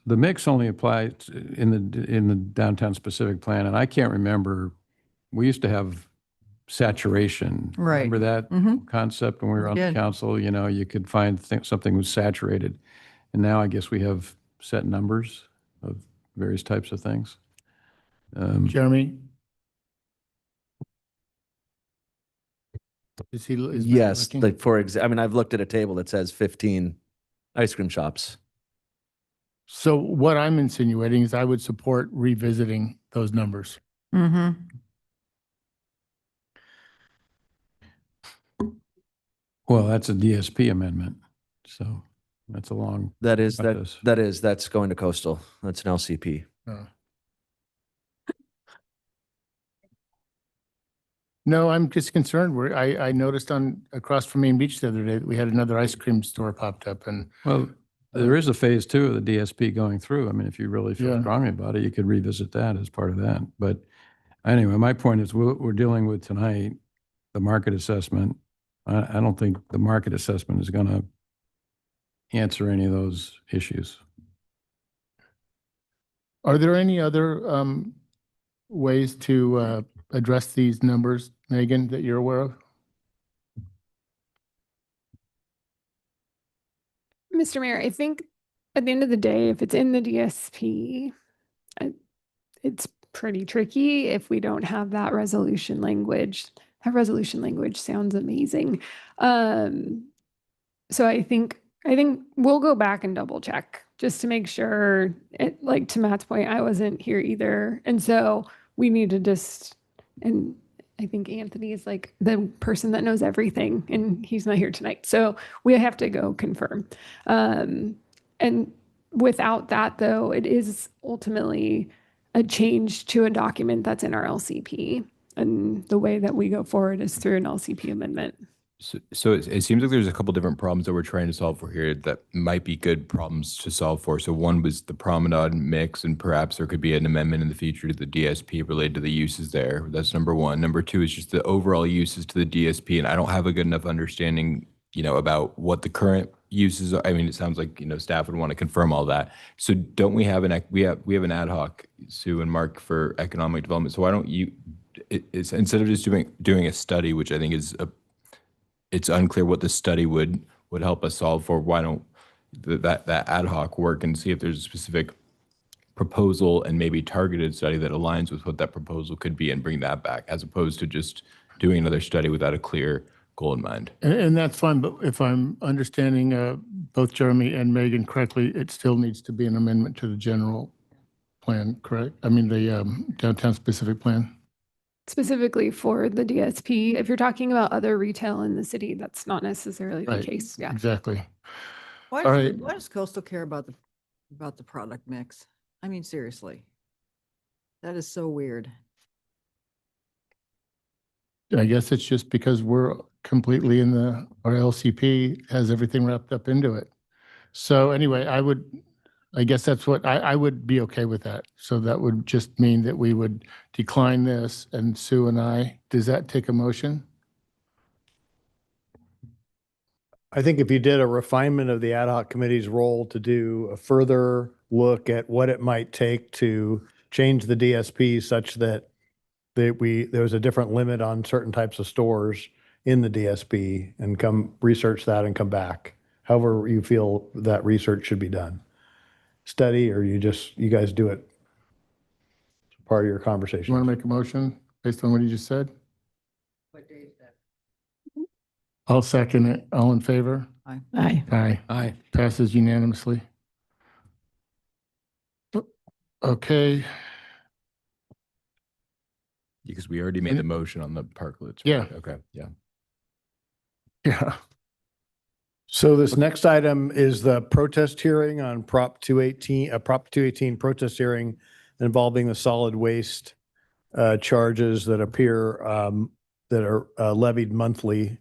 the mix only applies in the downtown specific plan, and I can't remember, we used to have saturation. Right. Remember that Mhm. concept when we were We on the did. council? You could find something was saturated. And now I guess we have set numbers of various types of things. Jeremy? Is Brent Yes, looking? like I mean, I've looked at a table that says 15 ice cream shops. So what I'm insinuating is I would support revisiting those numbers. Mm-hmm. Well, that's a DSP amendment, so that's a long. That's going to Coastal. That's an LCP. No, I'm just concerned. I noticed across from Main Beach the other day, that we had another ice cream store popped up and. Well, there is a phase 2 of the DSP going through. I mean, if you really feel Yeah. strongly about it, you could revisit that as part of that. But anyway, my point is what we're dealing with tonight, the market assessment. I don't think the market assessment is going to answer any of those issues. Are there any other ways to address these numbers, Megan, that you're aware of? Mr. Mayor, I think at the end of the day, if it's in the DSP, it's pretty tricky if we don't have that resolution language. That resolution language sounds amazing. So I think we'll go back and double check just to make sure. Like to Matt's point, I wasn't here either, and so we need to and I think Anthony is like the person that knows everything, and he's not here tonight. So we have to go confirm. And without that, though, it is ultimately a change to a document that's in our LCP. And the way that we go forward is through an LCP amendment. So it seems like there's a couple different problems that we're trying to solve for here that might be good problems to solve for. So one was the promenade mix, and perhaps there could be an amendment in the future to the DSP related to the uses there. That's number one. Number two is just the overall uses to the DSP, and I don't have a good enough understanding, about what the current uses are. I mean, it sounds like staff would want to confirm all that. So don't we have an an ad hoc, Sue and Mark, for economic development? So why don't you? It's instead of just doing a study, which I think is it's unclear what the study would help us solve for. Why don't that ad hoc work and see if there's a specific proposal and maybe targeted study that aligns with what that proposal could be and bring that back, as opposed to just doing another study without a clear goal in mind. And that's fine, but if I'm understanding both Jeremy and Megan correctly, it still needs to be an amendment to the general plan, correct? I mean, the downtown specific plan. Specifically for the DSP, if you're talking about other retail in the city, that's not necessarily the Right, case. Yeah. exactly. Why All does, right. why does Coastal care about the product mix? I mean, seriously. That is so weird. I guess it's just because we're completely in our LCP has everything wrapped up into it. So anyway, I guess that's what, I would be okay with that. So that would just mean that we would decline this, and Sue and does that take a motion? I think if you did a refinement of the ad hoc committee's role to do a further look at what it might take to change the DSP such that there was a different limit on certain types of stores in the DSP, and come research that and come back. However you feel that research should be done. Study, or you guys do it as part of your You conversation. want to make a motion based on what you just said? I'll second it. All in favor? Aye. Aye. Aye. Aye. Passes unanimously. Okay, Because we already made the motion on the parklets. Yeah. right? Okay, yeah. yeah. So this next item is the protest hearing on Prop 218 protest hearing involving the solid waste charges that appear, that are levied monthly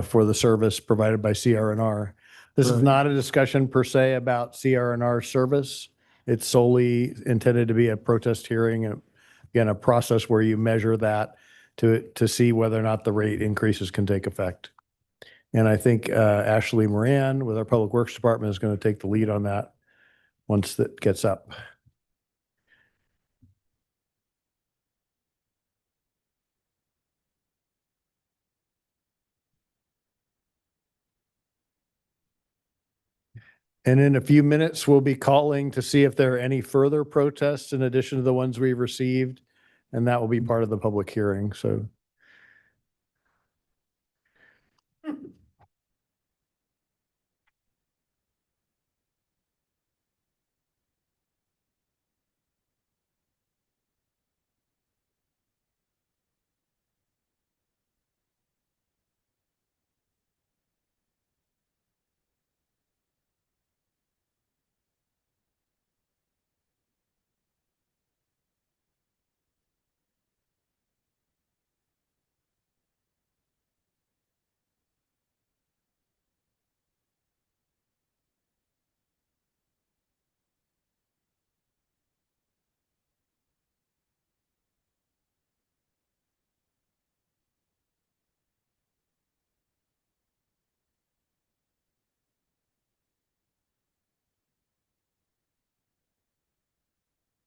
for the service provided by CR&R. This is Right. not a discussion per se about CR&R service. It's solely intended to be a protest hearing, and again, a process where you measure that to see whether or not the rate increases can take effect. And I think Ashley Moran with our Public Works Department is going to take the lead on that once that gets up. And in a few minutes, we'll be calling to see if there are any further protests in addition to the ones we've received. And that will be part of the public hearing. So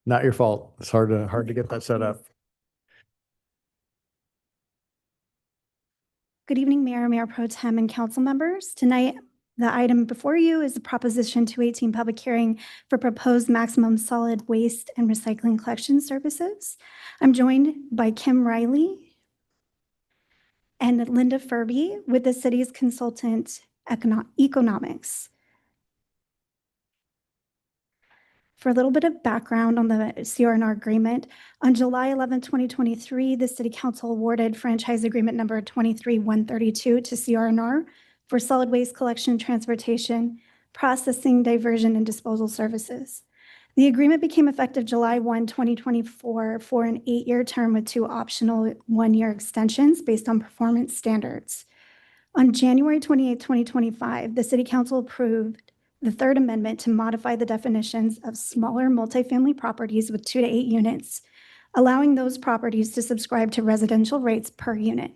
not your fault. It's hard to get that set up. Good evening, Mayor Pro Tem, and council members. Tonight, the item before you is the Proposition 218 public hearing for proposed maximum solid waste and recycling collection services. I'm joined by Kim Riley and Linda Furby with the city's consultant economics. For a little bit of background on the CR&R agreement, on July 11, 2023, the City Council awarded franchise agreement number 23132 to CR&R for solid waste collection, transportation, processing, diversion, and disposal services. The agreement became effective July 1, 2024 for an 8-year term with 2 optional 1-year extensions based on performance standards. On January 28, 2025, the City Council approved the third amendment to modify the definitions of smaller multifamily properties with 2 to 8 units, allowing those properties to subscribe to residential rates per unit.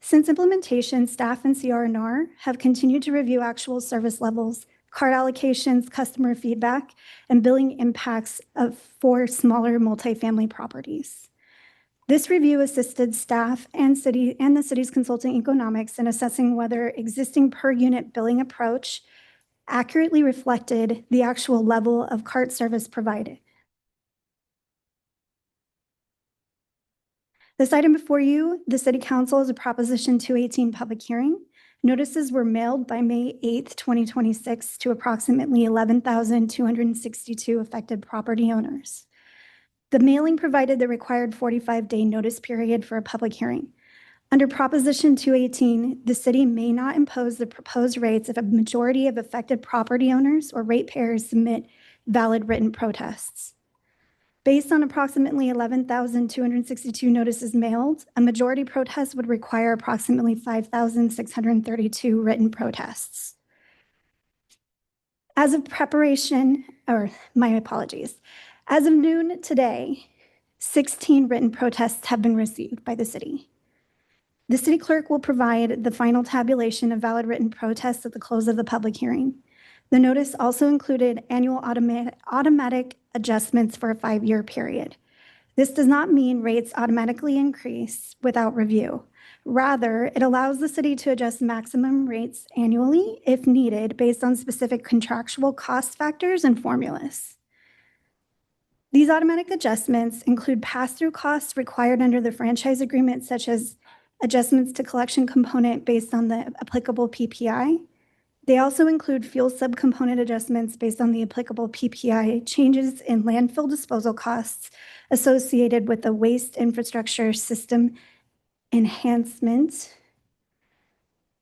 Since implementation, staff and CR&R have continued to review actual service levels, card allocations, customer feedback, and billing impacts for smaller multifamily properties. This review assisted staff and the city's consulting economics in assessing whether existing per unit billing approach accurately reflected the actual level of CART service provided. This item before you, the City Council, is a Proposition 218 public hearing. Notices were mailed by May 8th, 2026 to approximately 11,262 affected property owners. The mailing provided the required 45-day notice period for a public hearing. Under Proposition 218, the city may not impose the proposed rates if a majority of affected property owners or ratepayers submit valid written protests. Based on approximately 11,262 notices mailed, a majority protest would require approximately 5,632 written protests. As of noon today, 16 written protests have been received by the city. The city clerk will provide the final tabulation of valid written protests at the close of the public hearing. The notice also included annual automatic adjustments for a 5-year period. This does not mean rates automatically increase without review. Rather, it allows the city to adjust maximum rates annually if needed based on specific contractual cost factors and formulas. These automatic adjustments include pass-through costs required under the franchise agreement, such as adjustments to collection component based on the applicable PPI. They also include fuel subcomponent adjustments based on the applicable PPI, changes in landfill disposal costs associated with the waste infrastructure system enhancement,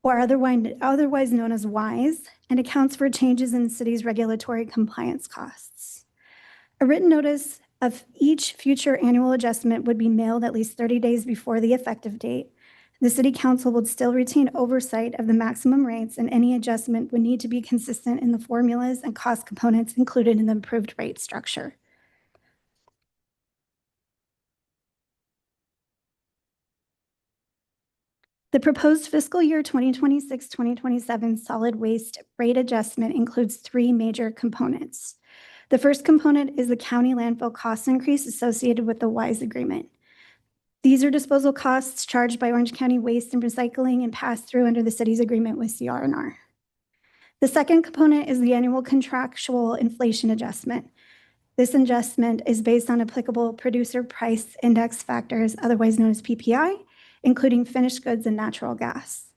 or otherwise known as WISE, and accounts for changes in the city's regulatory compliance costs. A written notice of each future annual adjustment would be mailed at least 30 days before the effective date. The City Council would still retain oversight of the maximum rates, and any adjustment would need to be consistent in the formulas and cost components included in the approved rate structure. The proposed fiscal year 2026-2027 solid waste rate adjustment includes 3 major components. The first component is the county landfill cost increase associated with the WISE agreement. These are disposal costs charged by Orange County Waste and Recycling and passed through under the city's agreement with CR&R. The second component is the annual contractual inflation adjustment. This adjustment is based on applicable producer price index factors, otherwise known as PPI, including finished goods and natural gas.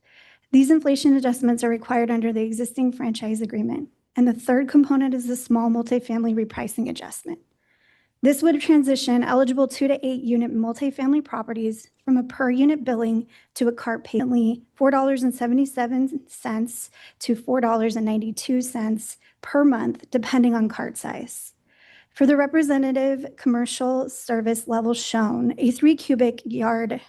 These inflation adjustments are required under the existing franchise agreement. And the third component is the small multifamily repricing adjustment. This would transition eligible 2 to 8 unit multifamily properties from a per unit billing to a CART payment $4.77 to $4.92 per month, depending on CART size. For the representative commercial service level shown, a 3 cubic yard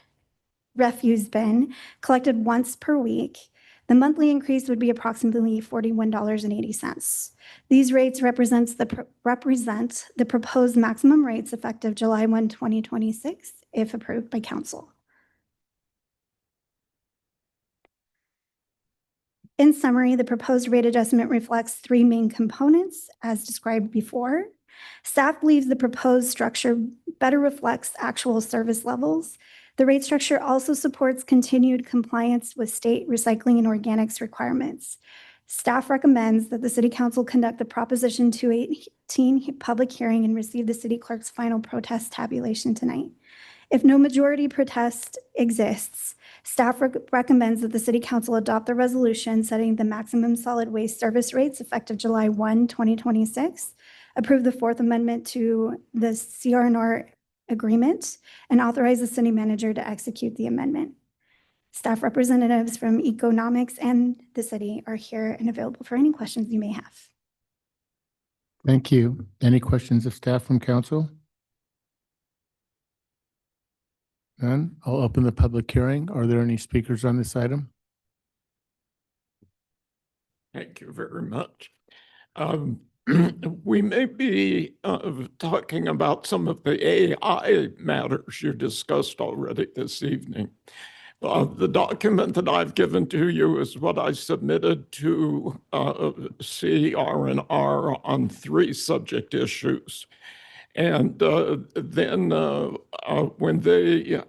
refuse bin collected once per week, the monthly increase would be approximately $41.80. These rates represent the proposed maximum rates effective July 1, 2026, if approved by council. In summary, the proposed rate adjustment reflects 3 main components, as described before. Staff believes the proposed structure better reflects actual service levels. The rate structure also supports continued compliance with state recycling and organics requirements. Staff recommends that the City Council conduct the Proposition 218 public hearing and receive the City Clerk's final protest tabulation tonight. If no majority protest exists, staff recommends that the City Council adopt the resolution setting the maximum solid waste service rates effective July 1, 2026, approve the 4th Amendment to the CR&R agreement, and authorize the city manager to execute the amendment. Staff representatives from Economics and the city are here and available for any questions you may have. Thank you. Any questions of staff from council? None? I'll open the public hearing. Are there any speakers on this item? Thank you very much. We may be talking about some of the AI matters you discussed already this evening. The document that I've given to you is what I submitted to CR&R on 3 subject issues. And then when they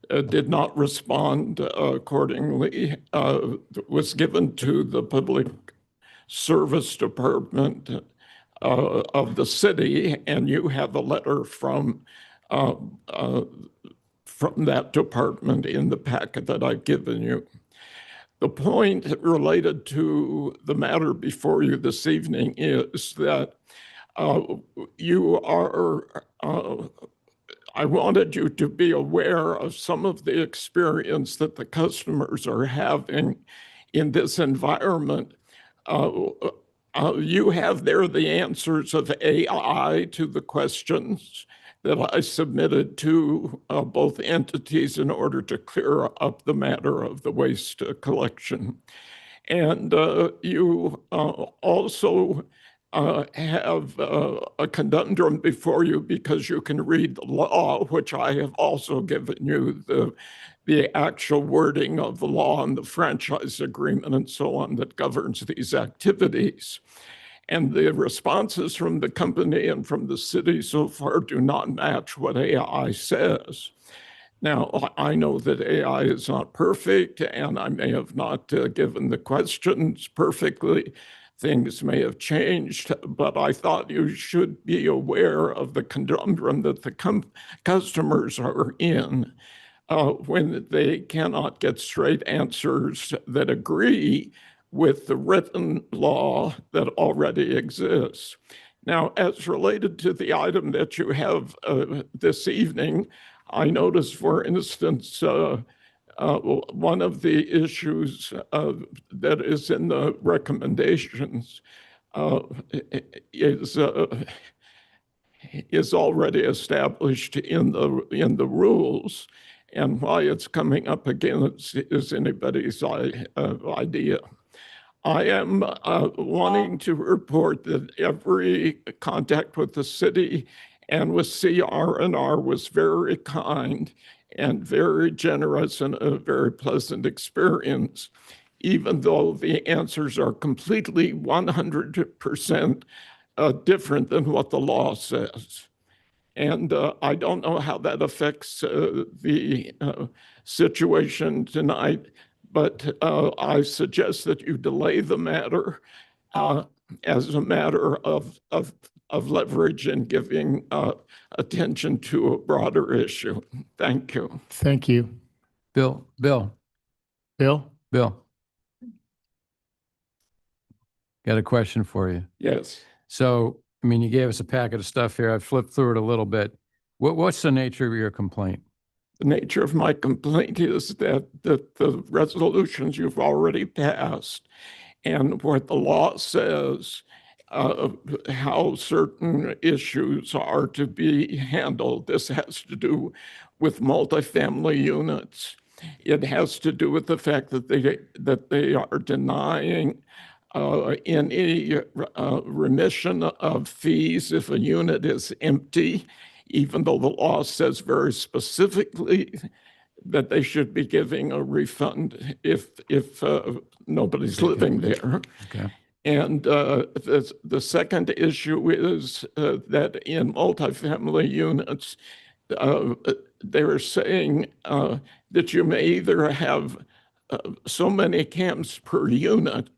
did not respond accordingly, was given to the Public service department of the city, and you have a letter from that department in the packet that I've given you. The point related to the matter before you this evening is that I wanted you to be aware of some of the experience that the customers are having in this environment. You have there the answers of AI to the questions that I submitted to both entities in order to clear up the matter of the waste collection. And you also have a conundrum before you because you can read the law, which I have also given you the actual wording of the law and the franchise agreement and so on that governs these activities. And the responses from the company and from the city so far do not match what AI says. Now, I know that AI is not perfect, and I may have not given the questions perfectly. Things may have changed, but I thought you should be aware of the conundrum that the customers are in when they cannot get straight answers that agree with the written law that already exists. Now, as related to the item that you have this evening, I noticed, for instance, one of the issues that is in the recommendations is already established in the rules, and why it's coming up again is anybody's idea. I am wanting to report that every contact with the city and with CR&R was very kind and very generous and a very pleasant experience, even though the answers are completely 100% different than what the law says. And I don't know how that affects the situation tonight, but I suggest that you delay the matter as a matter of leverage and giving attention to a broader issue. Thank you. Thank you. Bill. Got a question for you. Yes. So, I mean, you gave us a packet of stuff here. I flipped through it a little bit. What's the nature of your complaint? The nature of my complaint is that the resolutions you've already passed and what the law says, how certain issues are to be handled. This has to do with multifamily units. It has to do with the fact that they are denying any remission of fees if a unit is empty, even though the law says very specifically that they should be giving a refund if nobody's living there. Okay. And the second issue is that in multifamily units, they're saying that you may either have so many cans per unit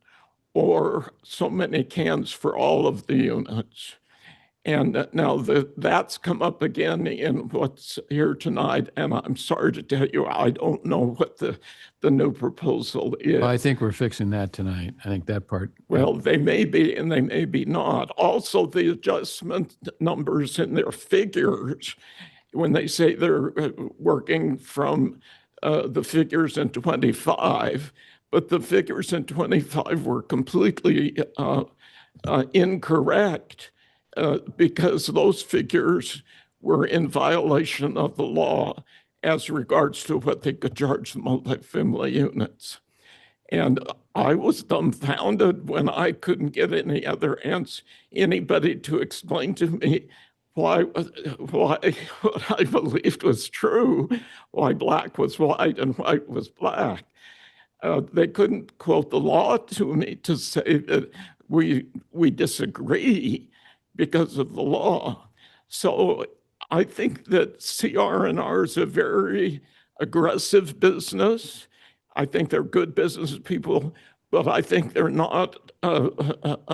or so many cans for all of the units. And now that's come up again in what's here tonight. And I'm sorry to tell you, I don't know what the new proposal is. Well, I think we're fixing that tonight. I think that part. Well, they may be and they may be not. Also, the adjustment numbers in their figures, when they say they're working from the figures in 25, but the figures in 25 were completely incorrect. Because those figures were in violation of the law as regards to what they could charge the multifamily units. And I was dumbfounded when I couldn't get anybody to explain to me why what I believed was true, why black was white and white was black. They couldn't quote the law to me to say that we disagree because of the law. So I think that CR&R is a very aggressive business. I think they're good business people, but I think they're not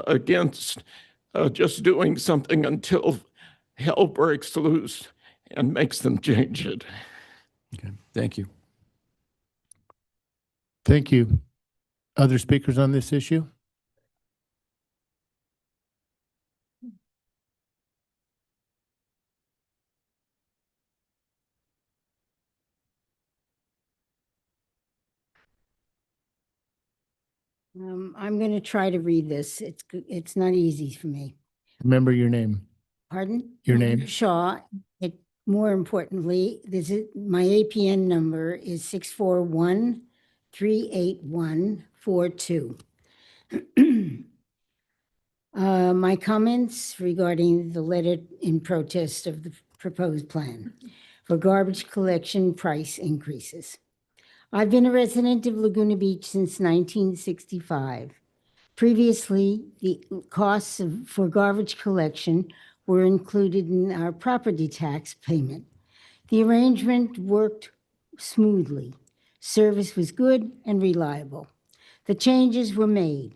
against just doing something until hell breaks loose and makes them change it. Okay, thank you. Thank you. Other speakers on this issue? I'm going to try to read this. It's not easy for me. Remember your name. Pardon? Your name? Shaw. More importantly, my APN number is 641-381-42. My comments regarding the letter in protest of the proposed plan for garbage collection price increases. I've been a resident of Laguna Beach since 1965. Previously, the costs for garbage collection were included in our property tax payment. The arrangement worked smoothly. Service was good and reliable. The changes were made.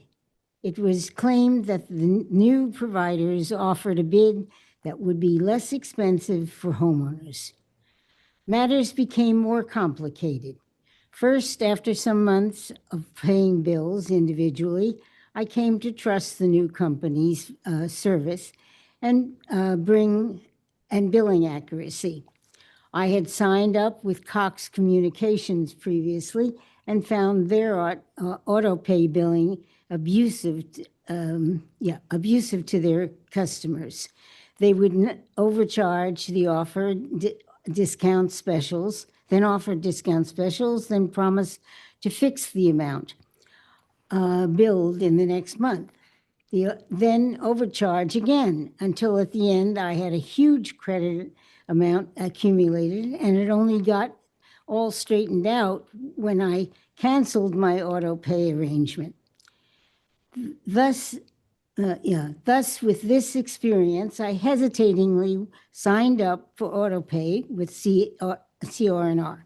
It was claimed that the new providers offered a bid that would be less expensive for homeowners. Matters became more complicated. First, after some months of paying bills individually, I came to trust the new company's service and billing accuracy. I had signed up with Cox Communications previously and found their auto pay billing abusive to their customers. They would overcharge the discount specials, then offer discount specials, then promise to fix the amount billed in the next month. Then overcharge again until at the end I had a huge credit amount accumulated, and it only got all straightened out when I canceled my auto pay arrangement. Thus, with this experience, I hesitatingly signed up for auto pay with CR&R.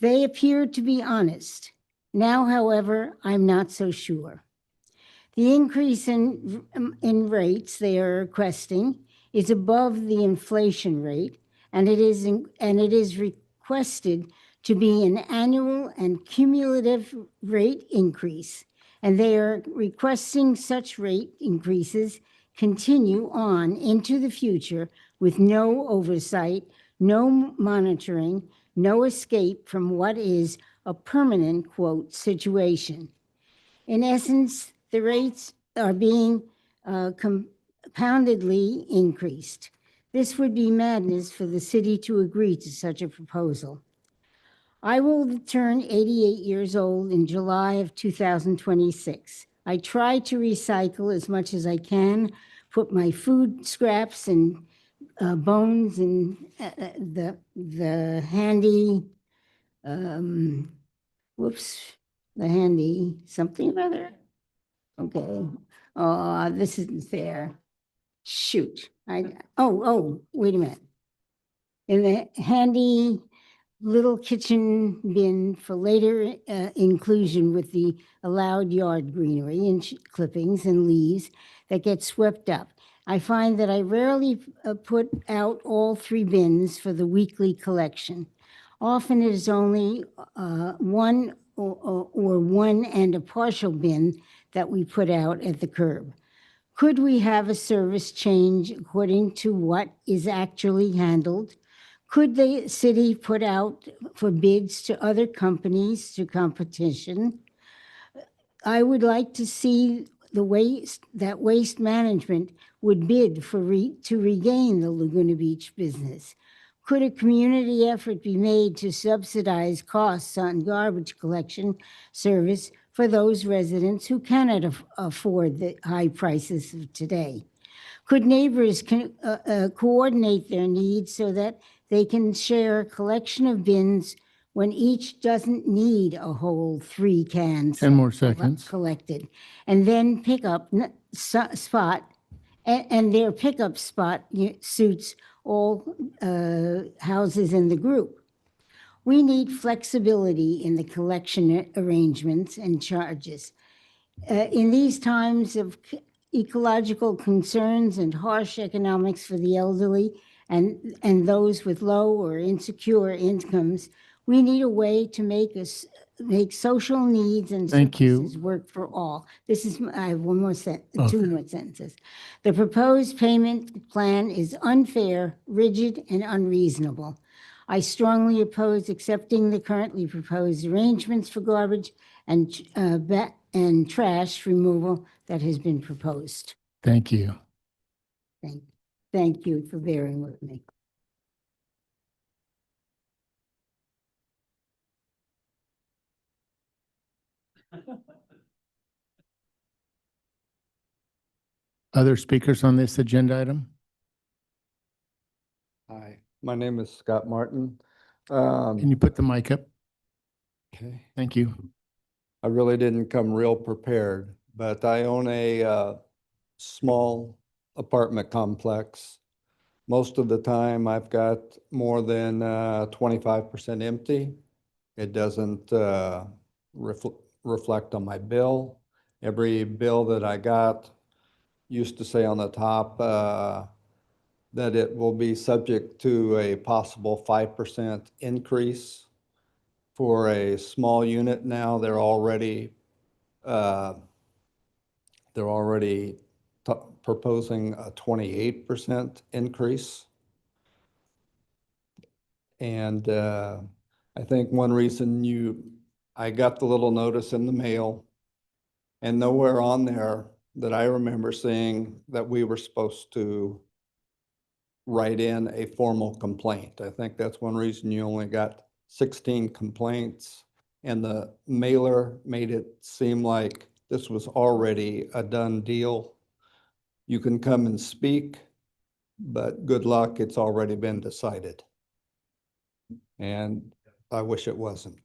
They appeared to be honest. Now, however, I'm not so sure. The increase in rates they are requesting is above the inflation rate, and it is requested to be an annual and cumulative rate increase, and they are requesting such rate increases continue on into the future with no oversight, no monitoring, no escape from what is a permanent, quote, situation. In essence, the rates are being compoundedly increased. This would be madness for the city to agree to such a proposal. I will turn 88 years old in July of 2026. I try to recycle as much as I can, put my food scraps and bones in the handy, the handy something or other. Okay. This isn't fair. Shoot. Wait a minute. In the handy little kitchen bin for later inclusion with the allowed yard greenery and clippings and leaves that get swept up. I find that I rarely put out all 3 bins for the weekly collection. Often it is only one or one and a partial bin that we put out at the curb. Could we have a service change according to what is actually handled? Could the city put out for bids to other companies, to competition? I would like to see the waste management would bid to regain the Laguna Beach business. Could a community effort be made to subsidize costs on garbage collection service for those residents who cannot afford the high prices of today? Could neighbors coordinate their needs so that they can share a collection of bins when each doesn't need a whole 3 cans 10 more seconds. collected, and then pick up spot, and their pickup spot suits all houses in the group. We need flexibility in the collection arrangements and charges. In these times of ecological concerns and harsh economics for the elderly and those with low or insecure incomes, we need a way to make social needs and Thank you. services work for all. This is, I have one more two Okay. more sentences. The proposed payment plan is unfair, rigid, and unreasonable. I strongly oppose accepting the currently proposed arrangements for garbage and trash removal that has been proposed. Thank you. Thank you for bearing with me. Other speakers on this agenda item? Hi, my name is Scott Martin. Can you put the mic up? Okay. Thank you. I really didn't come real prepared, but I own a small apartment complex. Most of the time, I've got more than 25% empty. It doesn't reflect on my bill. Every bill that I got used to say on the top that it will be subject to a possible 5% increase. For a small unit now, they're already proposing a 28% increase. And I think one reason I got the little notice in the mail, and nowhere on there that I remember seeing that we were supposed to write in a formal complaint. I think that's one reason you only got 16 complaints, and the mailer made it seem like this was already a done deal. You can come and speak, but good luck, it's already been decided. And I wish it wasn't.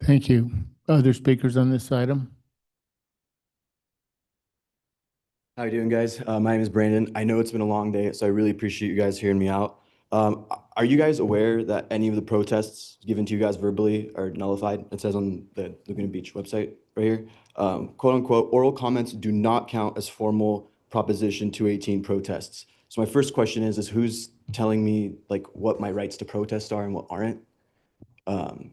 Thank you. Other speakers on this item? How you doing, guys? My name is Brandon. I know it's been a long day, so I really appreciate you guys hearing me out. Are you guys aware that any of the protests given to you guys verbally are nullified? It says on the Laguna Beach website right here, quote unquote, oral comments do not count as formal Proposition 218 protests. So my first question is who's telling me like what my rights to protest are and what aren't?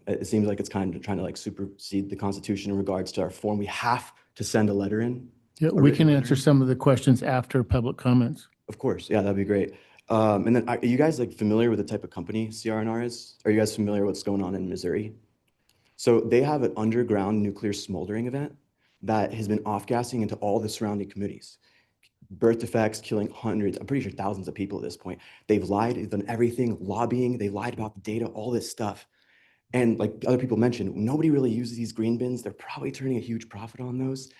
It seems like it's kind of trying to like supersede the Constitution in regards to our form. We have to send a letter in. Yeah, we can answer some of the questions after public comments. Of course, yeah, that'd be great. And then are you guys like familiar with the type of company CRNR is? Are you guys familiar with what's going on in Missouri? So they have an underground nuclear smoldering event that has been off-gassing into all the surrounding communities. Birth defects, killing hundreds, I'm pretty sure thousands of people at this point. They've lied, they've done everything, lobbying, they lied about the data, all this stuff. And like other people mentioned, nobody really uses these green bins. They're probably turning a huge profit on those.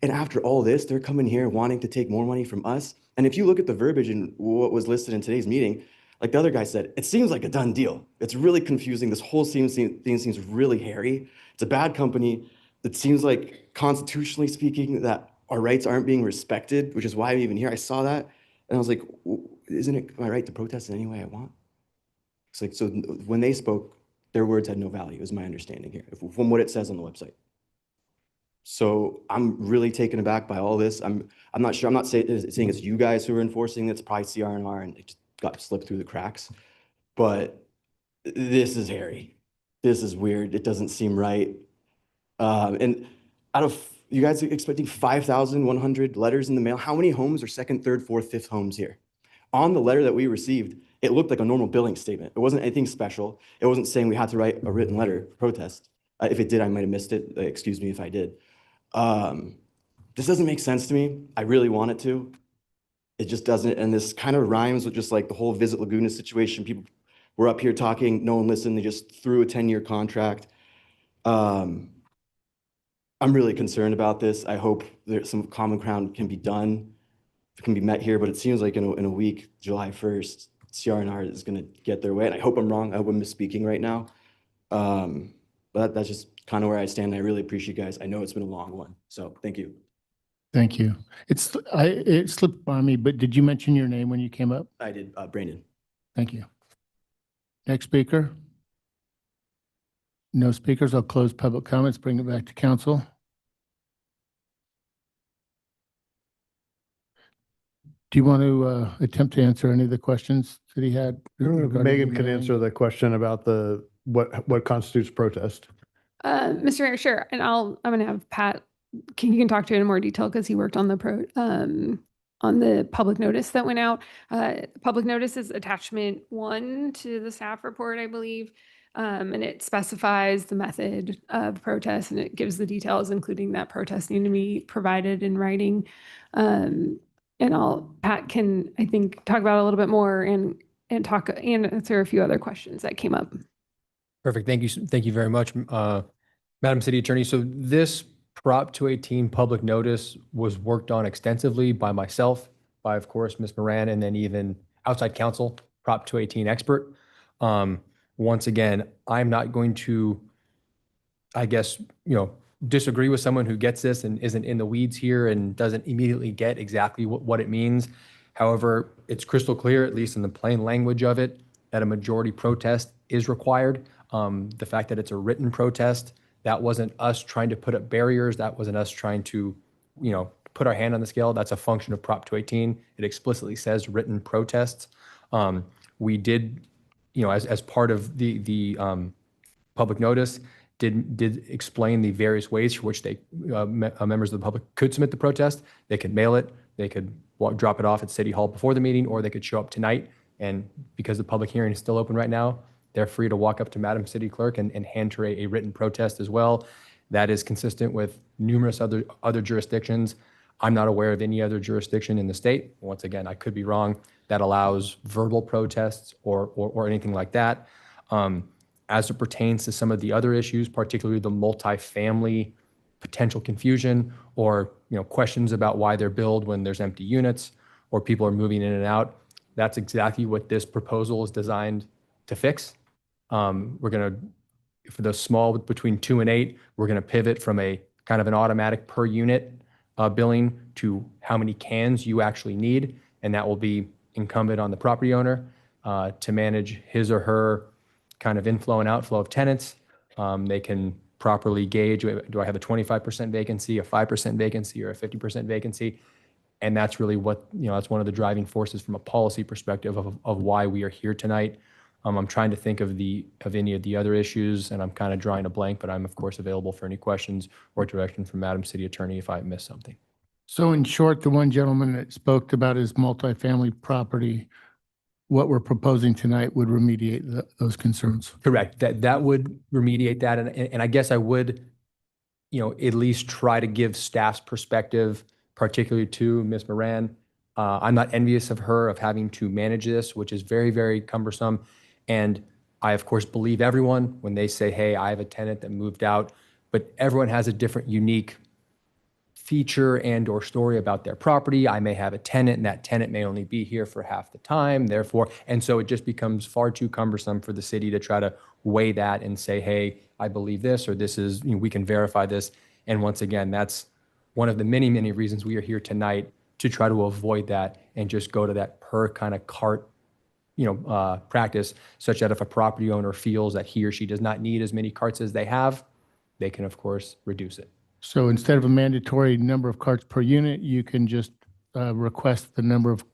And after all this, they're coming here wanting to take more money from us. And if you look at the verbiage and what was listed in today's meeting, like the other guy said, it seems like a done deal. It's really confusing. This whole thing seems really hairy. It's a bad company. It seems like constitutionally speaking that our rights aren't being respected, which is why I'm even here. I saw that and I was like, isn't it my right to protest in any way I want? It's like, so when they spoke, their words had no value, is my understanding here, from what it says on the website. So I'm really taken aback by all this. I'm not sure. I'm not saying it's you guys who are enforcing it. It's probably CRNR and it just got slipped through the cracks. But this is hairy. This is weird. It doesn't seem right. And out of you guys are expecting 5,100 letters in the mail. How many homes are second, third, fourth, fifth homes here? On the letter that we received, it looked like a normal billing statement. It wasn't anything special. It wasn't saying we had to write a written letter protest. If it did, I might have missed it. Excuse me if I did. This doesn't make sense to me. I really want it to. It just doesn't. And this kind of rhymes with just like the whole Visit Laguna situation. People were up here talking, no one listened. They just threw a 10-year contract. I'm really concerned about this. I hope there's some common ground can be done, can be met here, but it seems like in a week, July 1st, CRNR is going to get their way. And I hope I'm wrong. I hope I'm misspeaking right now. But that's just kind of where I stand. I really appreciate you guys. I know it's been a long one. So thank you. Thank you. It slipped by me, but did you mention your name when you came up? I did, Brandon. Thank you. Next speaker. No speakers. I'll close public comments, bring it back to council. Do you want to attempt to answer any of the questions that he had? regarding Megan the can mailing? answer the question about what constitutes protest. Mr. Mayor, sure. And I'm going to have Pat, you can talk to it in more detail because he worked on on the public notice that went out. Public notice is attachment 1 to the staff report, I believe. And it specifies the method of protest and it gives the details, including that protest need to be provided in writing. And Pat can, I think, talk about it a little bit more and answer a few other questions that came up. Perfect. Thank you. Thank you very much, Madam City Attorney. So this Prop 218 public notice was worked on extensively by myself, by, of course, Ms. Moran, and then even outside counsel, Prop 218 expert. Once again, I'm not going to, I guess, disagree with someone who gets this and isn't in the weeds here and doesn't immediately get exactly what it means. However, it's crystal clear, at least in the plain language of it, that a majority protest is required. The fact that it's a written protest, that wasn't us trying to put up barriers. That wasn't us trying to, put our hand on the scale. That's a function of Prop 218. It explicitly says written protests. We did, as part of the public notice, did explain the various ways for which they members of the public could submit the protest. They could mail it. They could drop it off at City Hall before the meeting, or they could show up tonight. And because the public hearing is still open right now, they're free to walk up to Madam City Clerk and hand her a written protest as well. That is consistent with numerous other jurisdictions. I'm not aware of any other jurisdiction in the state. Once again, I could be wrong, that allows verbal protests or anything like that. As it pertains to some of the other issues, particularly the multifamily potential confusion or questions about why they're built when there's empty units or people are moving in and out, that's exactly what this proposal is designed to fix. We're going to, for the small between 2 and 8, we're going to pivot from a kind of an automatic per unit billing to how many cans you actually need. And that will be incumbent on the property owner to manage his or her kind of inflow and outflow of tenants. They can properly gauge, do I have a 25% vacancy, a 5% vacancy, or a 50% vacancy? And that's really what, that's one of the driving forces from a policy perspective of why we are here tonight. I'm trying to think of any of the other issues, and I'm kind of drawing a blank, but I'm of course available for any questions or direction from Madam City Attorney if I missed something. So in short, the one gentleman that spoke about his multifamily property, what we're proposing tonight would remediate those concerns. Correct. That would remediate that. And I guess I would, at least try to give staff's perspective, particularly to Ms. Moran. I'm not envious of her of having to manage this, which is very, very cumbersome. And I, of course, believe everyone when they say, hey, I have a tenant that moved out, but everyone has a different unique feature and or story about their property. I may have a tenant and that tenant may only be here for half the time, therefore. And so it just becomes far too cumbersome for the city to try to weigh that and say, hey, I believe this, or this is, we can verify this. And once again, that's one of the many, many reasons we are here tonight, to try to avoid that and just go to that per kind of cart, practice, such that if a property owner feels that he or she does not need as many carts as they have, they can, of course, reduce it. So instead of a mandatory number of carts per unit, you can just request the number of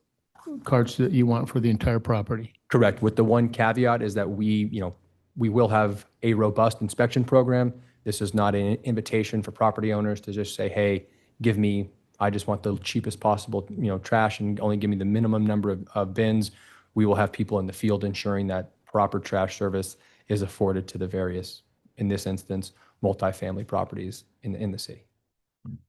carts that you want for the entire property. Correct. With the one caveat is that we will have a robust inspection program. This is not an invitation for property owners to just say, hey, I just want the cheapest possible, trash, and only give me the minimum number of bins. We will have people in the field ensuring that proper trash service is afforded to the various, in this instance, multifamily properties in the city.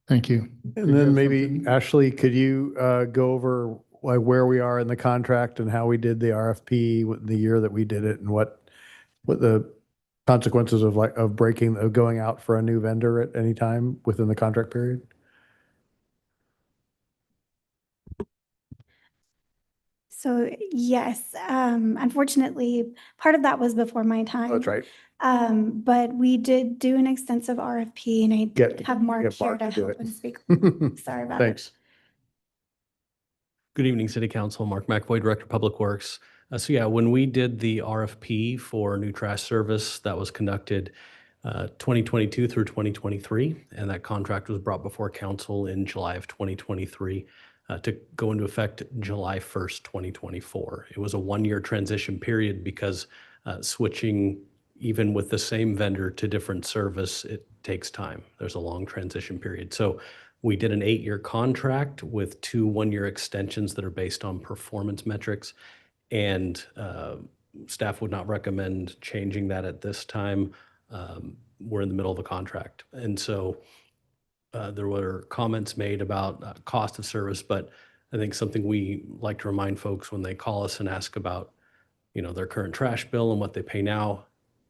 Thank you. And then maybe Ashley, could you go over where we are in the contract and how we did the RFP, the year that we did it, and what the consequences of going out for a new vendor at any time within the contract period? So yes, unfortunately, part of that was before my time. That's right. But we did do an extensive RFP, and I have Mark here to help and speak. Sorry about it. Thanks. Good evening, City Council. Mark McVoy, Director of Public Works. So yeah, when we did the RFP for new trash service, that was conducted 2022 through 2023, and that contract was brought before council in July of 2023. to go into effect July 1st, 2024. It was a one-year transition period because switching even with the same vendor to different service, it takes time. There's a long transition period. So we did an 8-year contract with 2 one-year extensions that are based on performance metrics, and staff would not recommend changing that at this time. We're in the middle of a contract. And so there were comments made about cost of service, but I think something we like to remind folks when they call us and ask about, their current trash bill and what they pay now,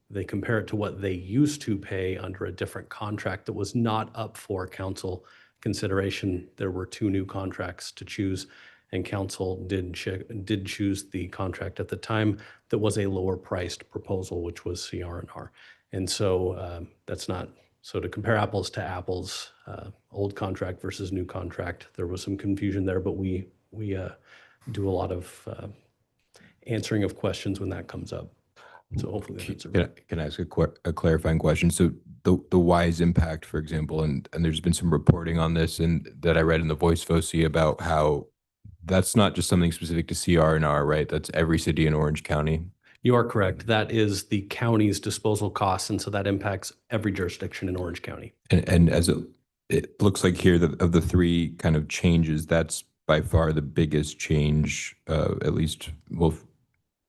they compare it to what they used to pay under a different contract that was not up for council consideration. There were 2 new contracts to choose, and council did choose the contract at the time that was a lower priced proposal, which was CR&R. And so that's not, so to compare apples to apples, old contract versus new contract, there was some confusion there, but we do a lot of answering of questions when that comes up. So hopefully that answers. Can I ask a clarifying question? So the WISE impact, for example, and there's been some reporting on this and that I read in the Voice FOC about how that's not just something specific to CR&R, right? That's every city in Orange County. You are correct. That is the county's disposal costs, and so that impacts every jurisdiction in Orange County. And as it looks like here that of the 3 kind of changes, that's by far the biggest change, at least, well,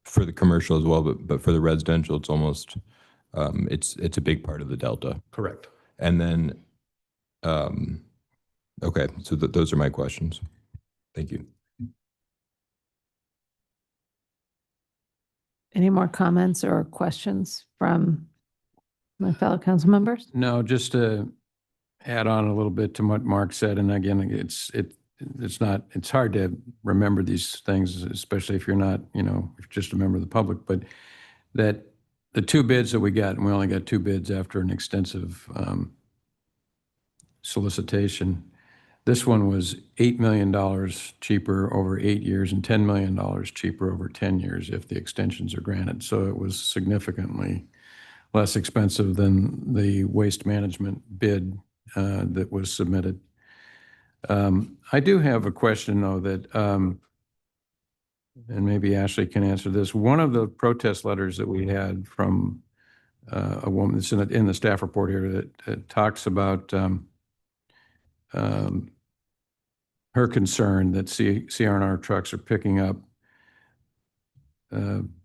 for the commercial as well, but for the residential, it's almost, it's a big part of the delta. Correct. And then, okay, so those are my questions. Thank you. Any more comments or questions from my fellow council members? No, just to add on a little bit to what Mark said, and again, it's hard to remember these things, especially if you're not, if you're just a member of the public, but that the 2 bids that we got, and we only got 2 bids after an extensive solicitation. This one was $8 million cheaper over 8 years and $10 million cheaper over 10 years if the extensions are granted. So it was significantly less expensive than the waste management bid that was submitted. I do have a question, though, that, and maybe Ashley can answer this. One of the protest letters that we had from a woman that's in the staff report here that talks about her concern that CR&R trucks are picking up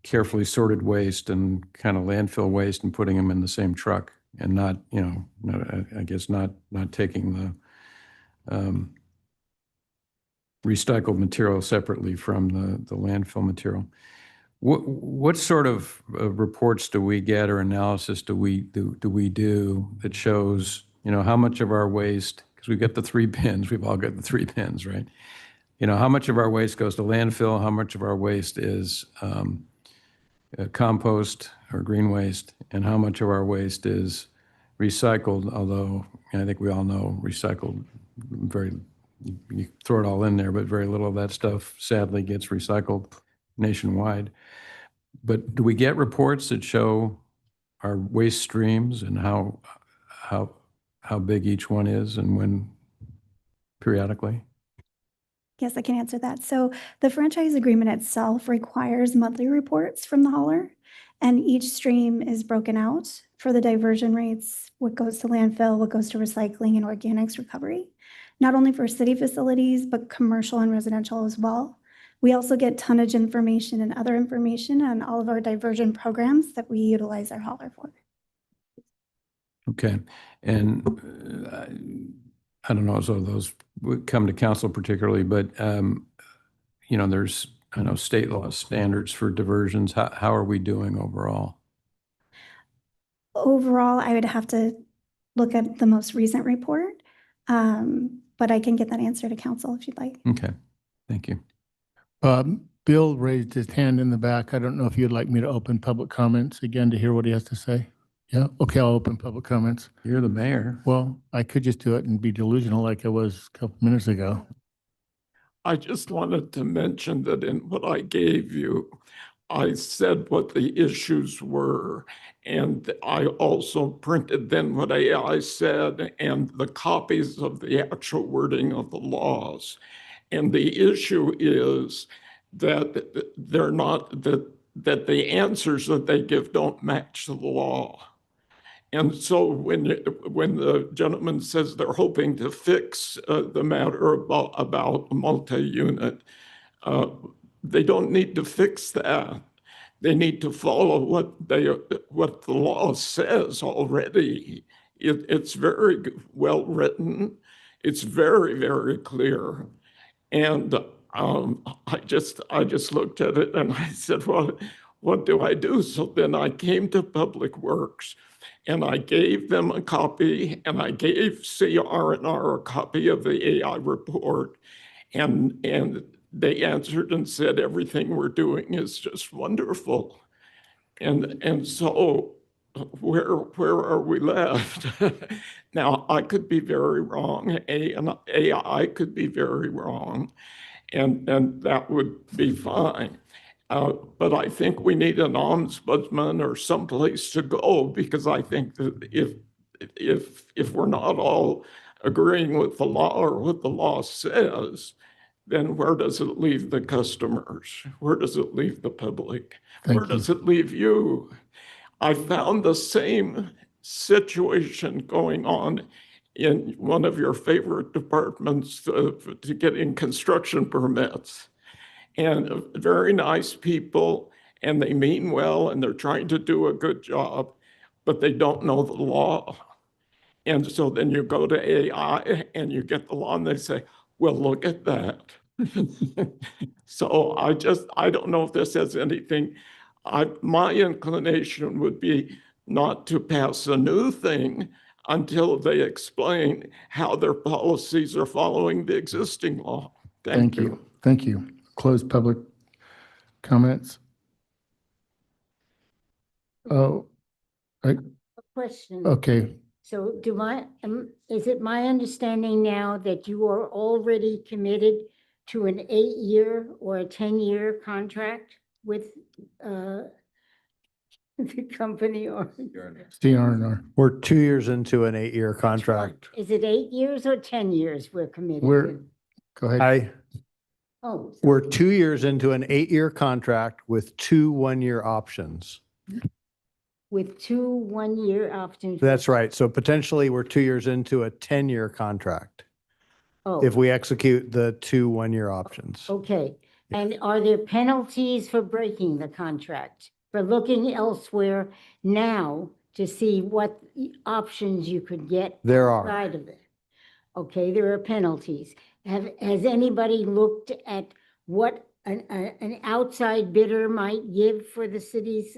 carefully sorted waste and kind of landfill waste and putting them in the same truck and not, I guess not taking the recycled material separately from the landfill material. What sort of reports do we get or analysis do we do that shows, how much of our waste, because we've got the 3 bins, we've all got the 3 bins, right? How much of our waste goes to landfill, how much of our waste is compost or green waste, and how much of our waste is recycled, although I think we all know recycled, you throw it all in there, but very little of that stuff sadly gets recycled nationwide. But do we get reports that show our waste streams and how big each one is and when periodically? Yes, I can answer that. So the franchise agreement itself requires monthly reports from the hauler, and each stream is broken out for the diversion rates, what goes to landfill, what goes to recycling and organics recovery, not only for city facilities, but commercial and residential as well. We also get tonnage information and other information on all of our diversion programs that we utilize our hauler for. Okay. And I don't know, so those would come to council particularly, but, there's, I know, state law standards for diversions. How are we doing overall? Overall, I would have to look at the most recent report, but I can get that answer to council if you'd like. Okay, thank you. Bill raised his hand in the back. I don't know if you'd like me to open public comments again to hear what he has to say. Yeah, okay, I'll open public comments. You're the mayor. Well, I could just do it and be delusional like I was a couple minutes ago. I just wanted to mention that in what I gave you, I said what the issues were, and I also printed then what I said and the copies of the actual wording of the laws. And the issue is that they're not, that the answers that they give don't match the law. And so when the gentleman says they're hoping to fix the matter about multi-unit, they don't need to fix that. They need to follow what the law says already. It's very well written. It's very, very clear. And I just looked at it and I said, well, what do I do? So then I came to Public Works and I gave them a copy, and I gave CR&R a copy of the AI report, and they answered and said, everything we're doing is just wonderful. And so where are we left? Now, I could be very wrong. AI could be very wrong, and that would be fine. But I think we need an ombudsman or someplace to go, because I think that if we're not all agreeing with the law or what the law says, then where does it leave the customers? Where does it leave the public? Where does it leave you? I found the same situation going on in one of your favorite departments to getting construction permits. And very nice people, and they mean well, and they're trying to do a good job, but they don't know the law. And so then you go to AI and you get the law and they say, well, look at that. So I don't know if this has anything. My inclination would be not to pass a new thing until they explain how their policies are following the existing law. Thank you. Thank you. Close public comments. Oh, A question. okay. So is it my understanding now that you are already committed to an 8-year or a 10-year contract with the company or? CR&R. We're 2 years into an 8-year contract. Is it 8 years or 10 years we're committed to? Go ahead. Oh, We're 2 years into an 8-year contract with 2 one-year options. with 2 1-year options? That's right. So potentially we're 2 years into a 10-year contract Oh, if we execute the 2 one-year options. okay. And are there penalties for breaking the contract? For looking elsewhere now to see what options you could get? There are. Outside of it? Okay, there are penalties. Has anybody looked at what an outside bidder might give for the city's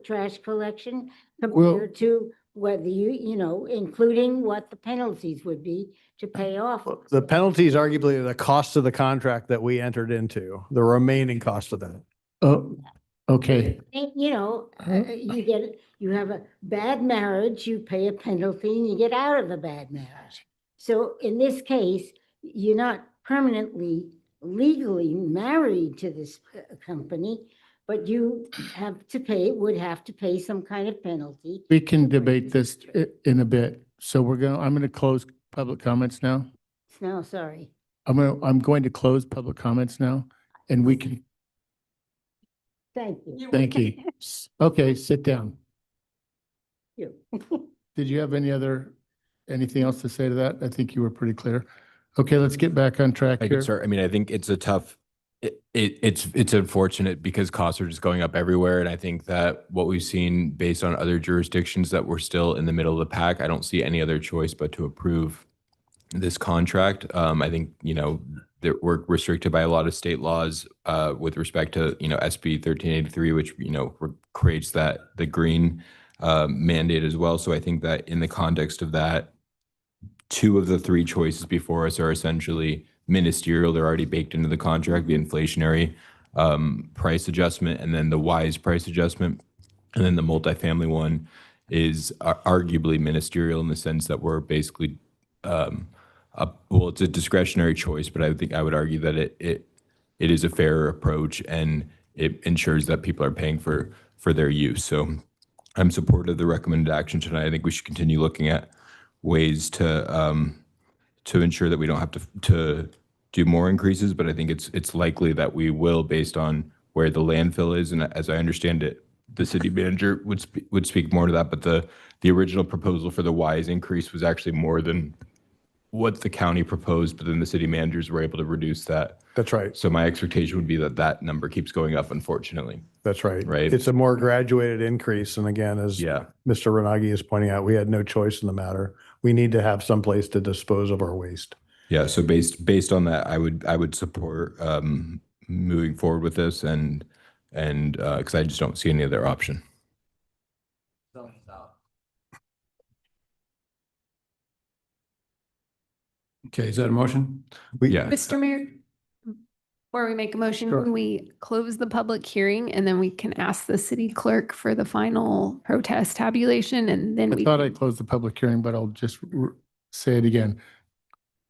trash collection compared to whether you know, including what the penalties would be to pay off? The penalties arguably are the cost of the contract that we entered into, the remaining cost of that. Oh, okay. And, you know, you have a bad marriage, you pay a penalty and you get out of the bad marriage. So in this case, you're not permanently legally married to this company, but you would have to pay some kind of penalty. We can debate this in a bit. So I'm going to close public comments now. No, sorry. I'm going to close public comments now, and we can, Thank you. thank you. Okay, sit down. You. Did you have anything else to say to that? I think you were pretty clear. Okay, let's get back on track I here. could start. I mean, I think it's a tough, it's unfortunate because costs are just going up everywhere. And I think that what we've seen based on other jurisdictions that we're still in the middle of the pack, I don't see any other choice but to approve this contract. I think, that we're restricted by a lot of state laws with respect to, SB 1383, which, creates the green mandate as well. So I think that in the context of that, 2 of the 3 choices before us are essentially ministerial. They're already baked into the contract, the inflationary price adjustment, and then the WISE price adjustment. And then the multifamily one is arguably ministerial in the sense that we're basically, it's a discretionary choice, but I would argue that it is a fair approach and it ensures that people are paying for their use. So I'm supportive of the recommended action tonight. I think we should continue looking at ways to ensure that we don't have to do more increases, but I think it's likely that we will based on where the landfill is. And as I understand it, the city manager would speak more to that, but the original proposal for the WISE increase was actually more than what the county proposed, but then the city managers were able to reduce that. That's right. So my expectation would be that that number keeps going up, unfortunately. That's right. Right. It's a more graduated increase. And again, as Yeah. Mr. Renagi is pointing out, we had no choice in the matter. We need to have some place to dispose of our waste. Yeah. So based on that, I would support moving forward with this and because I just don't see any other option. Okay, is that a motion? Yeah. Mr. Mayor, before we make a motion, Sure. can we close the public hearing and then we can ask the city clerk for the final protest tabulation and then I we. thought I closed the public hearing, but I'll just say it again.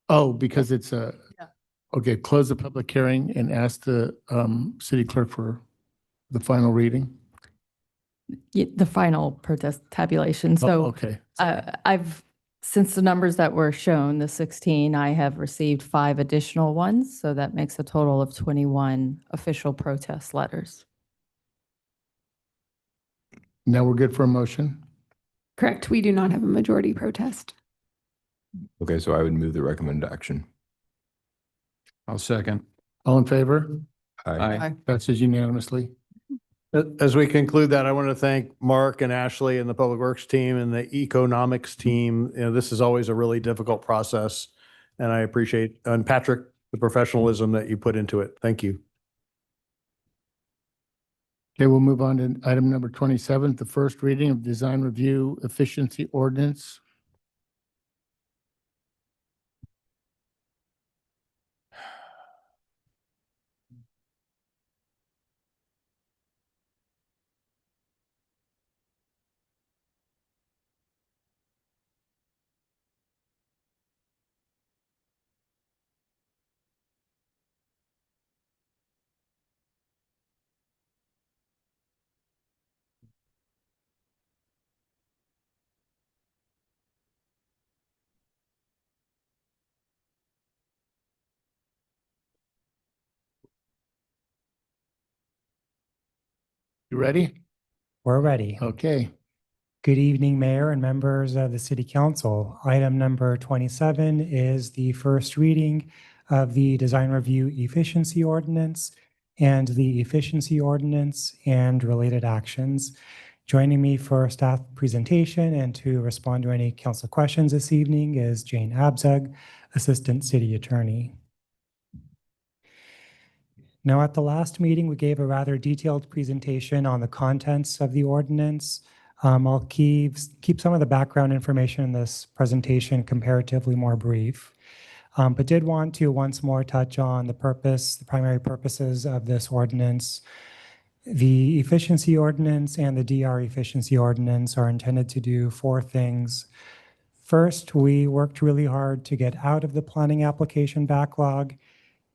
Oh, because it's okay, close the public hearing and ask the city clerk for the final reading. The final protest tabulation. Oh, So okay. since the numbers that were shown, the 16, I have received 5 additional ones. So that makes a total of 21 official protest letters. Now we're good for a motion. Correct. We do not have a majority protest. Okay. So I would move the recommended action. I'll second. All in favor? Aye. Passes unanimously. As we conclude that, I want to thank Mark and Ashley and the Public Works team and the economics team. You know, this is always a really difficult process. And I appreciate, and Patrick, the professionalism that you put into it. Thank you. Okay, we'll move on to item number 27, the first reading of design review efficiency ordinance. You ready? We're ready. Okay. Good evening, Mayor and members of the City Council. Item number 27 is the first reading of the Design Review Efficiency Ordinance and the Efficiency Ordinance and related actions. Joining me for staff presentation and to respond to any council questions this evening is Jane Abzug, Assistant City Attorney. Now, at the last meeting, we gave a rather detailed presentation on the contents of the ordinance. I'll keep some of the background information in this presentation comparatively more brief, but did want to once more touch on the primary purposes of this ordinance. The efficiency ordinance and the DR efficiency ordinance are intended to do 4 things. First, we worked really hard to get out of the planning application backlog,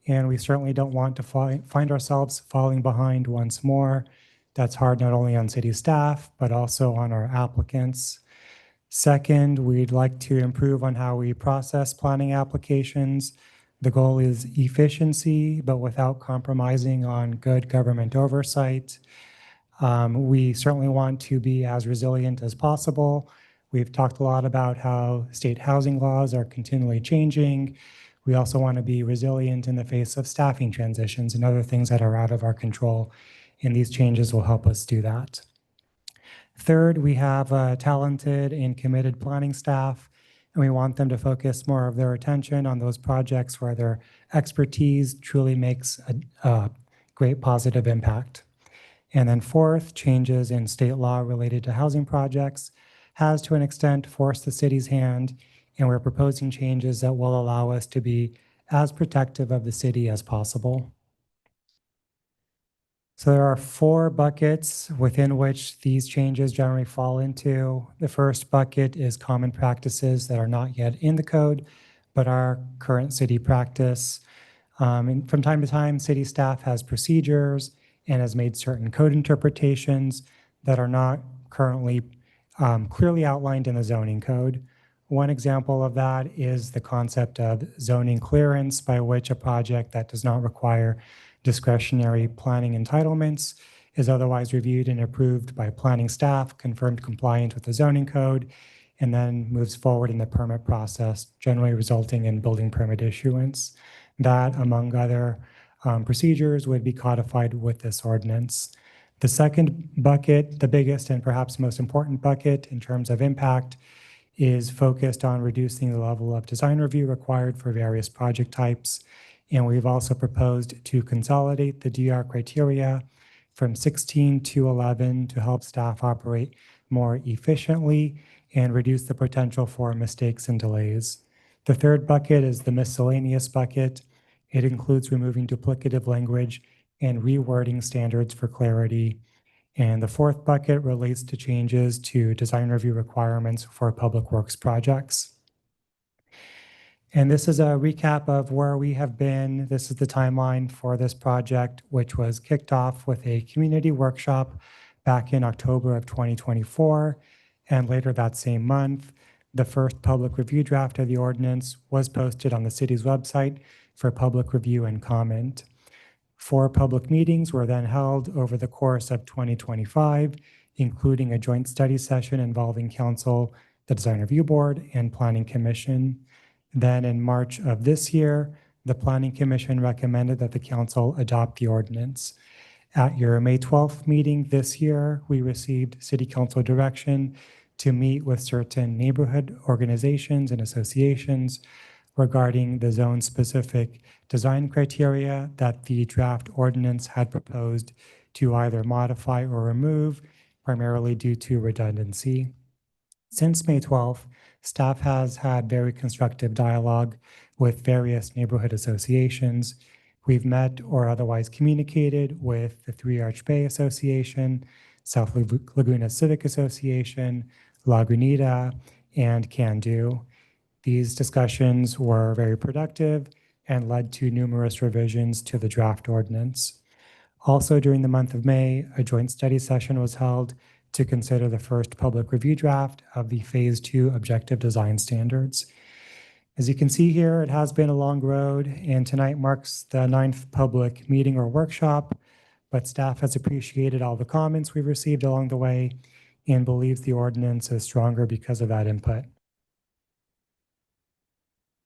and we certainly don't want to find ourselves falling behind once more. That's hard not only on city staff, but also on our applicants. Second, we'd like to improve on how we process planning applications. The goal is efficiency, but without compromising on good government oversight. We certainly want to be as resilient as possible. We've talked a lot about how state housing laws are continually changing. We also want to be resilient in the face of staffing transitions and other things that are out of our control, and these changes will help us do that. Third, we have a talented and committed planning staff, and we want them to focus more of their attention on those projects where their expertise truly makes a great positive impact. And then fourth, changes in state law related to housing projects has to an extent forced the city's hand, and we're proposing changes that will allow us to be as protective of the city as possible. So there are 4 buckets within which these changes generally fall into. The first bucket is common practices that are not yet in the code, but are current city practice. And from time to time, city staff has procedures and has made certain code interpretations that are not currently clearly outlined in the zoning code. One example of that is the concept of zoning clearance, by which a project that does not require discretionary planning entitlements is otherwise reviewed and approved by planning staff, confirmed compliant with the zoning code, and then moves forward in the permit process, generally resulting in building permit issuance. That, among other procedures, would be codified with this ordinance. The second bucket, the biggest and perhaps most important bucket in terms of impact, is focused on reducing the level of design review required for various project types. And we've also proposed to consolidate the DR criteria from 16 to 11 to help staff operate more efficiently and reduce the potential for mistakes and delays. The third bucket is the miscellaneous bucket. It includes removing duplicative language and rewording standards for clarity. And the fourth bucket relates to changes to design review requirements for public works projects. And this is a recap of where we have been. This is the timeline for this project, which was kicked off with a community workshop back in October of 2024. And later that same month, the first public review draft of the ordinance was posted on the city's website for public review and comment. 4 public meetings were then held over the course of 2025, including a joint study session involving council, the Design Review Board, and Planning Commission. Then in March of this year, the Planning Commission recommended that the council adopt the ordinance. At your May 12th meeting this year, we received City Council direction to meet with certain neighborhood organizations and associations regarding the zone-specific design criteria that the draft ordinance had proposed to either modify or remove, primarily due to redundancy. Since May 12th, staff has had very constructive dialogue with various neighborhood associations. We've met or otherwise communicated with the Three Arch Bay Association, South Laguna Civic Association, Lagunita, and Can Do. These discussions were very productive and led to numerous revisions to the draft ordinance. Also, during the month of May, a joint study session was held to consider the first public review draft of the Phase 2 Objective Design Standards. As you can see here, it has been a long road, and tonight marks the 9th public meeting or workshop, but staff has appreciated all the comments we've received along the way and believes the ordinance is stronger because of that input.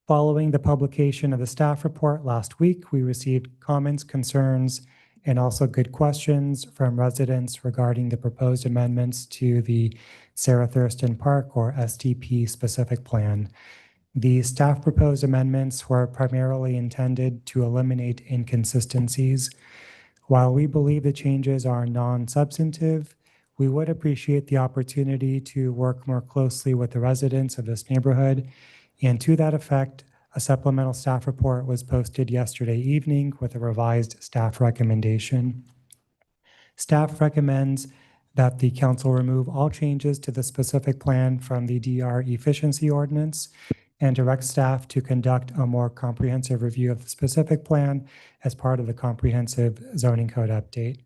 Following the publication of the staff report last week, we received comments, concerns, and also good questions from residents regarding the proposed amendments to the Sarah Thurston Park or STP specific plan. The staff proposed amendments were primarily intended to eliminate inconsistencies. While we believe the changes are non-substantive, we would appreciate the opportunity to work more closely with the residents of this neighborhood. And to that effect, a supplemental staff report was posted yesterday evening with a revised staff recommendation. Staff recommends that the council remove all changes to the specific plan from the DR efficiency ordinance and direct staff to conduct a more comprehensive review of the specific plan as part of the comprehensive zoning code update.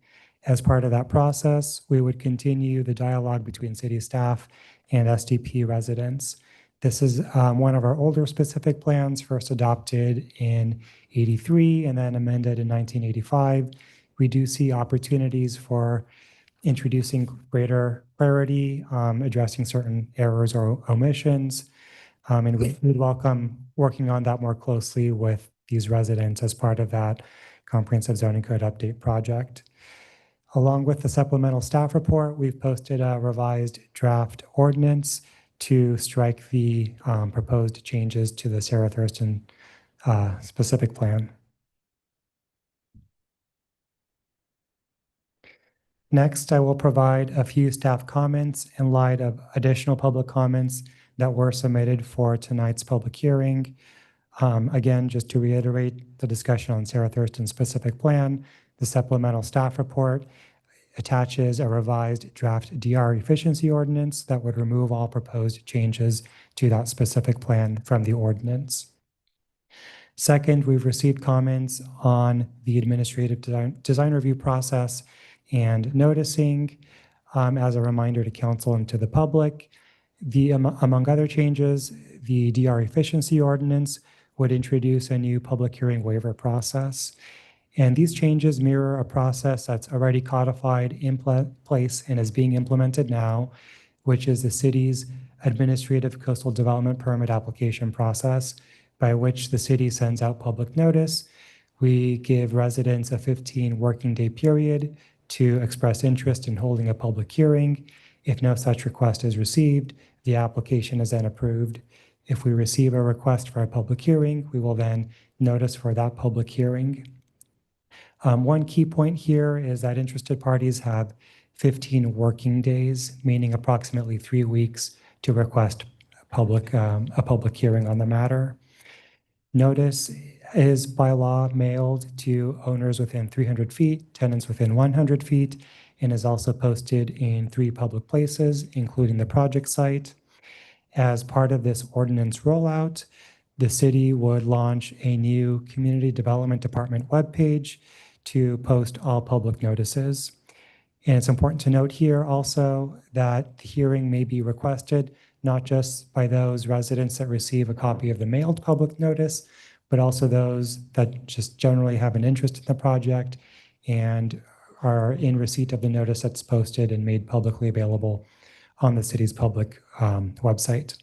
As part of that process, we would continue the dialogue between city staff and STP residents. This is one of our older specific plans, first adopted in '83 and then amended in 1985. We do see opportunities for introducing greater clarity, addressing certain errors or omissions. And we'd welcome working on that more closely with these residents as part of that comprehensive zoning code update project. Along with the supplemental staff report, we've posted a revised draft ordinance to strike the proposed changes to the Sarah Thurston specific plan. Next, I will provide a few staff comments in light of additional public comments that were submitted for tonight's public hearing. Again, just to reiterate the discussion on Sarah Thurston's specific plan, the supplemental staff report attaches a revised draft DR efficiency ordinance that would remove all proposed changes to that specific plan from the ordinance. Second, we've received comments on the administrative design review process and noticing. As a reminder to council and to the public, Among other changes, the DR efficiency ordinance would introduce a new public hearing waiver process. And these changes mirror a process that's already codified in place and is being implemented now, which is the city's administrative coastal development permit application process, by which the city sends out public notice. We give residents a 15 working day period to express interest in holding a public hearing. If no such request is received, the application is then approved. If we receive a request for a public hearing, we will then notice for that public hearing. One key point here is that interested parties have 15 working days, meaning approximately 3 weeks, to request a public hearing on the matter. Notice is by law mailed to owners within 300 feet, tenants within 100 feet, and is also posted in 3 public places, including the project site. As part of this ordinance rollout, the city would launch a new Community Development Department webpage to post all public notices. And it's important to note here also that the hearing may be requested not just by those residents that receive a copy of the mailed public notice, but also those that just generally have an interest in the project and are in receipt of the notice that's posted and made publicly available on the city's public website.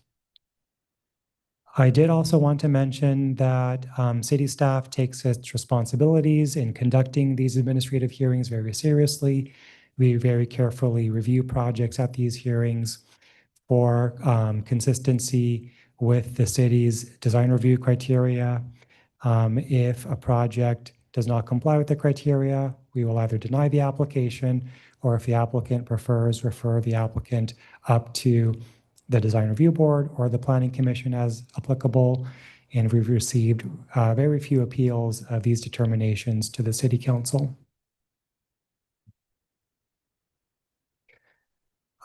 I did also want to mention that city staff takes its responsibilities in conducting these administrative hearings very seriously. We very carefully review projects at these hearings for consistency with the city's design review criteria. If a project does not comply with the criteria, we will either deny the application, or if the applicant prefers, refer the applicant up to the Design Review Board or the Planning Commission as applicable. And we've received very few appeals of these determinations to the City Council.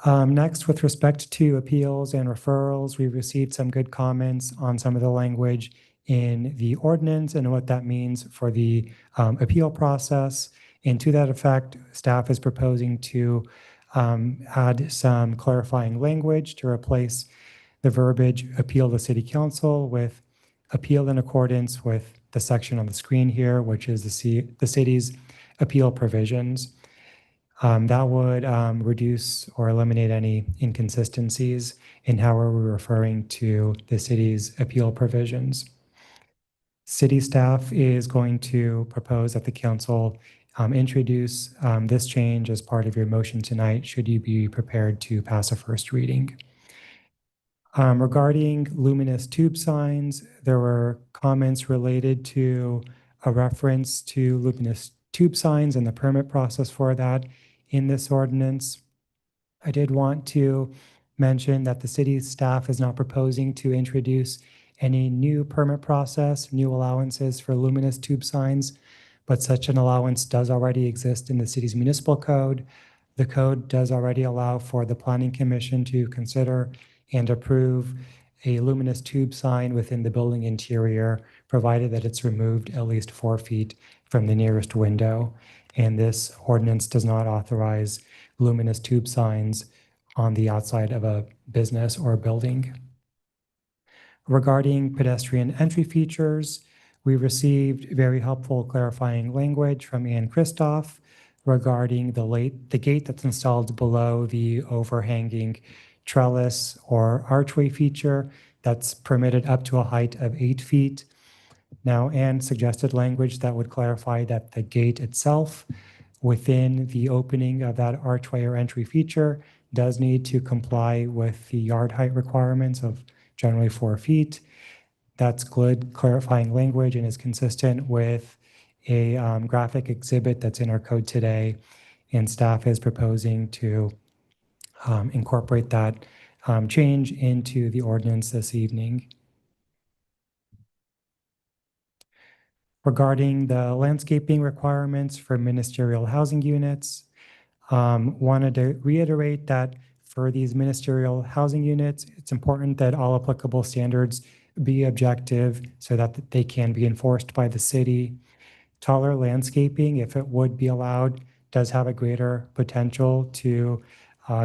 Next, with respect to appeals and referrals, we've received some good comments on some of the language in the ordinance and what that means for the appeal process. And to that effect, staff is proposing to add some clarifying language to replace the verbiage "appeal to City Council" with "appeal in accordance with the section on the screen here," which is the city's appeal provisions. That would reduce or eliminate any inconsistencies in how we're referring to the city's appeal provisions. City staff is going to propose that the council introduce this change as part of your motion tonight, should you be prepared to pass a first reading. Regarding luminous tube signs, there were comments related to a reference to luminous tube signs and the permit process for that in this ordinance. I did want to mention that the city staff is not proposing to introduce any new permit process, new allowances for luminous tube signs, but such an allowance does already exist in the city's municipal code. The code does already allow for the Planning Commission to consider and approve a luminous tube sign within the building interior, provided that it's removed at least 4 feet from the nearest window. And this ordinance does not authorize luminous tube signs on the outside of a business or building. Regarding pedestrian entry features, we received very helpful clarifying language from Ann Christoph regarding the gate that's installed below the overhanging trellis or archway feature that's permitted up to a height of 8 feet. Now, Ann suggested language that would clarify that the gate itself within the opening of that archway or entry feature does need to comply with the yard height requirements of generally 4 feet. That's good clarifying language and is consistent with a graphic exhibit that's in our code today. And staff is proposing to incorporate that change into the ordinance this evening. Regarding the landscaping requirements for ministerial housing units, wanted to reiterate that for these ministerial housing units, it's important that all applicable standards be objective so that they can be enforced by the city. Taller landscaping, if it would be allowed, does have a greater potential to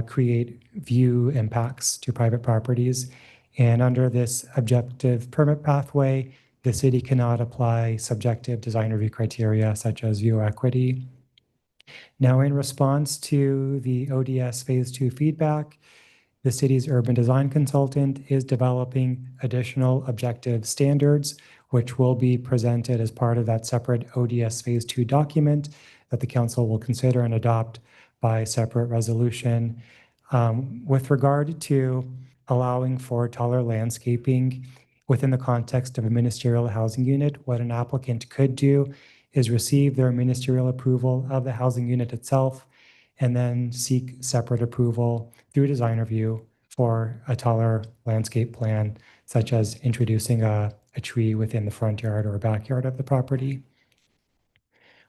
create view impacts to private properties. And under this objective permit pathway, the city cannot apply subjective design review criteria such as view equity. Now, in response to the ODS Phase 2 feedback, the city's urban design consultant is developing additional objective standards, which will be presented as part of that separate ODS Phase 2 document that the council will consider and adopt by separate resolution. With regard to allowing for taller landscaping within the context of a ministerial housing unit, what an applicant could do is receive their ministerial approval of the housing unit itself and then seek separate approval through design review for a taller landscape plan, such as introducing a tree within the front yard or backyard of the property.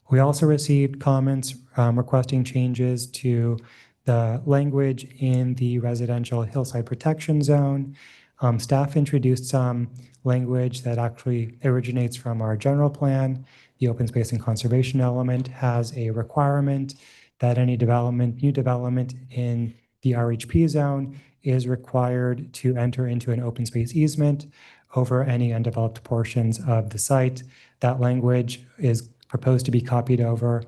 We also received comments requesting changes to the language in the residential hillside protection zone. Staff introduced some language that actually originates from our general plan. The open space and conservation element has a requirement that any new development in the RHP zone is required to enter into an open space easement over any undeveloped portions of the site. That language is proposed to be copied over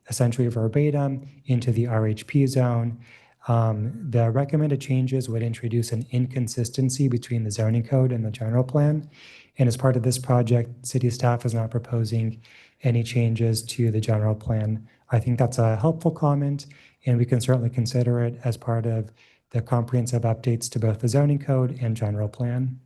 essentially verbatim into the RHP zone. The recommended changes would introduce an inconsistency between the zoning code and the general plan. And as part of this project, city staff is not proposing any changes to the general plan. I think that's a helpful comment, and we can certainly consider it as part of the comprehensive updates to both the zoning code and general plan.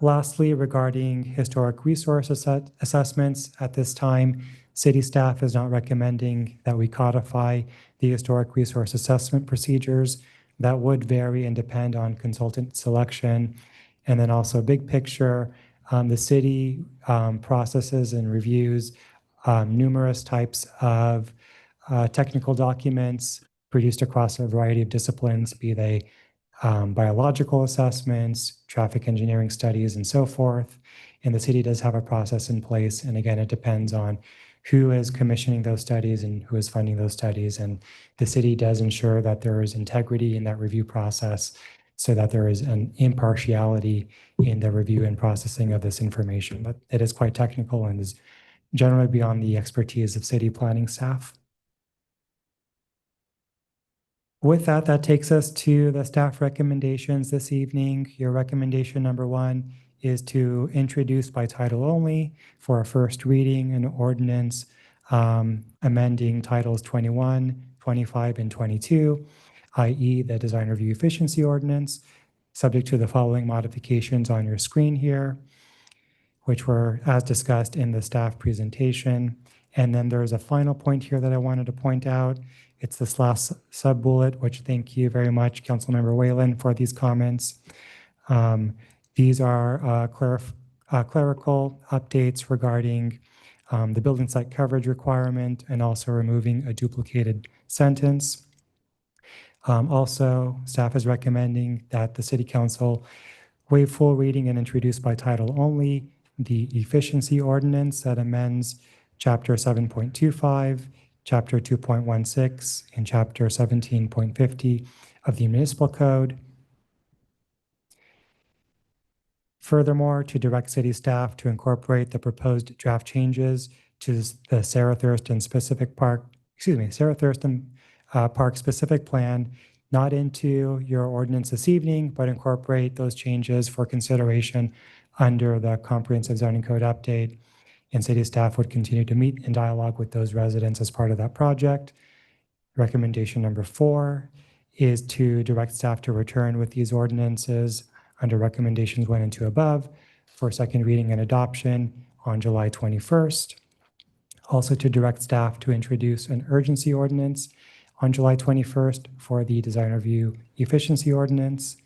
Lastly, regarding historic resource assessments, at this time, city staff is not recommending that we codify the historic resource assessment procedures. That would vary and depend on consultant selection. And then also big picture, the city processes and reviews numerous types of technical documents produced across a variety of disciplines, be they biological assessments, traffic engineering studies, and so forth. And the city does have a process in place. And again, it depends on who is commissioning those studies and who is funding those studies. And the city does ensure that there is integrity in that review process so that there is an impartiality in the review and processing of this information. But it is quite technical and is generally beyond the expertise of city planning staff. With that, that takes us to the staff recommendations this evening. Your recommendation number 1 is to introduce by title only for a first reading an ordinance amending titles 21, 25, and 22, i.e. the design review efficiency ordinance, subject to the following modifications on your screen here, which were as discussed in the staff presentation. And then there's a final point here that I wanted to point out. It's this last sub-bullet, which thank you very much, Councilmember Whalen, for these comments. These are clerical updates regarding the building site coverage requirement and also removing a duplicated sentence. Also, staff is recommending that the City Council waive full reading and introduce by title only the efficiency ordinance that amends Chapter 7.25, Chapter 2.16, and Chapter 17.50 of the Municipal Code. Furthermore, to direct city staff to incorporate the proposed draft changes to the Sarah Thurston Park specific plan, not into your ordinance this evening, but incorporate those changes for consideration under the comprehensive zoning code update. And city staff would continue to meet in dialogue with those residents as part of that project. Recommendation number 4 is to direct staff to return with these ordinances under recommendations 1 and 2 above for second reading and adoption on July 21st. Also to direct staff to introduce an urgency ordinance on July 21st for the design review efficiency ordinance.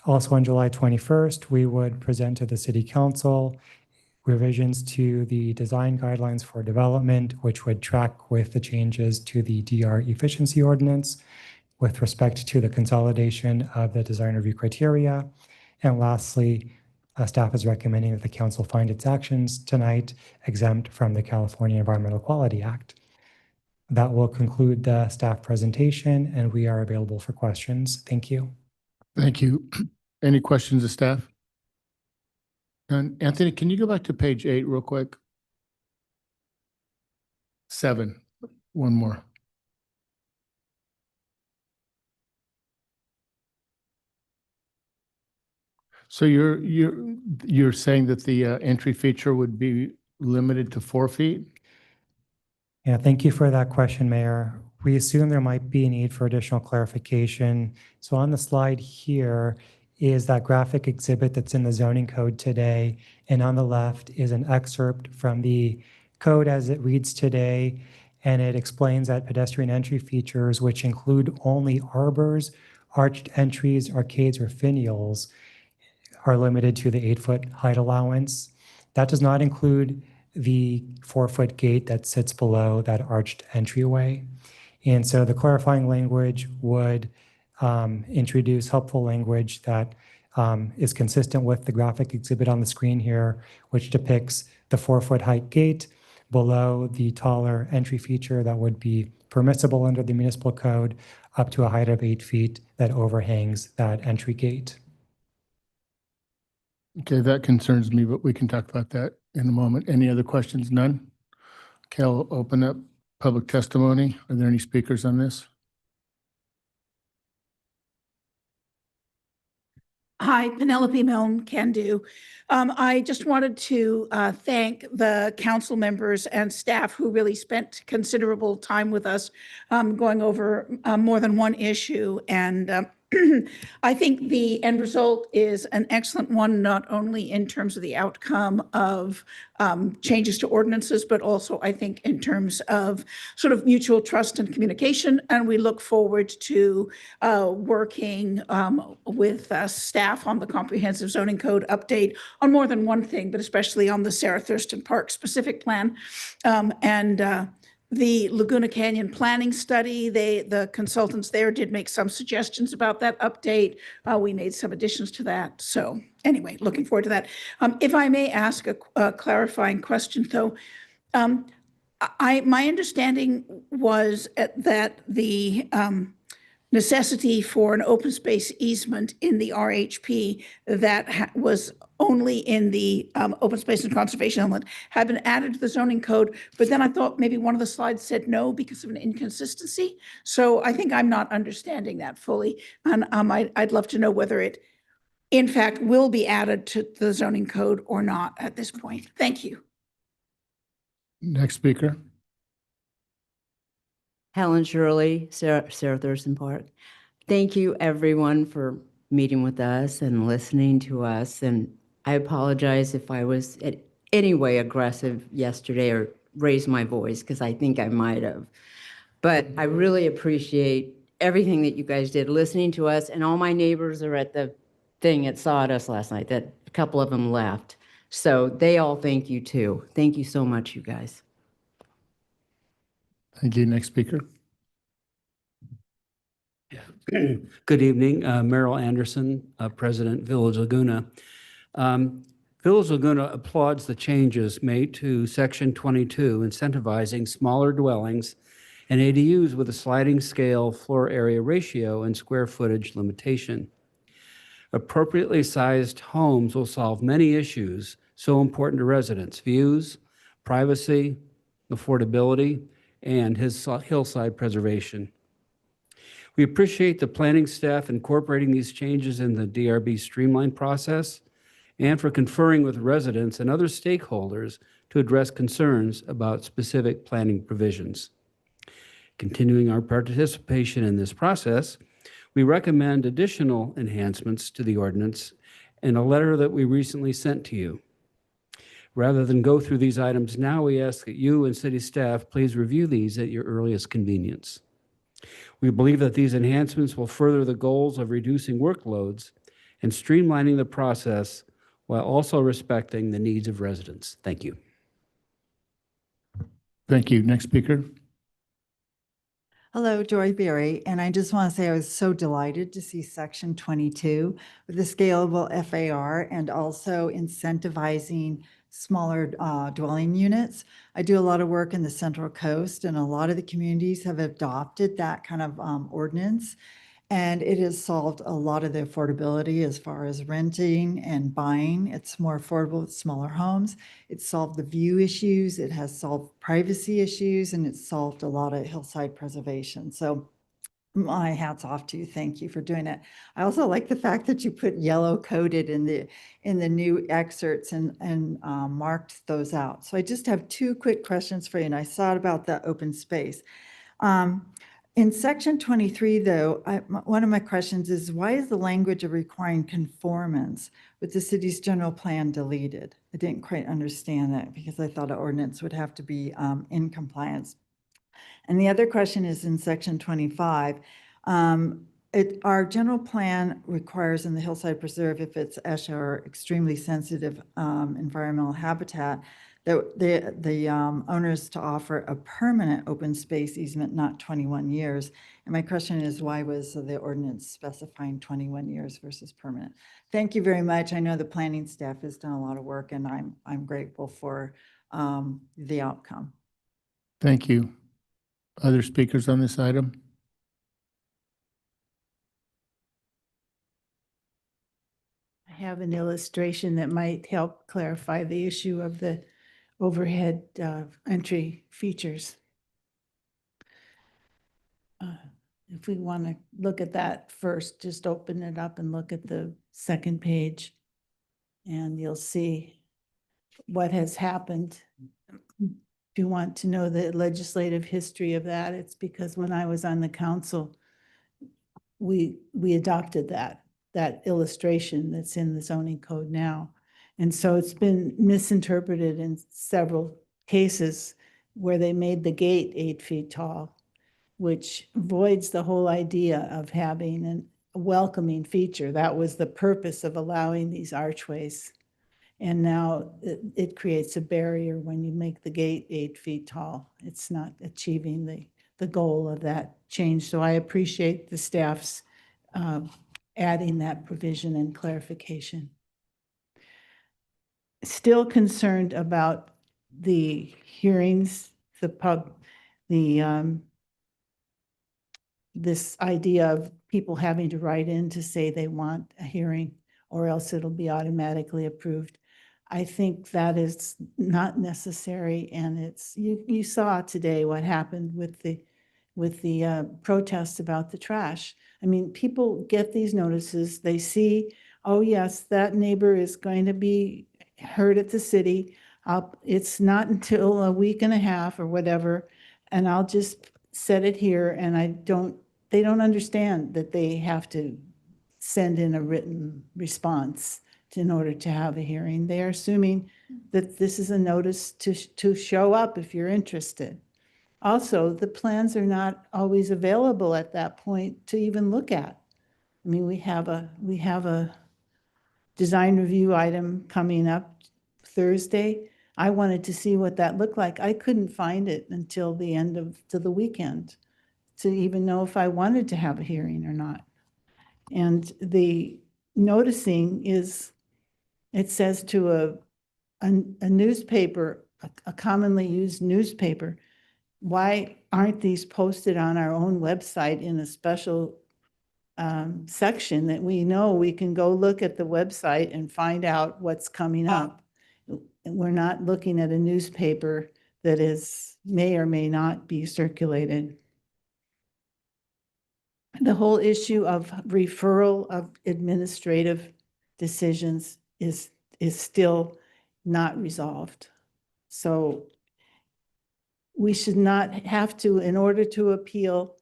Also on July 21st, we would present to the City Council revisions to the design guidelines for development, which would track with the changes to the DR efficiency ordinance with respect to the consolidation of the design review criteria. And lastly, staff is recommending that the council find its actions tonight exempt from the California Environmental Quality Act. That will conclude the staff presentation, and we are available for questions. Thank you. Thank you. Any questions of staff? None. Anthony, can you go back to page 8 real quick? 7, one more. So you're saying that the entry feature would be limited to 4 feet? Yeah, thank you for that question, Mayor. We assume there might be a need for additional clarification. So on the slide here is that graphic exhibit that's in the zoning code today. And on the left is an excerpt from the code as it reads today. And it explains that pedestrian entry features, which include only arbors, arched entries, arcades, or finials, are limited to the 8-foot height allowance. That does not include the 4-foot gate that sits below that arched entryway. And so the clarifying language would introduce helpful language that is consistent with the graphic exhibit on the screen here, which depicts the 4-foot height gate below the taller entry feature that would be permissible under the municipal code up to a height of 8 feet that overhangs that entry gate. Okay, that concerns me, but we can talk about that in a moment. Any other questions? None? Okay, I'll open up public testimony. Are there any speakers on this? Hi, Penelope Milne, Can Do. I just wanted to thank the council members and staff who really spent considerable time with us going over more than one issue. And I think the end result is an excellent one, not only in terms of the outcome of changes to ordinances, but also I think in terms of sort of mutual trust and communication. And we look forward to working with staff on the comprehensive zoning code update on more than one thing, but especially on the Sarah Thurston Park specific plan. The Laguna Canyon planning study, the consultants there did make some suggestions about that update. We made some additions to that. So anyway, looking forward to that. If I may ask a clarifying question, though, my understanding was that the necessity for an open space easement in the RHP that was only in the open space and conservation element had been added to the zoning code, but then I thought maybe one of the slides said no because of an inconsistency. So I think I'm not understanding that fully. And I'd love to know whether it in fact will be added to the zoning code or not at this point. Thank you. Next speaker. Helen Shirley, Sarah Thurston Park. Thank you, everyone, for meeting with us and listening to us. And I apologize if I was in any way aggressive yesterday or raised my voice, because I think I might have. But I really appreciate everything that you guys did, listening to us. And all my neighbors are at the thing at Sawdust last night. That a couple of them left. So they all thank you, too. Thank you so much, you guys. Thank you. Next speaker. Good evening, Merrill Anderson, President, Village Laguna. Village Laguna applauds the changes made to Section 22, incentivizing smaller dwellings and ADUs with a sliding scale floor area ratio and square footage limitation. Appropriately sized homes will solve many issues so important to residents: views, privacy, affordability, and hillside preservation. We appreciate the planning staff incorporating these changes in the DRB streamline process and for conferring with residents and other stakeholders to address concerns about specific planning provisions. Continuing our participation in this process, we recommend additional enhancements to the ordinance in a letter that we recently sent to you. Rather than go through these items now, we ask that you and city staff please review these at your earliest convenience. We believe that these enhancements will further the goals of reducing workloads and streamlining the process while also respecting the needs of residents. Thank you. Thank you. Next speaker. Hello, Joy Berry, and I just want to say I was so delighted to see Section 22 with the scalable FAR and also incentivizing smaller dwelling units. I do a lot of work in the Central Coast, and a lot of the communities have adopted that kind of ordinance. And it has solved a lot of the affordability as far as renting and buying. It's more affordable with smaller homes. It's solved the view issues. It has solved privacy issues, and it's solved a lot of hillside preservation. So my hat's off to you. Thank you for doing it. I also like the fact that you put yellow coded in the new excerpts and marked those out. So I just have two quick questions for you, and I thought about the open space. In section 23, though, one of my questions is, why is the language of requiring conformance with the city's general plan deleted? I didn't quite understand that because I thought an ordinance would have to be in compliance. And the other question is in section 25. Our general plan requires in the Hillside Preserve, if it's ESHA or extremely sensitive environmental habitat, the owners to offer a permanent open space easement, not 21 years. And my question is, why was the ordinance specifying 21 years versus permanent? Thank you very much. I know the planning staff has done a lot of work, and I'm grateful for the outcome. Thank you. Other speakers on this item? I have an illustration that might help clarify the issue of the overhead entry features. If we want to look at that first, just open it up and look at the second page, and you'll see what has happened. If you want to know the legislative history of that, it's because when I was on the council, we adopted that illustration that's in the zoning code now. And so it's been misinterpreted in several cases where they made the gate 8 feet tall, which voids the whole idea of having a welcoming feature. That was the purpose of allowing these archways. And now it creates a barrier when you make the gate 8 feet tall. It's not achieving the goal of that change. So I appreciate the staff's adding that provision and clarification. Still concerned about the hearings, this idea of people having to write in to say they want a hearing or else it'll be automatically approved. I think that is not necessary, and you saw today what happened with the protests about the trash. I mean, people get these notices, they see, oh yes, that neighbor is going to be heard at the city. It's not until a week and a half or whatever, and I'll just set it here, and they don't understand that they have to send in a written response in order to have a hearing. They are assuming that this is a notice to show up if you're interested. Also, the plans are not always available at that point to even look at. I mean, we have a design review item coming up Thursday. I wanted to see what that looked like. I couldn't find it until the weekend to even know if I wanted to have a hearing or not. And the noticing is, it says to a newspaper, a commonly used newspaper, why aren't these posted on our own website in a special section that we know we can go look at the website and find out what's coming up? We're not looking at a newspaper that may or may not be circulated. The whole issue of referral of administrative decisions is still not resolved. So we should not have to, in order to appeal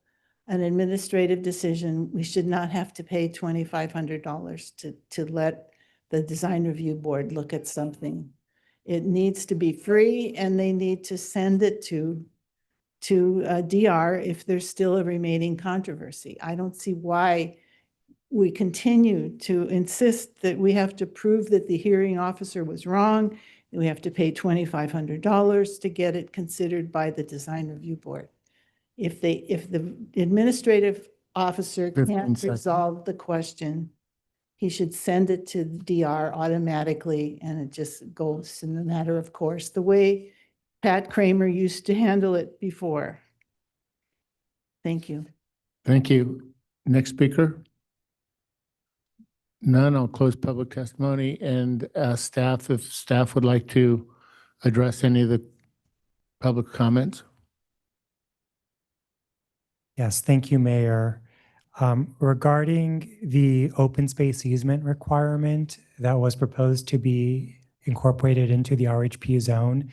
an administrative decision, we should not have to pay $2,500 to let the design review board look at something. It needs to be free, and they need to send it to DR if there's still a remaining controversy. I don't see why we continue to insist that we have to prove that the hearing officer was wrong. We have to pay $2,500 to get it considered by the design review board. If the administrative officer 15 can't seconds. resolve the question, he should send it to the DR automatically, and it just goes in the matter of course, the way Pat Kramer used to handle it before. Thank you. Thank you. Next speaker? None, I'll close public testimony and ask staff if staff would like to address any of the public comments. Yes, thank you, Mayor. Regarding the open space easement requirement that was proposed to be incorporated into the RHP zone,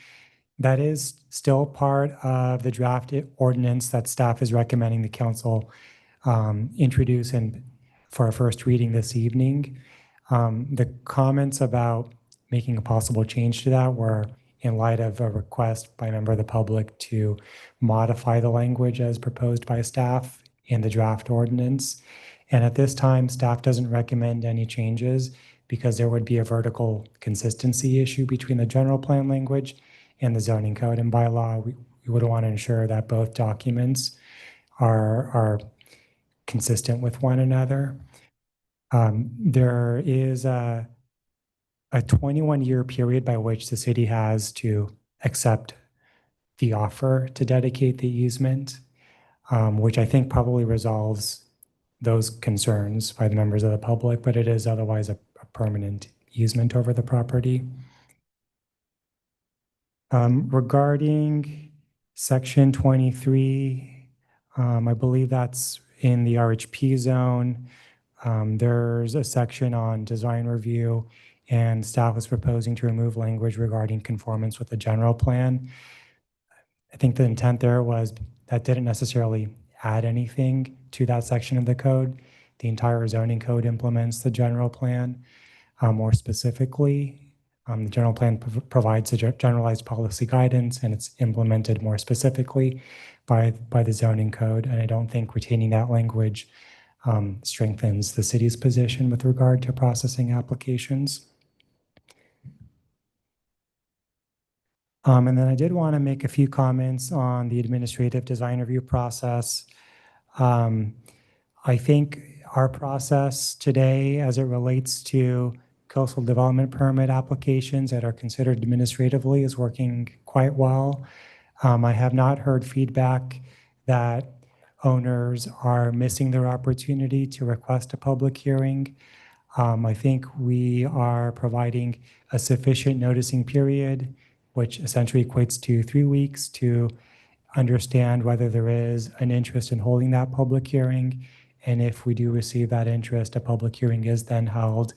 that is still part of the draft ordinance that staff is recommending the council introduce and for a first reading this evening. The comments about making a possible change to that were in light of a request by a member of the public to modify the language as proposed by staff in the draft ordinance. And at this time, staff doesn't recommend any changes because there would be a vertical consistency issue between the general plan language and the zoning code and bylaw. We would want to ensure that both documents are consistent with one another. There is a 21-year period by which the city has to accept the offer to dedicate the easement, which I think probably resolves those concerns by the members of the public, but it is otherwise a permanent easement over the property. Regarding section 23, I believe that's in the RHP zone. There's a section on design review, and staff was proposing to remove language regarding conformance with the general plan. I think the intent there was that didn't necessarily add anything to that section of the code. The entire zoning code implements the general plan. More specifically, the general plan provides a generalized policy guidance, and it's implemented more specifically by the zoning code. And I don't think retaining that language strengthens the city's position with regard to processing applications. And then I did want to make a few comments on the administrative design review process. I think our process today, as it relates to coastal development permit applications that are considered administratively, is working quite well. I have not heard feedback that owners are missing their opportunity to request a public hearing. I think we are providing a sufficient noticing period, which essentially equates to 3 weeks to understand whether there is an interest in holding that public hearing. And if we do receive that interest, a public hearing is then held.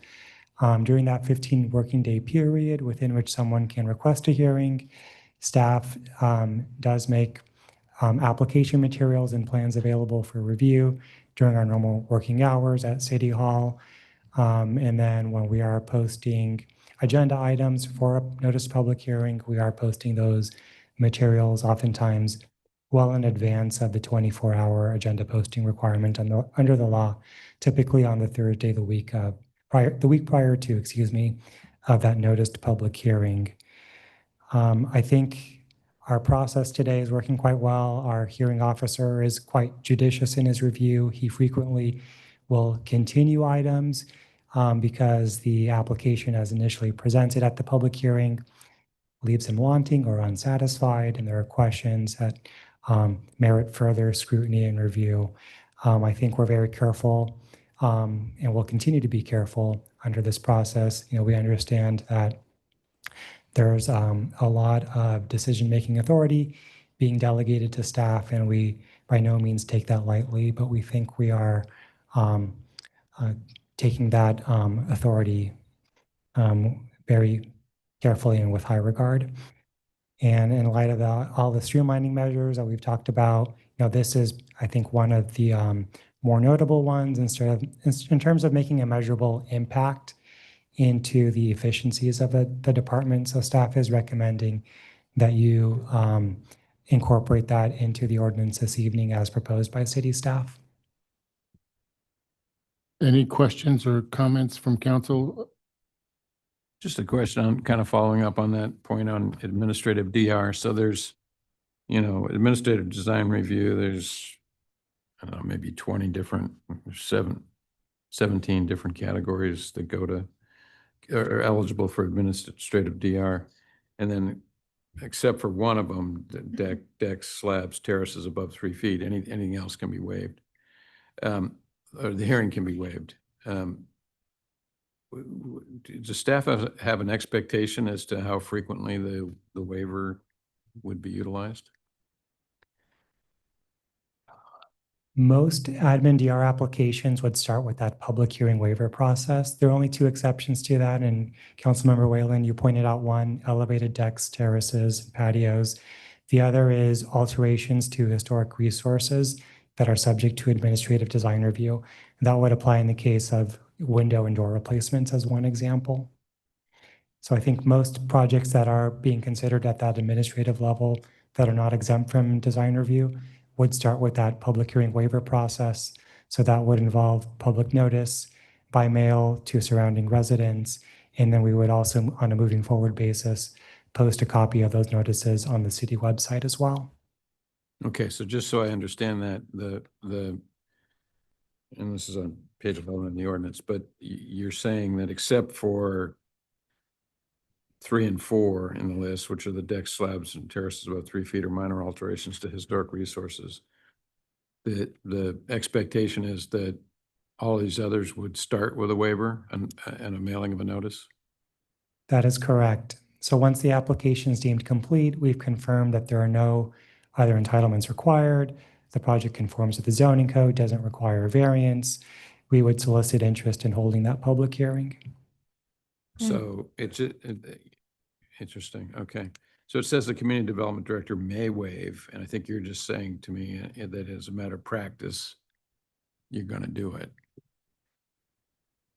During that 15 working day period within which someone can request a hearing, staff does make application materials and plans available for review during our normal working hours at City Hall. And then when we are posting agenda items for a notice public hearing, we are posting those materials oftentimes well in advance of the 24-hour agenda posting requirement under the law, typically on the Thursday the week prior to, of that noticed public hearing. I think our process today is working quite well. Our hearing officer is quite judicious in his review. He frequently will continue items because the application as initially presented at the public hearing leaves him wanting or unsatisfied, and there are questions that merit further scrutiny and review. I think we're very careful and will continue to be careful under this process. We understand that there's a lot of decision-making authority being delegated to staff, and we by no means take that lightly, but we think we are taking that authority very carefully and with high regard. And in light of all the streamlining measures that we've talked about, this is, I think, one of the more notable ones in terms of making a measurable impact into the efficiencies of the department. So staff is recommending that you incorporate that into the ordinance this evening as proposed by city staff. Any questions or comments from council? Just a question on kind of following up on that point on administrative DR. So there's, administrative design review, there's, I don't know, maybe 20 different, 7 17 different categories that go to, are eligible for administrative DR. And then, except for one of them, the decks, slabs, terraces above 3 feet, anything else can be waived. Or the hearing can be waived. Does staff have an expectation as to how frequently the waiver would be utilized? Most admin DR applications would start with that public hearing waiver process. There are only 2 exceptions to that, and Councilmember Whalen, you pointed out one: elevated decks, terraces, patios. The other is alterations to historic resources that are subject to administrative design review. That would apply in the case of window and door replacements as one example. So I think most projects that are being considered at that administrative level that are not exempt from design review would start with that public hearing waiver process. So that would involve public notice by mail to surrounding residents. And then we would also, on a moving forward basis, post a copy of those notices on the city website as well. Okay, so just so I understand that, and this is on page 11 in the ordinance, but you're saying that except for 3 and 4 in the list, which are the decks, slabs, and terraces above 3 feet, or minor alterations to historic resources, the expectation is that all these others would start with a waiver and a mailing of a notice? That is correct. So once the application is deemed complete, we've confirmed that there are no other entitlements required. The project conforms with the zoning code, doesn't require a variance. We would solicit interest in holding that public hearing. So it's interesting. Okay. So it says the community development director may waive, and I think you're just saying to me that as a matter of practice, you're going to do it.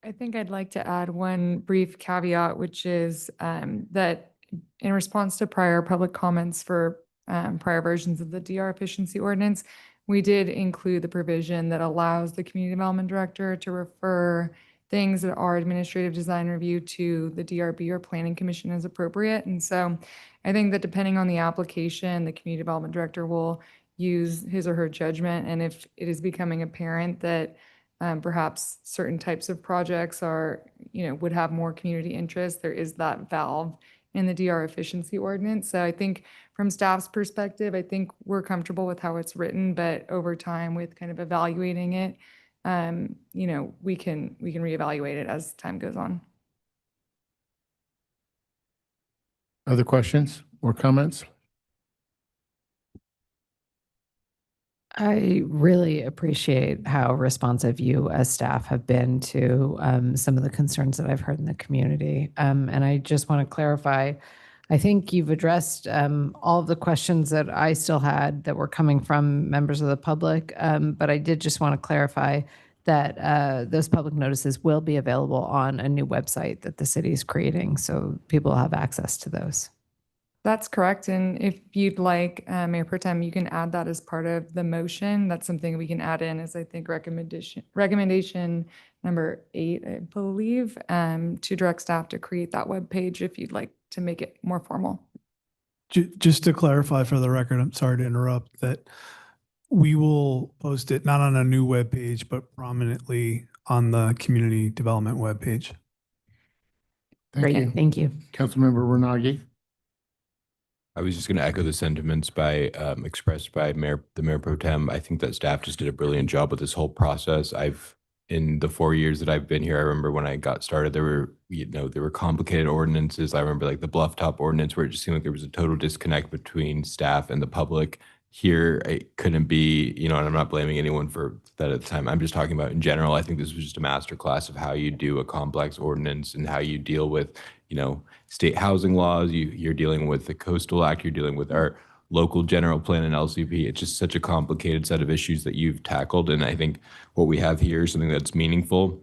I think I'd like to add one brief caveat, which is that in response to prior public comments for prior versions of the DR efficiency ordinance, we did include the provision that allows the community development director to refer things that are administrative design review to the DRB or planning commission as appropriate. And so I think that depending on the application, the community development director will use his or her judgment. And if it is becoming apparent that perhaps certain types of projects are, would have more community interest, there is that valve in the DR efficiency ordinance. So I think from staff's perspective, I think we're comfortable with how it's written, but over time with kind of evaluating it, we can reevaluate it as time goes on. Other questions or comments? I really appreciate how responsive you as staff have been to some of the concerns that I've heard in the community. And I just want to clarify, I think you've addressed all of the questions that I still had that were coming from members of the public. But I did just want to clarify that those public notices will be available on a new website that the city is creating. So people will have access to those. That's correct. And if you'd like, Mayor Pro Tem, you can add that as part of the motion. That's something we can add in as, I think, recommendation number 8, I believe, to direct staff to create that web page if you'd like to make it more formal. Just to clarify for the record, I'm sorry to interrupt, that we will post it not on a new web page, but prominently on the community development web page. Great, thank you. Councilmember Ranagi. I was just going to echo the sentiments expressed by the Mayor Pro Tem. I think that staff just did a brilliant job with this whole process. In the 4 years that I've been here, I remember when I got started, there were complicated ordinances. I remember like the Bluff Top ordinance where it just seemed like there was a total disconnect between staff and the public. Here, it couldn't be, and I'm not blaming anyone for that at the time. I'm just talking about in general. I think this was just a masterclass of how you do a complex ordinance and how you deal with, state housing laws. You're dealing with the Coastal Act. You're dealing with our local general plan and LCP. It's just such a complicated set of issues that you've tackled. And I think what we have here is something that's meaningful.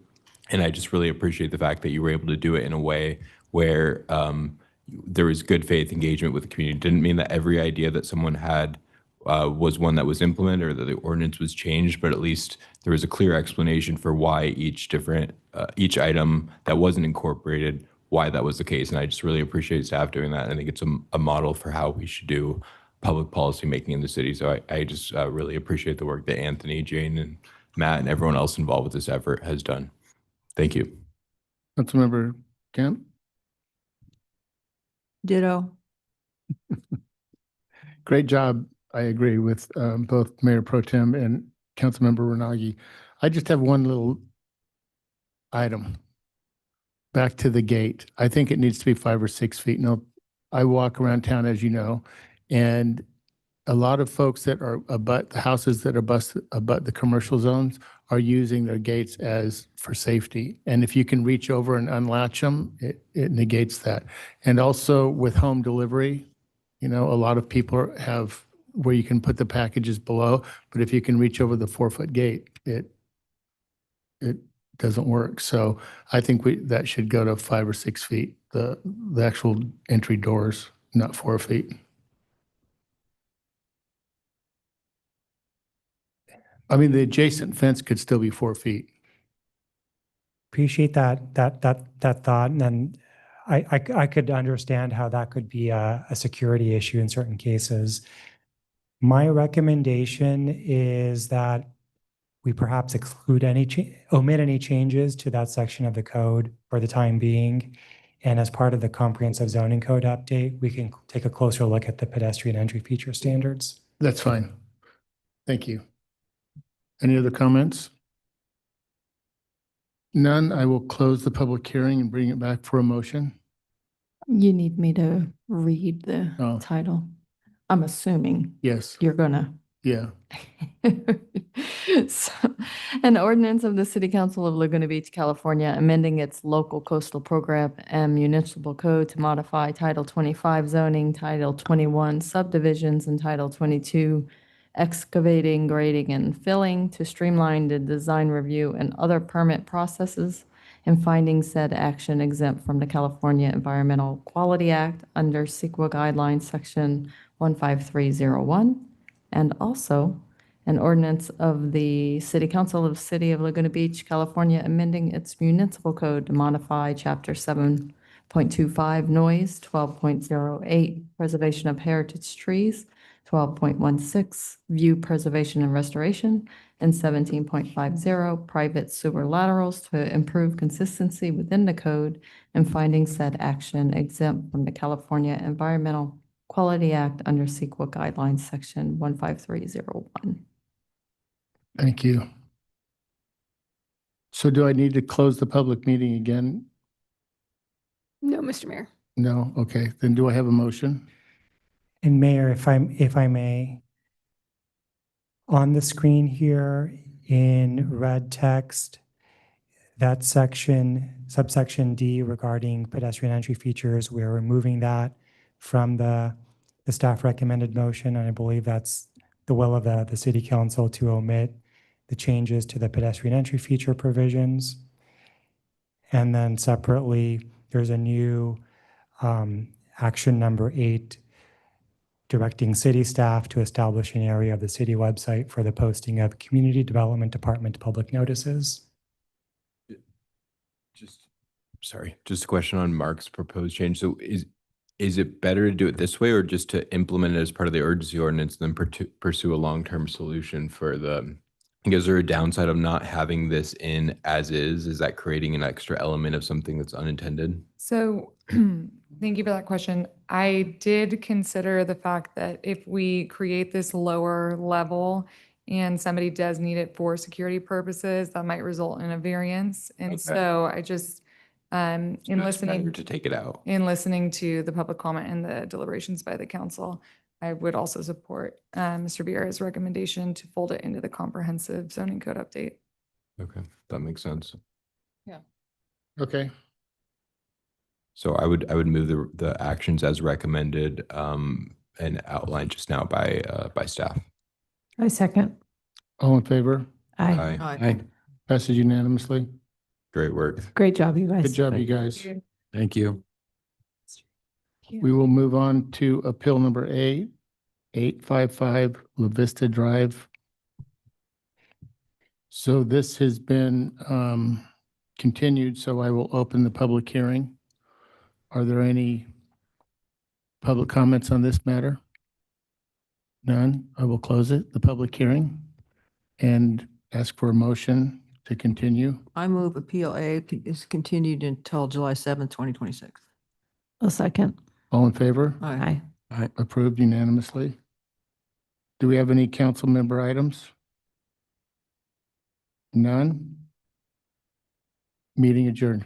And I just really appreciate the fact that you were able to do it in a way where there was good faith engagement with the community. It didn't mean that every idea that someone had was one that was implemented or that the ordinance was changed, but at least there was a clear explanation for why each item that wasn't incorporated, why that was the case. And I just really appreciate staff doing that. I think it's a model for how we should do public policy making in the city. So I just really appreciate the work that Anthony, Jane, and Matt, and everyone else involved with this effort has done. Thank you. Councilmember Kemp? Ditto. Great job. I agree with both Mayor Pro Tem and Councilmember Renagi. I just have one little item. Back to the gate. I think it needs to be 5 or 6 feet. Now, I walk around town, as you know, and a lot of folks that are abut the houses that are abut the commercial zones are using their gates as for safety. And if you can reach over and unlatch them, it negates that. And also with home delivery, you know, a lot of people have where you can put the packages below, but if you can reach over the 4-foot gate, it doesn't work. So I think that should go to 5 or 6 feet, the actual entry doors, not 4 feet. I mean, the adjacent fence could still be 4 feet. Appreciate that thought. And then I could understand how that could be a security issue in certain cases. My recommendation is that we perhaps exclude omit any changes to that section of the code for the time being. And as part of the comprehensive zoning code update, we can take a closer look at the pedestrian entry feature standards. That's fine. Thank you. Any other comments? None. I will close the public hearing and bring it back for a motion. You need me to read the Oh. title? I'm assuming Yes. you're gonna. Yeah. So, an ordinance of the City Council of Laguna Beach, California, amending its local coastal program and municipal code to modify Title 25 zoning, Title 21 subdivisions, and Title 22 excavating, grading, and filling to streamline the design review and other permit processes, and finding said action exempt from the California Environmental Quality Act under CEQA guidelines, Section 15301, and also an ordinance of the City Council of the City of Laguna Beach, California, amending its municipal code to modify Chapter 7.25 noise, 12.08 preservation of heritage trees, 12.16 view preservation and restoration, and 17.50 private sewer laterals to improve consistency within the code, and finding said action exempt from the California Environmental Quality Act under CEQA guidelines, Section 15301. Thank you. So do I need to close the public meeting again? No, Mr. Mayor. No? Okay. Then do I have a motion? And Mayor, if I may, on the screen here in red text, that section, subsection D regarding pedestrian entry features, we're removing that from the staff recommended motion. And I believe that's the will of the City Council to omit the changes to the pedestrian entry feature provisions. And then separately, there's a new action number 8, directing city staff to establish an area of the city website for the posting of Community Development Department public notices. Just a question on Mark's proposed change. So is it better to do it this way or just to implement it as part of the urgency ordinance and then pursue a long-term solution for the, is there a downside of not having this in as is? Is that creating an extra element of something that's unintended? So thank you for that question. I did consider the fact that if we create this lower level and somebody does need it for security purposes, that might result in a variance. And Okay. so I just, in So it's listening better to take it out. in listening to the public comment and the deliberations by the council, I would also support Mr. Vieira's recommendation to fold it into the comprehensive zoning code update. Okay, that makes sense. Okay. So I would move the actions as recommended and outlined just now by staff. I second. All in favor? Aye. Aye. Passes unanimously. Great work. Great job, you guys. Good job, you guys. Thank you. We will move on to appeal number 8, 855 La Vista Drive. So this has been continued, so I will open the public hearing. Are there any public comments on this matter? None. I will close it, the public hearing, and ask for a motion to continue? I move Appeal A is continued until July 7th, 2026. A second. All in favor? Aye. Approved unanimously. Do we have any council member items? None? Meeting adjourned.